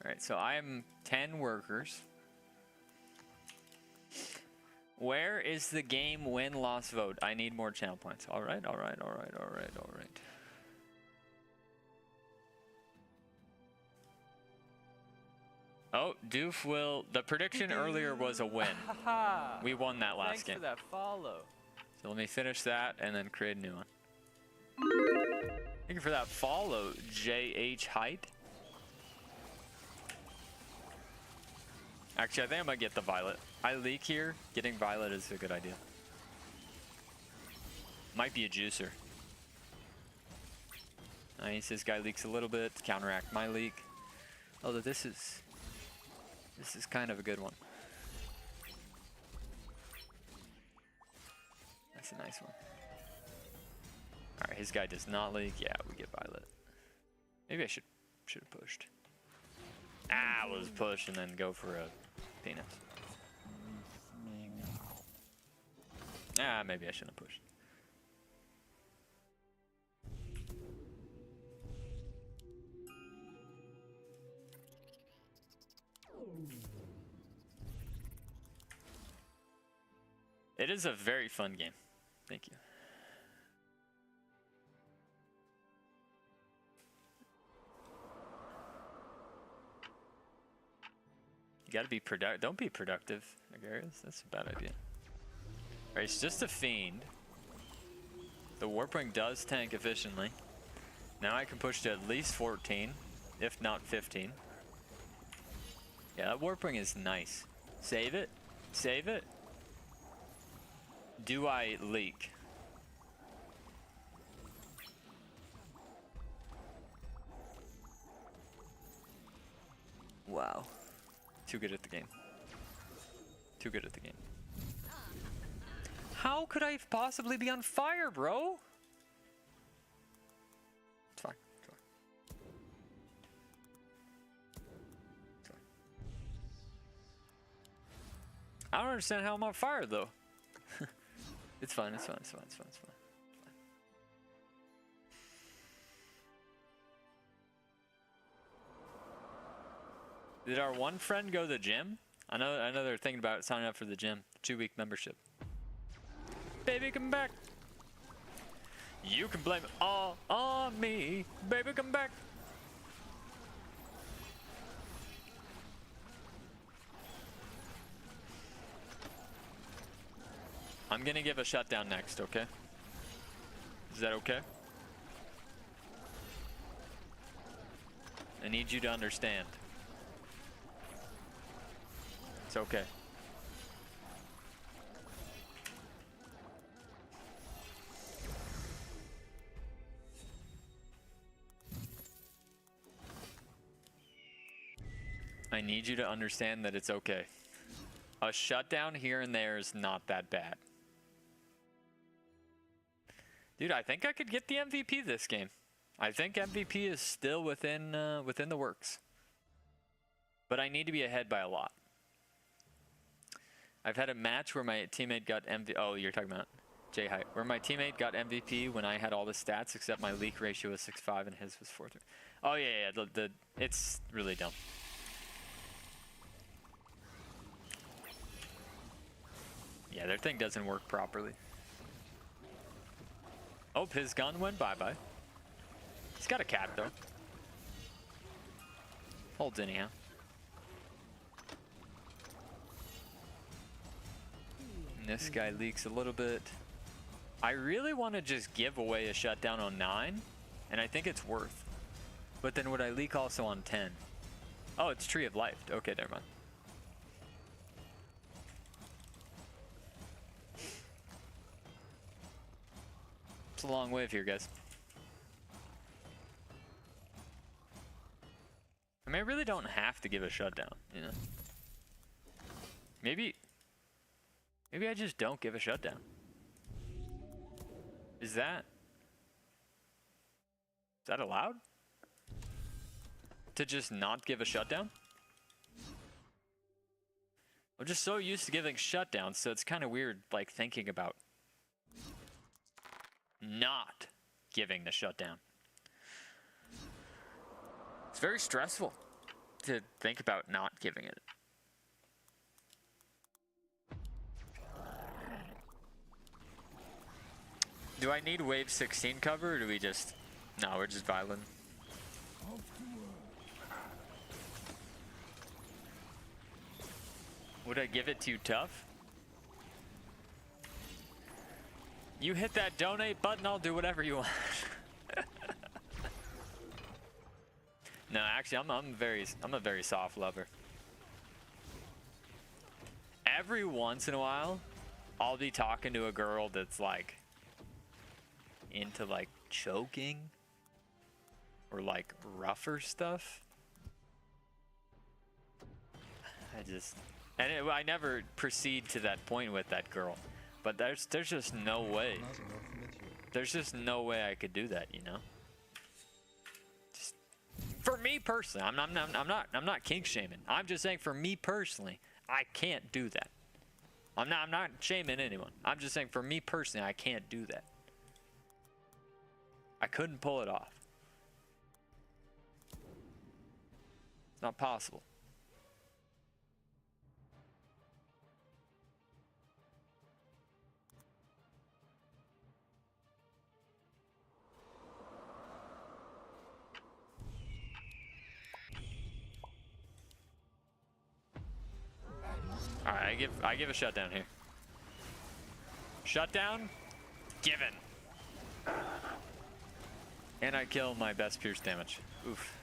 Alright, so I'm 10 workers. Where is the game win-loss vote? I need more channel points. Alright, alright, alright, alright, alright. Oh, Doof will... The prediction earlier was a win. We won that last game. Thanks for that follow. So let me finish that and then create a new one. Thank you for that follow, JH Height. Actually, I think I might get the violet. I leak here. Getting violet is a good idea. Might be a juicer. Nice. This guy leaks a little bit to counteract my leak. Although this is kind of a good one. That's a nice one. Alright, his guy does not leak. Yeah, we get violet. Maybe I should have pushed. Let's push and then go for a penis. Maybe I shouldn't have pushed. It is a very fun game. Thank you. You gotta be productive. Don't be productive, Agarius. That's a bad idea. Alright, it's just a fiend. The Warpwing does tank efficiently. Now I can push to at least 14, if not 15. Yeah, that Warpwing is nice. Save it. Save it. Do I leak? Wow. Too good at the game. Too good at the game. How could I possibly be on fire, bro? It's fine. It's fine. It's fine. I don't understand how I'm on fire, though. It's fine. It's fine. It's fine. It's fine. It's fine. Did our one friend go to the gym? I know they're thinking about signing up for the gym. 2-week membership. Baby, come back. You can blame it all on me. Baby, come back. I'm gonna give a shutdown next, okay? Is that okay? I need you to understand. It's okay. I need you to understand that it's okay. A shutdown here and there is not that bad. Dude, I think I could get the MVP this game. I think MVP is still within the works. But I need to be ahead by a lot. I've had a match where my teammate got MVP. Oh, you're talking about J-Height. Where my teammate got MVP when I had all the stats except my leak ratio was 6.5 and his was 4.3. Oh yeah, yeah. It's really dumb. Yeah, their thing doesn't work properly. Oh, his gun went bye-bye. He's got a cat though. Holds anyhow. And this guy leaks a little bit. I really want to just give away a shutdown on 9, and I think it's worth. But then would I leak also on 10? Oh, it's Tree of Life. Okay, never mind. It's a long wave here, guys. I mean, I really don't have to give a shutdown, you know? Maybe I just don't give a shutdown. Is that allowed? To just not give a shutdown? I'm just so used to giving shutdowns, so it's kind of weird, like, thinking about not giving the shutdown. It's very stressful to think about not giving it. Do I need wave 16 cover, or do we just... No, we're just violent. Would I give it to you tough? You hit that donate button, I'll do whatever you want. No, actually, I'm a very soft lover. Every once in a while, I'll be talking to a girl that's like into like choking or like rougher stuff. I never proceed to that point with that girl, but there's just no way. There's just no way I could do that, you know. Just, for me personally, I'm not kink shaming. I'm just saying for me personally, I can't do that. I'm not shaming anyone. I'm just saying for me personally, I can't do that. I couldn't pull it off. It's not possible. Alright, I give a shutdown here. Shutdown, given. And I kill my best pierce damage. Oof.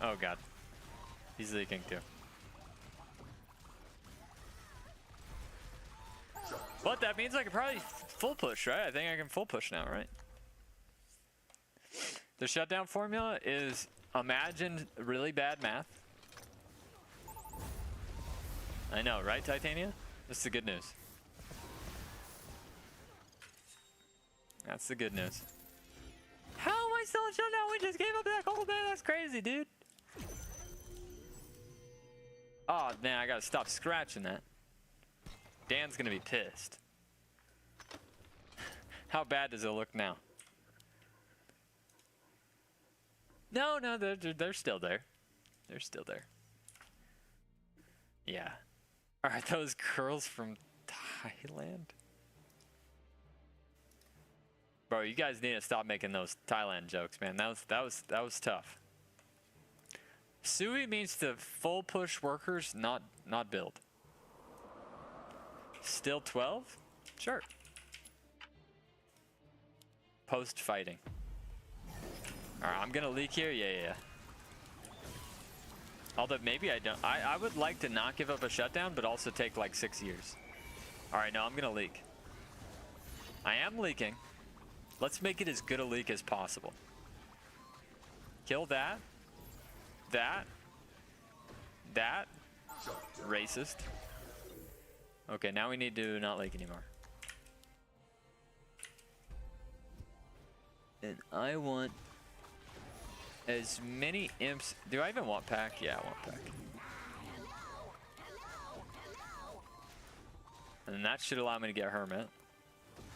Oh god. He's leaking too. But that means I can probably full push, right? I think I can full push now, right? The shutdown formula is Imagine really bad math. I know, right, Titania? That's the good news. That's the good news. How am I still in shutdown? We just gave up that whole day. That's crazy, dude. Oh, man, I gotta stop scratching that. Dan's gonna be pissed. How bad does it look now? No, they're still there. They're still there. Yeah. Are those girls from Thailand? Bro, you guys need to stop making those Thailand jokes, man. That was tough. Sui means to full push workers, not build. Still 12? Sure. Post fighting. Alright, I'm gonna leak here. Yeah. Although maybe I don't. I would like to not give up a shutdown, but also take like 6 years. Alright, no, I'm gonna leak. I am leaking. Let's make it as good a leak as possible. Kill that. That. Racist. Okay, now we need to not leak anymore. And I want as many imps. Do I even want pack? Yeah, I want pack. And that should allow me to get hermit.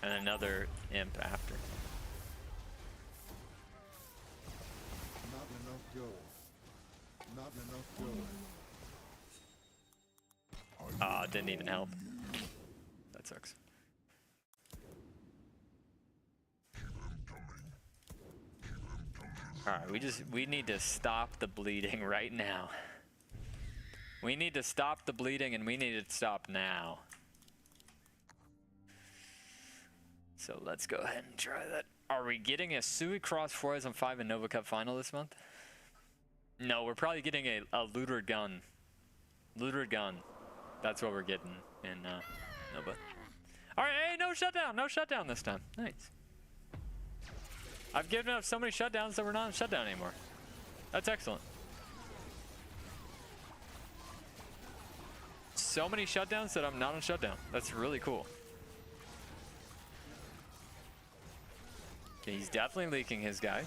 And another imp after. Not enough gold. Not enough gold. Ah, didn't even help. That sucks. Alright, we need to stop the bleeding right now. We need to stop the bleeding, and we need it to stop now. So let's go ahead and try that. Are we getting a Sui Cross 4 in Nova Cup final this month? No, we're probably getting a looter gun. Looter gun. That's what we're getting in Nova. Alright, hey, no shutdown! No shutdown this time. Nice. I've given up so many shutdowns that we're not in shutdown anymore. That's excellent. So many shutdowns that I'm not on shutdown. That's really cool. Okay, he's definitely leaking his guy.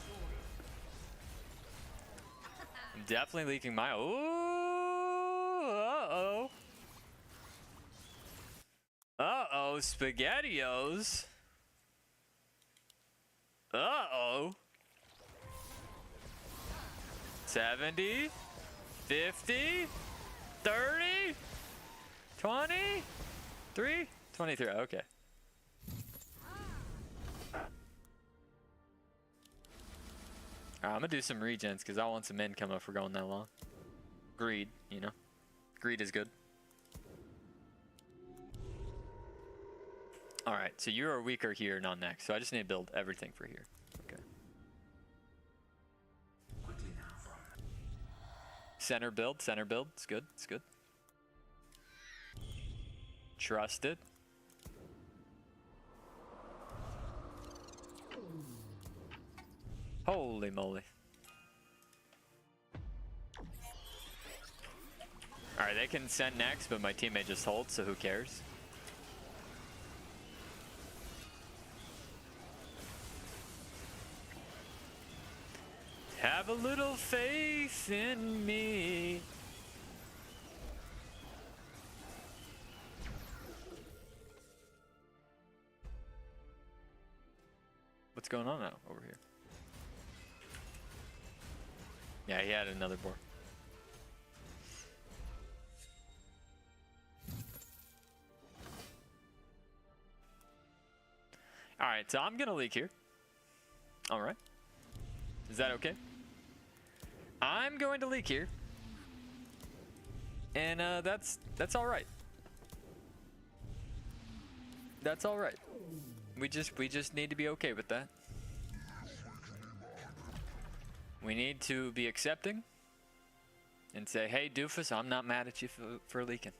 I'm definitely leaking my... Ooh! Uh-oh. Uh-oh, SpaghettiOs. Uh-oh. 70, 50, 30, 23, 23, okay. I'm gonna do some regens because I want some income if we're going that long. Greed, you know. Greed is good. Alright, so you're weaker here, not next. So I just need to build everything for here. Okay. Center build, it's good, it's good. Trusted. Holy moly. Alright, they can send next, but my teammate just holds, so who cares? Have a little faith in me. What's going on now over here? Yeah, he had another board. Alright, so I'm gonna leak here. Alright. Is that okay? I'm going to leak here. And that's alright. That's alright. We just need to be okay with that. We need to be accepting and say, hey, Doofus, I'm not mad at you for leaking.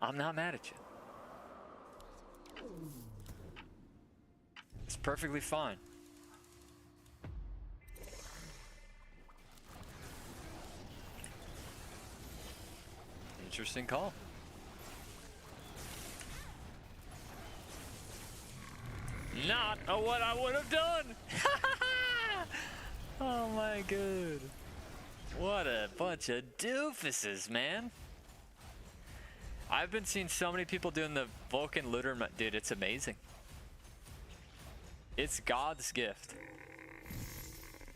I'm not mad at you. It's perfectly fine. Interesting call. Not what I would have done. Oh my god. What a bunch of doofuses, man. I've been seeing so many people doing the Vulcan looter. Dude, it's amazing. It's God's gift.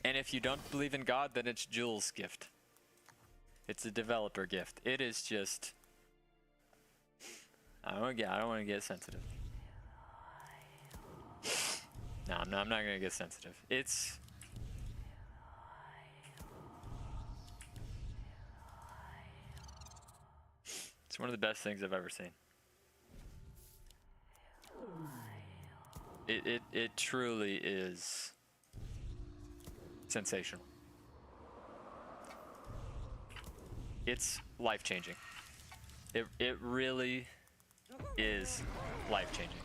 And if you don't believe in God, then it's Jules' gift. It's a developer gift. It is just... I don't want to get sensitive. No, I'm not going to get sensitive. It's one of the best things I've ever seen. It truly is sensational. It's life-changing. It really is life-changing.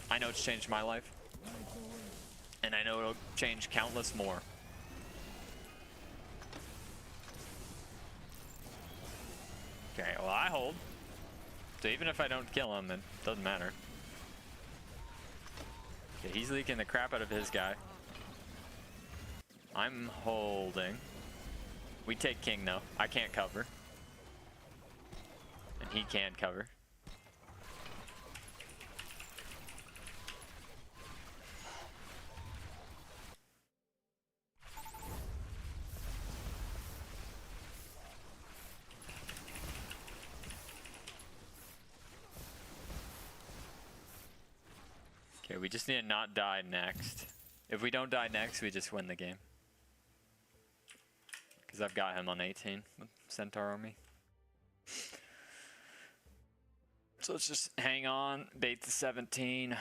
I know it's changed my life, and I know it'll change countless more. Okay, well, I hold. So even if I don't kill him, it doesn't matter. Okay, he's leaking the crap out of his guy. I'm holding. We take king, though. I can't cover. And he can't cover. Okay, we just need to not die next. If we don't die next, we just win the game. Because I've got him on 18 with Centaur Army. So let's just hang on, bait the 17.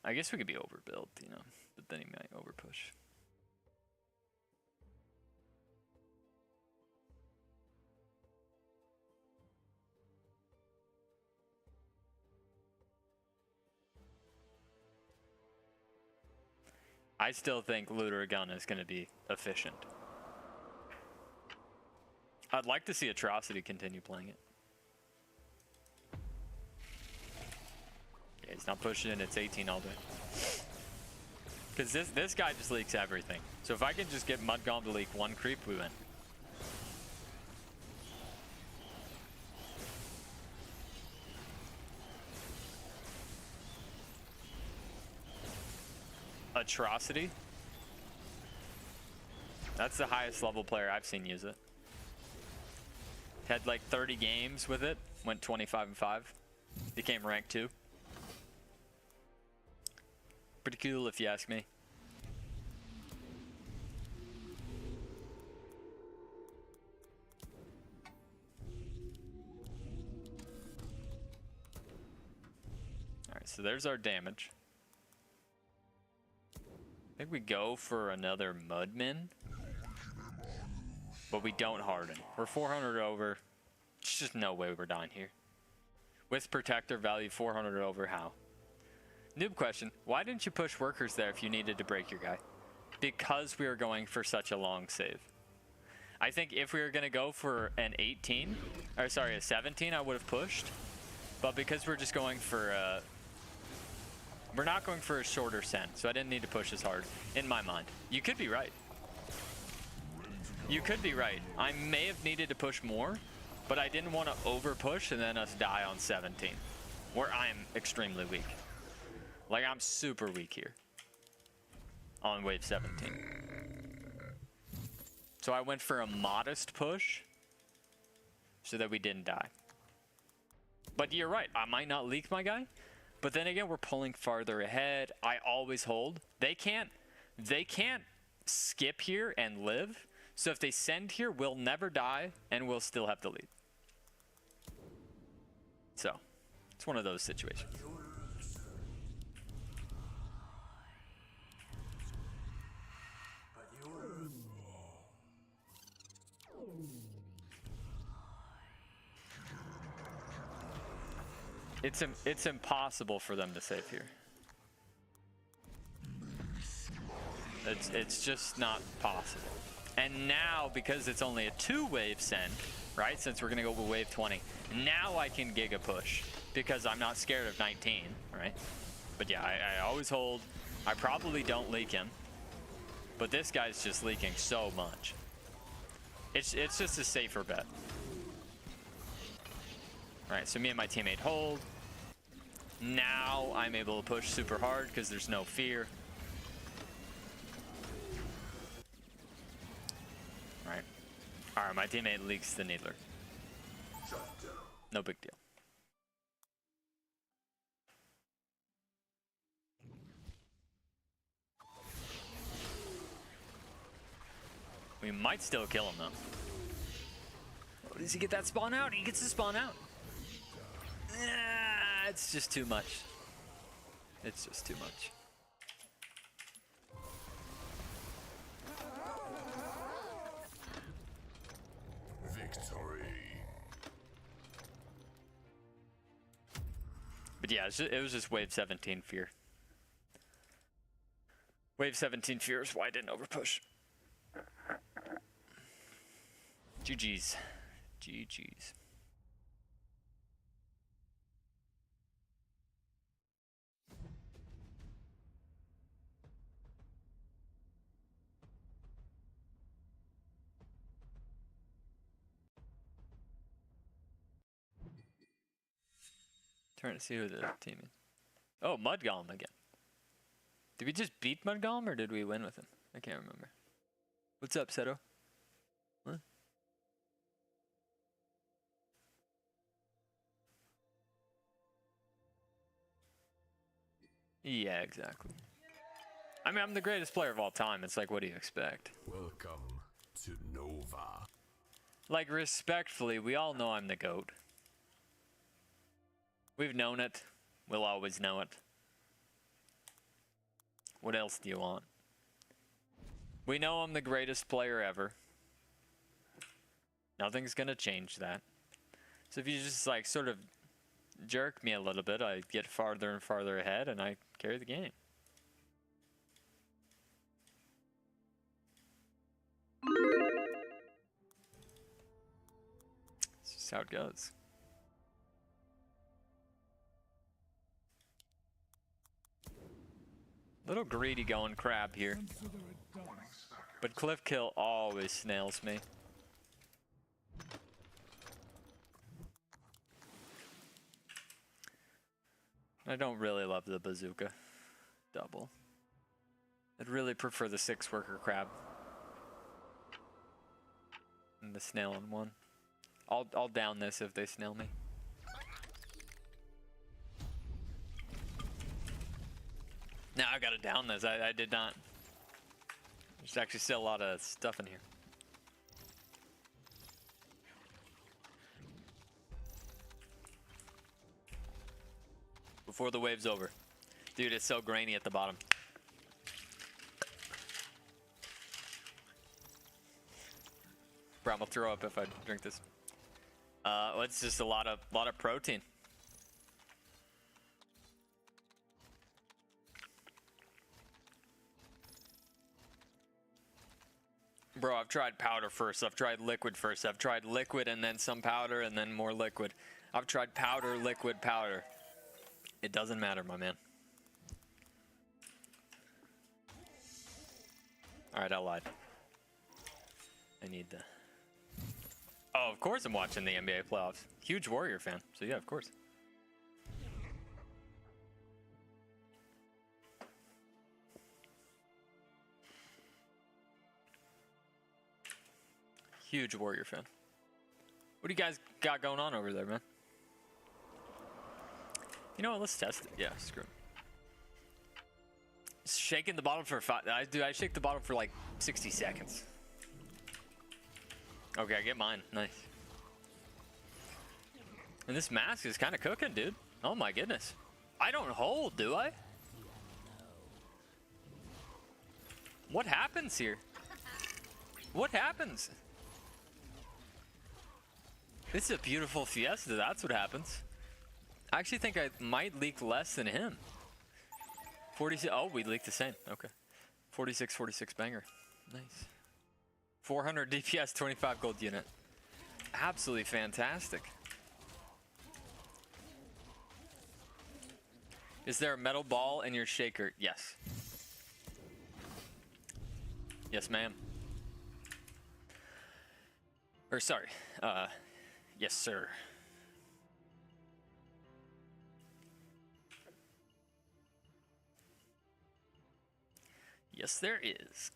I guess we could be overbuilt, you know, but then he might overpush. I still think Looter Gun is going to be efficient. I'd like to see Atrocity continue playing it. Yeah, he's not pushing it, it's 18 all day. Because this guy just leaks everything. So if I can just get Mudgolem to leak one creep, we win. Atrocity. That's the highest level player I've seen use it. Had like 30 games with it, went 25-5, became rank 2. Pretty cool if you ask me. Alright, so there's our damage. I think we go for another Mudman, but we don't harden. We're 400 over. There's just no way we're dying here. With Protector value 400 over, how? Noob question, why didn't you push workers there if you needed to break your guy? Because we were going for such a long save. I think if we were going to go for an 18, or sorry, a 17, I would have pushed. But because we're just going for we're not going for a shorter send, so I didn't need to push as hard, in my mind. You could be right. You could be right. I may have needed to push more, but I didn't want to over push and then us die on 17, where I'm extremely weak. Like, I'm super weak here on wave 17. So I went for a modest push so that we didn't die. But you're right, I might not leak my guy. But then again, we're pulling farther ahead. I always hold. They can't skip here and live. So if they send here, we'll never die and we'll still have the lead. So it's one of those situations. It's impossible for them to save here. It's just not possible. And now, because it's only a 2-wave send, right? Since we're gonna go with wave 20, now I can Giga Push because I'm not scared of 19, right? But yeah, I always hold. I probably don't leak him, but this guy's just leaking so much. It's just a safer bet. All right, so me and my teammate hold. Now I'm able to push super hard because there's no fear. Right. All right, my teammate leaks the Needler. No big deal. We might still kill him though. Oh, does he get that spawn out? He gets the spawn out. It's just too much. It's just too much. Victory. But yeah, it was just wave 17 fear. Wave 17 fear is why I didn't overpush. GG's. GG's. Trying to see who the team is. Oh, Mudgolem again. Did we just beat Mudgolem or did we win with him? I can't remember. What's up, Seto? What? Yeah, exactly. I mean, I'm the greatest player of all time. It's like, what do you expect? Welcome to Nova. Like, respectfully, we all know I'm the GOAT. We've known it. We'll always know it. What else do you want? We know I'm the greatest player ever. Nothing's gonna change that. So if you just like sort of jerk me a little bit, I get farther and farther ahead and I carry the game. It's just how it goes. Little greedy going crab here. But cliff kill always snails me. I don't really love the bazooka double. I'd really prefer the 6-worker crab. And the snail on one. I'll down this if they snail me. Now I gotta down this. I did not. There's actually still a lot of stuff in here. Before the wave's over. Dude, it's so grainy at the bottom. Bro, I'm gonna throw up if I drink this. Well, it's just a lot of protein. Bro, I've tried powder first, I've tried liquid first, I've tried liquid and then some powder and then more liquid. I've tried powder, liquid, powder. It doesn't matter, my man. Alright, I lied. I need the... Oh, of course I'm watching the NBA playoffs. Huge Warrior fan, so yeah, of course. Huge Warrior fan. What do you guys got going on over there, man? You know what? Let's test it. Yeah, screw it. Shaking the bottom for 5. I shake the bottom for like 60 seconds. Okay, I get mine. Nice. And this mask is kind of cooking, dude. Oh my goodness. I don't hold, do I? What happens here? What happens? This is a beautiful fiesta, that's what happens. I actually think I might leak less than him. 46, oh, we leaked the same, okay. 46, 46 banger, nice. 400 DPS, 25 gold unit. Absolutely fantastic. Is there a metal ball in your shaker? Yes. Yes, ma'am. Or sorry. Yes, sir. Yes, there is.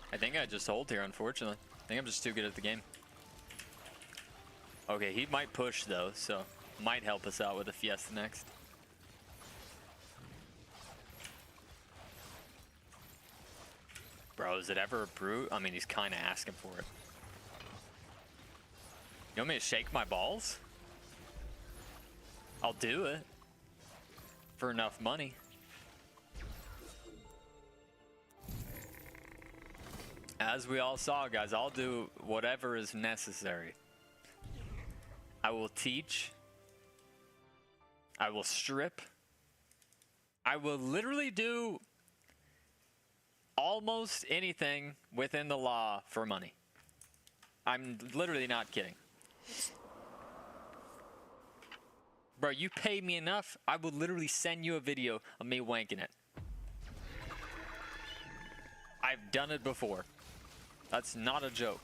I think I just hold here, unfortunately. I think I'm just too good at the game. Okay, he might push though, so might help us out with a Fiesta next. Bro, is it ever a brute? I mean, he's kind of asking for it. You want me to shake my balls? I'll do it. For enough money. As we all saw, guys, I'll do whatever is necessary. I will teach. I will strip. I will literally do almost anything within the law for money. I'm literally not kidding. Bro, you pay me enough, I will literally send you a video of me wanking it. I've done it before. That's not a joke.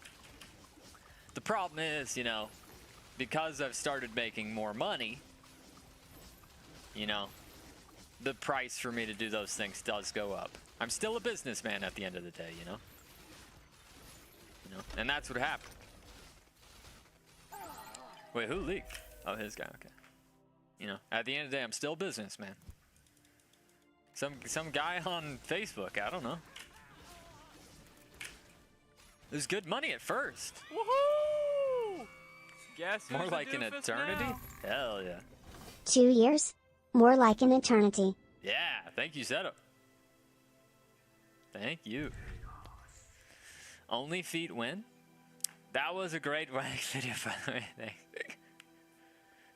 The problem is, you know, because I've started making more money, you know, the price for me to do those things does go up. I'm still a businessman at the end of the day, you know? And that's what happened. Wait, who leaked? Oh, his guy, okay. You know, at the end of the day, I'm still a businessman. Some guy on Facebook, I don't know. It was good money at first. Woohoo! Guess More who's like the an doofus eternity? now? Hell yeah. 2 years? More like an eternity. Yeah, thank you, Setup. Thank you. Only feet win? That was a great wank video, by the way. Thanks.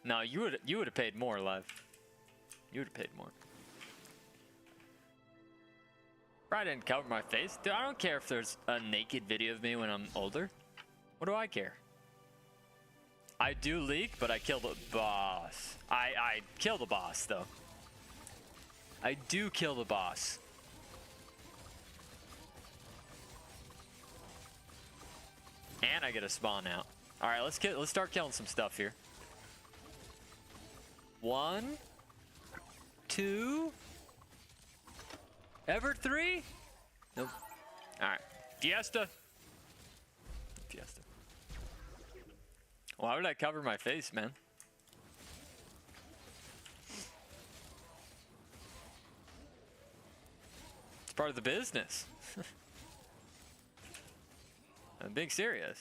No, you would have paid more live. You would have paid more. Probably didn't cover my face. Dude, I don't care if there's a naked video of me when I'm older. What do I care? I do leak, but I kill the boss. I kill the boss, though. I do kill the boss. And I get a spawn out. All right, let's start killing some stuff here. 1, 2. Ever 3? Nope. All right, Fiesta. Fiesta. Why would I cover my face, man? It's part of the business. I'm being serious.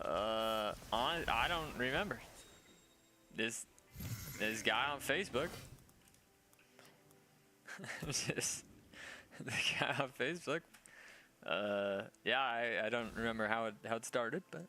I don't remember. This guy on Facebook. Just the guy on Facebook. Yeah, I don't remember how it started, but.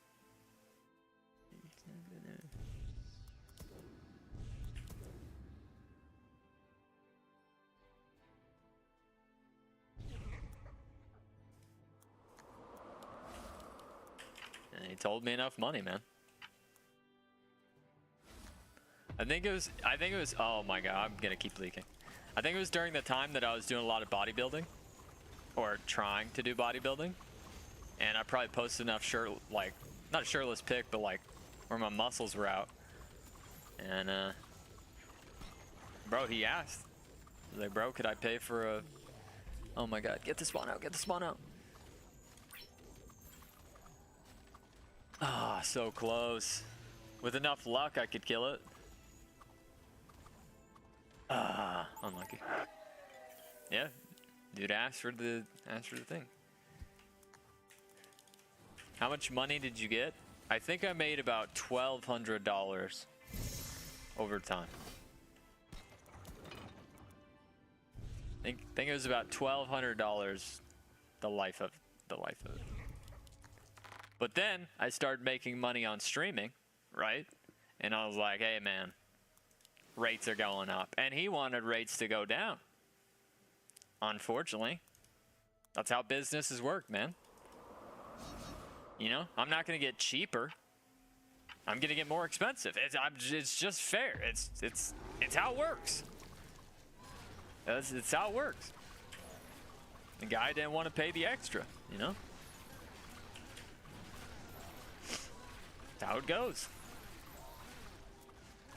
And he told me enough money, man. I think it was, oh my god, I'm gonna keep leaking. I think it was during the time that I was doing a lot of bodybuilding. Or trying to do bodybuilding. And I probably posted enough not a shirtless pic, but like, where my muscles were out. And, bro, he asked. He was like, bro, could I pay for a, oh my god, get the spawn out, get the spawn out. Ah, so close. With enough luck, I could kill it. Ah, unlucky. Yeah, dude asked for the thing. How much money did you get? I think I made about $1,200 over time. I think it was about $1,200 the life of it. But then I started making money on streaming, right? And I was like, hey, man, rates are going up. And he wanted rates to go down. Unfortunately, that's how businesses work, man. You know, I'm not going to get cheaper. I'm going to get more expensive. It's just fair. It's how it works. It's how it works. The guy didn't want to pay the extra, you know? That's how it goes.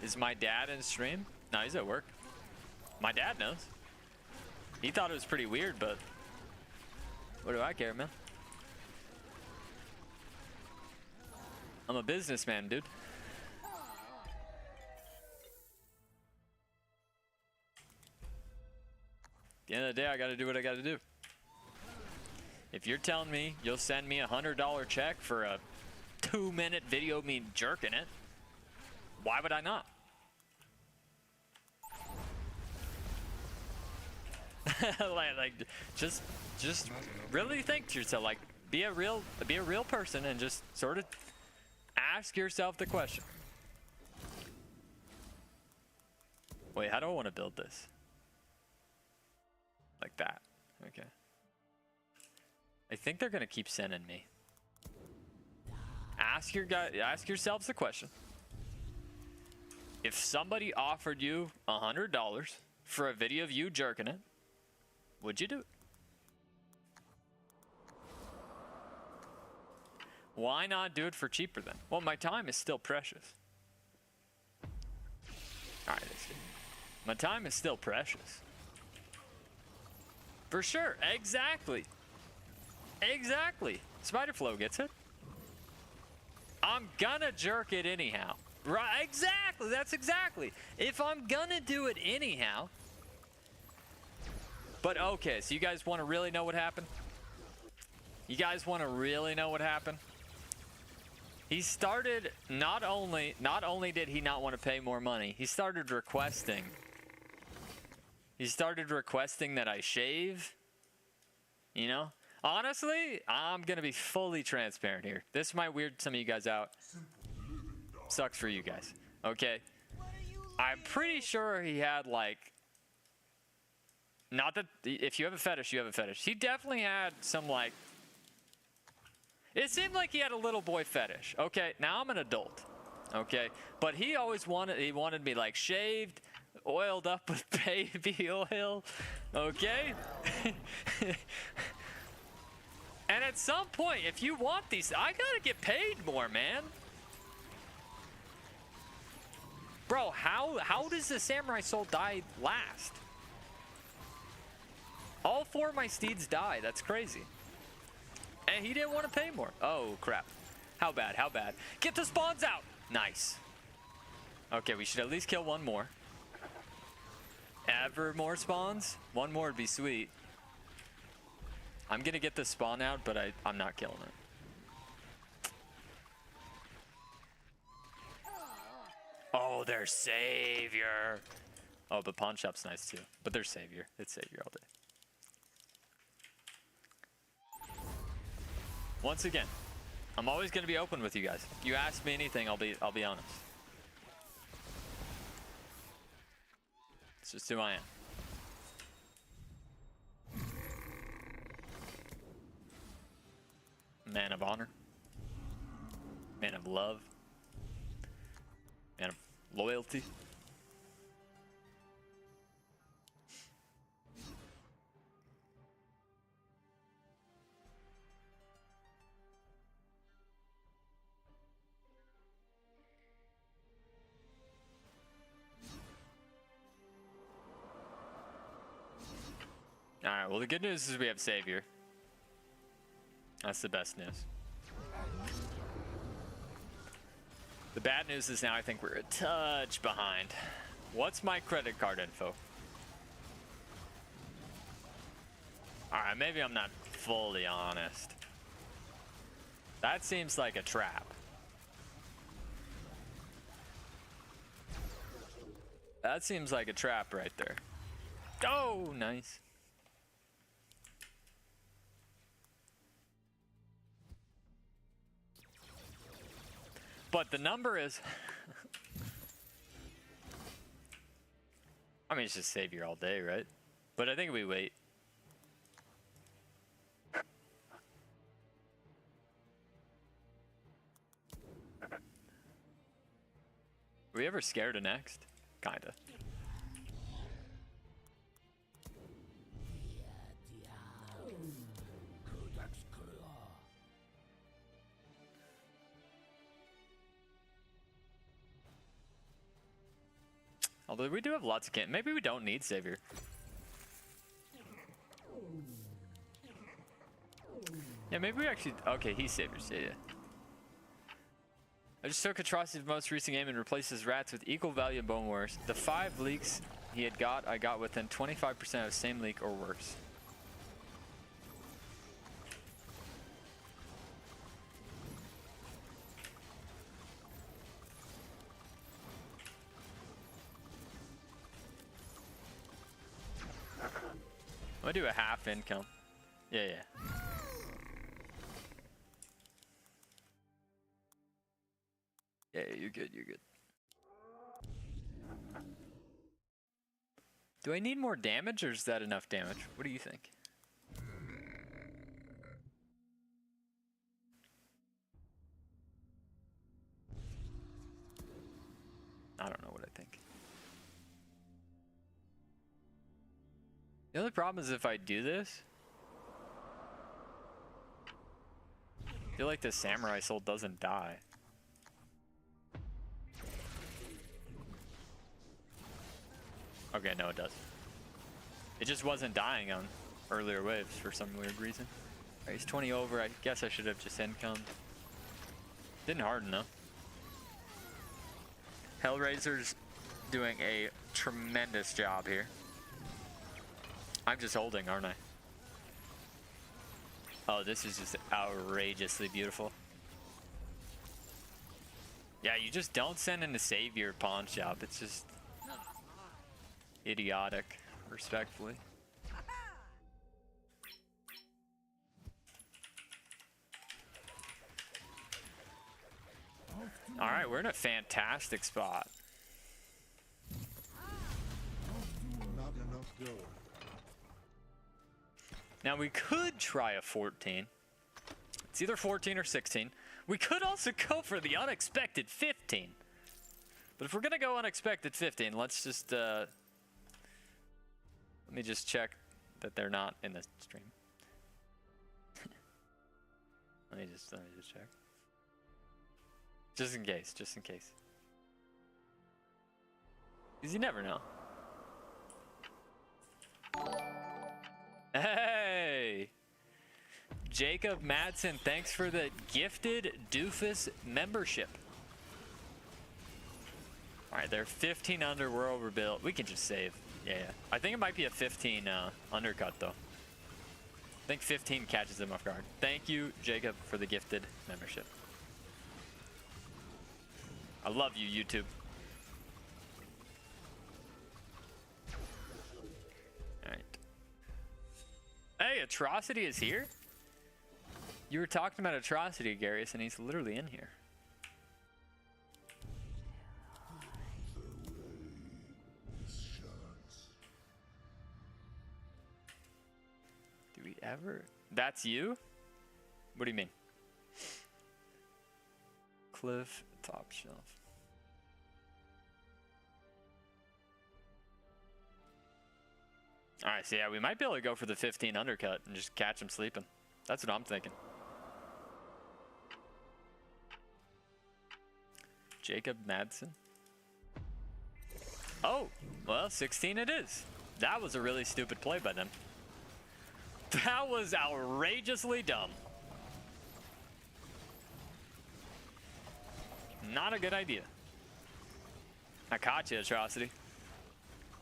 Is my dad in stream? No, he's at work. My dad knows. He thought it was pretty weird, but what do I care, man? I'm a businessman, dude. At the end of the day, I gotta do what I gotta do. If you're telling me you'll send me $100 check for a 2-minute video of me jerking it, why would I not? like just really think to yourself, like be a real person and just sort of ask yourself the question. Wait, how do I want to build this? Like that. Okay. I think they're gonna keep sending me. Ask yourselves the question. If somebody offered you $100 for a video of you jerking it, would you do it? Why not do it for cheaper then? Well, my time is still precious. Alright, let's see. My time is still precious. For sure, exactly. Exactly. Spiderflow gets it. I'm gonna jerk it anyhow. Right, exactly, that's exactly. If I'm gonna do it anyhow. But okay, so you guys wanna really know what happened? You guys wanna really know what happened? He started, not only did he not want to pay more money, he started requesting that I shave, you know? Honestly, I'm gonna be fully transparent here. This might weird some of you guys out. Sucks for you guys, okay? I'm pretty sure he had like, not that, if you have a fetish, you have a fetish. He definitely had some like, it seemed like he had a little boy fetish. Okay, now I'm an adult. Okay, but he always wanted me like shaved, oiled up with baby oil. Okay. And at some point, if you want these, I gotta get paid more, man. Bro, how does the Samurai Soul die last? All 4 of my steeds die. That's crazy. And he didn't want to pay more. Oh, crap. How bad? How bad? Get the spawns out! Nice. Okay, we should at least kill 1 more. Ever more spawns? 1 more would be sweet. I'm going to get this spawn out, but I'm not killing it. Oh, their savior. Oh, but pawn shop's nice too. But their savior. It's savior all day. Once again, I'm always going to be open with you guys. You ask me anything, I'll be honest. It's just who I am. Man of honor. Man of love. Man of loyalty. Alright, well the good news is we have Savior. That's the best news. The bad news is now I think we're a touch behind. What's my credit card info? Alright, maybe I'm not fully honest. That seems like a trap. That seems like a trap right there. Oh, nice. But the number is... I mean, it's just Savior all day, right? But I think we wait. Were we ever scared of next? Kinda. Although we do have lots of can. Maybe we don't need Savior. Yeah, maybe we actually... Okay, he's Savior. Yeah. I just took Atrocity's most recent game and replaced his rats with equal value Bone Wars. The 5 leaks he had got, I got within 25% of same leak or worse. I'm gonna do a half income. Yeah. Yeah, you're good, you're good. Do I need more damage or is that enough damage? What do you think? I don't know what I think. The only problem is if I do this, I feel like the Samurai Soul doesn't die. Okay, no, it does. It just wasn't dying on earlier waves for some weird reason. Alright, he's 20 over. I guess I should have just incomed. Didn't harden though. Hellraiser's doing a tremendous job here. I'm just holding, aren't I? Oh, this is just outrageously beautiful. Yeah, you just don't send in to save your pawn shop. It's just idiotic, respectfully. All right, we're in a fantastic spot. Not enough gold. Now we could try a 14. It's either 14 or 16. We could also go for the unexpected 15. But if we're gonna go unexpected 15, let's just let me just check that they're not in the stream. let me just check. Just in case, just in case. Because you never know. Hey! Jacob Madsen, thanks for the gifted Doofus membership. Alright, they're 15 under, we're overbuilt. We can just save. Yeah. I think it might be a 15 undercut though. I think 15 catches them off guard. Thank you, Jacob, for the gifted membership. I love you, YouTube. Alright. Hey, Atrocity is here? You were talking about Atrocity, Garius, and he's literally in here. Do we ever? That's you? What do you mean? Cliff, top shelf. Alright, so yeah, we might be able to go for the 15 undercut and just catch him sleeping. That's what I'm thinking. Jacob Madsen. Oh, well, 16 it is. That was a really stupid play by them. That was outrageously dumb. Not a good idea. I caught you, Atrocity.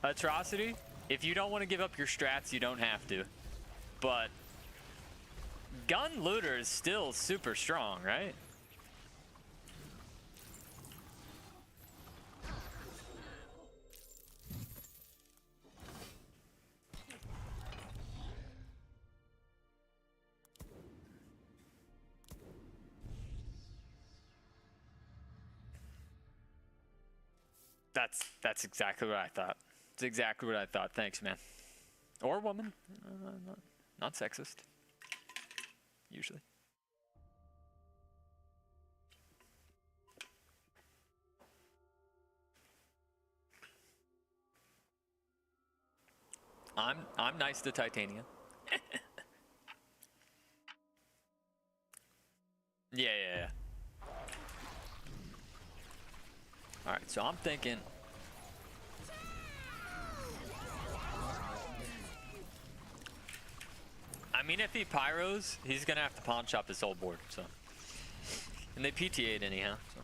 Atrocity, if you don't want to give up your strats, you don't have to. But Gun Looter is still super strong, right? That's exactly what I thought. It's exactly what I thought. Thanks, man. Or woman. Not sexist. Usually. I'm nice to Titania. Yeah. All right, so I'm thinking. I mean, if he pyros, he's gonna have to pawn shop his whole board. So, and they PTA'd anyhow. So.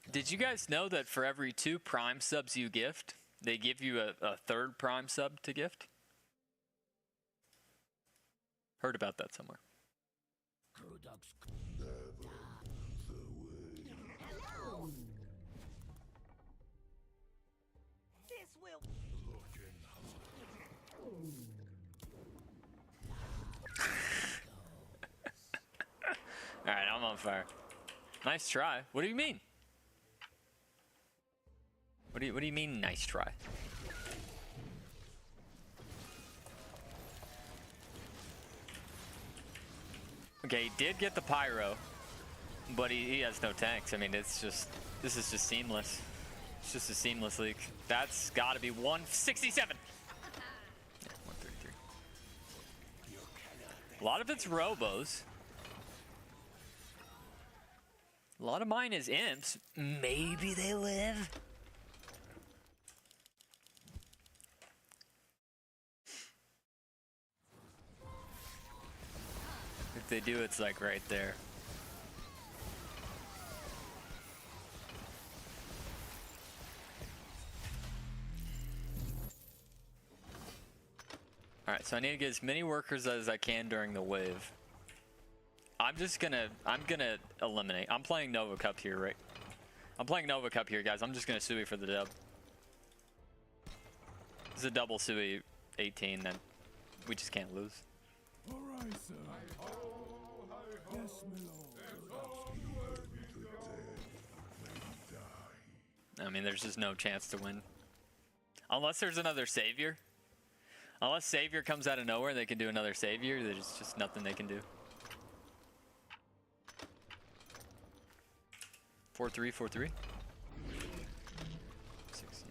Did you guys know that for every 2 Prime subs you gift, they give you a 3rd Prime sub to gift? Heard about that somewhere. This will. Alright, I'm on fire. Nice try. What do you mean? What do you mean nice try? Okay, he did get the pyro, but he has no tanks. I mean, this is just seamless. It's just a seamless leak. That's got to be 167. Yeah, 133. A lot of it's robos. A lot of mine is imps. Maybe they live. If they do, it's like right there. Alright, so I need to get as many workers as I can during the wave. I'm gonna eliminate. I'm playing Nova Cup here, right? I'm playing Nova Cup here, guys. I'm just gonna Sui for the dub. It's a double Sui 18, then we just can't lose. Alright, sir. Yes, my lord. I mean, there's just no chance to win. Unless there's another Savior. Unless Savior comes out of nowhere and they can do another Savior, there's just nothing they can do. 4-3, 4-3. 16.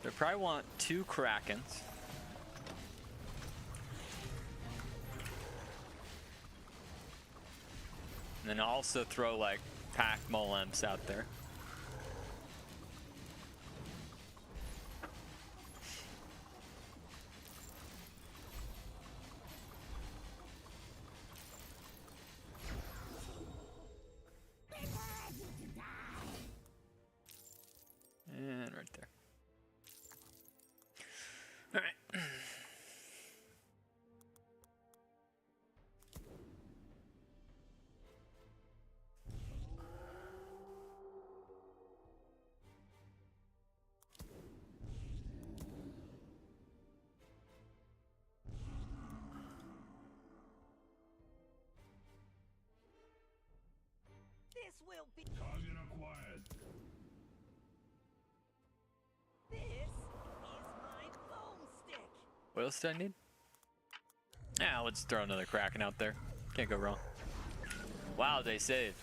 They probably want 2 Krakens. And then also throw like pack Molemps out there. And right there. All right. This will be. Target acquired. This is my bone stick. What else do I need? Yeah, let's throw another Kraken out there. Can't go wrong. Wow, they saved.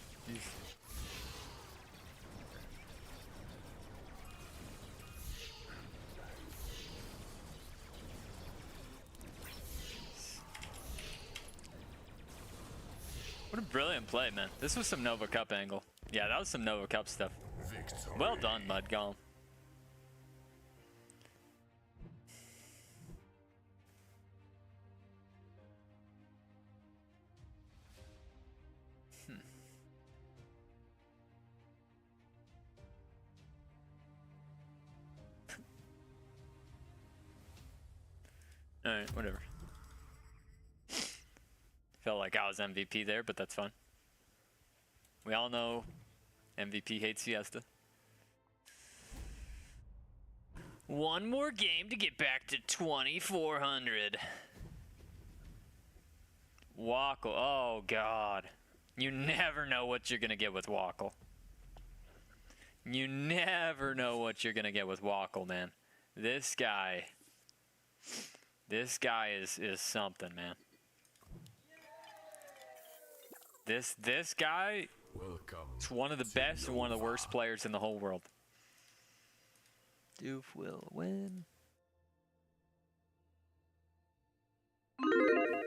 What a brilliant play, man. This was some Nova Cup angle. Yeah, that was some Nova Cup stuff. Victory. Well done, Mudgolem. Alright, whatever. Felt like I was MVP there, but that's fine. We all know MVP hates Fiesta. One more game to get back to 2,400. Wackle. Oh, God. You never know what you're going to get with Wackle. You never know what you're going to get with Wackle, man. This guy is something, man. This guy is one of the best and one of the worst players in the whole world. Doof will win.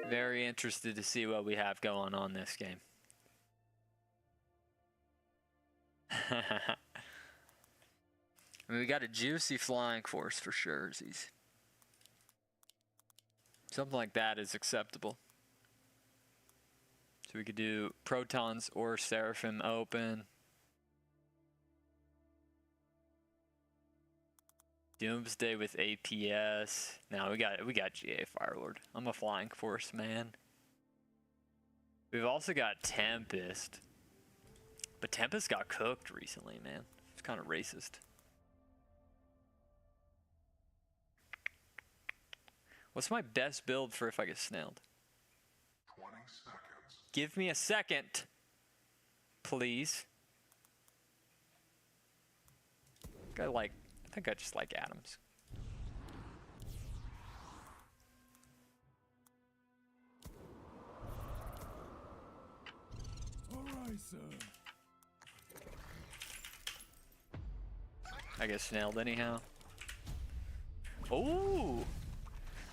Very interested to see what we have going on this game. I mean, we got a juicy flying force for sure. Something like that is acceptable. So we could do Protons or Seraphim open. Doomsday with APS. Now we got GA Firelord. I'm a flying force man. We've also got Tempest. But Tempest got cooked recently, man. It's kind of racist. What's my best build for if I get snailed? 20 seconds. Give me a second, please. I think I just like Adams. All right, sir. I get snailed anyhow. Ooh.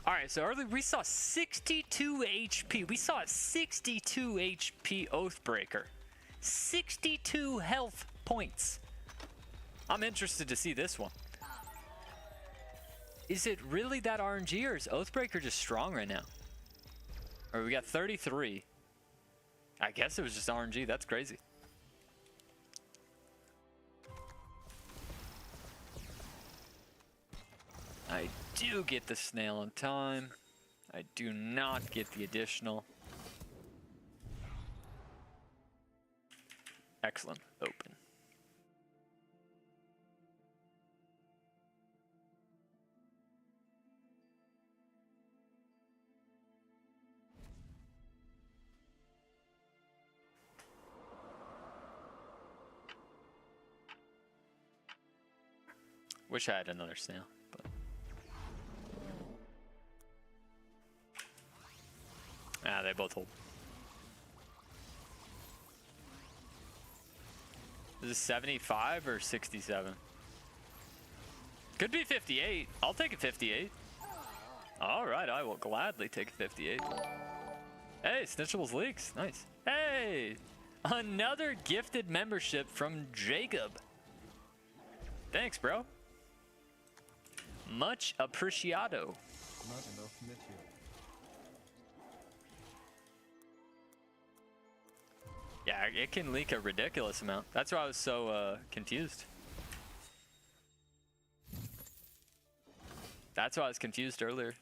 Alright, so earlier we saw 62 HP. We saw a 62 HP Oathbreaker. 62 health points. I'm interested to see this one. Is it really that RNG, or is Oathbreaker just strong right now? Or we got 33. I guess it was just RNG. That's crazy. I do get the snail in time. I do not get the additional. Excellent. Open. Wish I had another snail, but they both hold. Is this 75 or 67? Could be 58. I'll take a 58. All right, I will gladly take a 58. Hey, Snitchables Leaks. Nice. Hey, another gifted membership from Jacob. Thanks, bro. Much appreciado. Not enough material. Yeah, it can leak a ridiculous amount. That's why I was so confused. That's why I was confused earlier.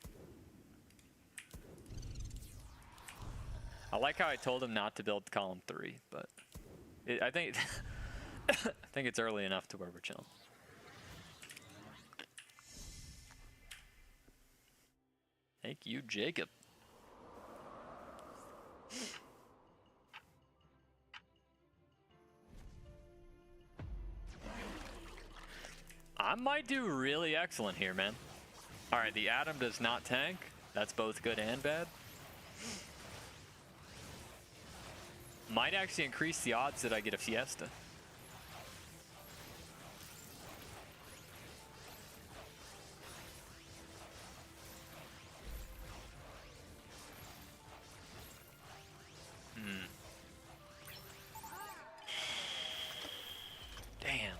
I like how I told him not to build column 3, but I think I think it's early enough to where we're chilling. Thank you, Jacob. I might do really excellent here, man. All right, the Atom does not tank. That's both good and bad. Might actually increase the odds that I get a Fiesta. Damn.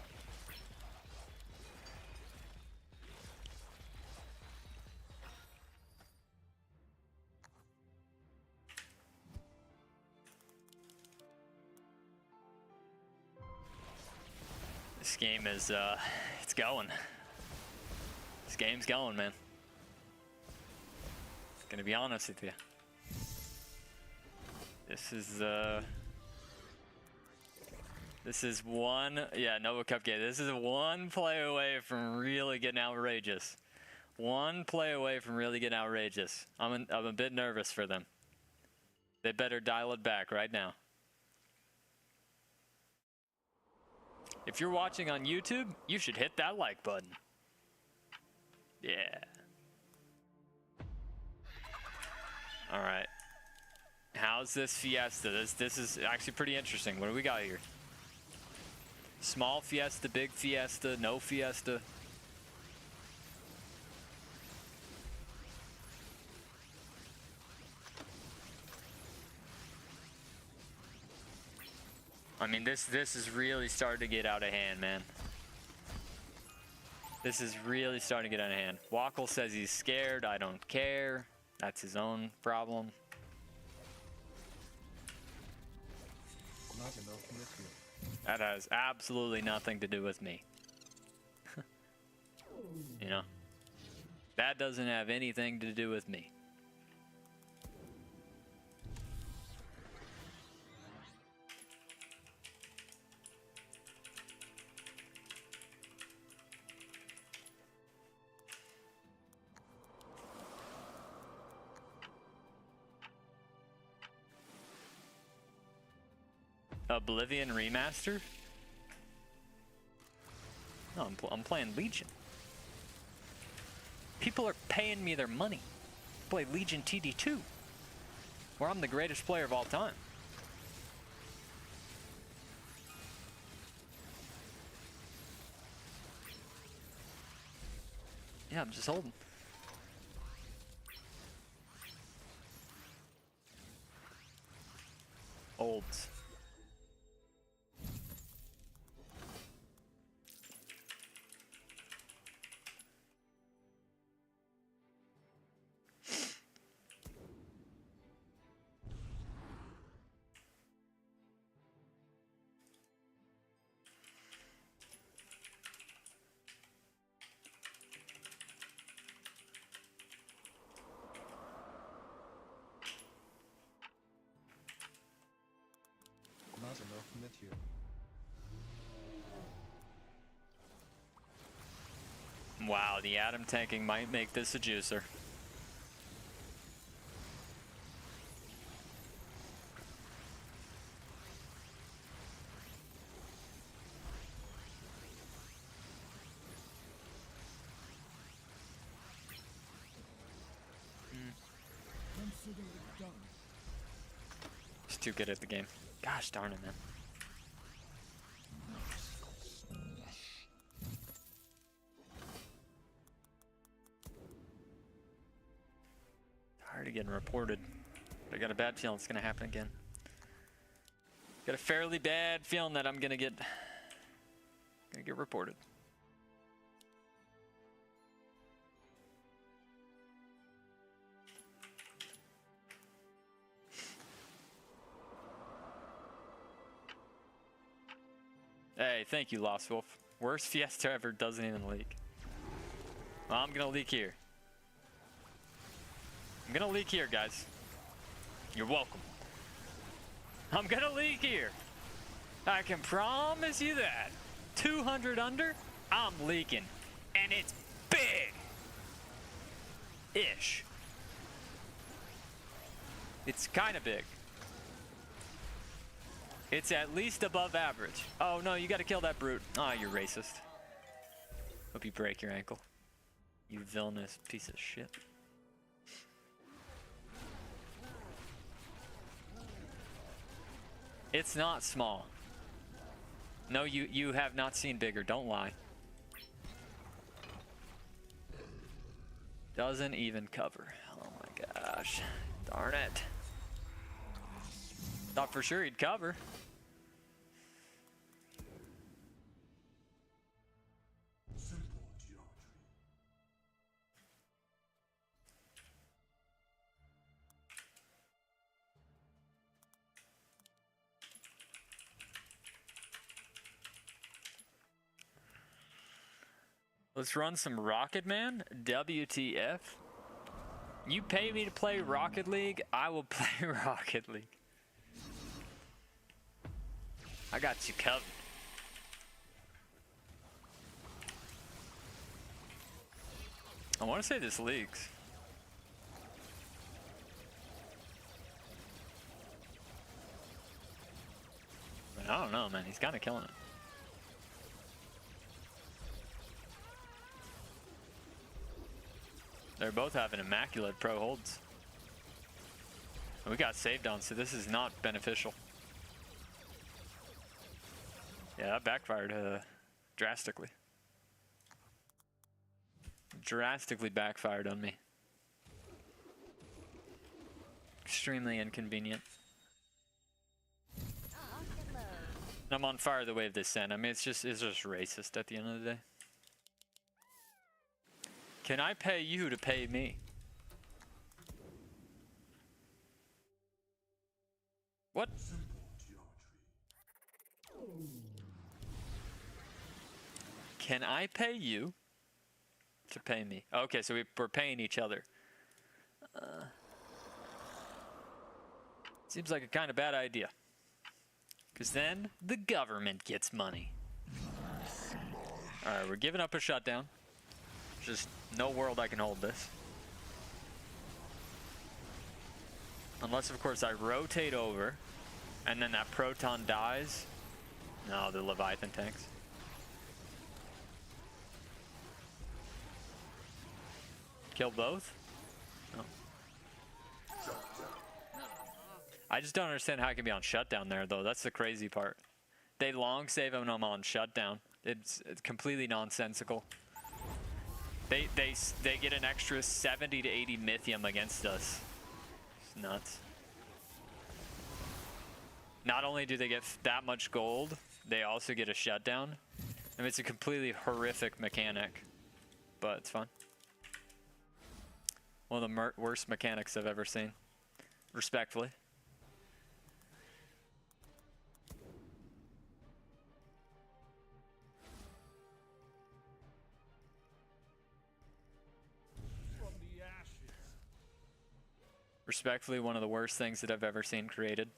This game is, it's going. This game's going, man. Gonna be honest with you. This is one, yeah, Nova Cupcake. This is one play away from really getting outrageous. One play away from really getting outrageous. I'm a bit nervous for them. They better dial it back right now. If you're watching on YouTube, you should hit that like button. Yeah. All right. How's this Fiesta? This is actually pretty interesting. What do we got here? Small Fiesta, big Fiesta, no Fiesta. I mean, this is really starting to get out of hand, man. This is really starting to get out of hand. Wackle says he's scared. I don't care. That's his own problem. Not enough material. That has absolutely nothing to do with me. You know? That doesn't have anything to do with me. Oblivion Remaster? No, I'm playing Legion. People are paying me their money to play Legion TD2, where I'm the greatest player of all time. Yeah, I'm just holding. Olds. Not enough material. Wow, the atom tanking might make this a juicer. Consider it done. He's too good at the game. Gosh darn it, man. Tired of getting reported. But I got a bad feeling it's gonna happen again. Got a fairly bad feeling that I'm gonna get reported. Hey, thank you, Lost Wolf. Worst Fiesta ever doesn't even leak. Well, I'm gonna leak here. I'm gonna leak here, guys. You're welcome. I'm gonna leak here. I can promise you that. 200 under, I'm leaking. And it's big. Ish. It's kind of big. It's at least above average. Oh no, you gotta kill that brute. Ah, you're racist. Hope you break your ankle. You villainous piece of shit. It's not small. No, you have not seen bigger. Don't lie. Doesn't even cover. Oh my gosh. Darn it. Thought for sure he'd cover. Simple geometry. Let's run some Rocket Man. WTF. You pay me to play Rocket League, I will play Rocket League. I got you covered. I want to say this leaks. But I don't know, man. He's kind of killing it. They're both having immaculate pro holds. And we got saved on, so this is not beneficial. Yeah, that backfired drastically. Drastically backfired on me. Extremely inconvenient. I'm on fire the way of this sand. I mean, it's just racist at the end of the day. Can I pay you to pay me? What? Can I pay you to pay me? Okay, so we're paying each other. Seems like a kind of bad idea. Because then the government gets money. Alright, we're giving up a shutdown. Just no world I can hold this. Unless, of course, I rotate over and then that proton dies. No, the Leviathan tanks. Kill both? No. I just don't understand how I can be on shutdown there, though. That's the crazy part. They long save him and I'm on shutdown. It's completely nonsensical. They get an extra 70 to 80 Mythium against us. It's nuts. Not only do they get that much gold, they also get a shutdown. I mean, it's a completely horrific mechanic, but it's fun. One of the worst mechanics I've ever seen. Respectfully. Respectfully, one of the worst things that I've ever seen created.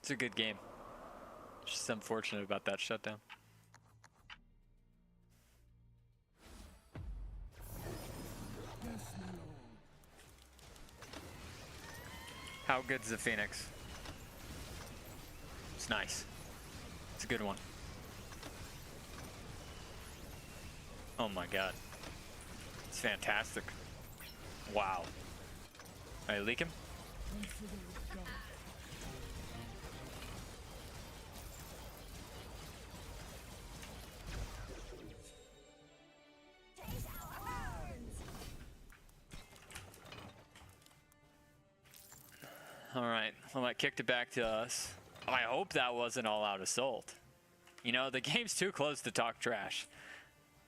It's a good game. Just unfortunate about that shutdown. How good's the Phoenix? It's nice. It's a good one. Oh my god. It's fantastic. Wow. Alright, leak him. Alright, well that kicked it back to us. I hope that wasn't all-out assault. You know, the game's too close to talk trash.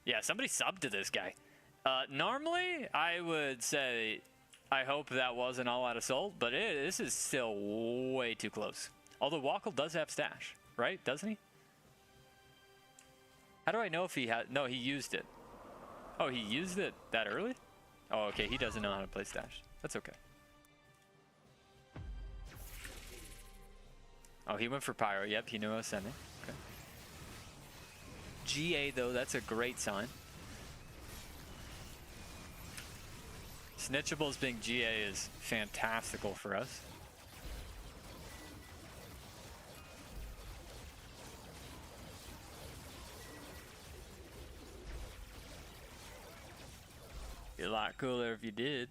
Yeah, somebody subbed to this guy. Normally, I would say I hope that wasn't all-out assault, but this is still way too close. Although Wackle does have stash, right? Doesn't he? How do I know if he had... No, he used it. Oh, he used it that early? Oh, okay, he doesn't know how to play stash. That's okay. Oh, he went for Pyro. Yep, he knew I was sending. Okay. GA, though, that's a great sign. Snitchables being GA is fantastical for us. Be a lot cooler if you did.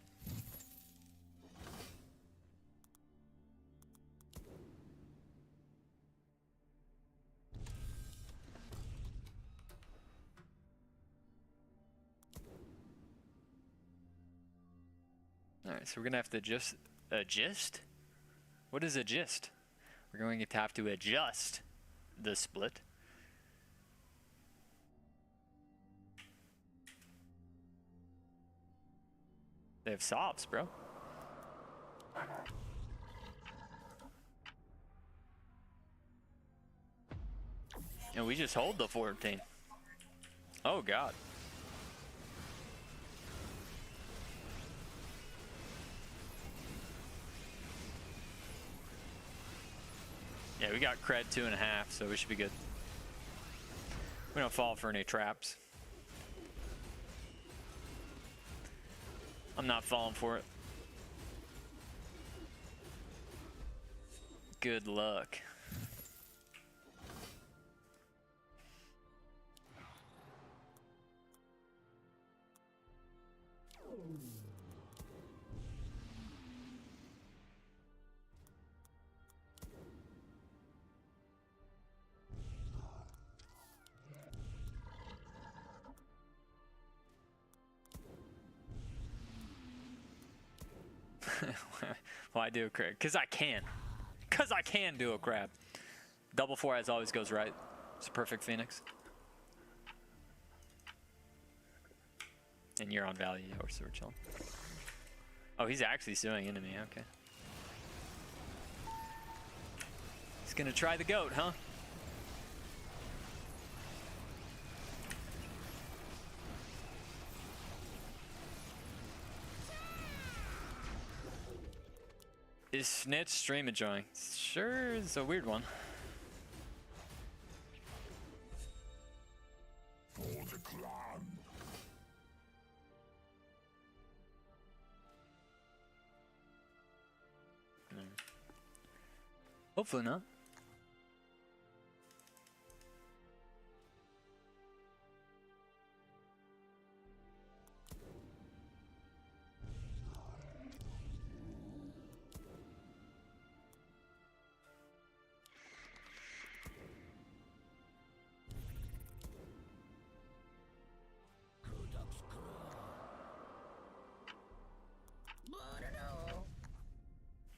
Alright, so we're gonna have to adjust? What is adjust? We're going to have to adjust the split. They have sobs, bro. And we just hold the 14. Oh god. Yeah, we got cred 2.5, so we should be good. We don't fall for any traps. I'm not falling for it. Good luck. Why do a crab? Because I can. Because I can do a crab. Double 4 as always goes right. It's a perfect Phoenix. And you're on value, yeah, we're super chilling. Oh, he's actually suing into me, okay. He's gonna try the goat, huh? Is Snitch stream enjoying? Sure, it's a weird one. For the clan. Hopefully not.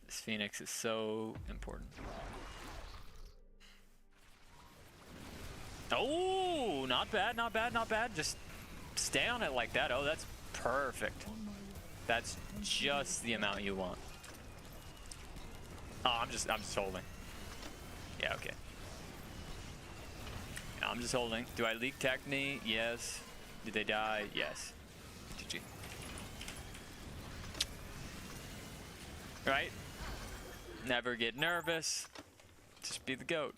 This Phoenix is so important. Oh, not bad, not bad, not bad. Just stay on it like that. Oh, that's perfect. That's just the amount you want. Oh, I'm just holding. Yeah, okay. I'm just holding. Do I leak Techni? Yes. Did they die? Yes. GG. Right? Never get nervous. Just be the GOAT.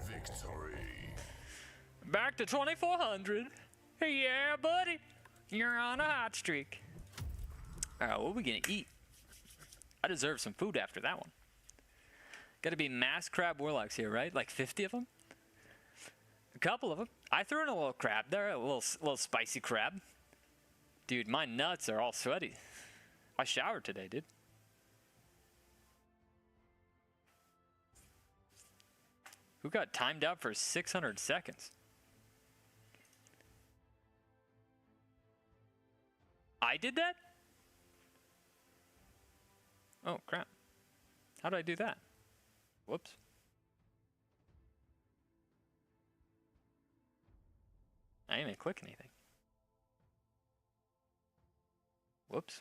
Victory. Back to 2400. Yeah, buddy. You're on a hot streak. Alright, what are we gonna eat? I deserve some food after that one. Gotta be mass crab warlocks here, right? Like 50 of them? A couple of them. I threw in a little crab there, a little spicy crab. Dude, my nuts are all sweaty. I showered today, dude. Who got timed out for 600 seconds? I did that? Oh, crap. How did I do that? Whoops. I didn't even click anything. Whoops.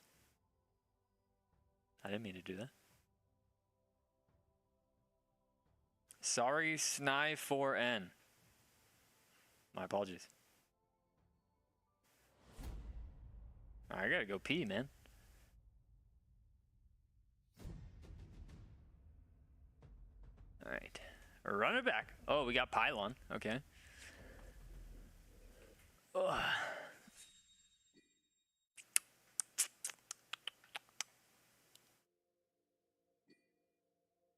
I didn't mean to do that. Sorry, Sny4N. My apologies. I gotta go pee, man. Alright. Run it back. Oh, we got pylon. Okay. Ugh.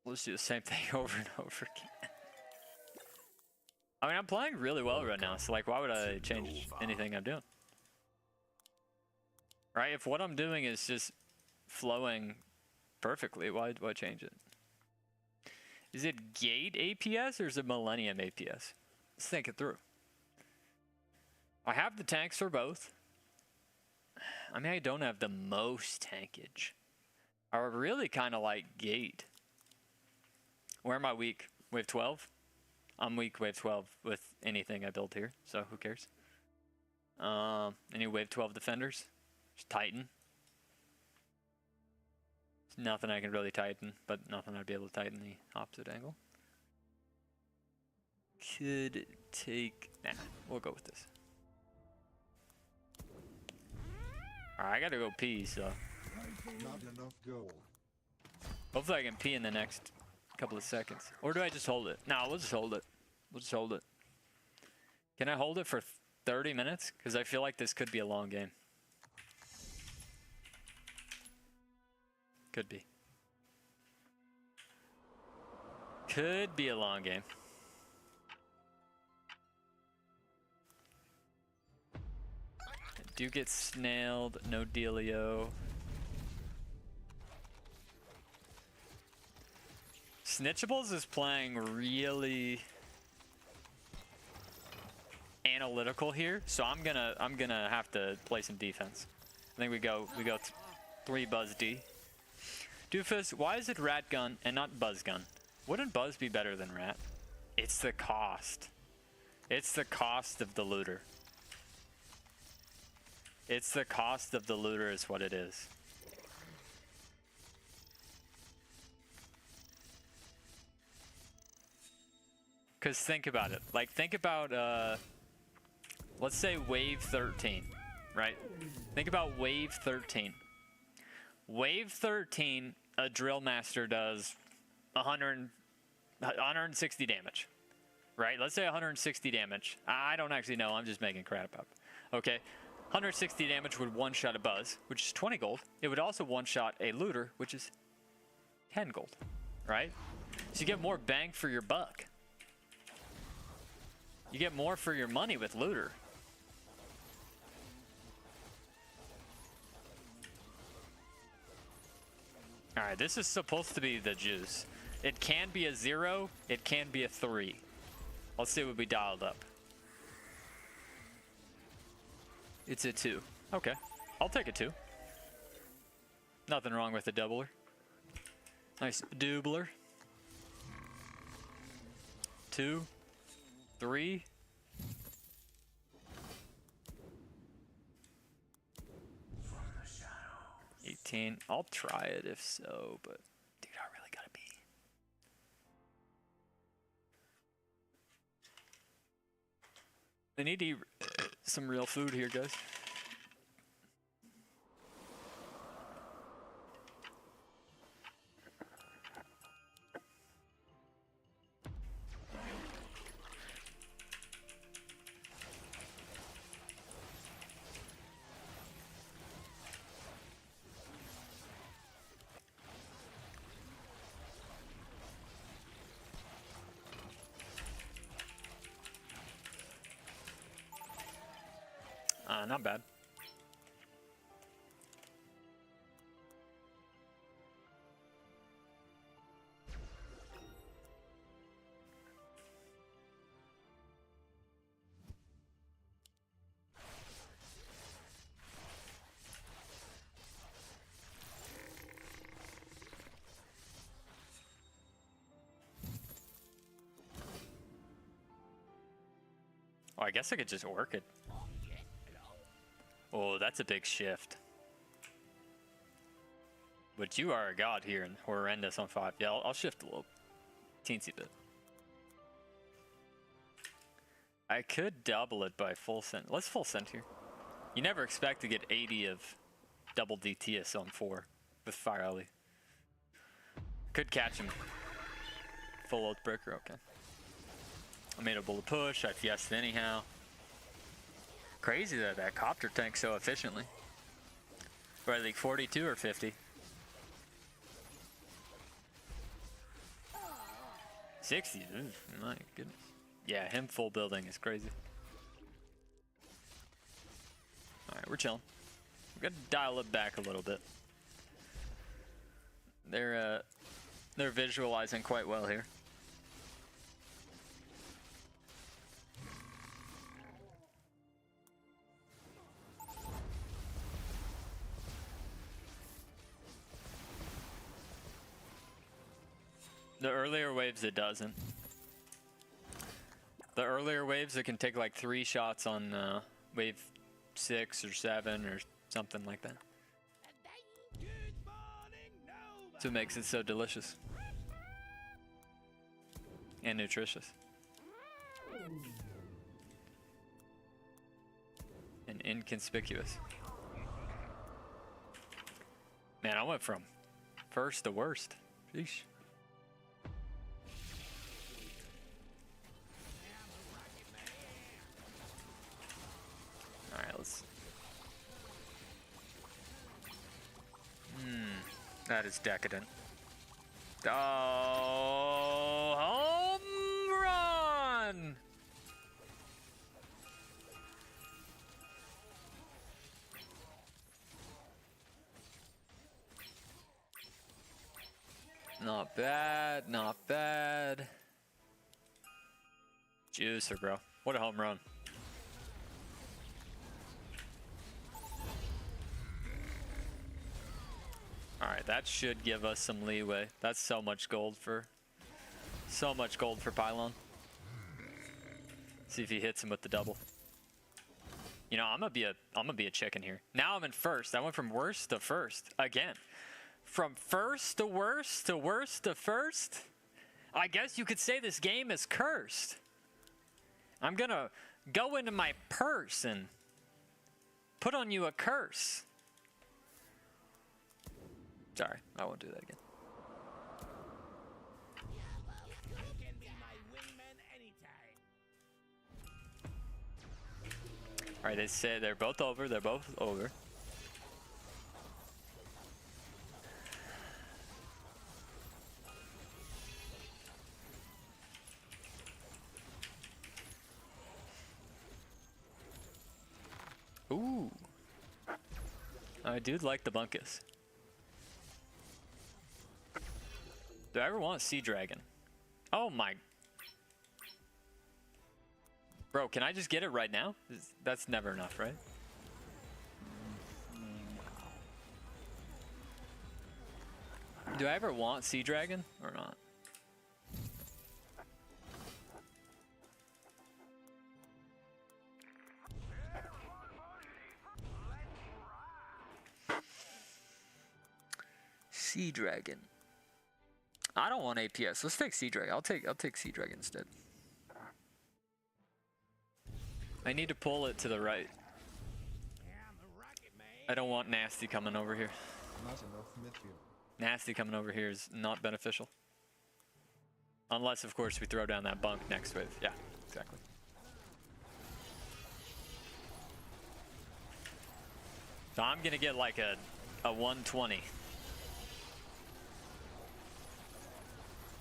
Let's do the same thing over and over again. I mean, I'm playing really well right now, so like, why would I change anything I'm doing? Right? If what I'm doing is just flowing perfectly, why change it? Is it Gate APS or is it Millennium APS? Let's think it through. I have the tanks for both. I mean, I don't have the most tankage. I really kind of like Gate. Where am I weak? Wave 12? I'm weak wave 12 with anything I build here, so who cares? Any wave 12 defenders? Just Titan. There's nothing I can really Titan, but nothing I'd be able to Titan the opposite angle. Could take... Nah, we'll go with this. Alright, I gotta go pee, so... Not enough gold. Hopefully I can pee in the next couple of seconds. Or do I just hold it? No, we'll just hold it. We'll just hold it. Can I hold it for 30 minutes? Because I feel like this could be a long game. Could be. Could be a long game. Do get snailed, no dealio. Snitchables is playing really analytical here, so I'm gonna have to play some defense. I think we go 3 Buzz D. Doofus, why is it Rat Gun and not Buzz Gun? Wouldn't Buzz be better than Rat? It's the cost. It's the cost of the looter. It's the cost of the looter is what it is. Because think about it. Like, think about, let's say wave 13, right? Think about wave 13. Wave 13, a drill master does 160 damage, right? Let's say 160 damage. I don't actually know. I'm just making crap up. Okay. 160 damage would one-shot a Buzz, which is 20 gold. It would also one-shot a looter, which is 10 gold, right? So you get more bang for your buck. You get more for your money with looter. Alright, this is supposed to be the juice. It can be a 0, it can be a 3. Let's see what we dialed up. It's a 2. Okay, I'll take a 2. Nothing wrong with a doubler. Nice doubler. 2, 3. From the shadow. 18. I'll try it if so, but dude, I really gotta be. I need to eat some real food here, guys. Not bad. Oh, I guess I could just work it. Oh, that's a big shift. But you are a god here and horrendous on 5. Yeah, I'll shift a little teensy bit. I could double it by full send. Let's full send here. You never expect to get 80 of double DTS on 4 with Fire Alley. Could catch him. full oath breaker. Okay. I made a bullet push. I fiesta anyhow. Crazy that that copter tanks so efficiently. Right, like 42 or 50. 60. Oof, my goodness. Yeah, him full building is crazy. All right, we're chilling. We're gonna dial it back a little bit. They're visualizing quite well here. The earlier waves, it doesn't. The earlier waves, it can take like 3 shots on wave 6 or 7 or something like that. So it makes it so delicious. And nutritious. And inconspicuous. Man, I went from first to worst. Sheesh. Alright, let's... that is decadent. Oh, home run! Not bad, not bad. Juicer, bro. What a home run. Alright, that should give us some leeway. That's so much gold for Pylon. See if he hits him with the double. You know, I'm gonna be a chicken here. Now I'm in first. I went from worst to first again. From first to worst to worst to first. I guess you could say this game is cursed. I'm gonna go into my purse and put on you a curse. Sorry, I won't do that again. Alright, they say they're both over. They're both over. Ooh. I do like the bunkus. Do I ever want Sea Dragon? Oh my. Bro, can I just get it right now? That's never enough, right? Do I ever want Sea Dragon or not? Sea Dragon. I don't want APS. Let's take Sea Dragon. I'll take Sea Dragon instead. I need to pull it to the right. I don't want Nasty coming over here. Not enough midfield. Nasty coming over here is not beneficial. Unless, of course, we throw down that bunk next wave. Yeah, exactly. So I'm gonna get like a 120.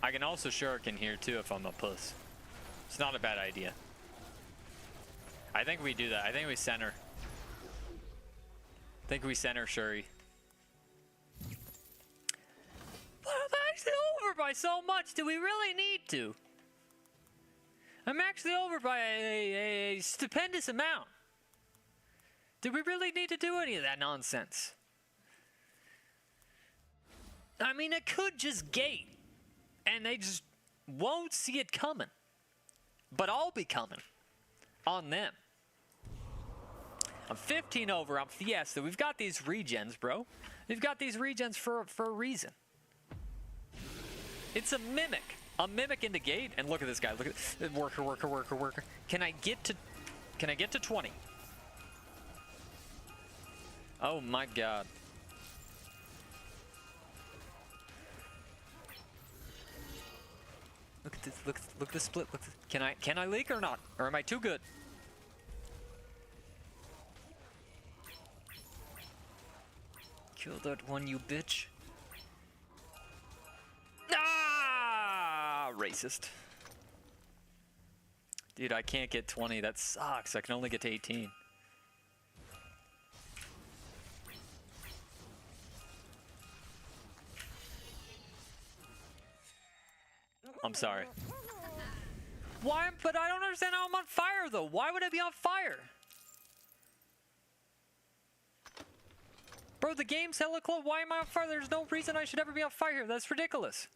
I can also shuriken here too if I'm a puss. It's not a bad idea. I think we do that. I think we center. I think we center Shuri. But I'm actually over by so much. Do we really need to? I'm actually over by a stupendous amount. Do we really need to do any of that nonsense? I mean, it could just gate. And they just won't see it coming. But I'll be coming on them. I'm 15 over. I'm Fiesta. We've got these regens, bro. We've got these regens for a reason. It's a mimic. A mimic into gate. And look at this guy. Look at worker, worker, worker, worker. Can I get to 20? Oh my god. this, look at the split. Look, can I leak or not? Or am I too good? Kill that one, you bitch. Ah, racist. Dude, I can't get 20. That sucks. I can only get to 18. I'm sorry. Why? But I don't understand how I'm on fire, though. Why would I be on fire? Bro, the game's hella close. Why am I on fire? There's no reason I should ever be on fire here. That's ridiculous.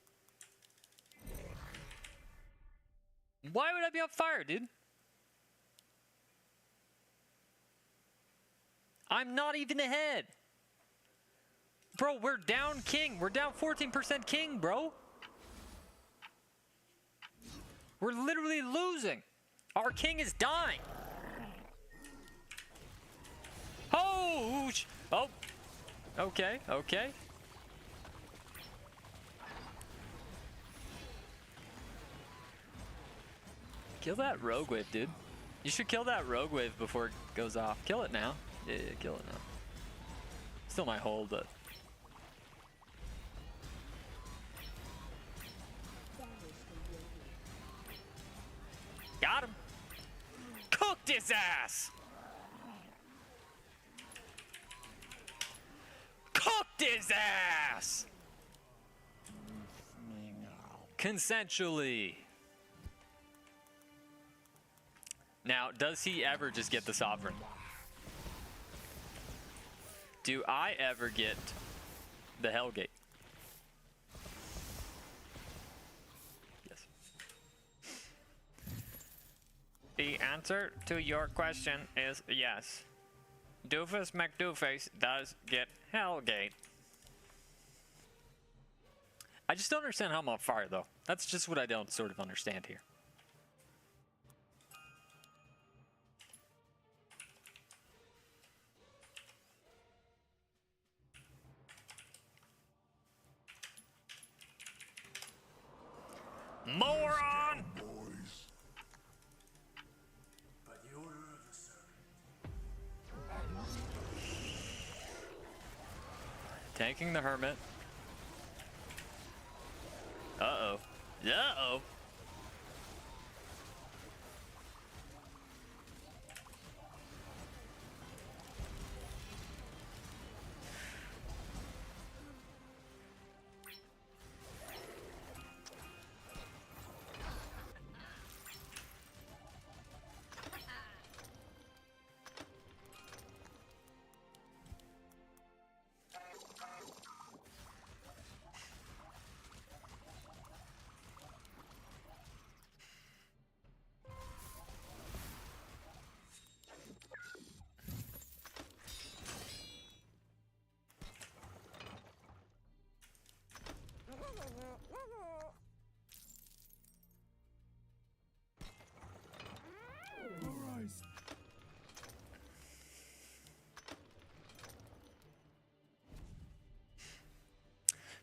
Why would I be on fire, dude? I'm not even ahead. Bro, we're down king. We're down 14% king, bro. We're literally losing. Our king is dying. Oh, oh. Okay, okay. Kill that rogue wave, dude. You should kill that rogue wave before it goes off. Kill it now. Yeah, kill it now. Still might hold, but... Got him. Cooked his ass. Cooked his ass. Consensually. Now, does he ever just get the sovereign? Do I ever get the Hellgate? Yes. The answer to your question is yes. Doofus Mcdooface does get Hellgate. I just don't understand how I'm on fire, though. That's just what I don't sort of understand here. Moron! Boys. Tanking the hermit. Uh-oh. Uh-oh.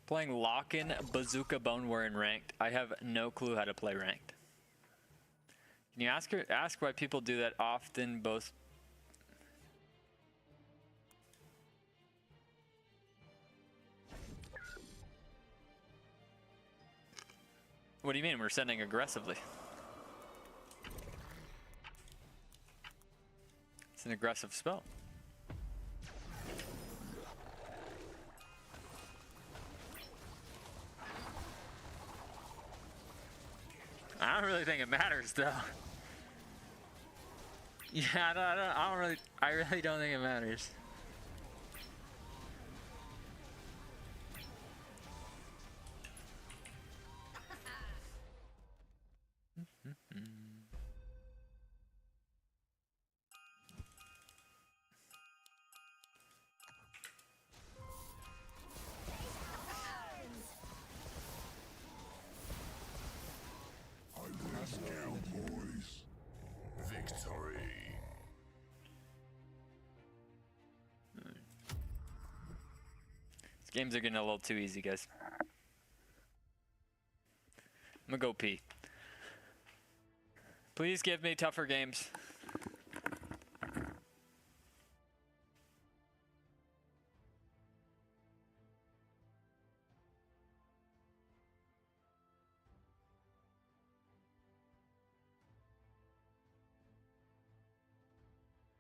Playing Lock-In Bazooka Bone War in ranked. I have no clue how to play ranked. Can you ask why people do that often? Both. What do you mean? We're sending aggressively. It's an aggressive spell. I don't really think it matters, though. Yeah, I really don't think it matters. Let's go, boys. Victory. These games are getting a little too easy, guys. I'm gonna go pee. Please give me tougher games.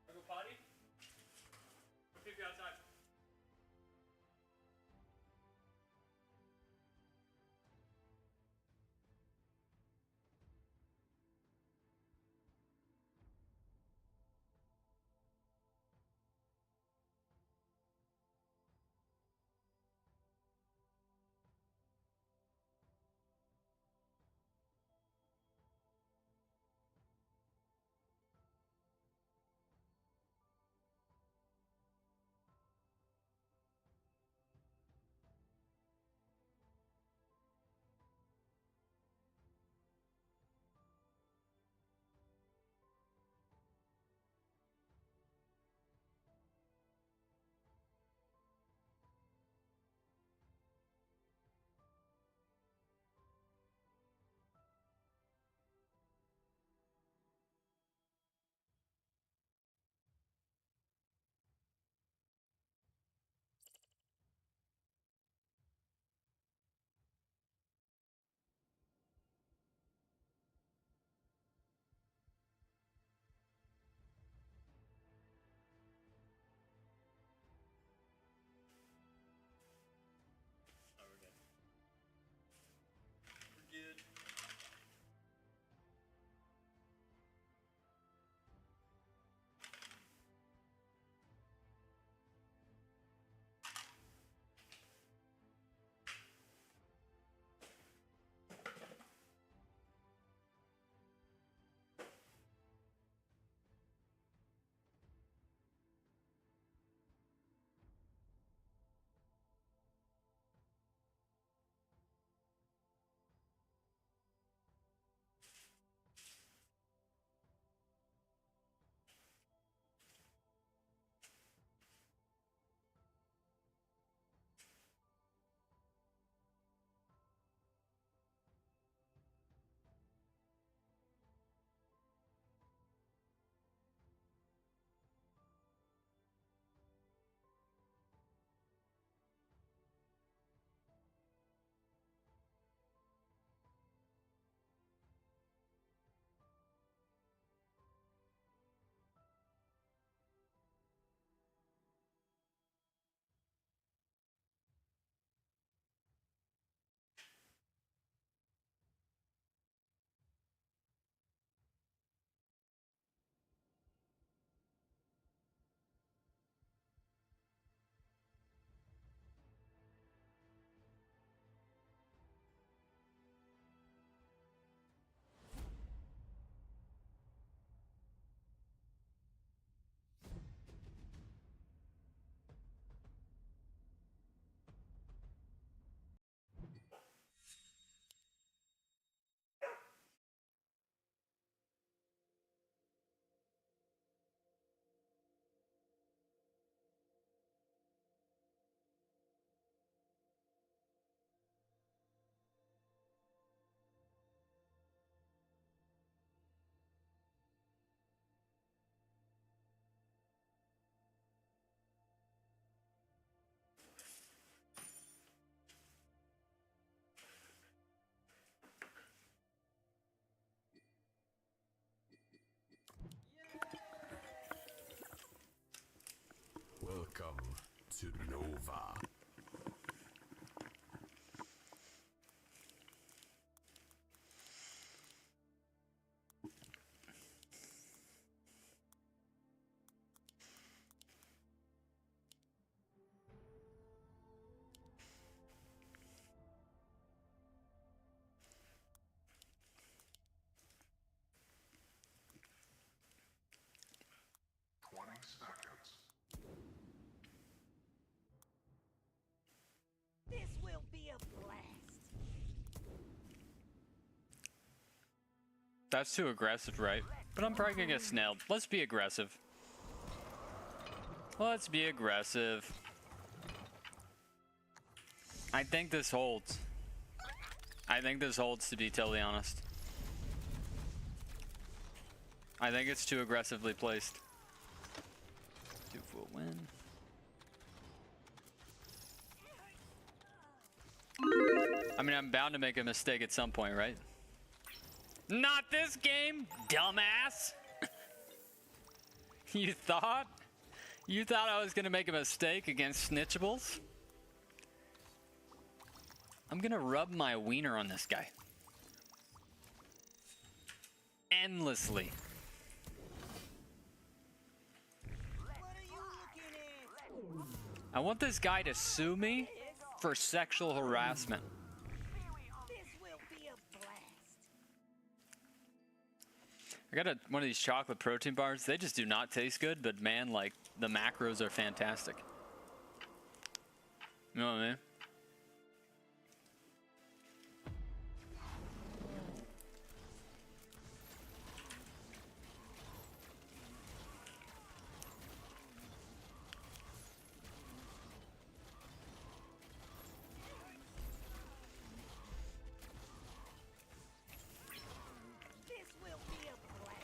Go potty? Pick you outside. Welcome to Nova. This will be a blast. That's too aggressive, right? But I'm probably gonna get snailed. Let's be aggressive. Let's be aggressive. I think this holds. I think this holds, to be totally honest. I think it's too aggressively placed. Doof will win. I mean, I'm bound to make a mistake at some point, right? Not this game, dumbass! You thought? You thought I was gonna make a mistake against Snitchables? I'm gonna rub my wiener on this guy. Endlessly. I want this guy to sue me for sexual harassment. This will be a blast. I got one of these chocolate protein bars. They just do not taste good, but man, like, the macros are fantastic. You know what I mean? This will be a blast.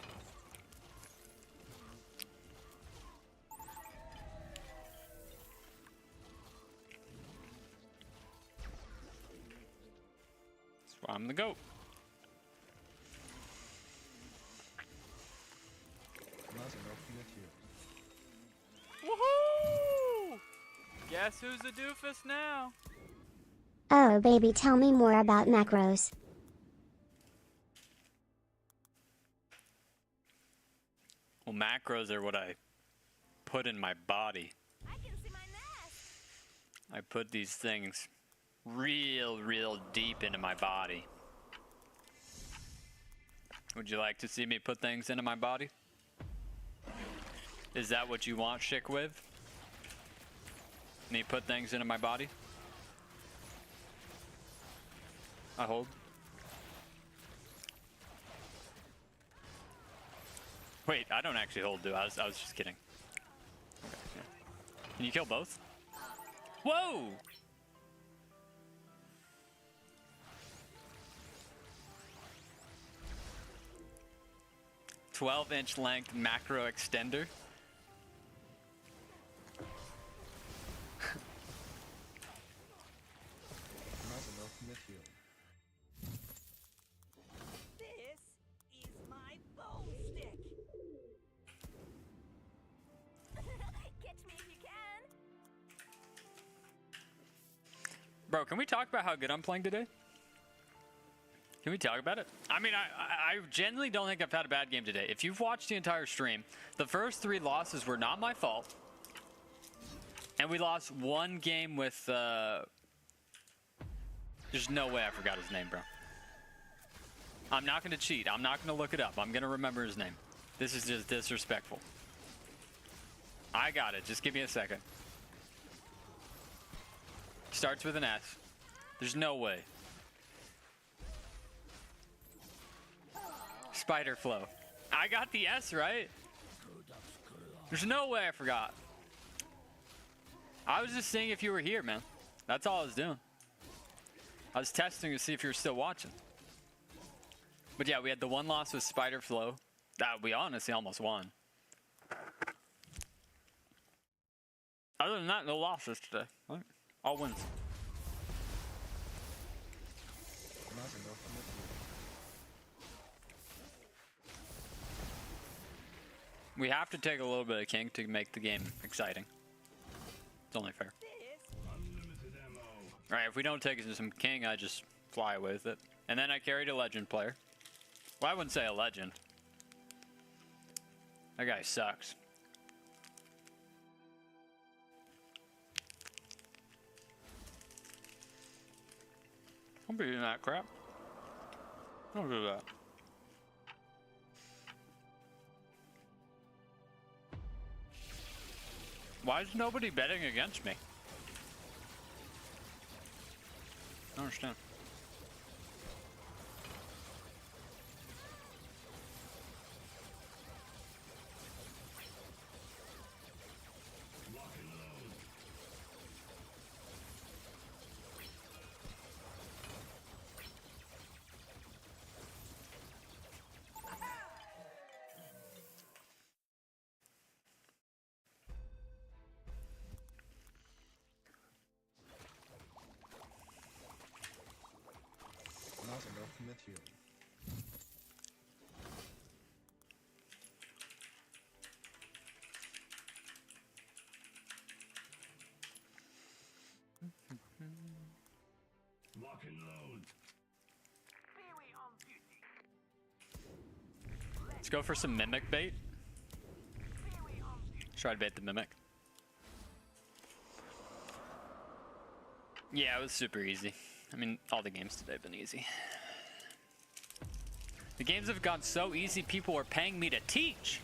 That's why I'm the GOAT. Woohoo! Guess who's the doofus now? Oh baby, tell me more about macros. Well, macros are what I put in my body. I can see my nest. I put these things real deep into my body. Would you like to see me put things into my body? Is that what you want, Chick with? Me put things into my body? I hold. Wait, I don't actually hold, do I? I was just kidding. Okay, yeah. Can you kill both? Whoa! "12-inch length macro extender." This is my boomstick. Catch me if you can. Bro, can we talk about how good I'm playing today? Can we talk about it? I mean, I genuinely don't think I've had a bad game today. If you've watched the entire stream, the first 3 losses were not my fault. And we lost 1 game with, there's no way I forgot his name, bro. I'm not going to cheat. I'm not going to look it up. I'm going to remember his name. This is just disrespectful. I got it. Just give me a second. Starts with an S. There's no way. Spider Flow. I got the S right. There's no way I forgot. I was just seeing if you were here, man. That's all I was doing. I was testing to see if you were still watching. But yeah, we had the 1 loss with Spider Flow. That we honestly almost won. Other than that, no losses today. All wins. We have to take a little bit of king to make the game exciting. It's only fair. Alright, if we don't take some king, I just fly away with it. And then I carried a legend player. Well, I wouldn't say a legend. That guy sucks. Don't be doing that crap. Don't do that. Why is nobody betting against me? I don't understand. Lock and load. Let's go for some mimic bait. Try to bait the mimic. Yeah, it was super easy. I mean, all the games today have been easy. The games have gone so easy, people are paying me to teach.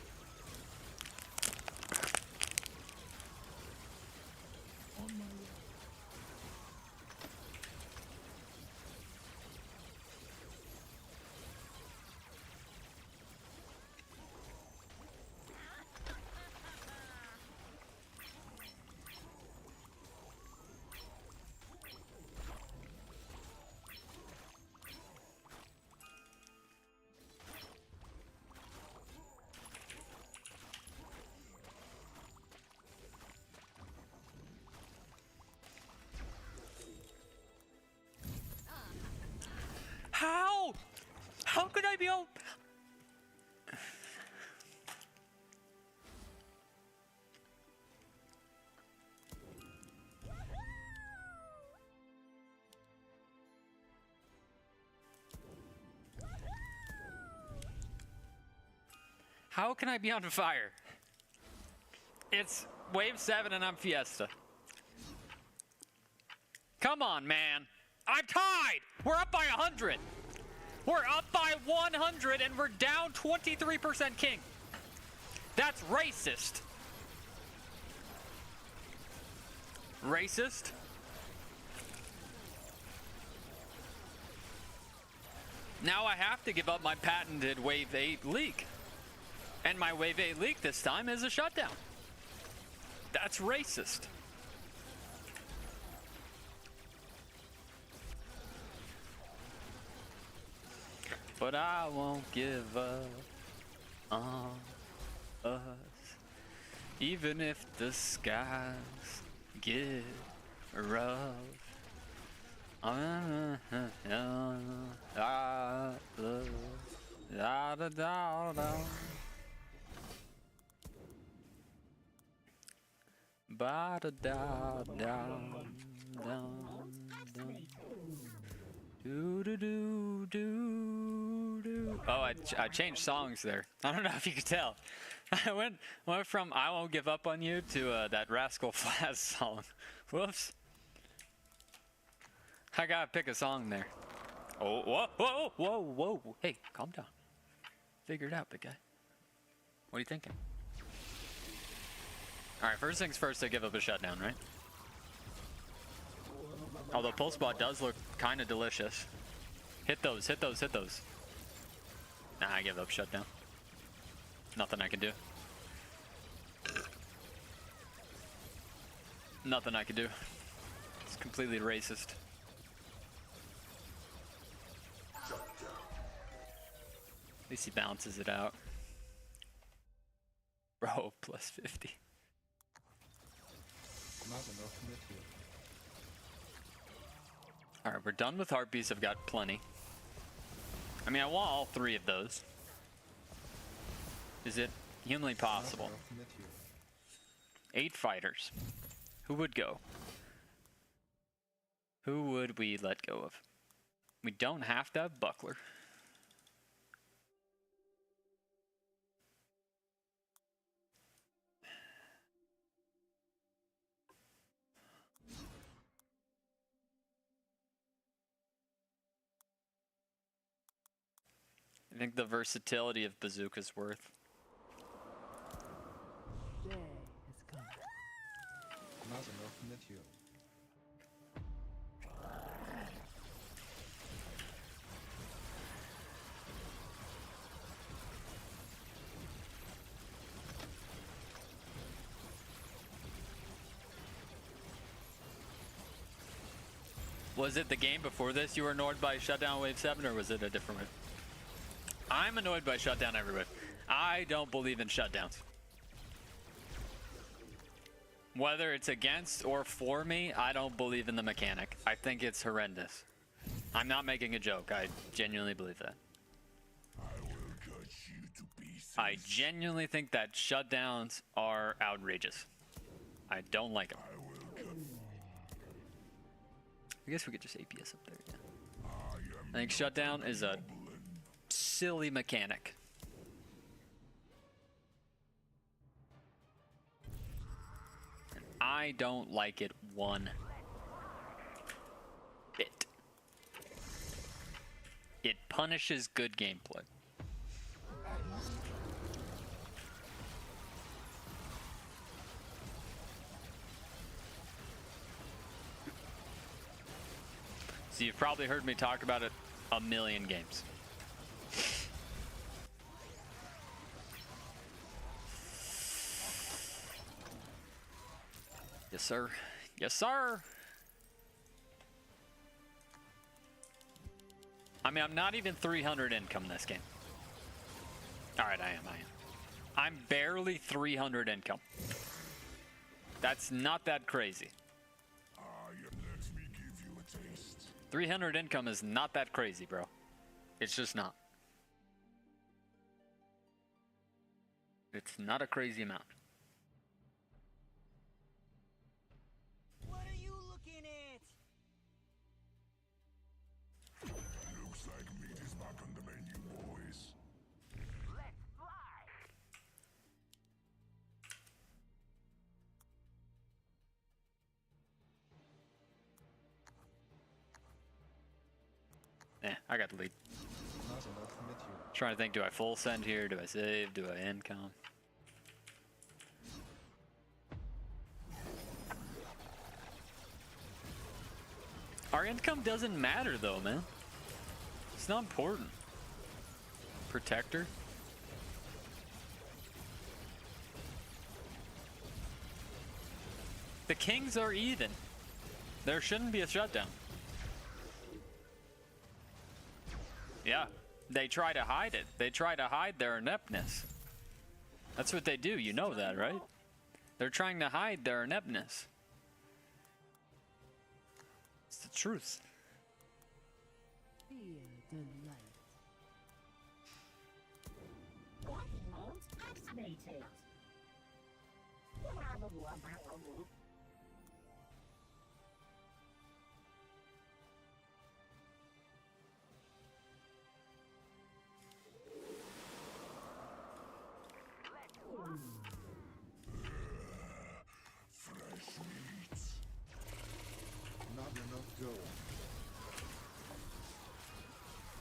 How? How could I be all... How can I be on fire? It's wave 7 and I'm Fiesta. Come on, man. I'm tied! We're up by 100! We're up by 100 and we're down 23% king. That's racist. Racist? Now I have to give up my patented wave 8 leak. And my wave 8 leak this time is a shutdown. That's racist. But I won't give up on us, even if the skies get rough. Oh, I changed songs there. I don't know if you could tell. I went from "I Won't Give Up on You" to that Rascal Flatts song. Whoops. I gotta pick a song there. Oh, whoa, whoa, whoa, whoa! Hey, calm down. Figure it out, big guy. What are you thinking? All right, first things first. I give up a shutdown, right? Although pulse bot does look kind of delicious. Hit those, hit those, hit those. Nah, I give up shutdown. Nothing I can do. Nothing I can do. It's completely racist. At least he balances it out. Bro, plus 50. Alright, we're done with Heartbeats. I've got plenty. I mean, I want all 3 of those. Is it humanly possible? 8 fighters. Who would go? Who would we let go of? We don't have to have Buckler. I think the versatility of Bazooka's worth. Day has come. Was it the game before this you were annoyed by Shutdown Wave 7, or was it a different one? I'm annoyed by Shutdown every wave. I don't believe in shutdowns. Whether it's against or for me, I don't believe in the mechanic. I think it's horrendous. I'm not making a joke. I genuinely believe that. I will cut you to pieces. I genuinely think that shutdowns are outrageous. I don't like them. I will cut. I guess we could just APS up there, yeah. I think shutdown is a silly mechanic. And I don't like it one bit. It punishes good gameplay. So you've probably heard me talk about it a million games. Yes, sir. Yes, sir. I mean, I'm not even 300 income this game. All right, I am. I'm barely 300 income. That's not that crazy. Let me give you a taste. 300 income is not that crazy, bro. It's just not. It's not a crazy amount. What are you looking at? Looks like meat is back on the menu, boys. Let's fly. I got the lead. Not enough material. Trying to think, do I full send here? Do I save? Do I income? Our income doesn't matter though, man. It's not important. Protector. The kings are even. There shouldn't be a shutdown. Yeah, they try to hide it. They try to hide their ineptness. That's what they do, you know that, right? They're trying to hide their ineptness. It's the truth. Feel delight. Fresh meat. Not enough gold.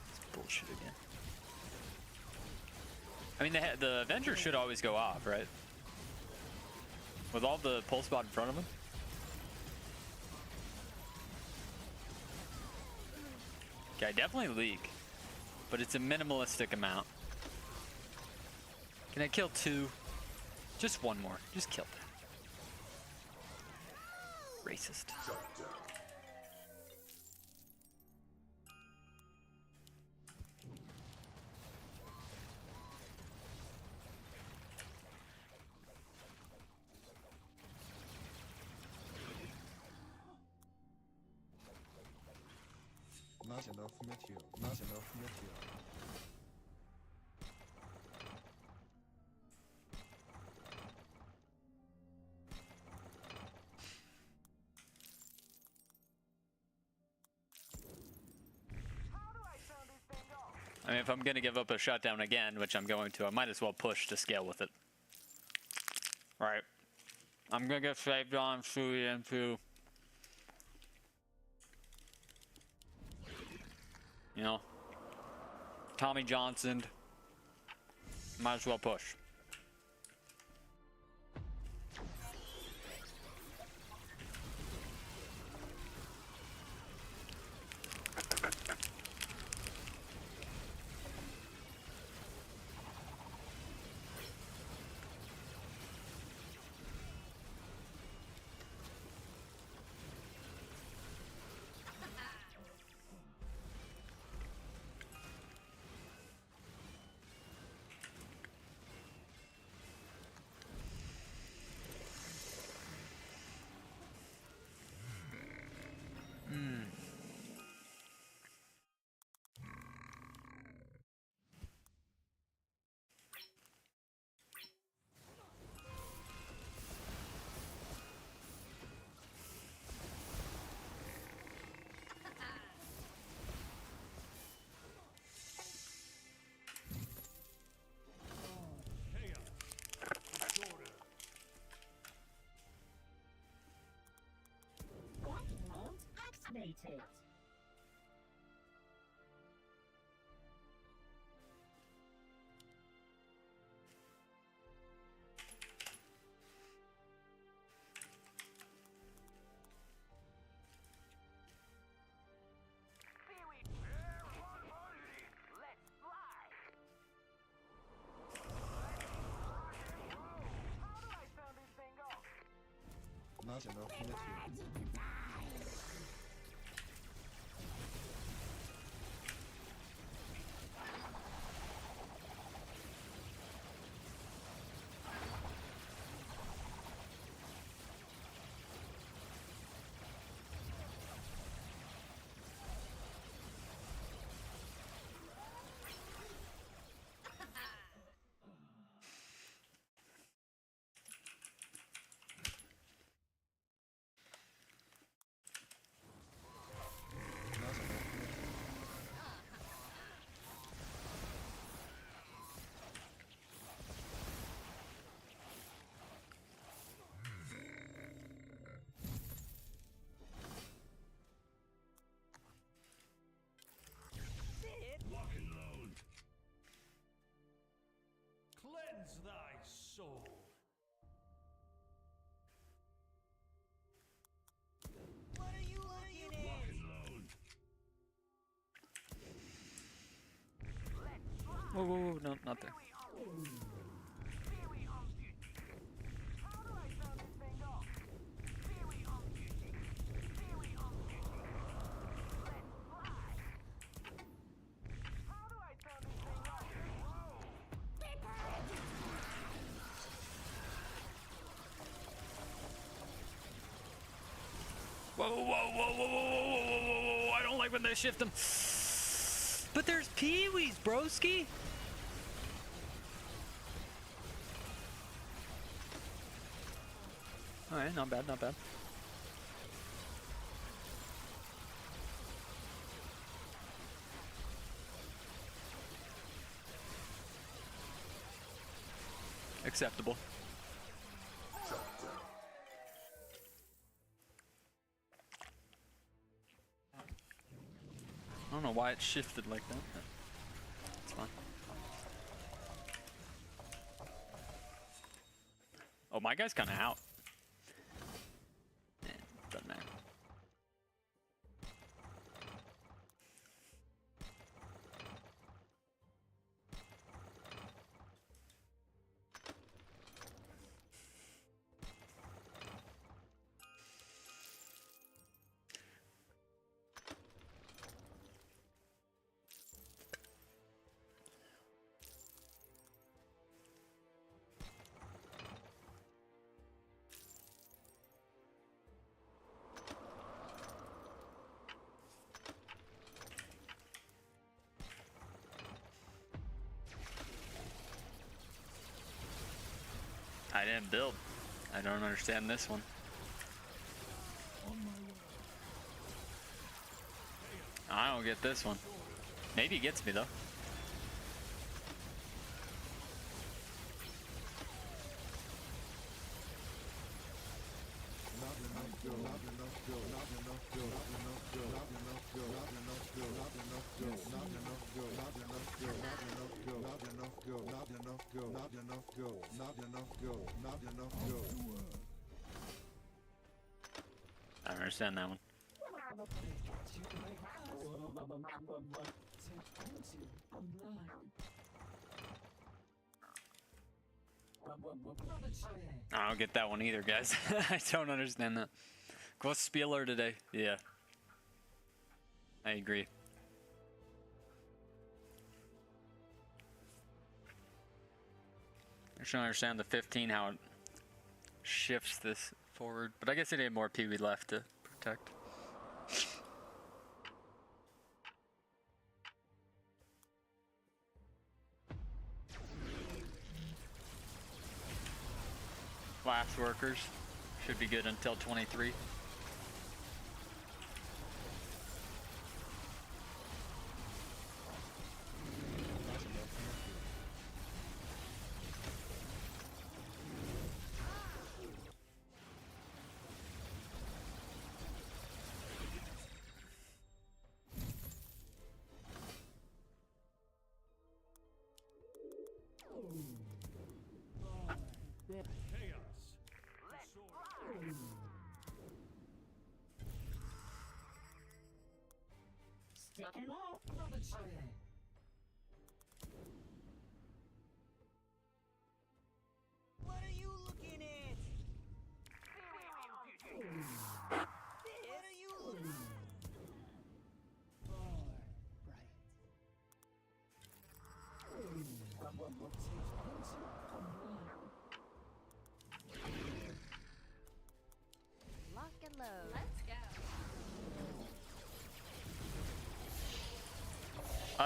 It's bullshit again. I mean, the Avenger should always go off, right? With all the pulse bot in front of him. Okay, I definitely leak, but it's a minimalistic amount. Can I kill 2? Just one more. Just kill that. Racist. Not enough material. Not enough material. I mean, if I'm gonna give up a shutdown again, which I'm going to, I might as well push to scale with it. Alright. I'm gonna get saved on food into, you know, Tommy Johnson. Might as well push. Checkmated. Seaweed. Let's fly. How do I turn this thing off? Not enough material. Lock and load. Cleanse thy soul. What are you looking Lock at? and load. Whoa, whoa, whoa, no, not there. Seaweed on duty. How do I turn this thing off? Seaweed on duty. Seaweed on duty. Let's fly. How do I turn this thing off? Whoa, whoa, whoa, whoa, whoa, whoa, whoa, whoa, whoa, I don't like when they shift them. But there's peewees, broski. Alright, not bad, not bad. Acceptable. I don't know why it shifted like that, but it's fine. Oh, my guy's kind of out. Eh, doesn't matter. I didn't build. I don't understand this one. I don't get this one. Maybe he gets me though. I don't understand that one. I don't get that one either, guys. I don't understand that. What's Spieler today? Yeah. I agree. I just don't understand the 15, how it shifts this forward. But I guess it ain't more Pee-wee left to protect. Class workers should be good until 23. What are you looking at? What are you looking at? Lock and load. Let's go.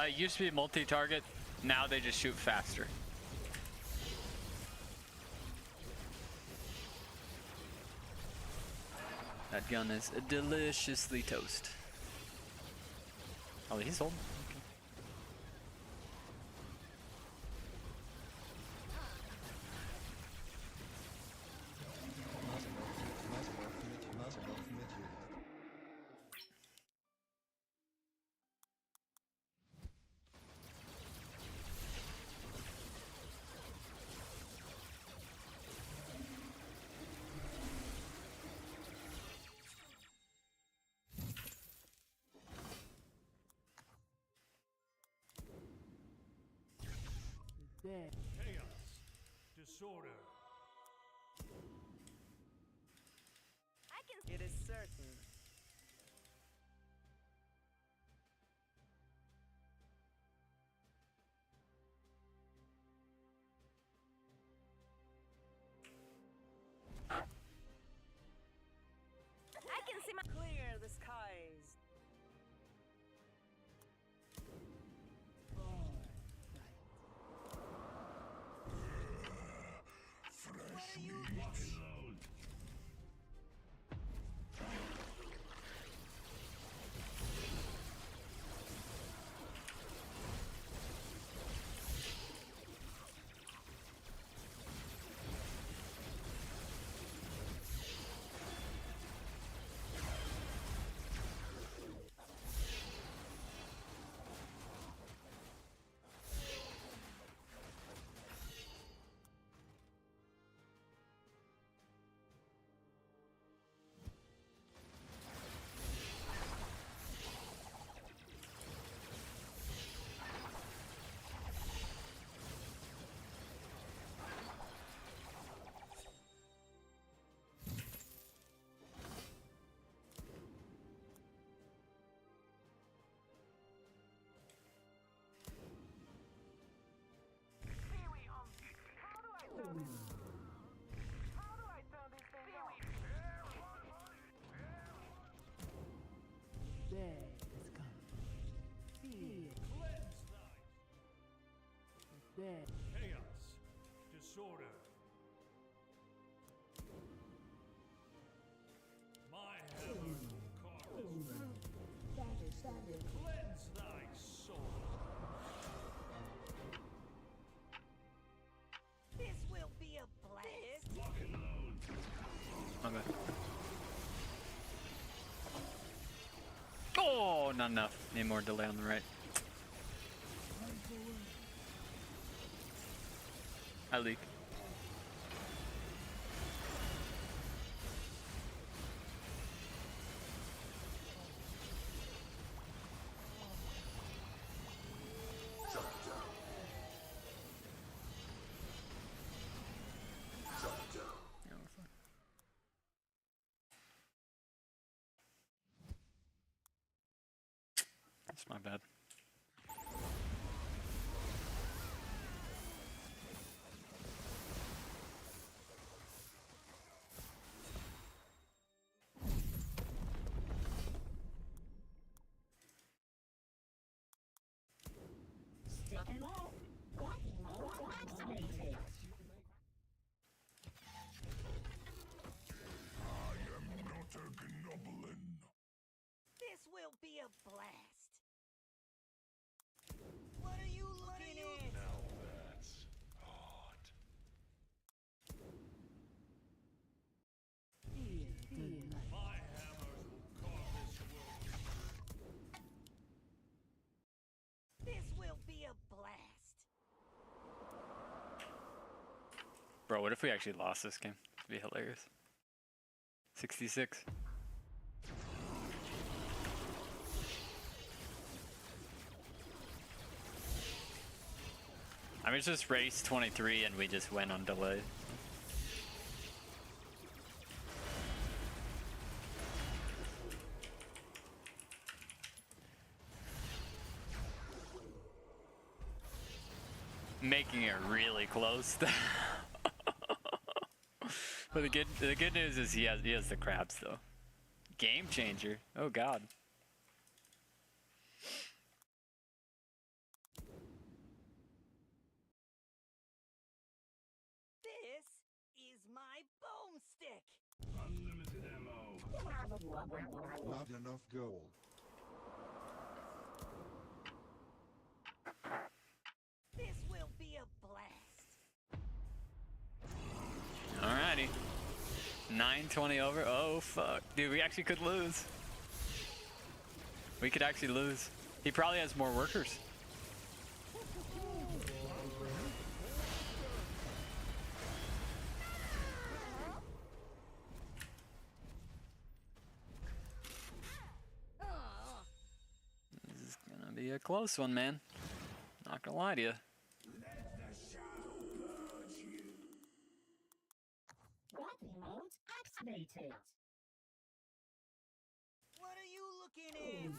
It used to be multi-target. Now they just shoot faster. That gun is deliciously toast. Oh, he's holding. Okay. Nice enough mid you. Dead. Disorder. It is certain. I can see my clear the skies. What are you looking? How do I turn this thing off? Day is coming. Fear. Dead. Chaos. Disorder. My hammer will carve this world. Cleanse thy soul. This will be a blast. My bad. Oh, not enough. Need more delay on the right. I leak. Yeah, we're fine. That's my bad. I am not a gnoblin. This will be a blast. What are you looking at? Now that's hot. Fear delight. My hammers will carve this world. This will be a blast. Bro, what if we actually lost this game? It'd be hilarious. 66. I mean, it's just race 23 and we just went on delay. Making it really close. But the good news is he has the crabs though. Game changer. Oh god. This is my boomstick. Unlimited ammo. Not enough gold. This will be a blast. Alrighty. 920 over. Oh fuck. Dude, we actually could lose. We could actually lose. He probably has more workers. This is gonna be a close one, man. Not gonna lie to you. Activated. What are you looking in?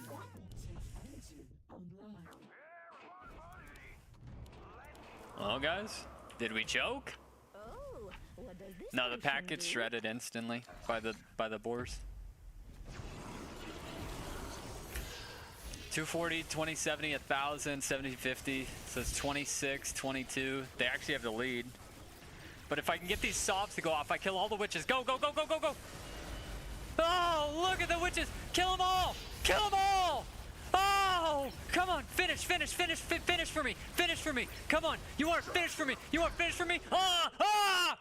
Well, guys, did we choke? Oh, what does this No, the pack potion gets do? shredded instantly by the boars. 240, 2070, 1000, 7050. So it's 26, 22. They actually have the lead. But if I can get these sobs to go off, I kill all the witches. Go, go, go, go, go, go! Oh, look at the witches! Kill them all! Kill them all! Oh, come on, finish, finish, finish, finish for me, finish for me. Come on, you want to finish for me? You want to finish for me? Ah, ah!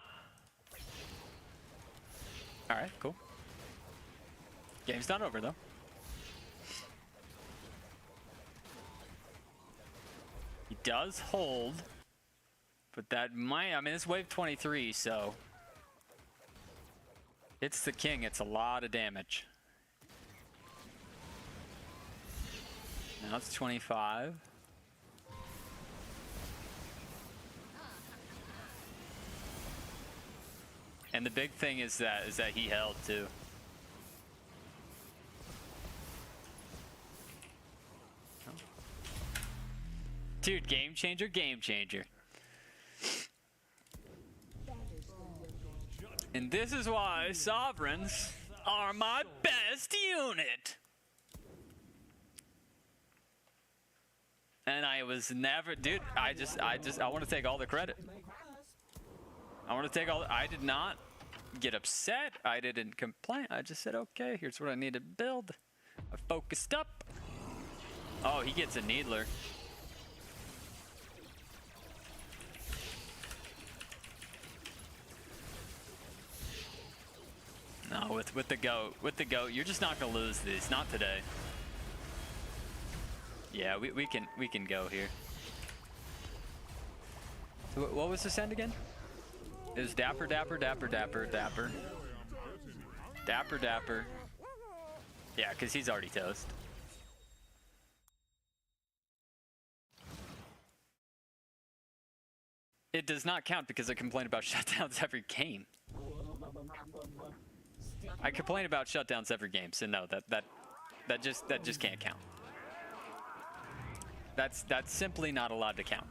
All right, cool. Game's not over though. He does hold, but that might, I mean, it's wave 23, so it's the king. It's a lot of damage. Now it's 25. And the big thing is that he held too. Dude, game changer, game changer. And this is why sovereigns are my best unit. And I was never, dude, I want to take all the credit. I want to take all, I did not get upset. I didn't complain. I just said, okay, here's what I need to build. I focused up. Oh, he gets a needler. No, with the goat, you're just not gonna lose these. Not today. Yeah, we can go here. So what was the send again? It was dapper, dapper, dapper, dapper, dapper. Dapper, dapper. Yeah, because he's already toast. It does not count because I complain about shutdowns every game. I complain about shutdowns every game, so no, that just can't count. That's simply not allowed to count.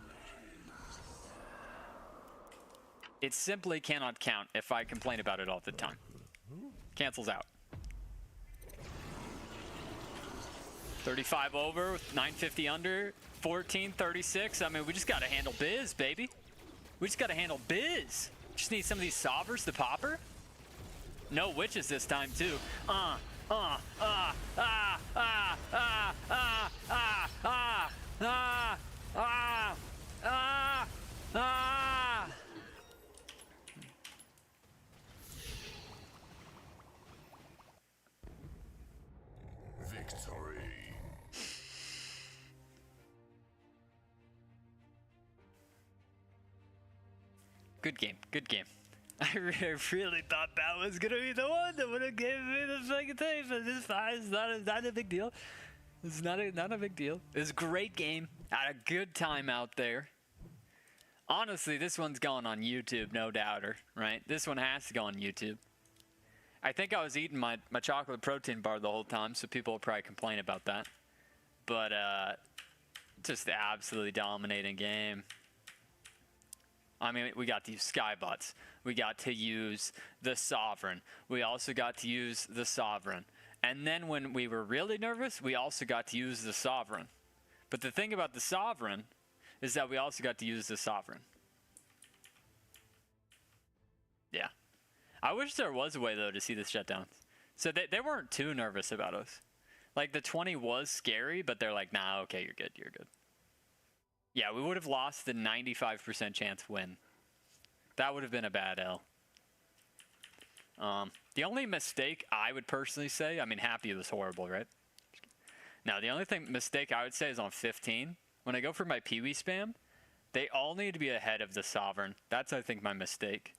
It simply cannot count if I complain about it all the time. Cancels out. 35 over, 950 under, 1436. I mean, we just gotta handle biz, baby. We just gotta handle biz. Just need some of these solvers to pop her. No witches this time too. Victory. Good game. Good game. I really thought that was gonna be the one that would have given me the fucking thing, but it's fine. It's not a big deal. It's not a big deal. It was a great game. Had a good time out there. Honestly, this one's going on YouTube, no doubter, right? This one has to go on YouTube. I think I was eating my chocolate protein bar the whole time, so people will probably complain about that. But, just the absolutely dominating game. I mean, we got to use Skybots. We got to use the Sovereign. We also got to use the Sovereign. And then when we were really nervous, we also got to use the Sovereign. But the thing about the Sovereign is that we also got to use the Sovereign. Yeah. I wish there was a way, though, to see the shutdowns. So they weren't too nervous about us. Like, the 20 was scary, but they're like, nah, okay, you're good, you're good. Yeah, we would have lost the 95% chance win. That would have been a bad L. The only mistake I would personally say, I mean, Happy was horrible, right? Now, the only mistake I would say is on 15. When I go for my Pee-wee spam, they all need to be ahead of the Sovereign. That's, I think, my mistake.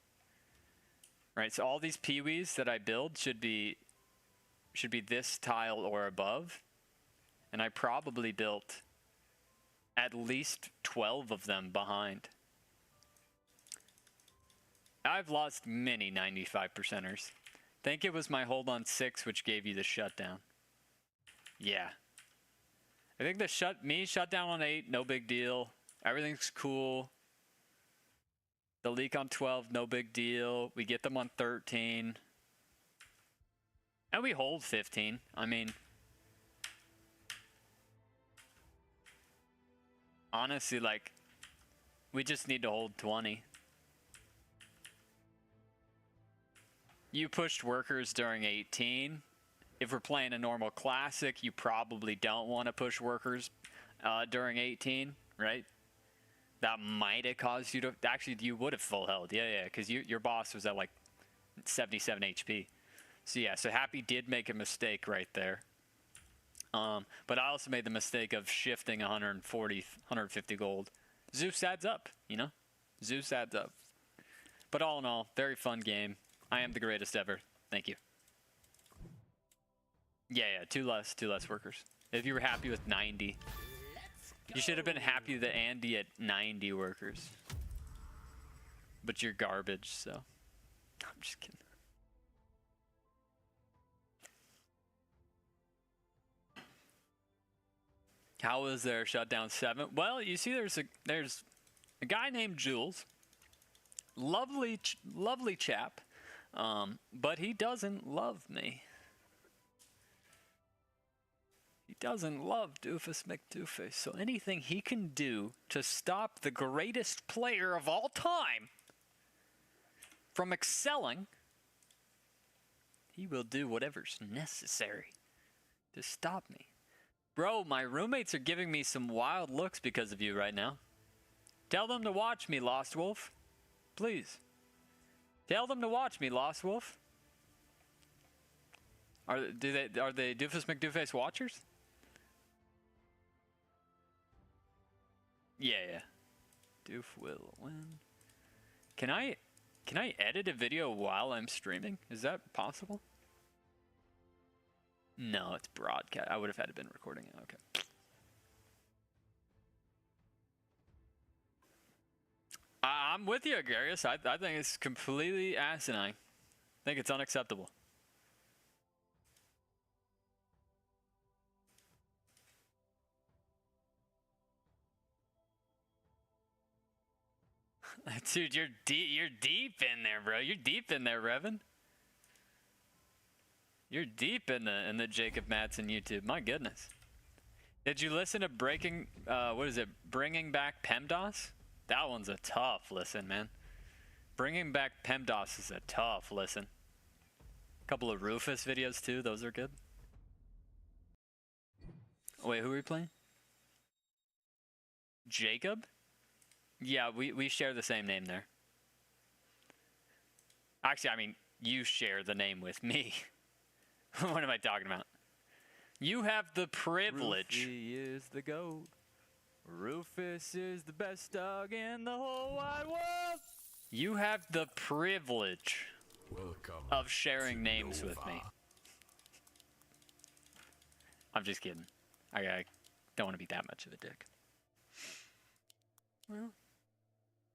Right, so all these Pee-wees that I build should be this tile or above. And I probably built at least 12 of them behind. I've lost many 95%ers. Think it was my hold on 6 which gave you the shutdown. Yeah. I think the shutdown on 8, no big deal. Everything's cool. The leak on 12, no big deal. We get them on 13. And we hold 15. I mean, honestly, like, we just need to hold 20. You pushed workers during 18. If we're playing a normal classic, you probably don't want to push workers during 18, right? That might have caused you to... Actually, you would have full held. Yeah, because your boss was at, like, 77 HP. So, yeah, so Happy did make a mistake right there. But I also made the mistake of shifting 140, 150 gold. Zeus adds up, you know? Zeus adds up. But all in all, very fun game. I am the greatest ever. Thank you. Yeah, two less workers. If you were happy with 90. You should have been happy that Andy at 90 workers. But you're garbage, so. I'm just kidding. How was their shutdown 7? Well, you see there's a guy named Jules. Lovely chap. But he doesn't love me. He doesn't love Doofus Mcdooface, so anything he can do to stop the greatest player of all time from excelling, he will do whatever's necessary to stop me. Bro, my roommates are giving me some wild looks because of you right now. Tell them to watch me, Lost Wolf. Please. Tell them to watch me, Lost Wolf. Are they Doofus Mcdooface watchers? Yeah. Doof will win. Can I edit a video while I'm streaming? Is that possible? No, it's broadcast. I would have had to been recording it. Okay. I'm with you, Agarius. I think it's completely asinine. I think it's unacceptable. Dude, you're deep in there, bro. You're deep in there, Revan. You're deep in the Jacob Madsen YouTube. My goodness. Did you listen to Bringing Back PEMDAS? That one's a tough listen, man. Bringing Back PEMDAS is a tough listen. A couple of Rufus videos too. Those are good. Wait, who are we playing? Jacob? Yeah, we share the same name there. Actually, I mean, you share the name with me. What am I talking about? You have the privilege. Rufy is the GOAT. Rufus is the best dog in the whole wide world. You have the privilege Welcome of sharing names with me. I'm just kidding. I don't want to be that much of a dick. Well,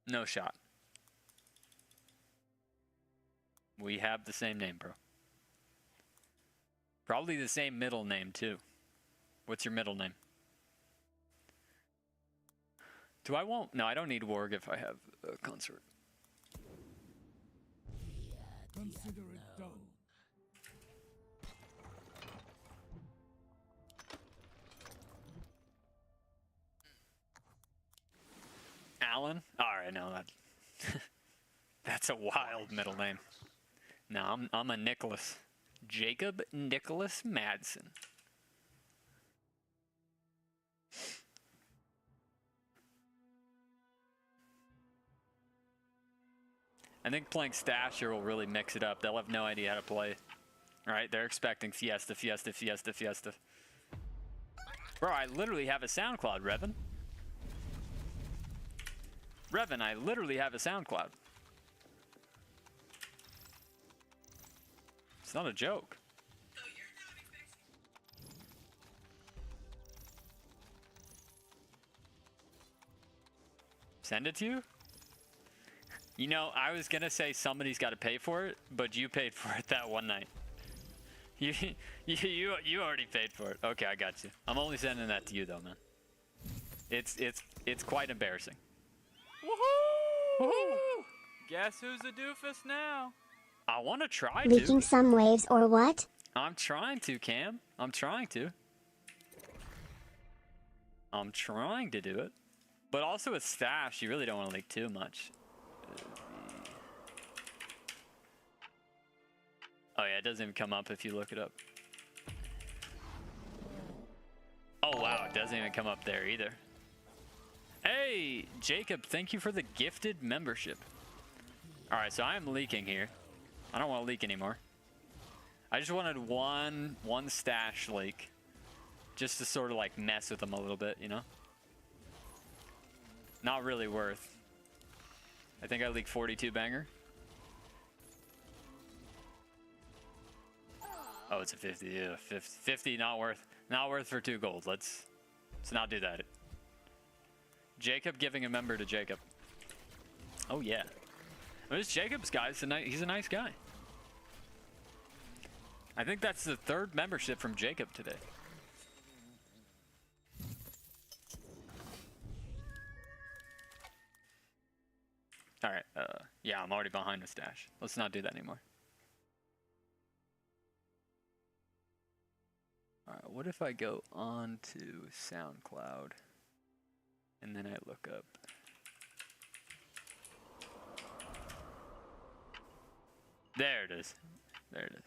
no shot. We have the same name, bro. Probably the same middle name, too. What's your middle name? Do I won't? No, I don't need Warg if I have a consort. Consider it done. Alan? Alright, no, that... that's a wild middle name. No, I'm a Nicholas. Jacob Nicholas Madsen. I think playing Stasher will really mix it up. They'll have no idea how to play. Right? They're expecting Fiesta, Fiesta, Fiesta, Fiesta. Bro, I literally have a SoundCloud, Revan. Revan, I literally have a SoundCloud. It's not a joke. Send it to you? You know, I was gonna say somebody's got to pay for it, but you paid for it that one night. You already paid for it. Okay, I got you. I'm only sending that to you though, man. It's quite embarrassing. Woohoo! Guess who's a doofus now? I want to try Leaking to. some waves or what? I'm trying to, Cam. I'm trying to. I'm trying to do it. But also with Stash, you really don't want to leak too much. Oh yeah, it doesn't even come up if you look it up. Oh wow, it doesn't even come up there either. Hey, Jacob, thank you for the gifted membership. Alright, so I am leaking here. I don't want to leak anymore. I just wanted one stash leak. Just to sort of like mess with them a little bit, you know? Not really worth. I think I leaked 42 banger. Oh, it's a 50. Yeah, 50 not worth. Not worth for 2 gold. Let's not do that. Jacob giving a member to Jacob. Oh yeah. Well, this Jacob's guy, he's a nice guy. I think that's the 3rd membership from Jacob today. Alright, yeah, I'm already behind the stash. Let's not do that anymore. Alright, what if I go on to SoundCloud and then I look up. There it is. There it is.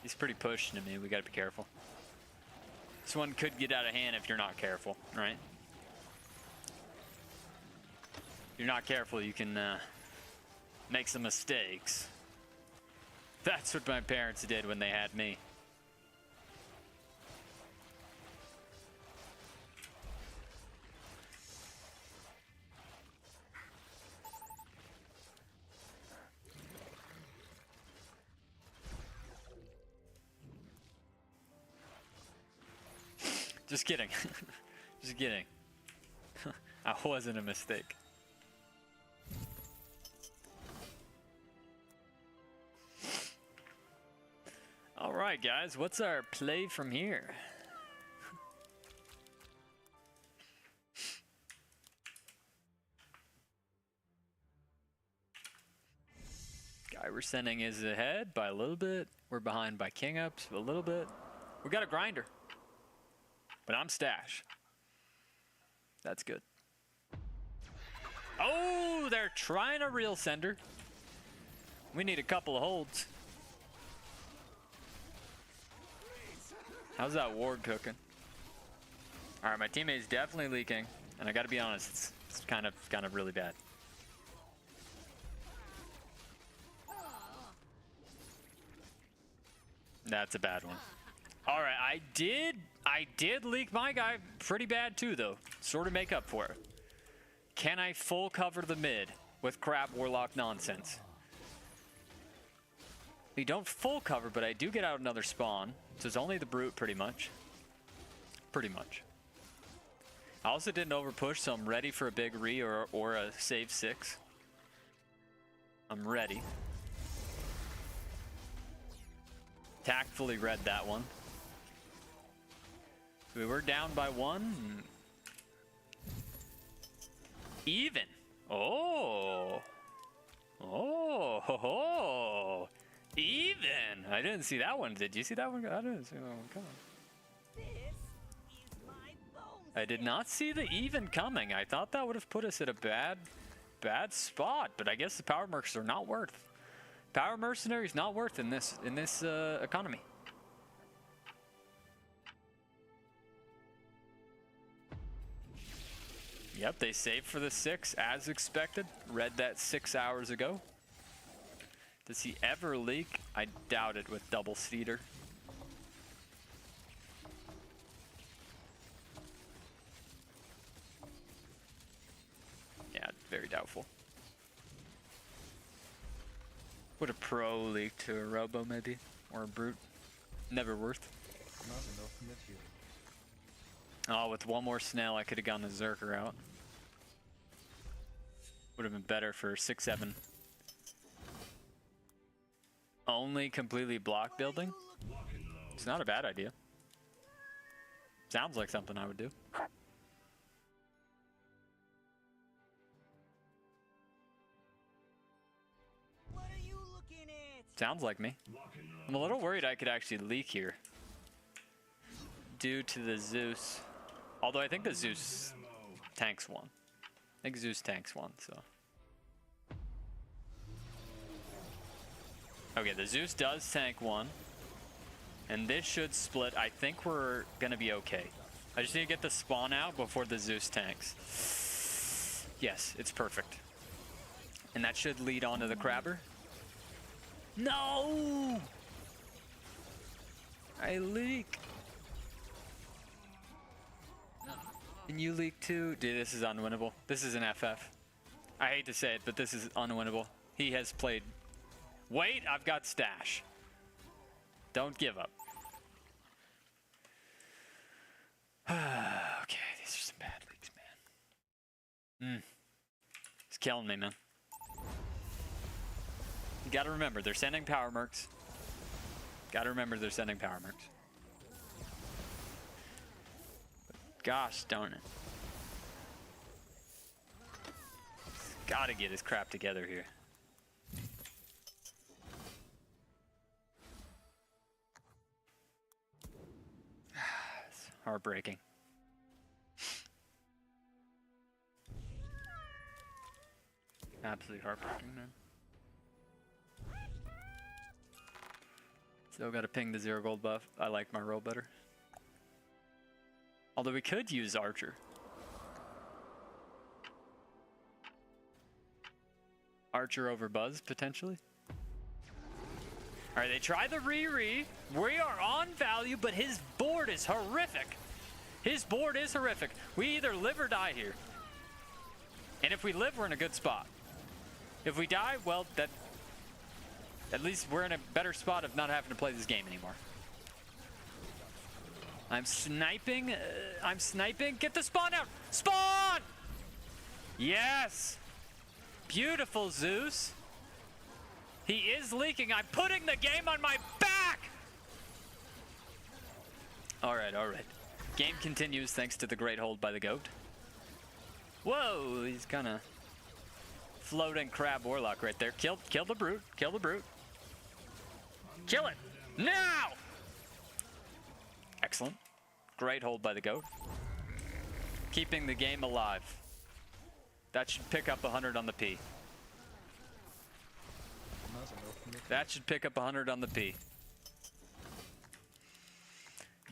He's pretty pushing to me. We gotta be careful. This one could get out of hand if you're not careful, right? If you're not careful, you can make some mistakes. That's what my parents did when they had me. Just kidding. Just kidding. I wasn't a mistake. Alright guys, what's our play from here? Guy we're sending is ahead by a little bit. We're behind by king ups a little bit. We got a grinder. But I'm stash. That's good. Oh, they're trying a real sender. We need a couple of holds. How's that ward cooking? All right, my teammate's definitely leaking, and I got to be honest, it's kind of really bad. That's a bad one. All right, I did leak my guy pretty bad too, though. Sort of make up for it. Can I full cover the mid with crab warlock nonsense? We don't full cover, but I do get out another spawn. So it's only the brute, pretty much. Pretty much. I also didn't overpush, so I'm ready for a big re or a save 6. I'm ready. Tactfully read that one. We were down by 1. Even. Oh. Oh. Ho, ho. Even. I didn't see that one. Did you see that one? I didn't see that one coming. This is my bone. I did not see the even coming. I thought that would have put us at a bad spot, but I guess the power mercs are not worth. Power mercenaries not worth in this economy. Yep, they saved for the 6 as expected. Read that 6 hours ago. Does he ever leak? I doubt it with double cedar. Yeah, very doubtful. Would a pro leak to a robo maybe? Or a brute? Never worth. Oh, with one more snail I could have gone the Zerker out. Would have been better for 6-7. Only completely block building? It's not a bad idea. Sounds like something I would do. What are you looking at? Sounds like me. I'm a little worried I could actually leak here. Due to the Zeus. Although I think the Zeus tanks 1. I think Zeus tanks 1, so. Okay, the Zeus does tank 1. And this should split. I think we're gonna be okay. I just need to get the spawn out before the Zeus tanks. Yes, it's perfect. And that should lead on to the crabber. No! I leak. And you leak too? Dude, this is unwinnable. This is an FF. I hate to say it, but this is unwinnable. He has played... Wait, I've got stash. Don't give up. Okay, these are some bad leaks, man. It's killing me, man. You gotta remember, they're sending power mercs. Gotta remember they're sending power mercs. Gosh darn it. Gotta get his crap together here. It's heartbreaking. Absolutely heartbreaking, man. Still gotta ping the 0 gold buff. I like my roll better. Although we could use Archer. Archer over Buzz, potentially. Alright, they try the re-re. We are on value, but his board is horrific. His board is horrific. We either live or die here. And if we live, we're in a good spot. If we die, well, that... At least we're in a better spot of not having to play this game anymore. I'm sniping. I'm sniping. Get the spawn out. Spawn! Yes! Beautiful, Zeus. He is leaking. I'm putting the game on my back! Alright, alright. Game continues thanks to the great hold by the goat. Whoa, he's kind of floating crab warlock right there. Kill the brute. Kill the brute. Kill it! Now! Excellent. Great hold by the goat. Keeping the game alive. That should pick up 100 on the P. That should pick up 100 on the P.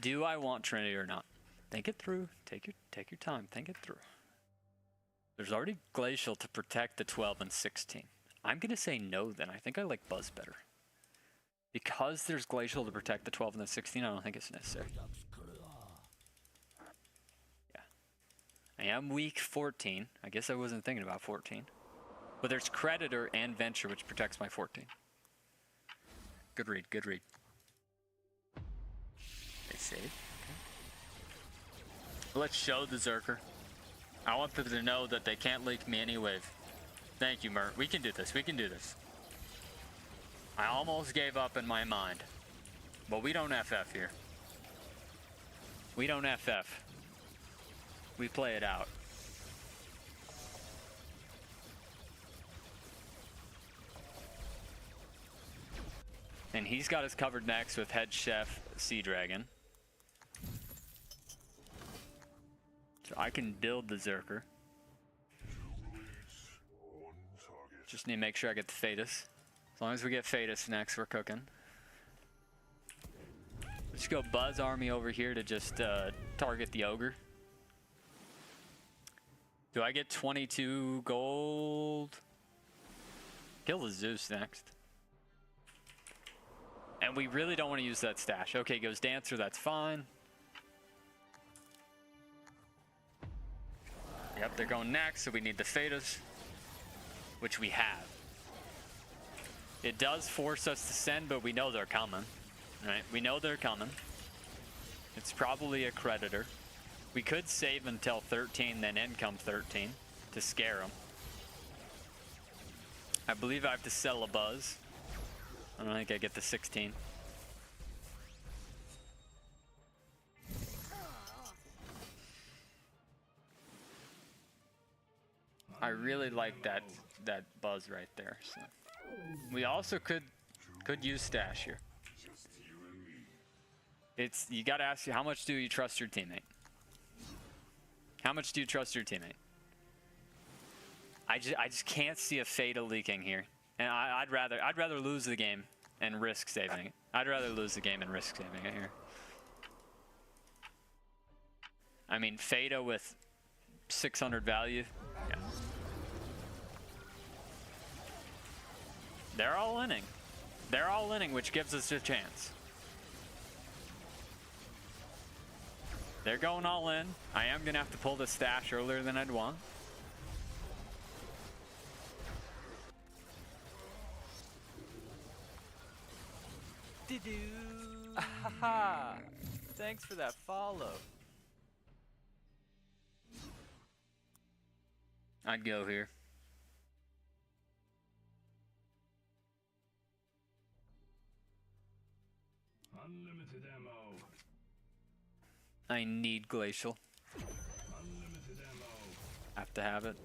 Do I want Trinity or not? Think it through. Take your time. Think it through. There's already Glacial to protect the 12 and 16. I'm gonna say no then. I think I like Buzz better. Because there's Glacial to protect the 12 and the 16, I don't think it's necessary. Yeah. I am weak 14. I guess I wasn't thinking about 14. But there's Creditor and Venture, which protects my 14. Good read, good read. They save. Okay. Let's show the Zerker. I want them to know that they can't leak me any wave. Thank you, Mert. We can do this. We can do this. I almost gave up in my mind. But we don't FF here. We don't FF. We play it out. And he's got us covered next with Head Chef Sea Dragon. So I can build the Zerker. Just need to make sure I get the Fetus. As long as we get Fetus next, we're cooking. Let's go Buzz Army over here to just target the Ogre. Do I get 22 gold? Kill the Zeus next. And we really don't want to use that stash. Okay, goes Dancer, that's fine. Yep, they're going next, so we need the Fetus, which we have. It does force us to send, but we know they're coming. Right? We know they're coming. It's probably a Creditor. We could save until 13, then income 13 to scare them. I believe I have to sell a Buzz. I don't think I get the 16. I really like that Buzz right there. So we also could use stash here. It's, you gotta ask you, how much do you trust your teammate? How much do you trust your teammate? I just can't see a Fatal leaking here. And I'd rather lose the game and risk saving it. I'd rather lose the game and risk saving it here. I mean, Fata with 600 value. Yeah. They're all inning. They're all inning, which gives us a chance. They're going all in. I am going to have to pull the stash earlier than I'd want. Ahaha! Thanks for that follow. I'd go here. Unlimited ammo. I need Glacial. Unlimited ammo. Have to have it.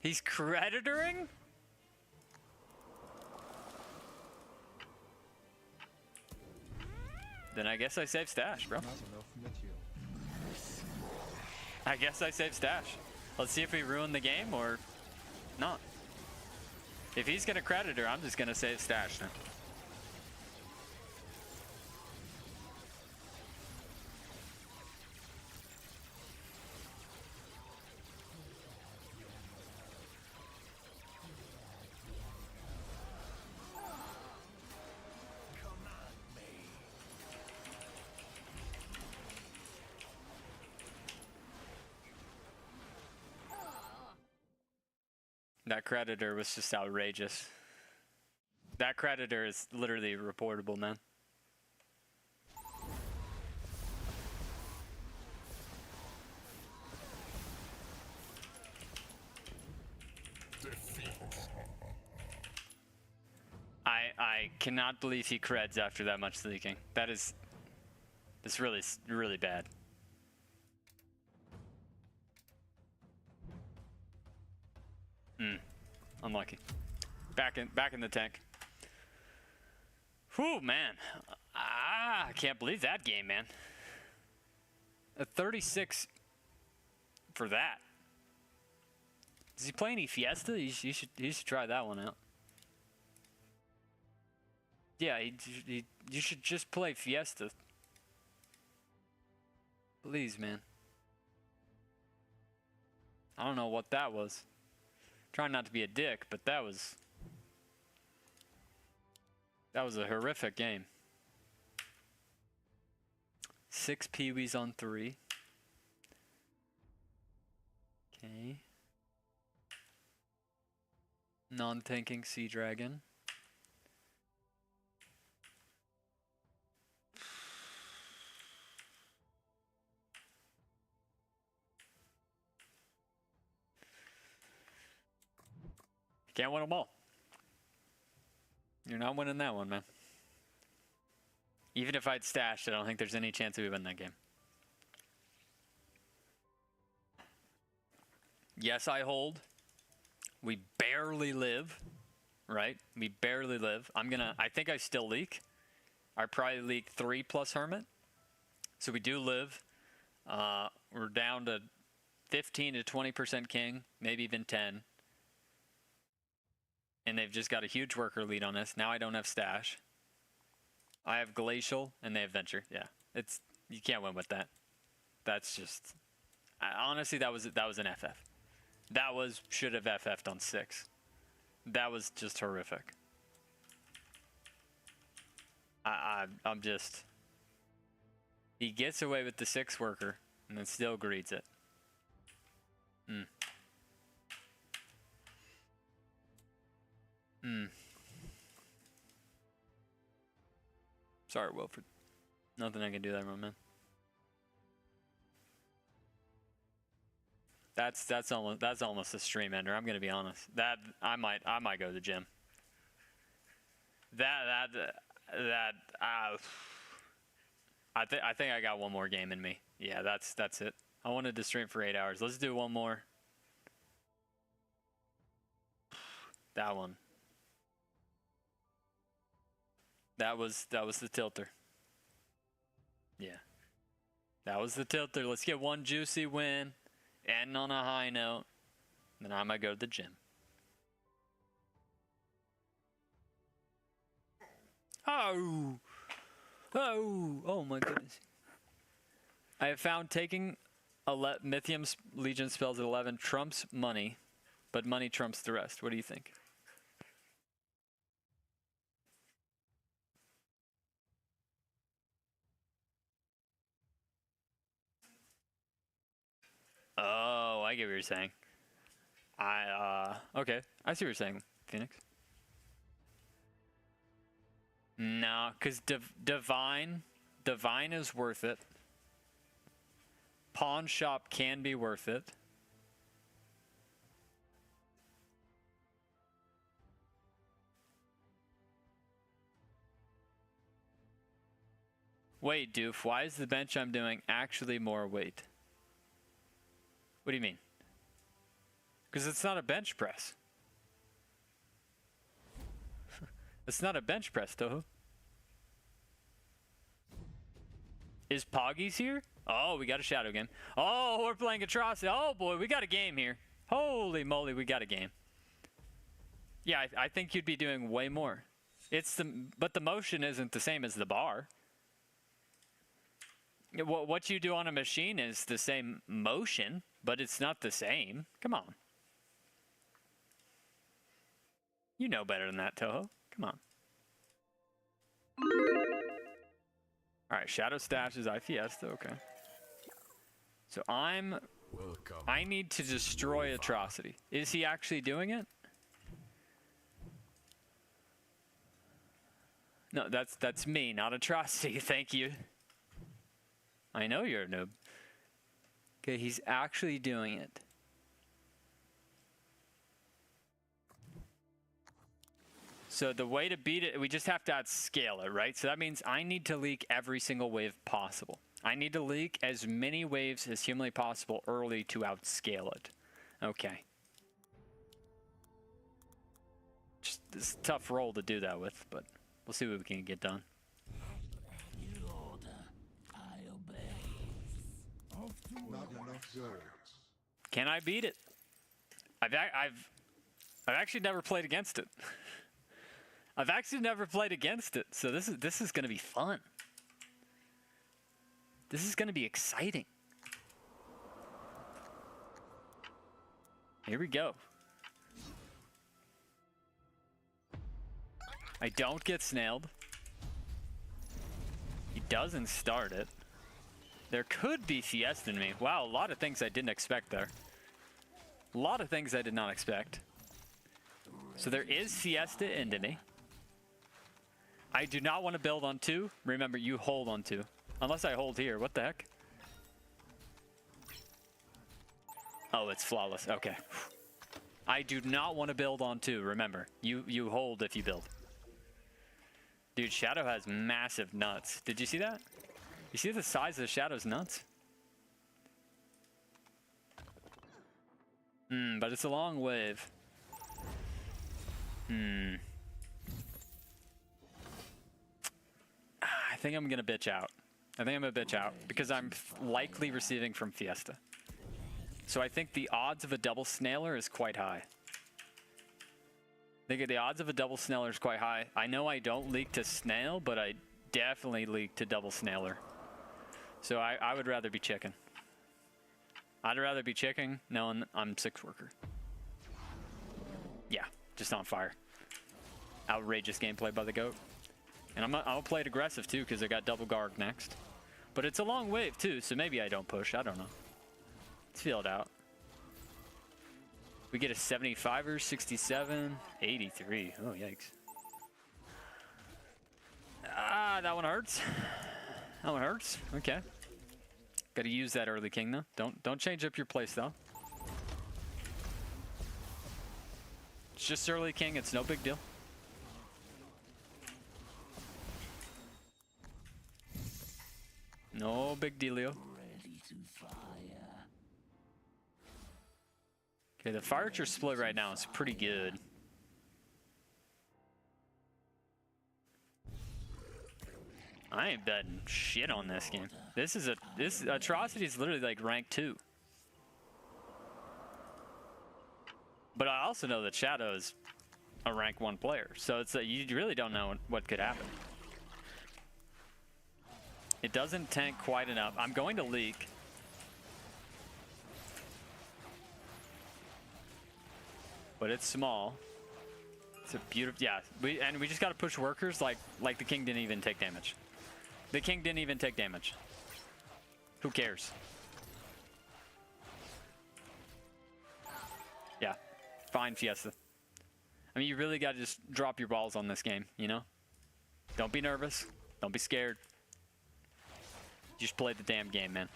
He's Creditoring? Then I guess I save stash, bro. I guess I save stash. Let's see if we ruin the game or not. If he's gonna Creditor, I'm just gonna save stash now. That Creditor was just outrageous. That Creditor is literally reportable, man. I cannot believe he creds after that much leaking. That's really bad. Unlucky. Back in the tank. Whew, man. I can't believe that game, man. A 36 for that. Does he play any Fiesta? You should try that one out. Yeah, you should just play Fiesta. Please, man. I don't know what that was. Trying not to be a dick, but that was a horrific game. 6 peewees on 3. Okay. Non-tanking Sea Dragon. Can't win them all. You're not winning that one, man. Even if I'd stashed, I don't think there's any chance we win that game. Yes, I hold. We barely live, right? We barely live. I think I still leak. I probably leak 3 plus Hermit. So we do live. We're down to 15 to 20% king, maybe even 10. And they've just got a huge worker lead on us. Now I don't have stash. I have glacial and they have venture. Yeah, you can't win with that. That's just honestly that was an FF. That should have FF'd on 6. That was just horrific. I'm just, he gets away with the 6 worker and then still greets it. Sorry, Wilfred. Nothing I can do there, my man. That's almost a stream ender. I'm gonna be honest. That I might go to the gym. I think I got one more game in me. Yeah, that's it. I wanted to stream for 8 hours. Let's do one more. That one. That was the tilter. Yeah. That was the tilter. Let's get one juicy win. End on a high note. Then I might go to the gym. Oh my goodness. I have found taking Mythium Legion spells at 11 trumps money, but money trumps the rest. What do you think? Oh, I get what you're saying. Okay. I see what you're saying, Phoenix. No, because Divine is worth it. Pawn Shop can be worth it. Wait, Doof, why is the bench I'm doing actually more weight? What do you mean? Because it's not a bench press. It's not a bench press, Toho. Is Poggy's here? Oh, we got a shadow game. Oh, we're playing Atrocity. Oh boy, we got a game here. Holy moly, we got a game. Yeah, I think you'd be doing way more. But the motion isn't the same as the bar. What you do on a machine is the same motion, but it's not the same. Come on. You know better than that, Toho. Come on. Alright, Shadow Stash is IFS, okay. So I need to destroy Atrocity. Is he actually doing it? No, that's me, not Atrocity. Thank you. I know you're a noob. Okay, he's actually doing it. So the way to beat it, we just have to outscale it, right? So that means I need to leak every single wave possible. I need to leak as many waves as humanly possible early to outscale it. Okay. Just this tough role to do that with, but we'll see what we can get done. Not enough gold. Can I beat it? I've actually never played against it. I've actually never played against it, so this is gonna be fun. This is gonna be exciting. Here we go. I don't get snailed. He doesn't start it. There could be Fiesta in me. Wow, a lot of things I didn't expect there. A lot of things I did not expect. So there is Fiesta into me. I do not want to build on 2. Remember, you hold on 2. Unless I hold here. What the heck? Oh, it's flawless. Okay. I do not want to build on 2. Remember, you hold if you build. Dude, Shadow has massive nuts. Did you see that? You see the size of the Shadow's nuts? But it's a long wave. I think I'm gonna bitch out. I think I'm gonna bitch out because I'm likely receiving from Fiesta. So I think the odds of a double snailer is quite high. I think the odds of a double snailer is quite high. I know I don't leak to snail, but I definitely leak to double snailer. So I would rather be chicken. I'd rather be chicken knowing I'm 6 worker. Yeah, just on fire. Outrageous gameplay by the GOAT. And I'll play it aggressive too because I got double guard next. But it's a long wave too, so maybe I don't push. I don't know. Let's feel it out. We get a 75er, 67, 83. Oh, yikes. Ah, that one hurts. That one hurts. Okay. Got to use that early king though. Don't change up your place though. It's just early king. It's no big deal. No big dealio. Okay, the fire archer split right now is pretty good. I ain't betting shit on this game. This atrocity is literally like rank 2. But I also know that Shadow is a rank 1 player, so it's you really don't know what could happen. It doesn't tank quite enough. I'm going to leak. But it's small. It's a beautiful, yeah. We just gotta push workers like the king didn't even take damage. The king didn't even take damage. Who cares? Yeah, fine Fiesta. I mean, you really gotta just drop your balls on this game, you know? Don't be nervous. Don't be scared. Just play the damn game, man.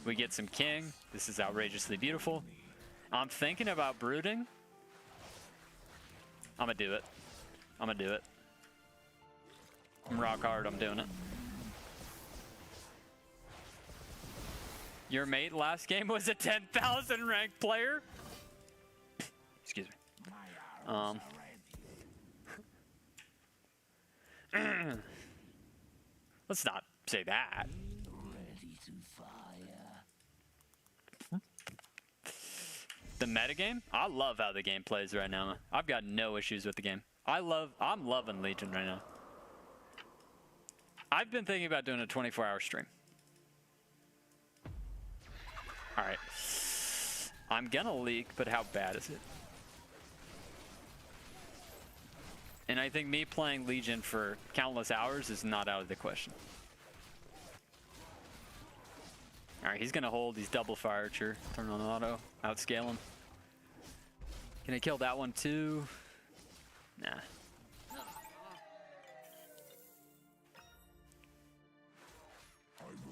We get some king. This is outrageously beautiful. I'm thinking about brooding. I'm gonna do it. I'm gonna do it. I'm rock hard, I'm doing it. Your mate last game was a 10,000 ranked player? Excuse me. Let's not say that. The metagame? I love how the game plays right now. I've got no issues with the game. I'm loving Legion right now. I've been thinking about doing a 24-hour stream. Alright. I'm gonna leak, but how bad is it? And I think me playing Legion for countless hours is not out of the question. Alright, he's gonna hold. He's double fire archer. Turn on auto. Outscale him. Can I kill that one too? Nah.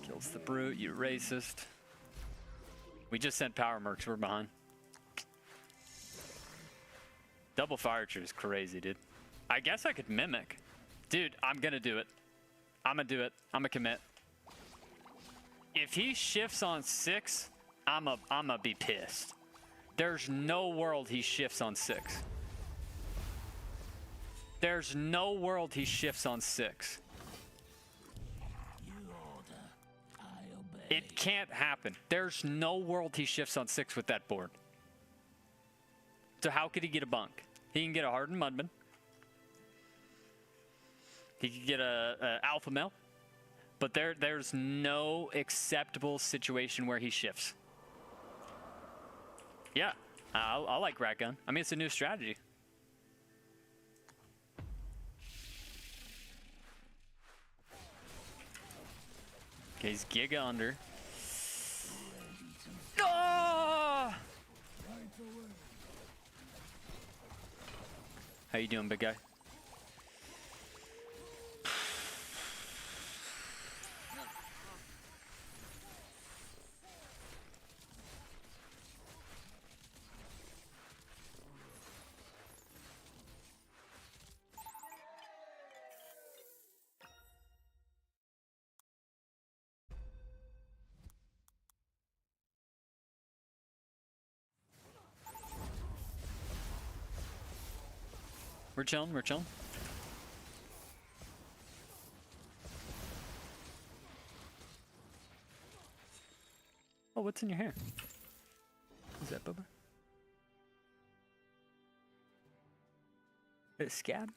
Kills the brute, you racist. We just sent power mercs, we're behind. Double fire archer is crazy, dude. I guess I could mimic. Dude, I'm gonna do it. I'm gonna do it. I'm gonna commit. If he shifts on 6, I'ma be pissed. There's no world he shifts on 6. There's no world he shifts on 6. It can't happen. There's no world he shifts on 6 with that board. So how could he get a bunk? He can get a hardened mudman. He could get a alpha male, but there's no acceptable situation where he shifts. Yeah, I like rat gun. I mean, it's a new strategy. Okay, he's giga under. Oh! How you doing, big guy? We're chilling, we're chilling. Oh, what's in your hair? Is that Bubba? A scab?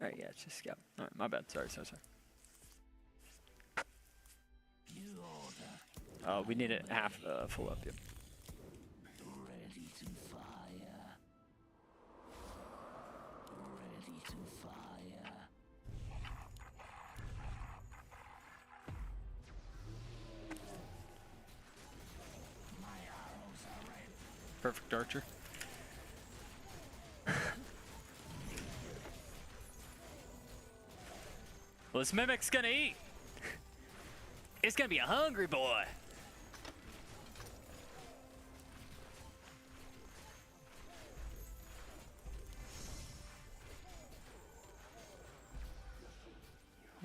Alright, yeah, it's just scab. Alright, my bad. Sorry. Oh, we need it half full up, yep. Perfect archer. Well, this mimic's gonna eat. It's gonna be a hungry boy.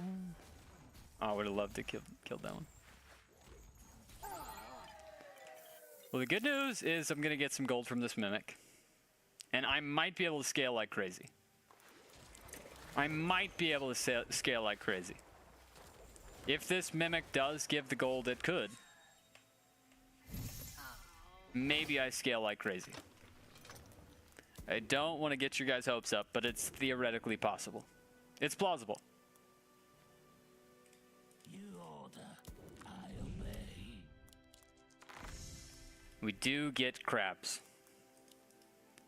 Oh, I would have loved to kill that one. Well, the good news is I'm gonna get some gold from this mimic, and I might be able to scale like crazy. Scale like crazy. If this mimic does give the gold it could, maybe I scale like crazy. I don't want to get your guys' hopes up, but it's theoretically possible. It's plausible. We do get crabs.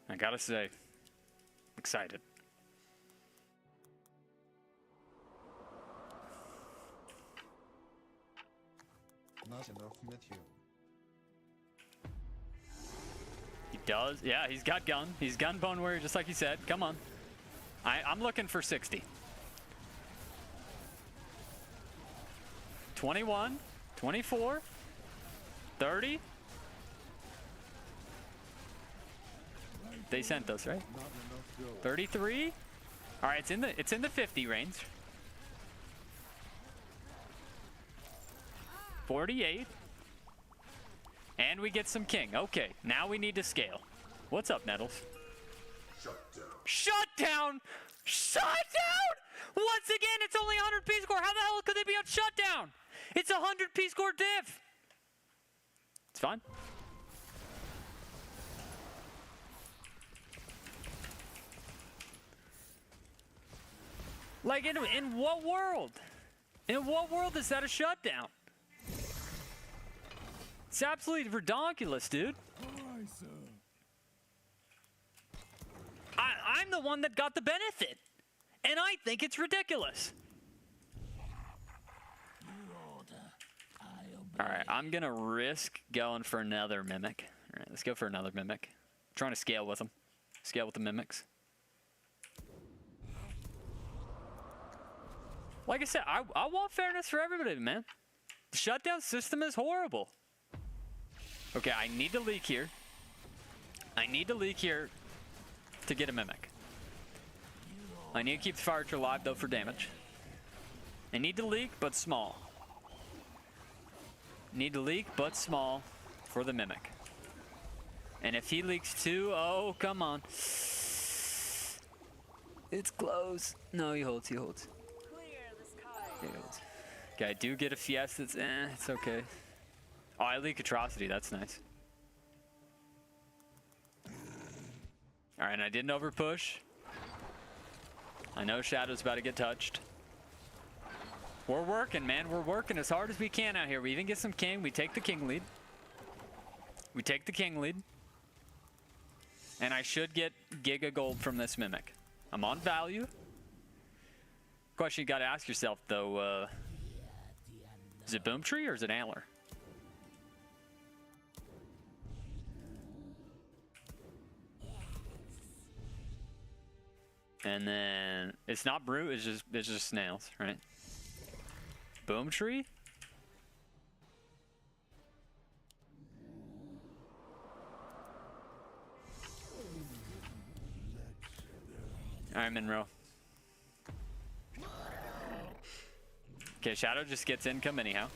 I gotta say, excited. Not enough material. He does, yeah, he's got gun. He's gun bone warrior, just like he said. Come on. I'm looking for 60. 21, 24, 30. They sent us, right? 33. All right, it's in the 50 range. 48. And we get some king. Okay, now we need to scale. What's up, Nettles? Shut down! Shut down! Once again, it's only 100 Peace Corps. How the hell could they be on shutdown? It's 100 Peace Corps diff. It's fine. Like, in what world? In what world is that a shutdown? It's absolutely redonkulous, dude. Aye, sir. I'm the one that got the benefit, and I think it's ridiculous. All right, I'm gonna risk going for another mimic. All right, let's go for another mimic. I'm trying to scale with them. Scale with the mimics. Like I said, I want fairness for everybody, man. The shutdown system is horrible. Okay, I need to leak here. I need to leak here to get a mimic. I need to keep the fire archer alive, though, for damage. I need to leak, but small. Need to leak, but small for the mimic. And if he leaks too, oh, come on. It's close. No, he holds, he holds. Okay, I do get a Fiesta. It's okay. Oh, I leak Atrocity. That's nice. All right, and I didn't overpush. I know Shadow's about to get touched. We're working, man. We're working as hard as we can out here. We even get some king. We take the king lead. We take the king lead. And I should get Giga Gold from this Mimic. I'm on value. Question you got to ask yourself, though, is it Boom Tree or is it Antler? And then it's not Brute, it's just snails, right? Boom Tree? Alright, Monroe. Okay, Shadow just gets income anyhow.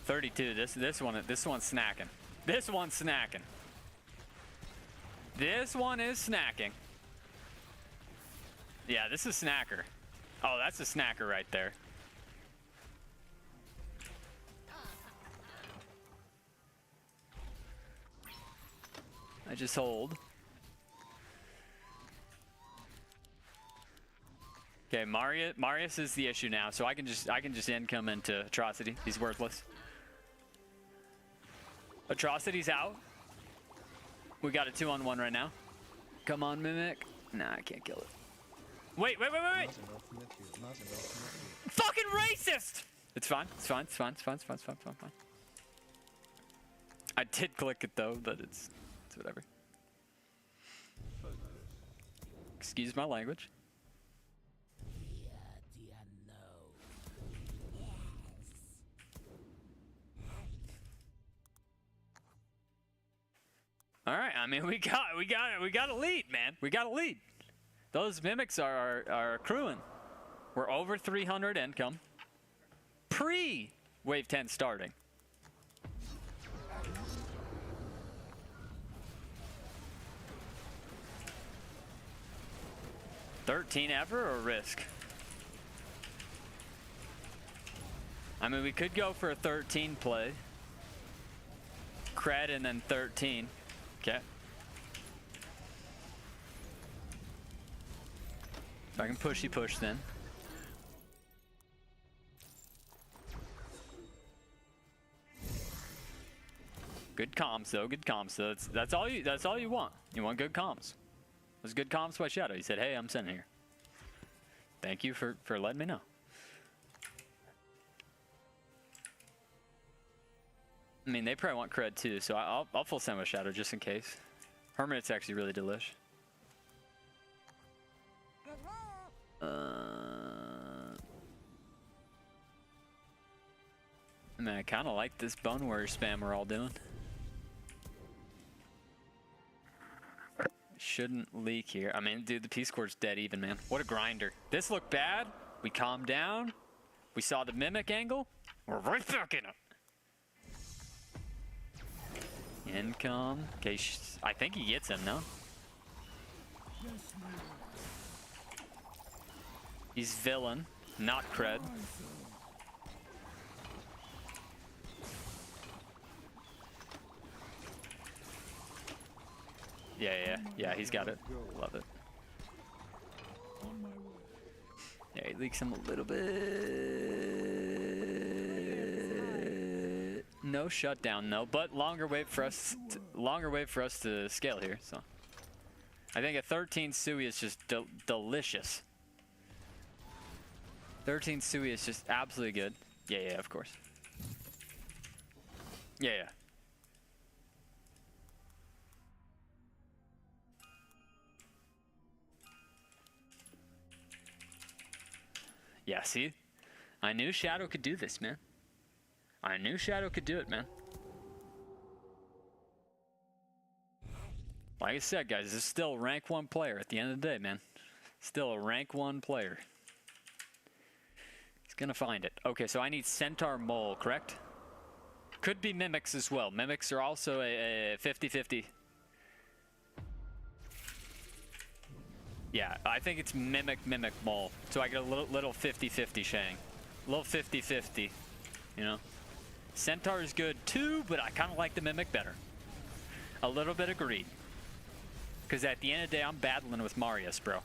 $32. This one's snacking. This one's snacking. This one is snacking. Yeah, this is snacker. Oh, that's a snacker right there. I just hold. Okay, Marius is the issue now, so I can just income into Atrocity. He's worthless. Atrocity's out. We got a 2-on-1 right now. Come on, Mimic. Nah, I can't kill it. Wait. Fucking racist! It's fine. I did click it though, but it's whatever. Excuse my language. All right, I mean we got a lead, man. We got a lead. Those mimics are accruing. We're over 300 income. Pre wave 10 starting. $13 ever or risk? I mean, we could go for a 13 play. Cred and then 13. Okay. If I can push then. Good comms though, good comms. So that's all you want. You want good comms. It was good comms by Shadow. He said, "Hey, I'm sitting here. Thank you for letting me know." I mean, they probably want cred too, so I'll full send with Shadow just in case. Hermit's actually really delish. I mean, I kind of like this Bone Warrior spam we're all doing. Shouldn't leak here. I mean, dude, the Peace Corps dead even, man. What a grinder. This looked bad. We calmed down. We saw the Mimic angle. We're right back in it. Income. Okay, I think he gets him, no? He's villain, not cred. Yeah, he's got it. Love it. Yeah, he leaks him a little bit. No shutdown, no, but longer wave for us to scale here. So I think a 13 Sui is just delicious. 13 Sui is just absolutely good. Yeah, of course. Yeah. Yeah, see? I knew Shadow could do this, man. I knew Shadow could do it, man. Like I said, guys, this is still a rank 1 player at the end of the day, man. Still a rank 1 player. He's gonna find it. Okay, so I need Centaur Mole, correct? Could be Mimics as well. Mimics are also a 50-50. Yeah, I think it's Mimic, Mole. So I get a little 50-50 Shang. A little 50-50, you know? Centaur is good too, but I kind of like the Mimic better. A little bit of greed. Because at the end of the day, I'm battling with Marius, bro.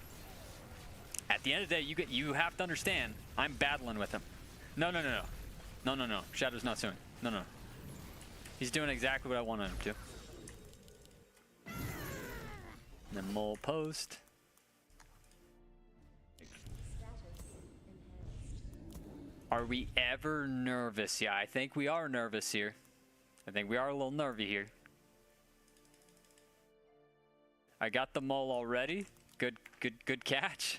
At the end of the day, you have to understand, I'm battling with him. No. No. Shadow's not suing. No. He's doing exactly what I wanted him to. And then mole post. Are we ever nervous? Yeah, I think we are nervous here. I think we are a little nervy here. I got the mole already. Good catch.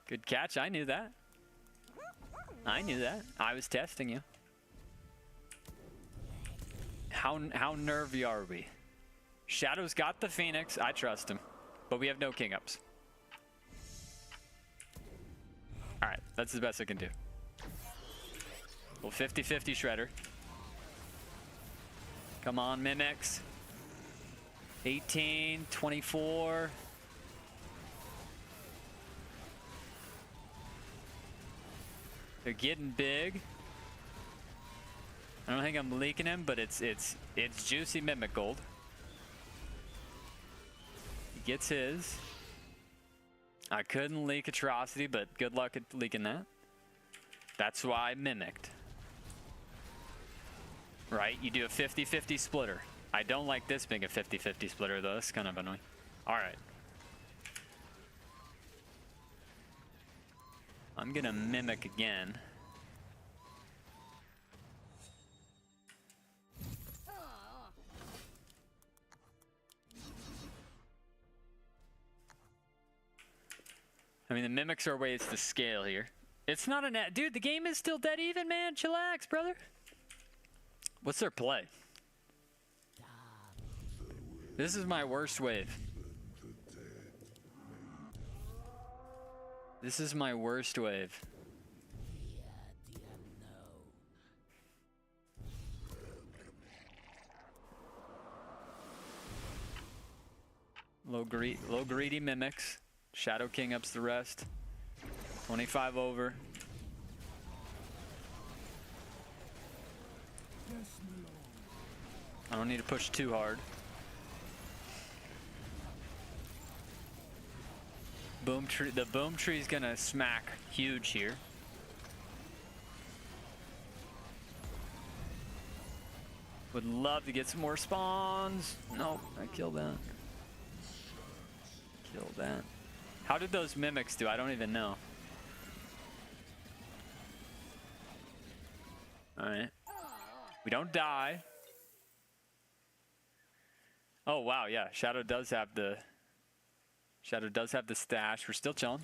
Good catch. I knew that. I knew that. I was testing you. How nervy are we? Shadow's got the Phoenix. I trust him. But we have no king ups. Alright, that's the best I can do. Well, 50-50 Shredder. Come on, Mimics. 18, 24. They're getting big. I don't think I'm leaking him, but it's juicy Mimic gold. He gets his. I couldn't leak Atrocity, but good luck at leaking that. That's why I mimicked. Right? You do a 50-50 splitter. I don't like this being a 50-50 splitter, though. That's kind of annoying. Alright. I'm gonna mimic again. I mean, the mimics are ways to scale here. It's not a net. Dude, the game is still dead even, man. Chillax, brother. What's their play? This is my worst wave. This is my worst wave. Low greedy mimics. Shadow King ups the rest. 25 over. I don't need to push too hard. Boom tree. The boom tree is gonna smack huge here. Would love to get some more spawns. Nope, I killed that. Killed that. How did those mimics do? I don't even know. Alright. We don't die. Oh wow, yeah. Shadow does have the stash. We're still chilling.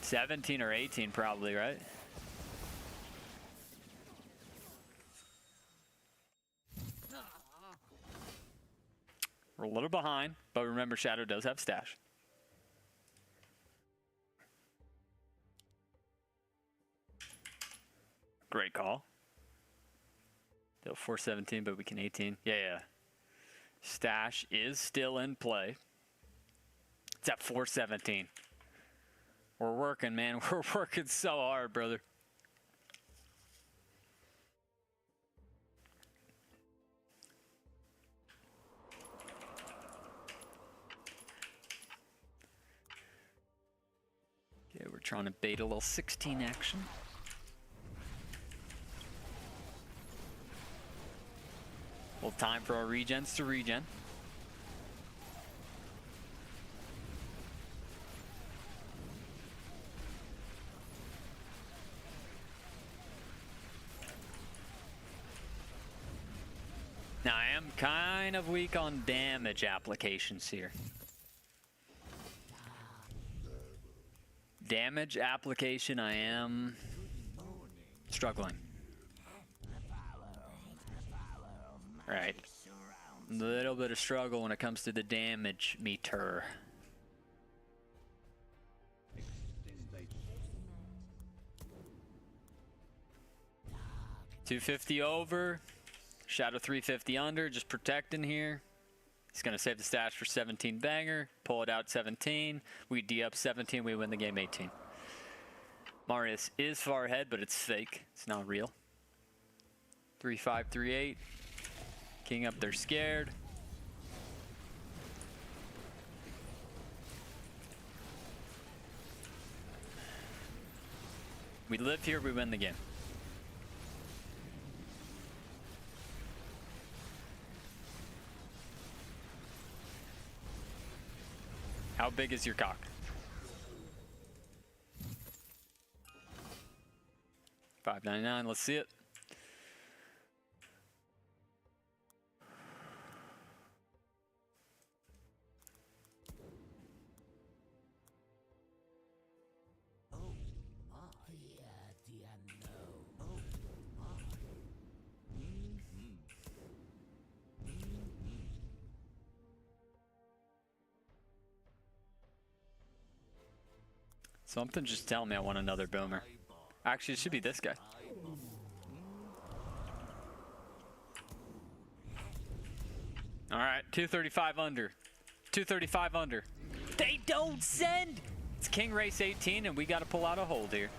$17 or $18 probably, right? We're a little behind, but remember Shadow does have stash. Great call. They'll 417, but we can 18. Yeah. Stash is still in play. It's at 417. We're working, man. We're working so hard, brother. Okay, we're trying to bait a little 16 action. Well, time for our regens to regen. Now, I am kind of weak on damage applications here. Damage application, I am struggling. Right. A little bit of struggle when it comes to the damage meter. $250 over. Shadow 350 under, just protecting here. He's going to save the stash for 17 banger, pull it out 17. We D up 17, we win the game 18. Marius is far ahead, but it's fake. It's not real. 3-5, 3-8. King up, they're scared. We live here, we win the game. How big is your cock? $5.99, let's see it. Something just tell me I want another boomer. Actually, it should be this guy. All right, 235 under. 235 under. They don't send! It's King Race 18, and we got to pull out a hold here.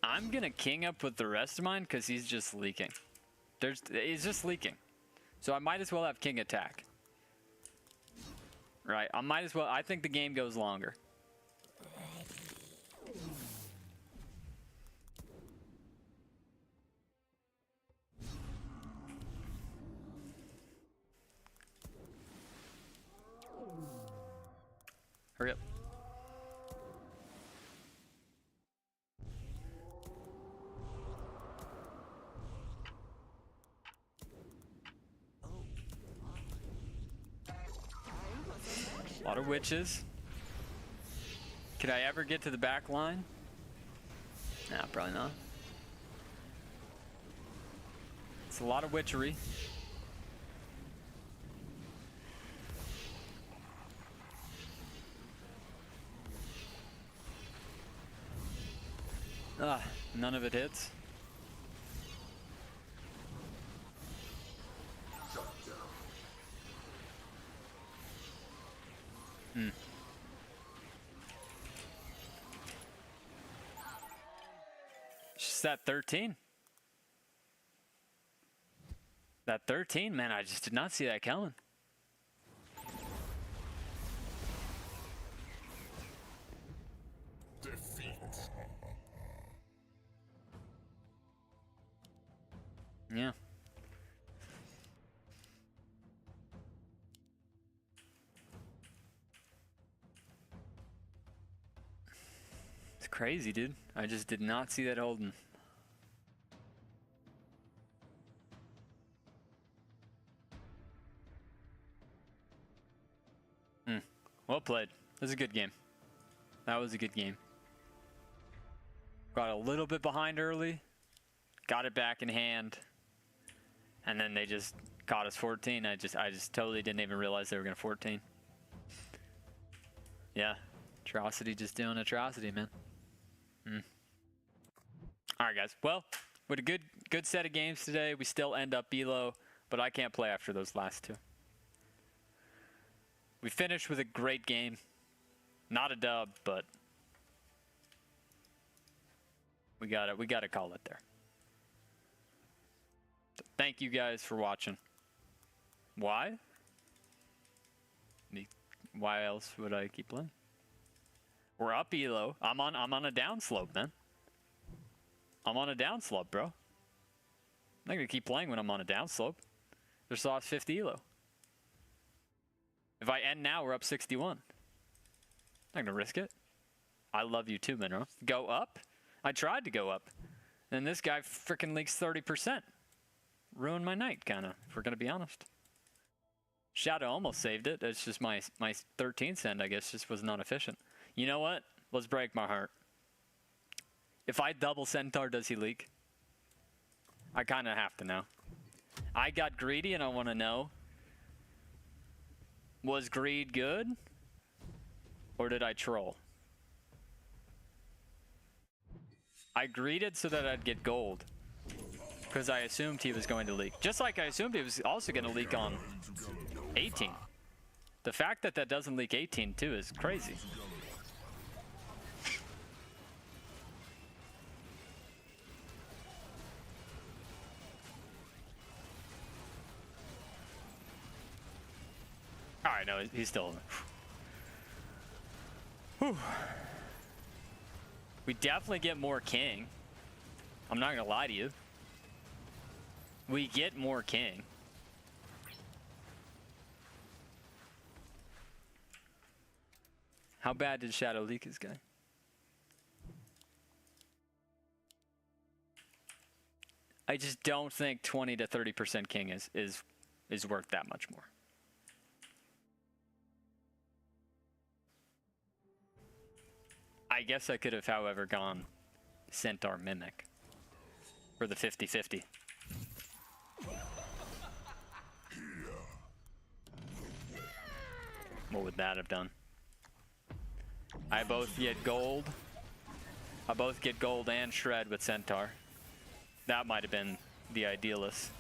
I'm gonna king up with the rest of mine because he's just leaking. He's just leaking. So I might as well have king attack. Right, I might as well. I think the game goes longer. Hurry up. A lot of witches. Could I ever get to the back line? Nah, probably not. It's a lot of witchery. None of it hits. Just that 13. That 13, man, I just did not see that coming. Defeat. Yeah. It's crazy, dude. I just did not see that holding. Well played. That was a good game. That was a good game. Got a little bit behind early. Got it back in hand. And then they just caught us 14. I just totally didn't even realize they were going to 14. Yeah. Atrocity just doing atrocity, man. All right, guys. Well, with a good set of games today, we still end up elo, but I can't play after those last two. We finished with a great game. Not a dub, but we gotta call it there. So thank you guys for watching. Why? Why else would I keep playing? We're up elo. I'm on a down slope, man. I'm on a down slope, bro. I'm not gonna keep playing when I'm on a down slope. There's lost 50 elo. If I end now, we're up 61. Not gonna risk it. I love you too, Monroe. Go up? I tried to go up. And this guy freaking leaks 30%. Ruined my night, kinda, if we're gonna be honest. Shadow almost saved it. It's just my 13th send, I guess, just was not efficient. You know what? Let's break my heart. If I double Centaur, does he leak? I kind of have to know. I got greedy and I want to know. Was greed good? Or did I troll? I greeded so that I'd get gold. Because I assumed he was going to leak. Just like I assumed he was also going to leak on 18. The fact that that doesn't leak 18 too is crazy. Alright, no, he's still... Whew. We definitely get more king. I'm not gonna lie to you. We get more king. How bad did Shadow leak his guy? I just don't think 20 to 30% king is worth that much more. I guess I could have, however, gone Centaur Mimic for the 50-50. What would that have done? I both get gold. I both get gold and shred with Centaur. That might have been the idealist.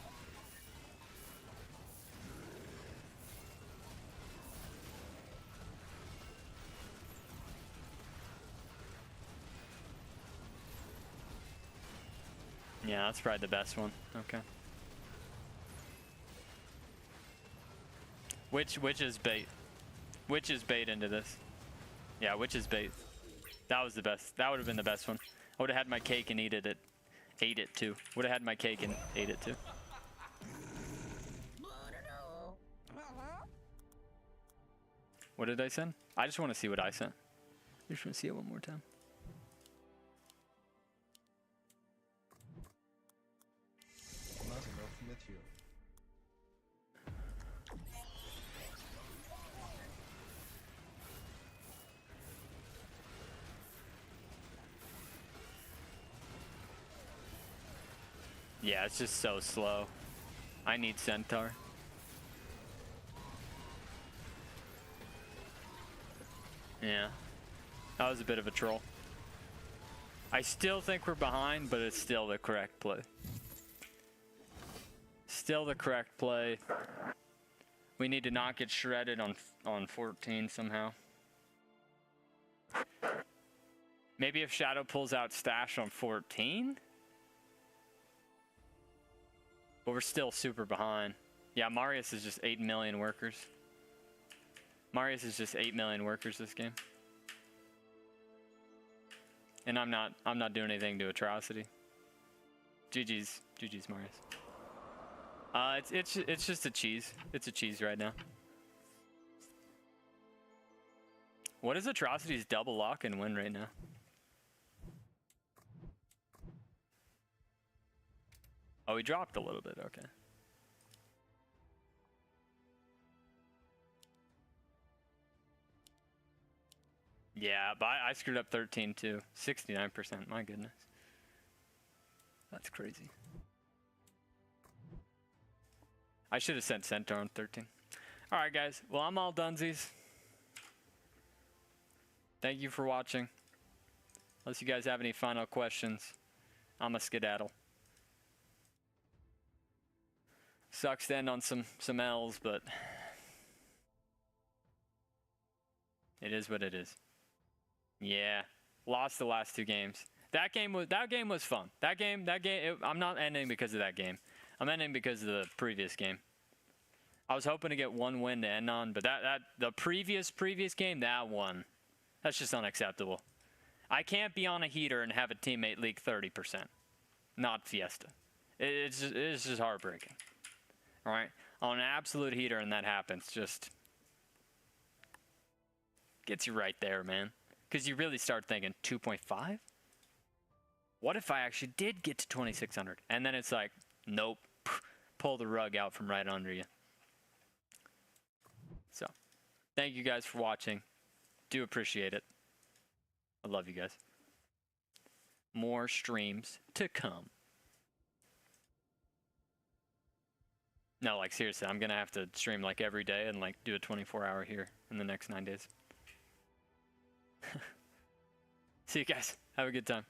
Yeah, that's probably the best one. Okay. Which is bait? Which is bait into this? Yeah, which is bait? That was the best. That would have been the best one. I would have had my cake and ate it too. Would have had my cake and ate it too. What did I send? I just want to see what I sent. I just want to see it one more time. Not enough material. Yeah, it's just so slow. I need Centaur. Yeah. That was a bit of a troll. I still think we're behind, but it's still the correct play. Still the correct play. We need to not get shredded on 14 somehow. Maybe if Shadow pulls out Stash on 14? But we're still super behind. Yeah, Marius is just 8 million workers. Marius is just 8 million workers this game. And I'm not doing anything to Atrocity. GG's Marius. It's just a cheese. It's a cheese right now. What is Atrocity's double lock and win right now? Oh, he dropped a little bit, okay. Yeah, but I screwed up 13 too. 69%, my goodness. That's crazy. I should have sent Centaur on 13. Alright guys, well I'm all dunesies. Thank you for watching. Unless you guys have any final questions, I'm a skedaddle. Sucks to end on some L's, but it is what it is. Yeah, lost the last 2 games. That game was fun. That game. I'm not ending because of that game. I'm ending because of the previous game. I was hoping to get 1 win to end on, but the previous game, that one, that's just unacceptable. I can't be on a heater and have a teammate leak 30%. Not Fiesta. It's just heartbreaking. All right, on an absolute heater and that happens, just gets you right there, man. Because you really start thinking 2.5? What if I actually did get to 2600? And then it's like, nope, pull the rug out from right under you. So, thank you guys for watching. Do appreciate it. I love you guys. more streams to come. No, like seriously, I'm gonna have to stream like every day and like do a 24-hour here in the next 9 days. See you guys. Have a good time.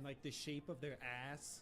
Like the shape of their ass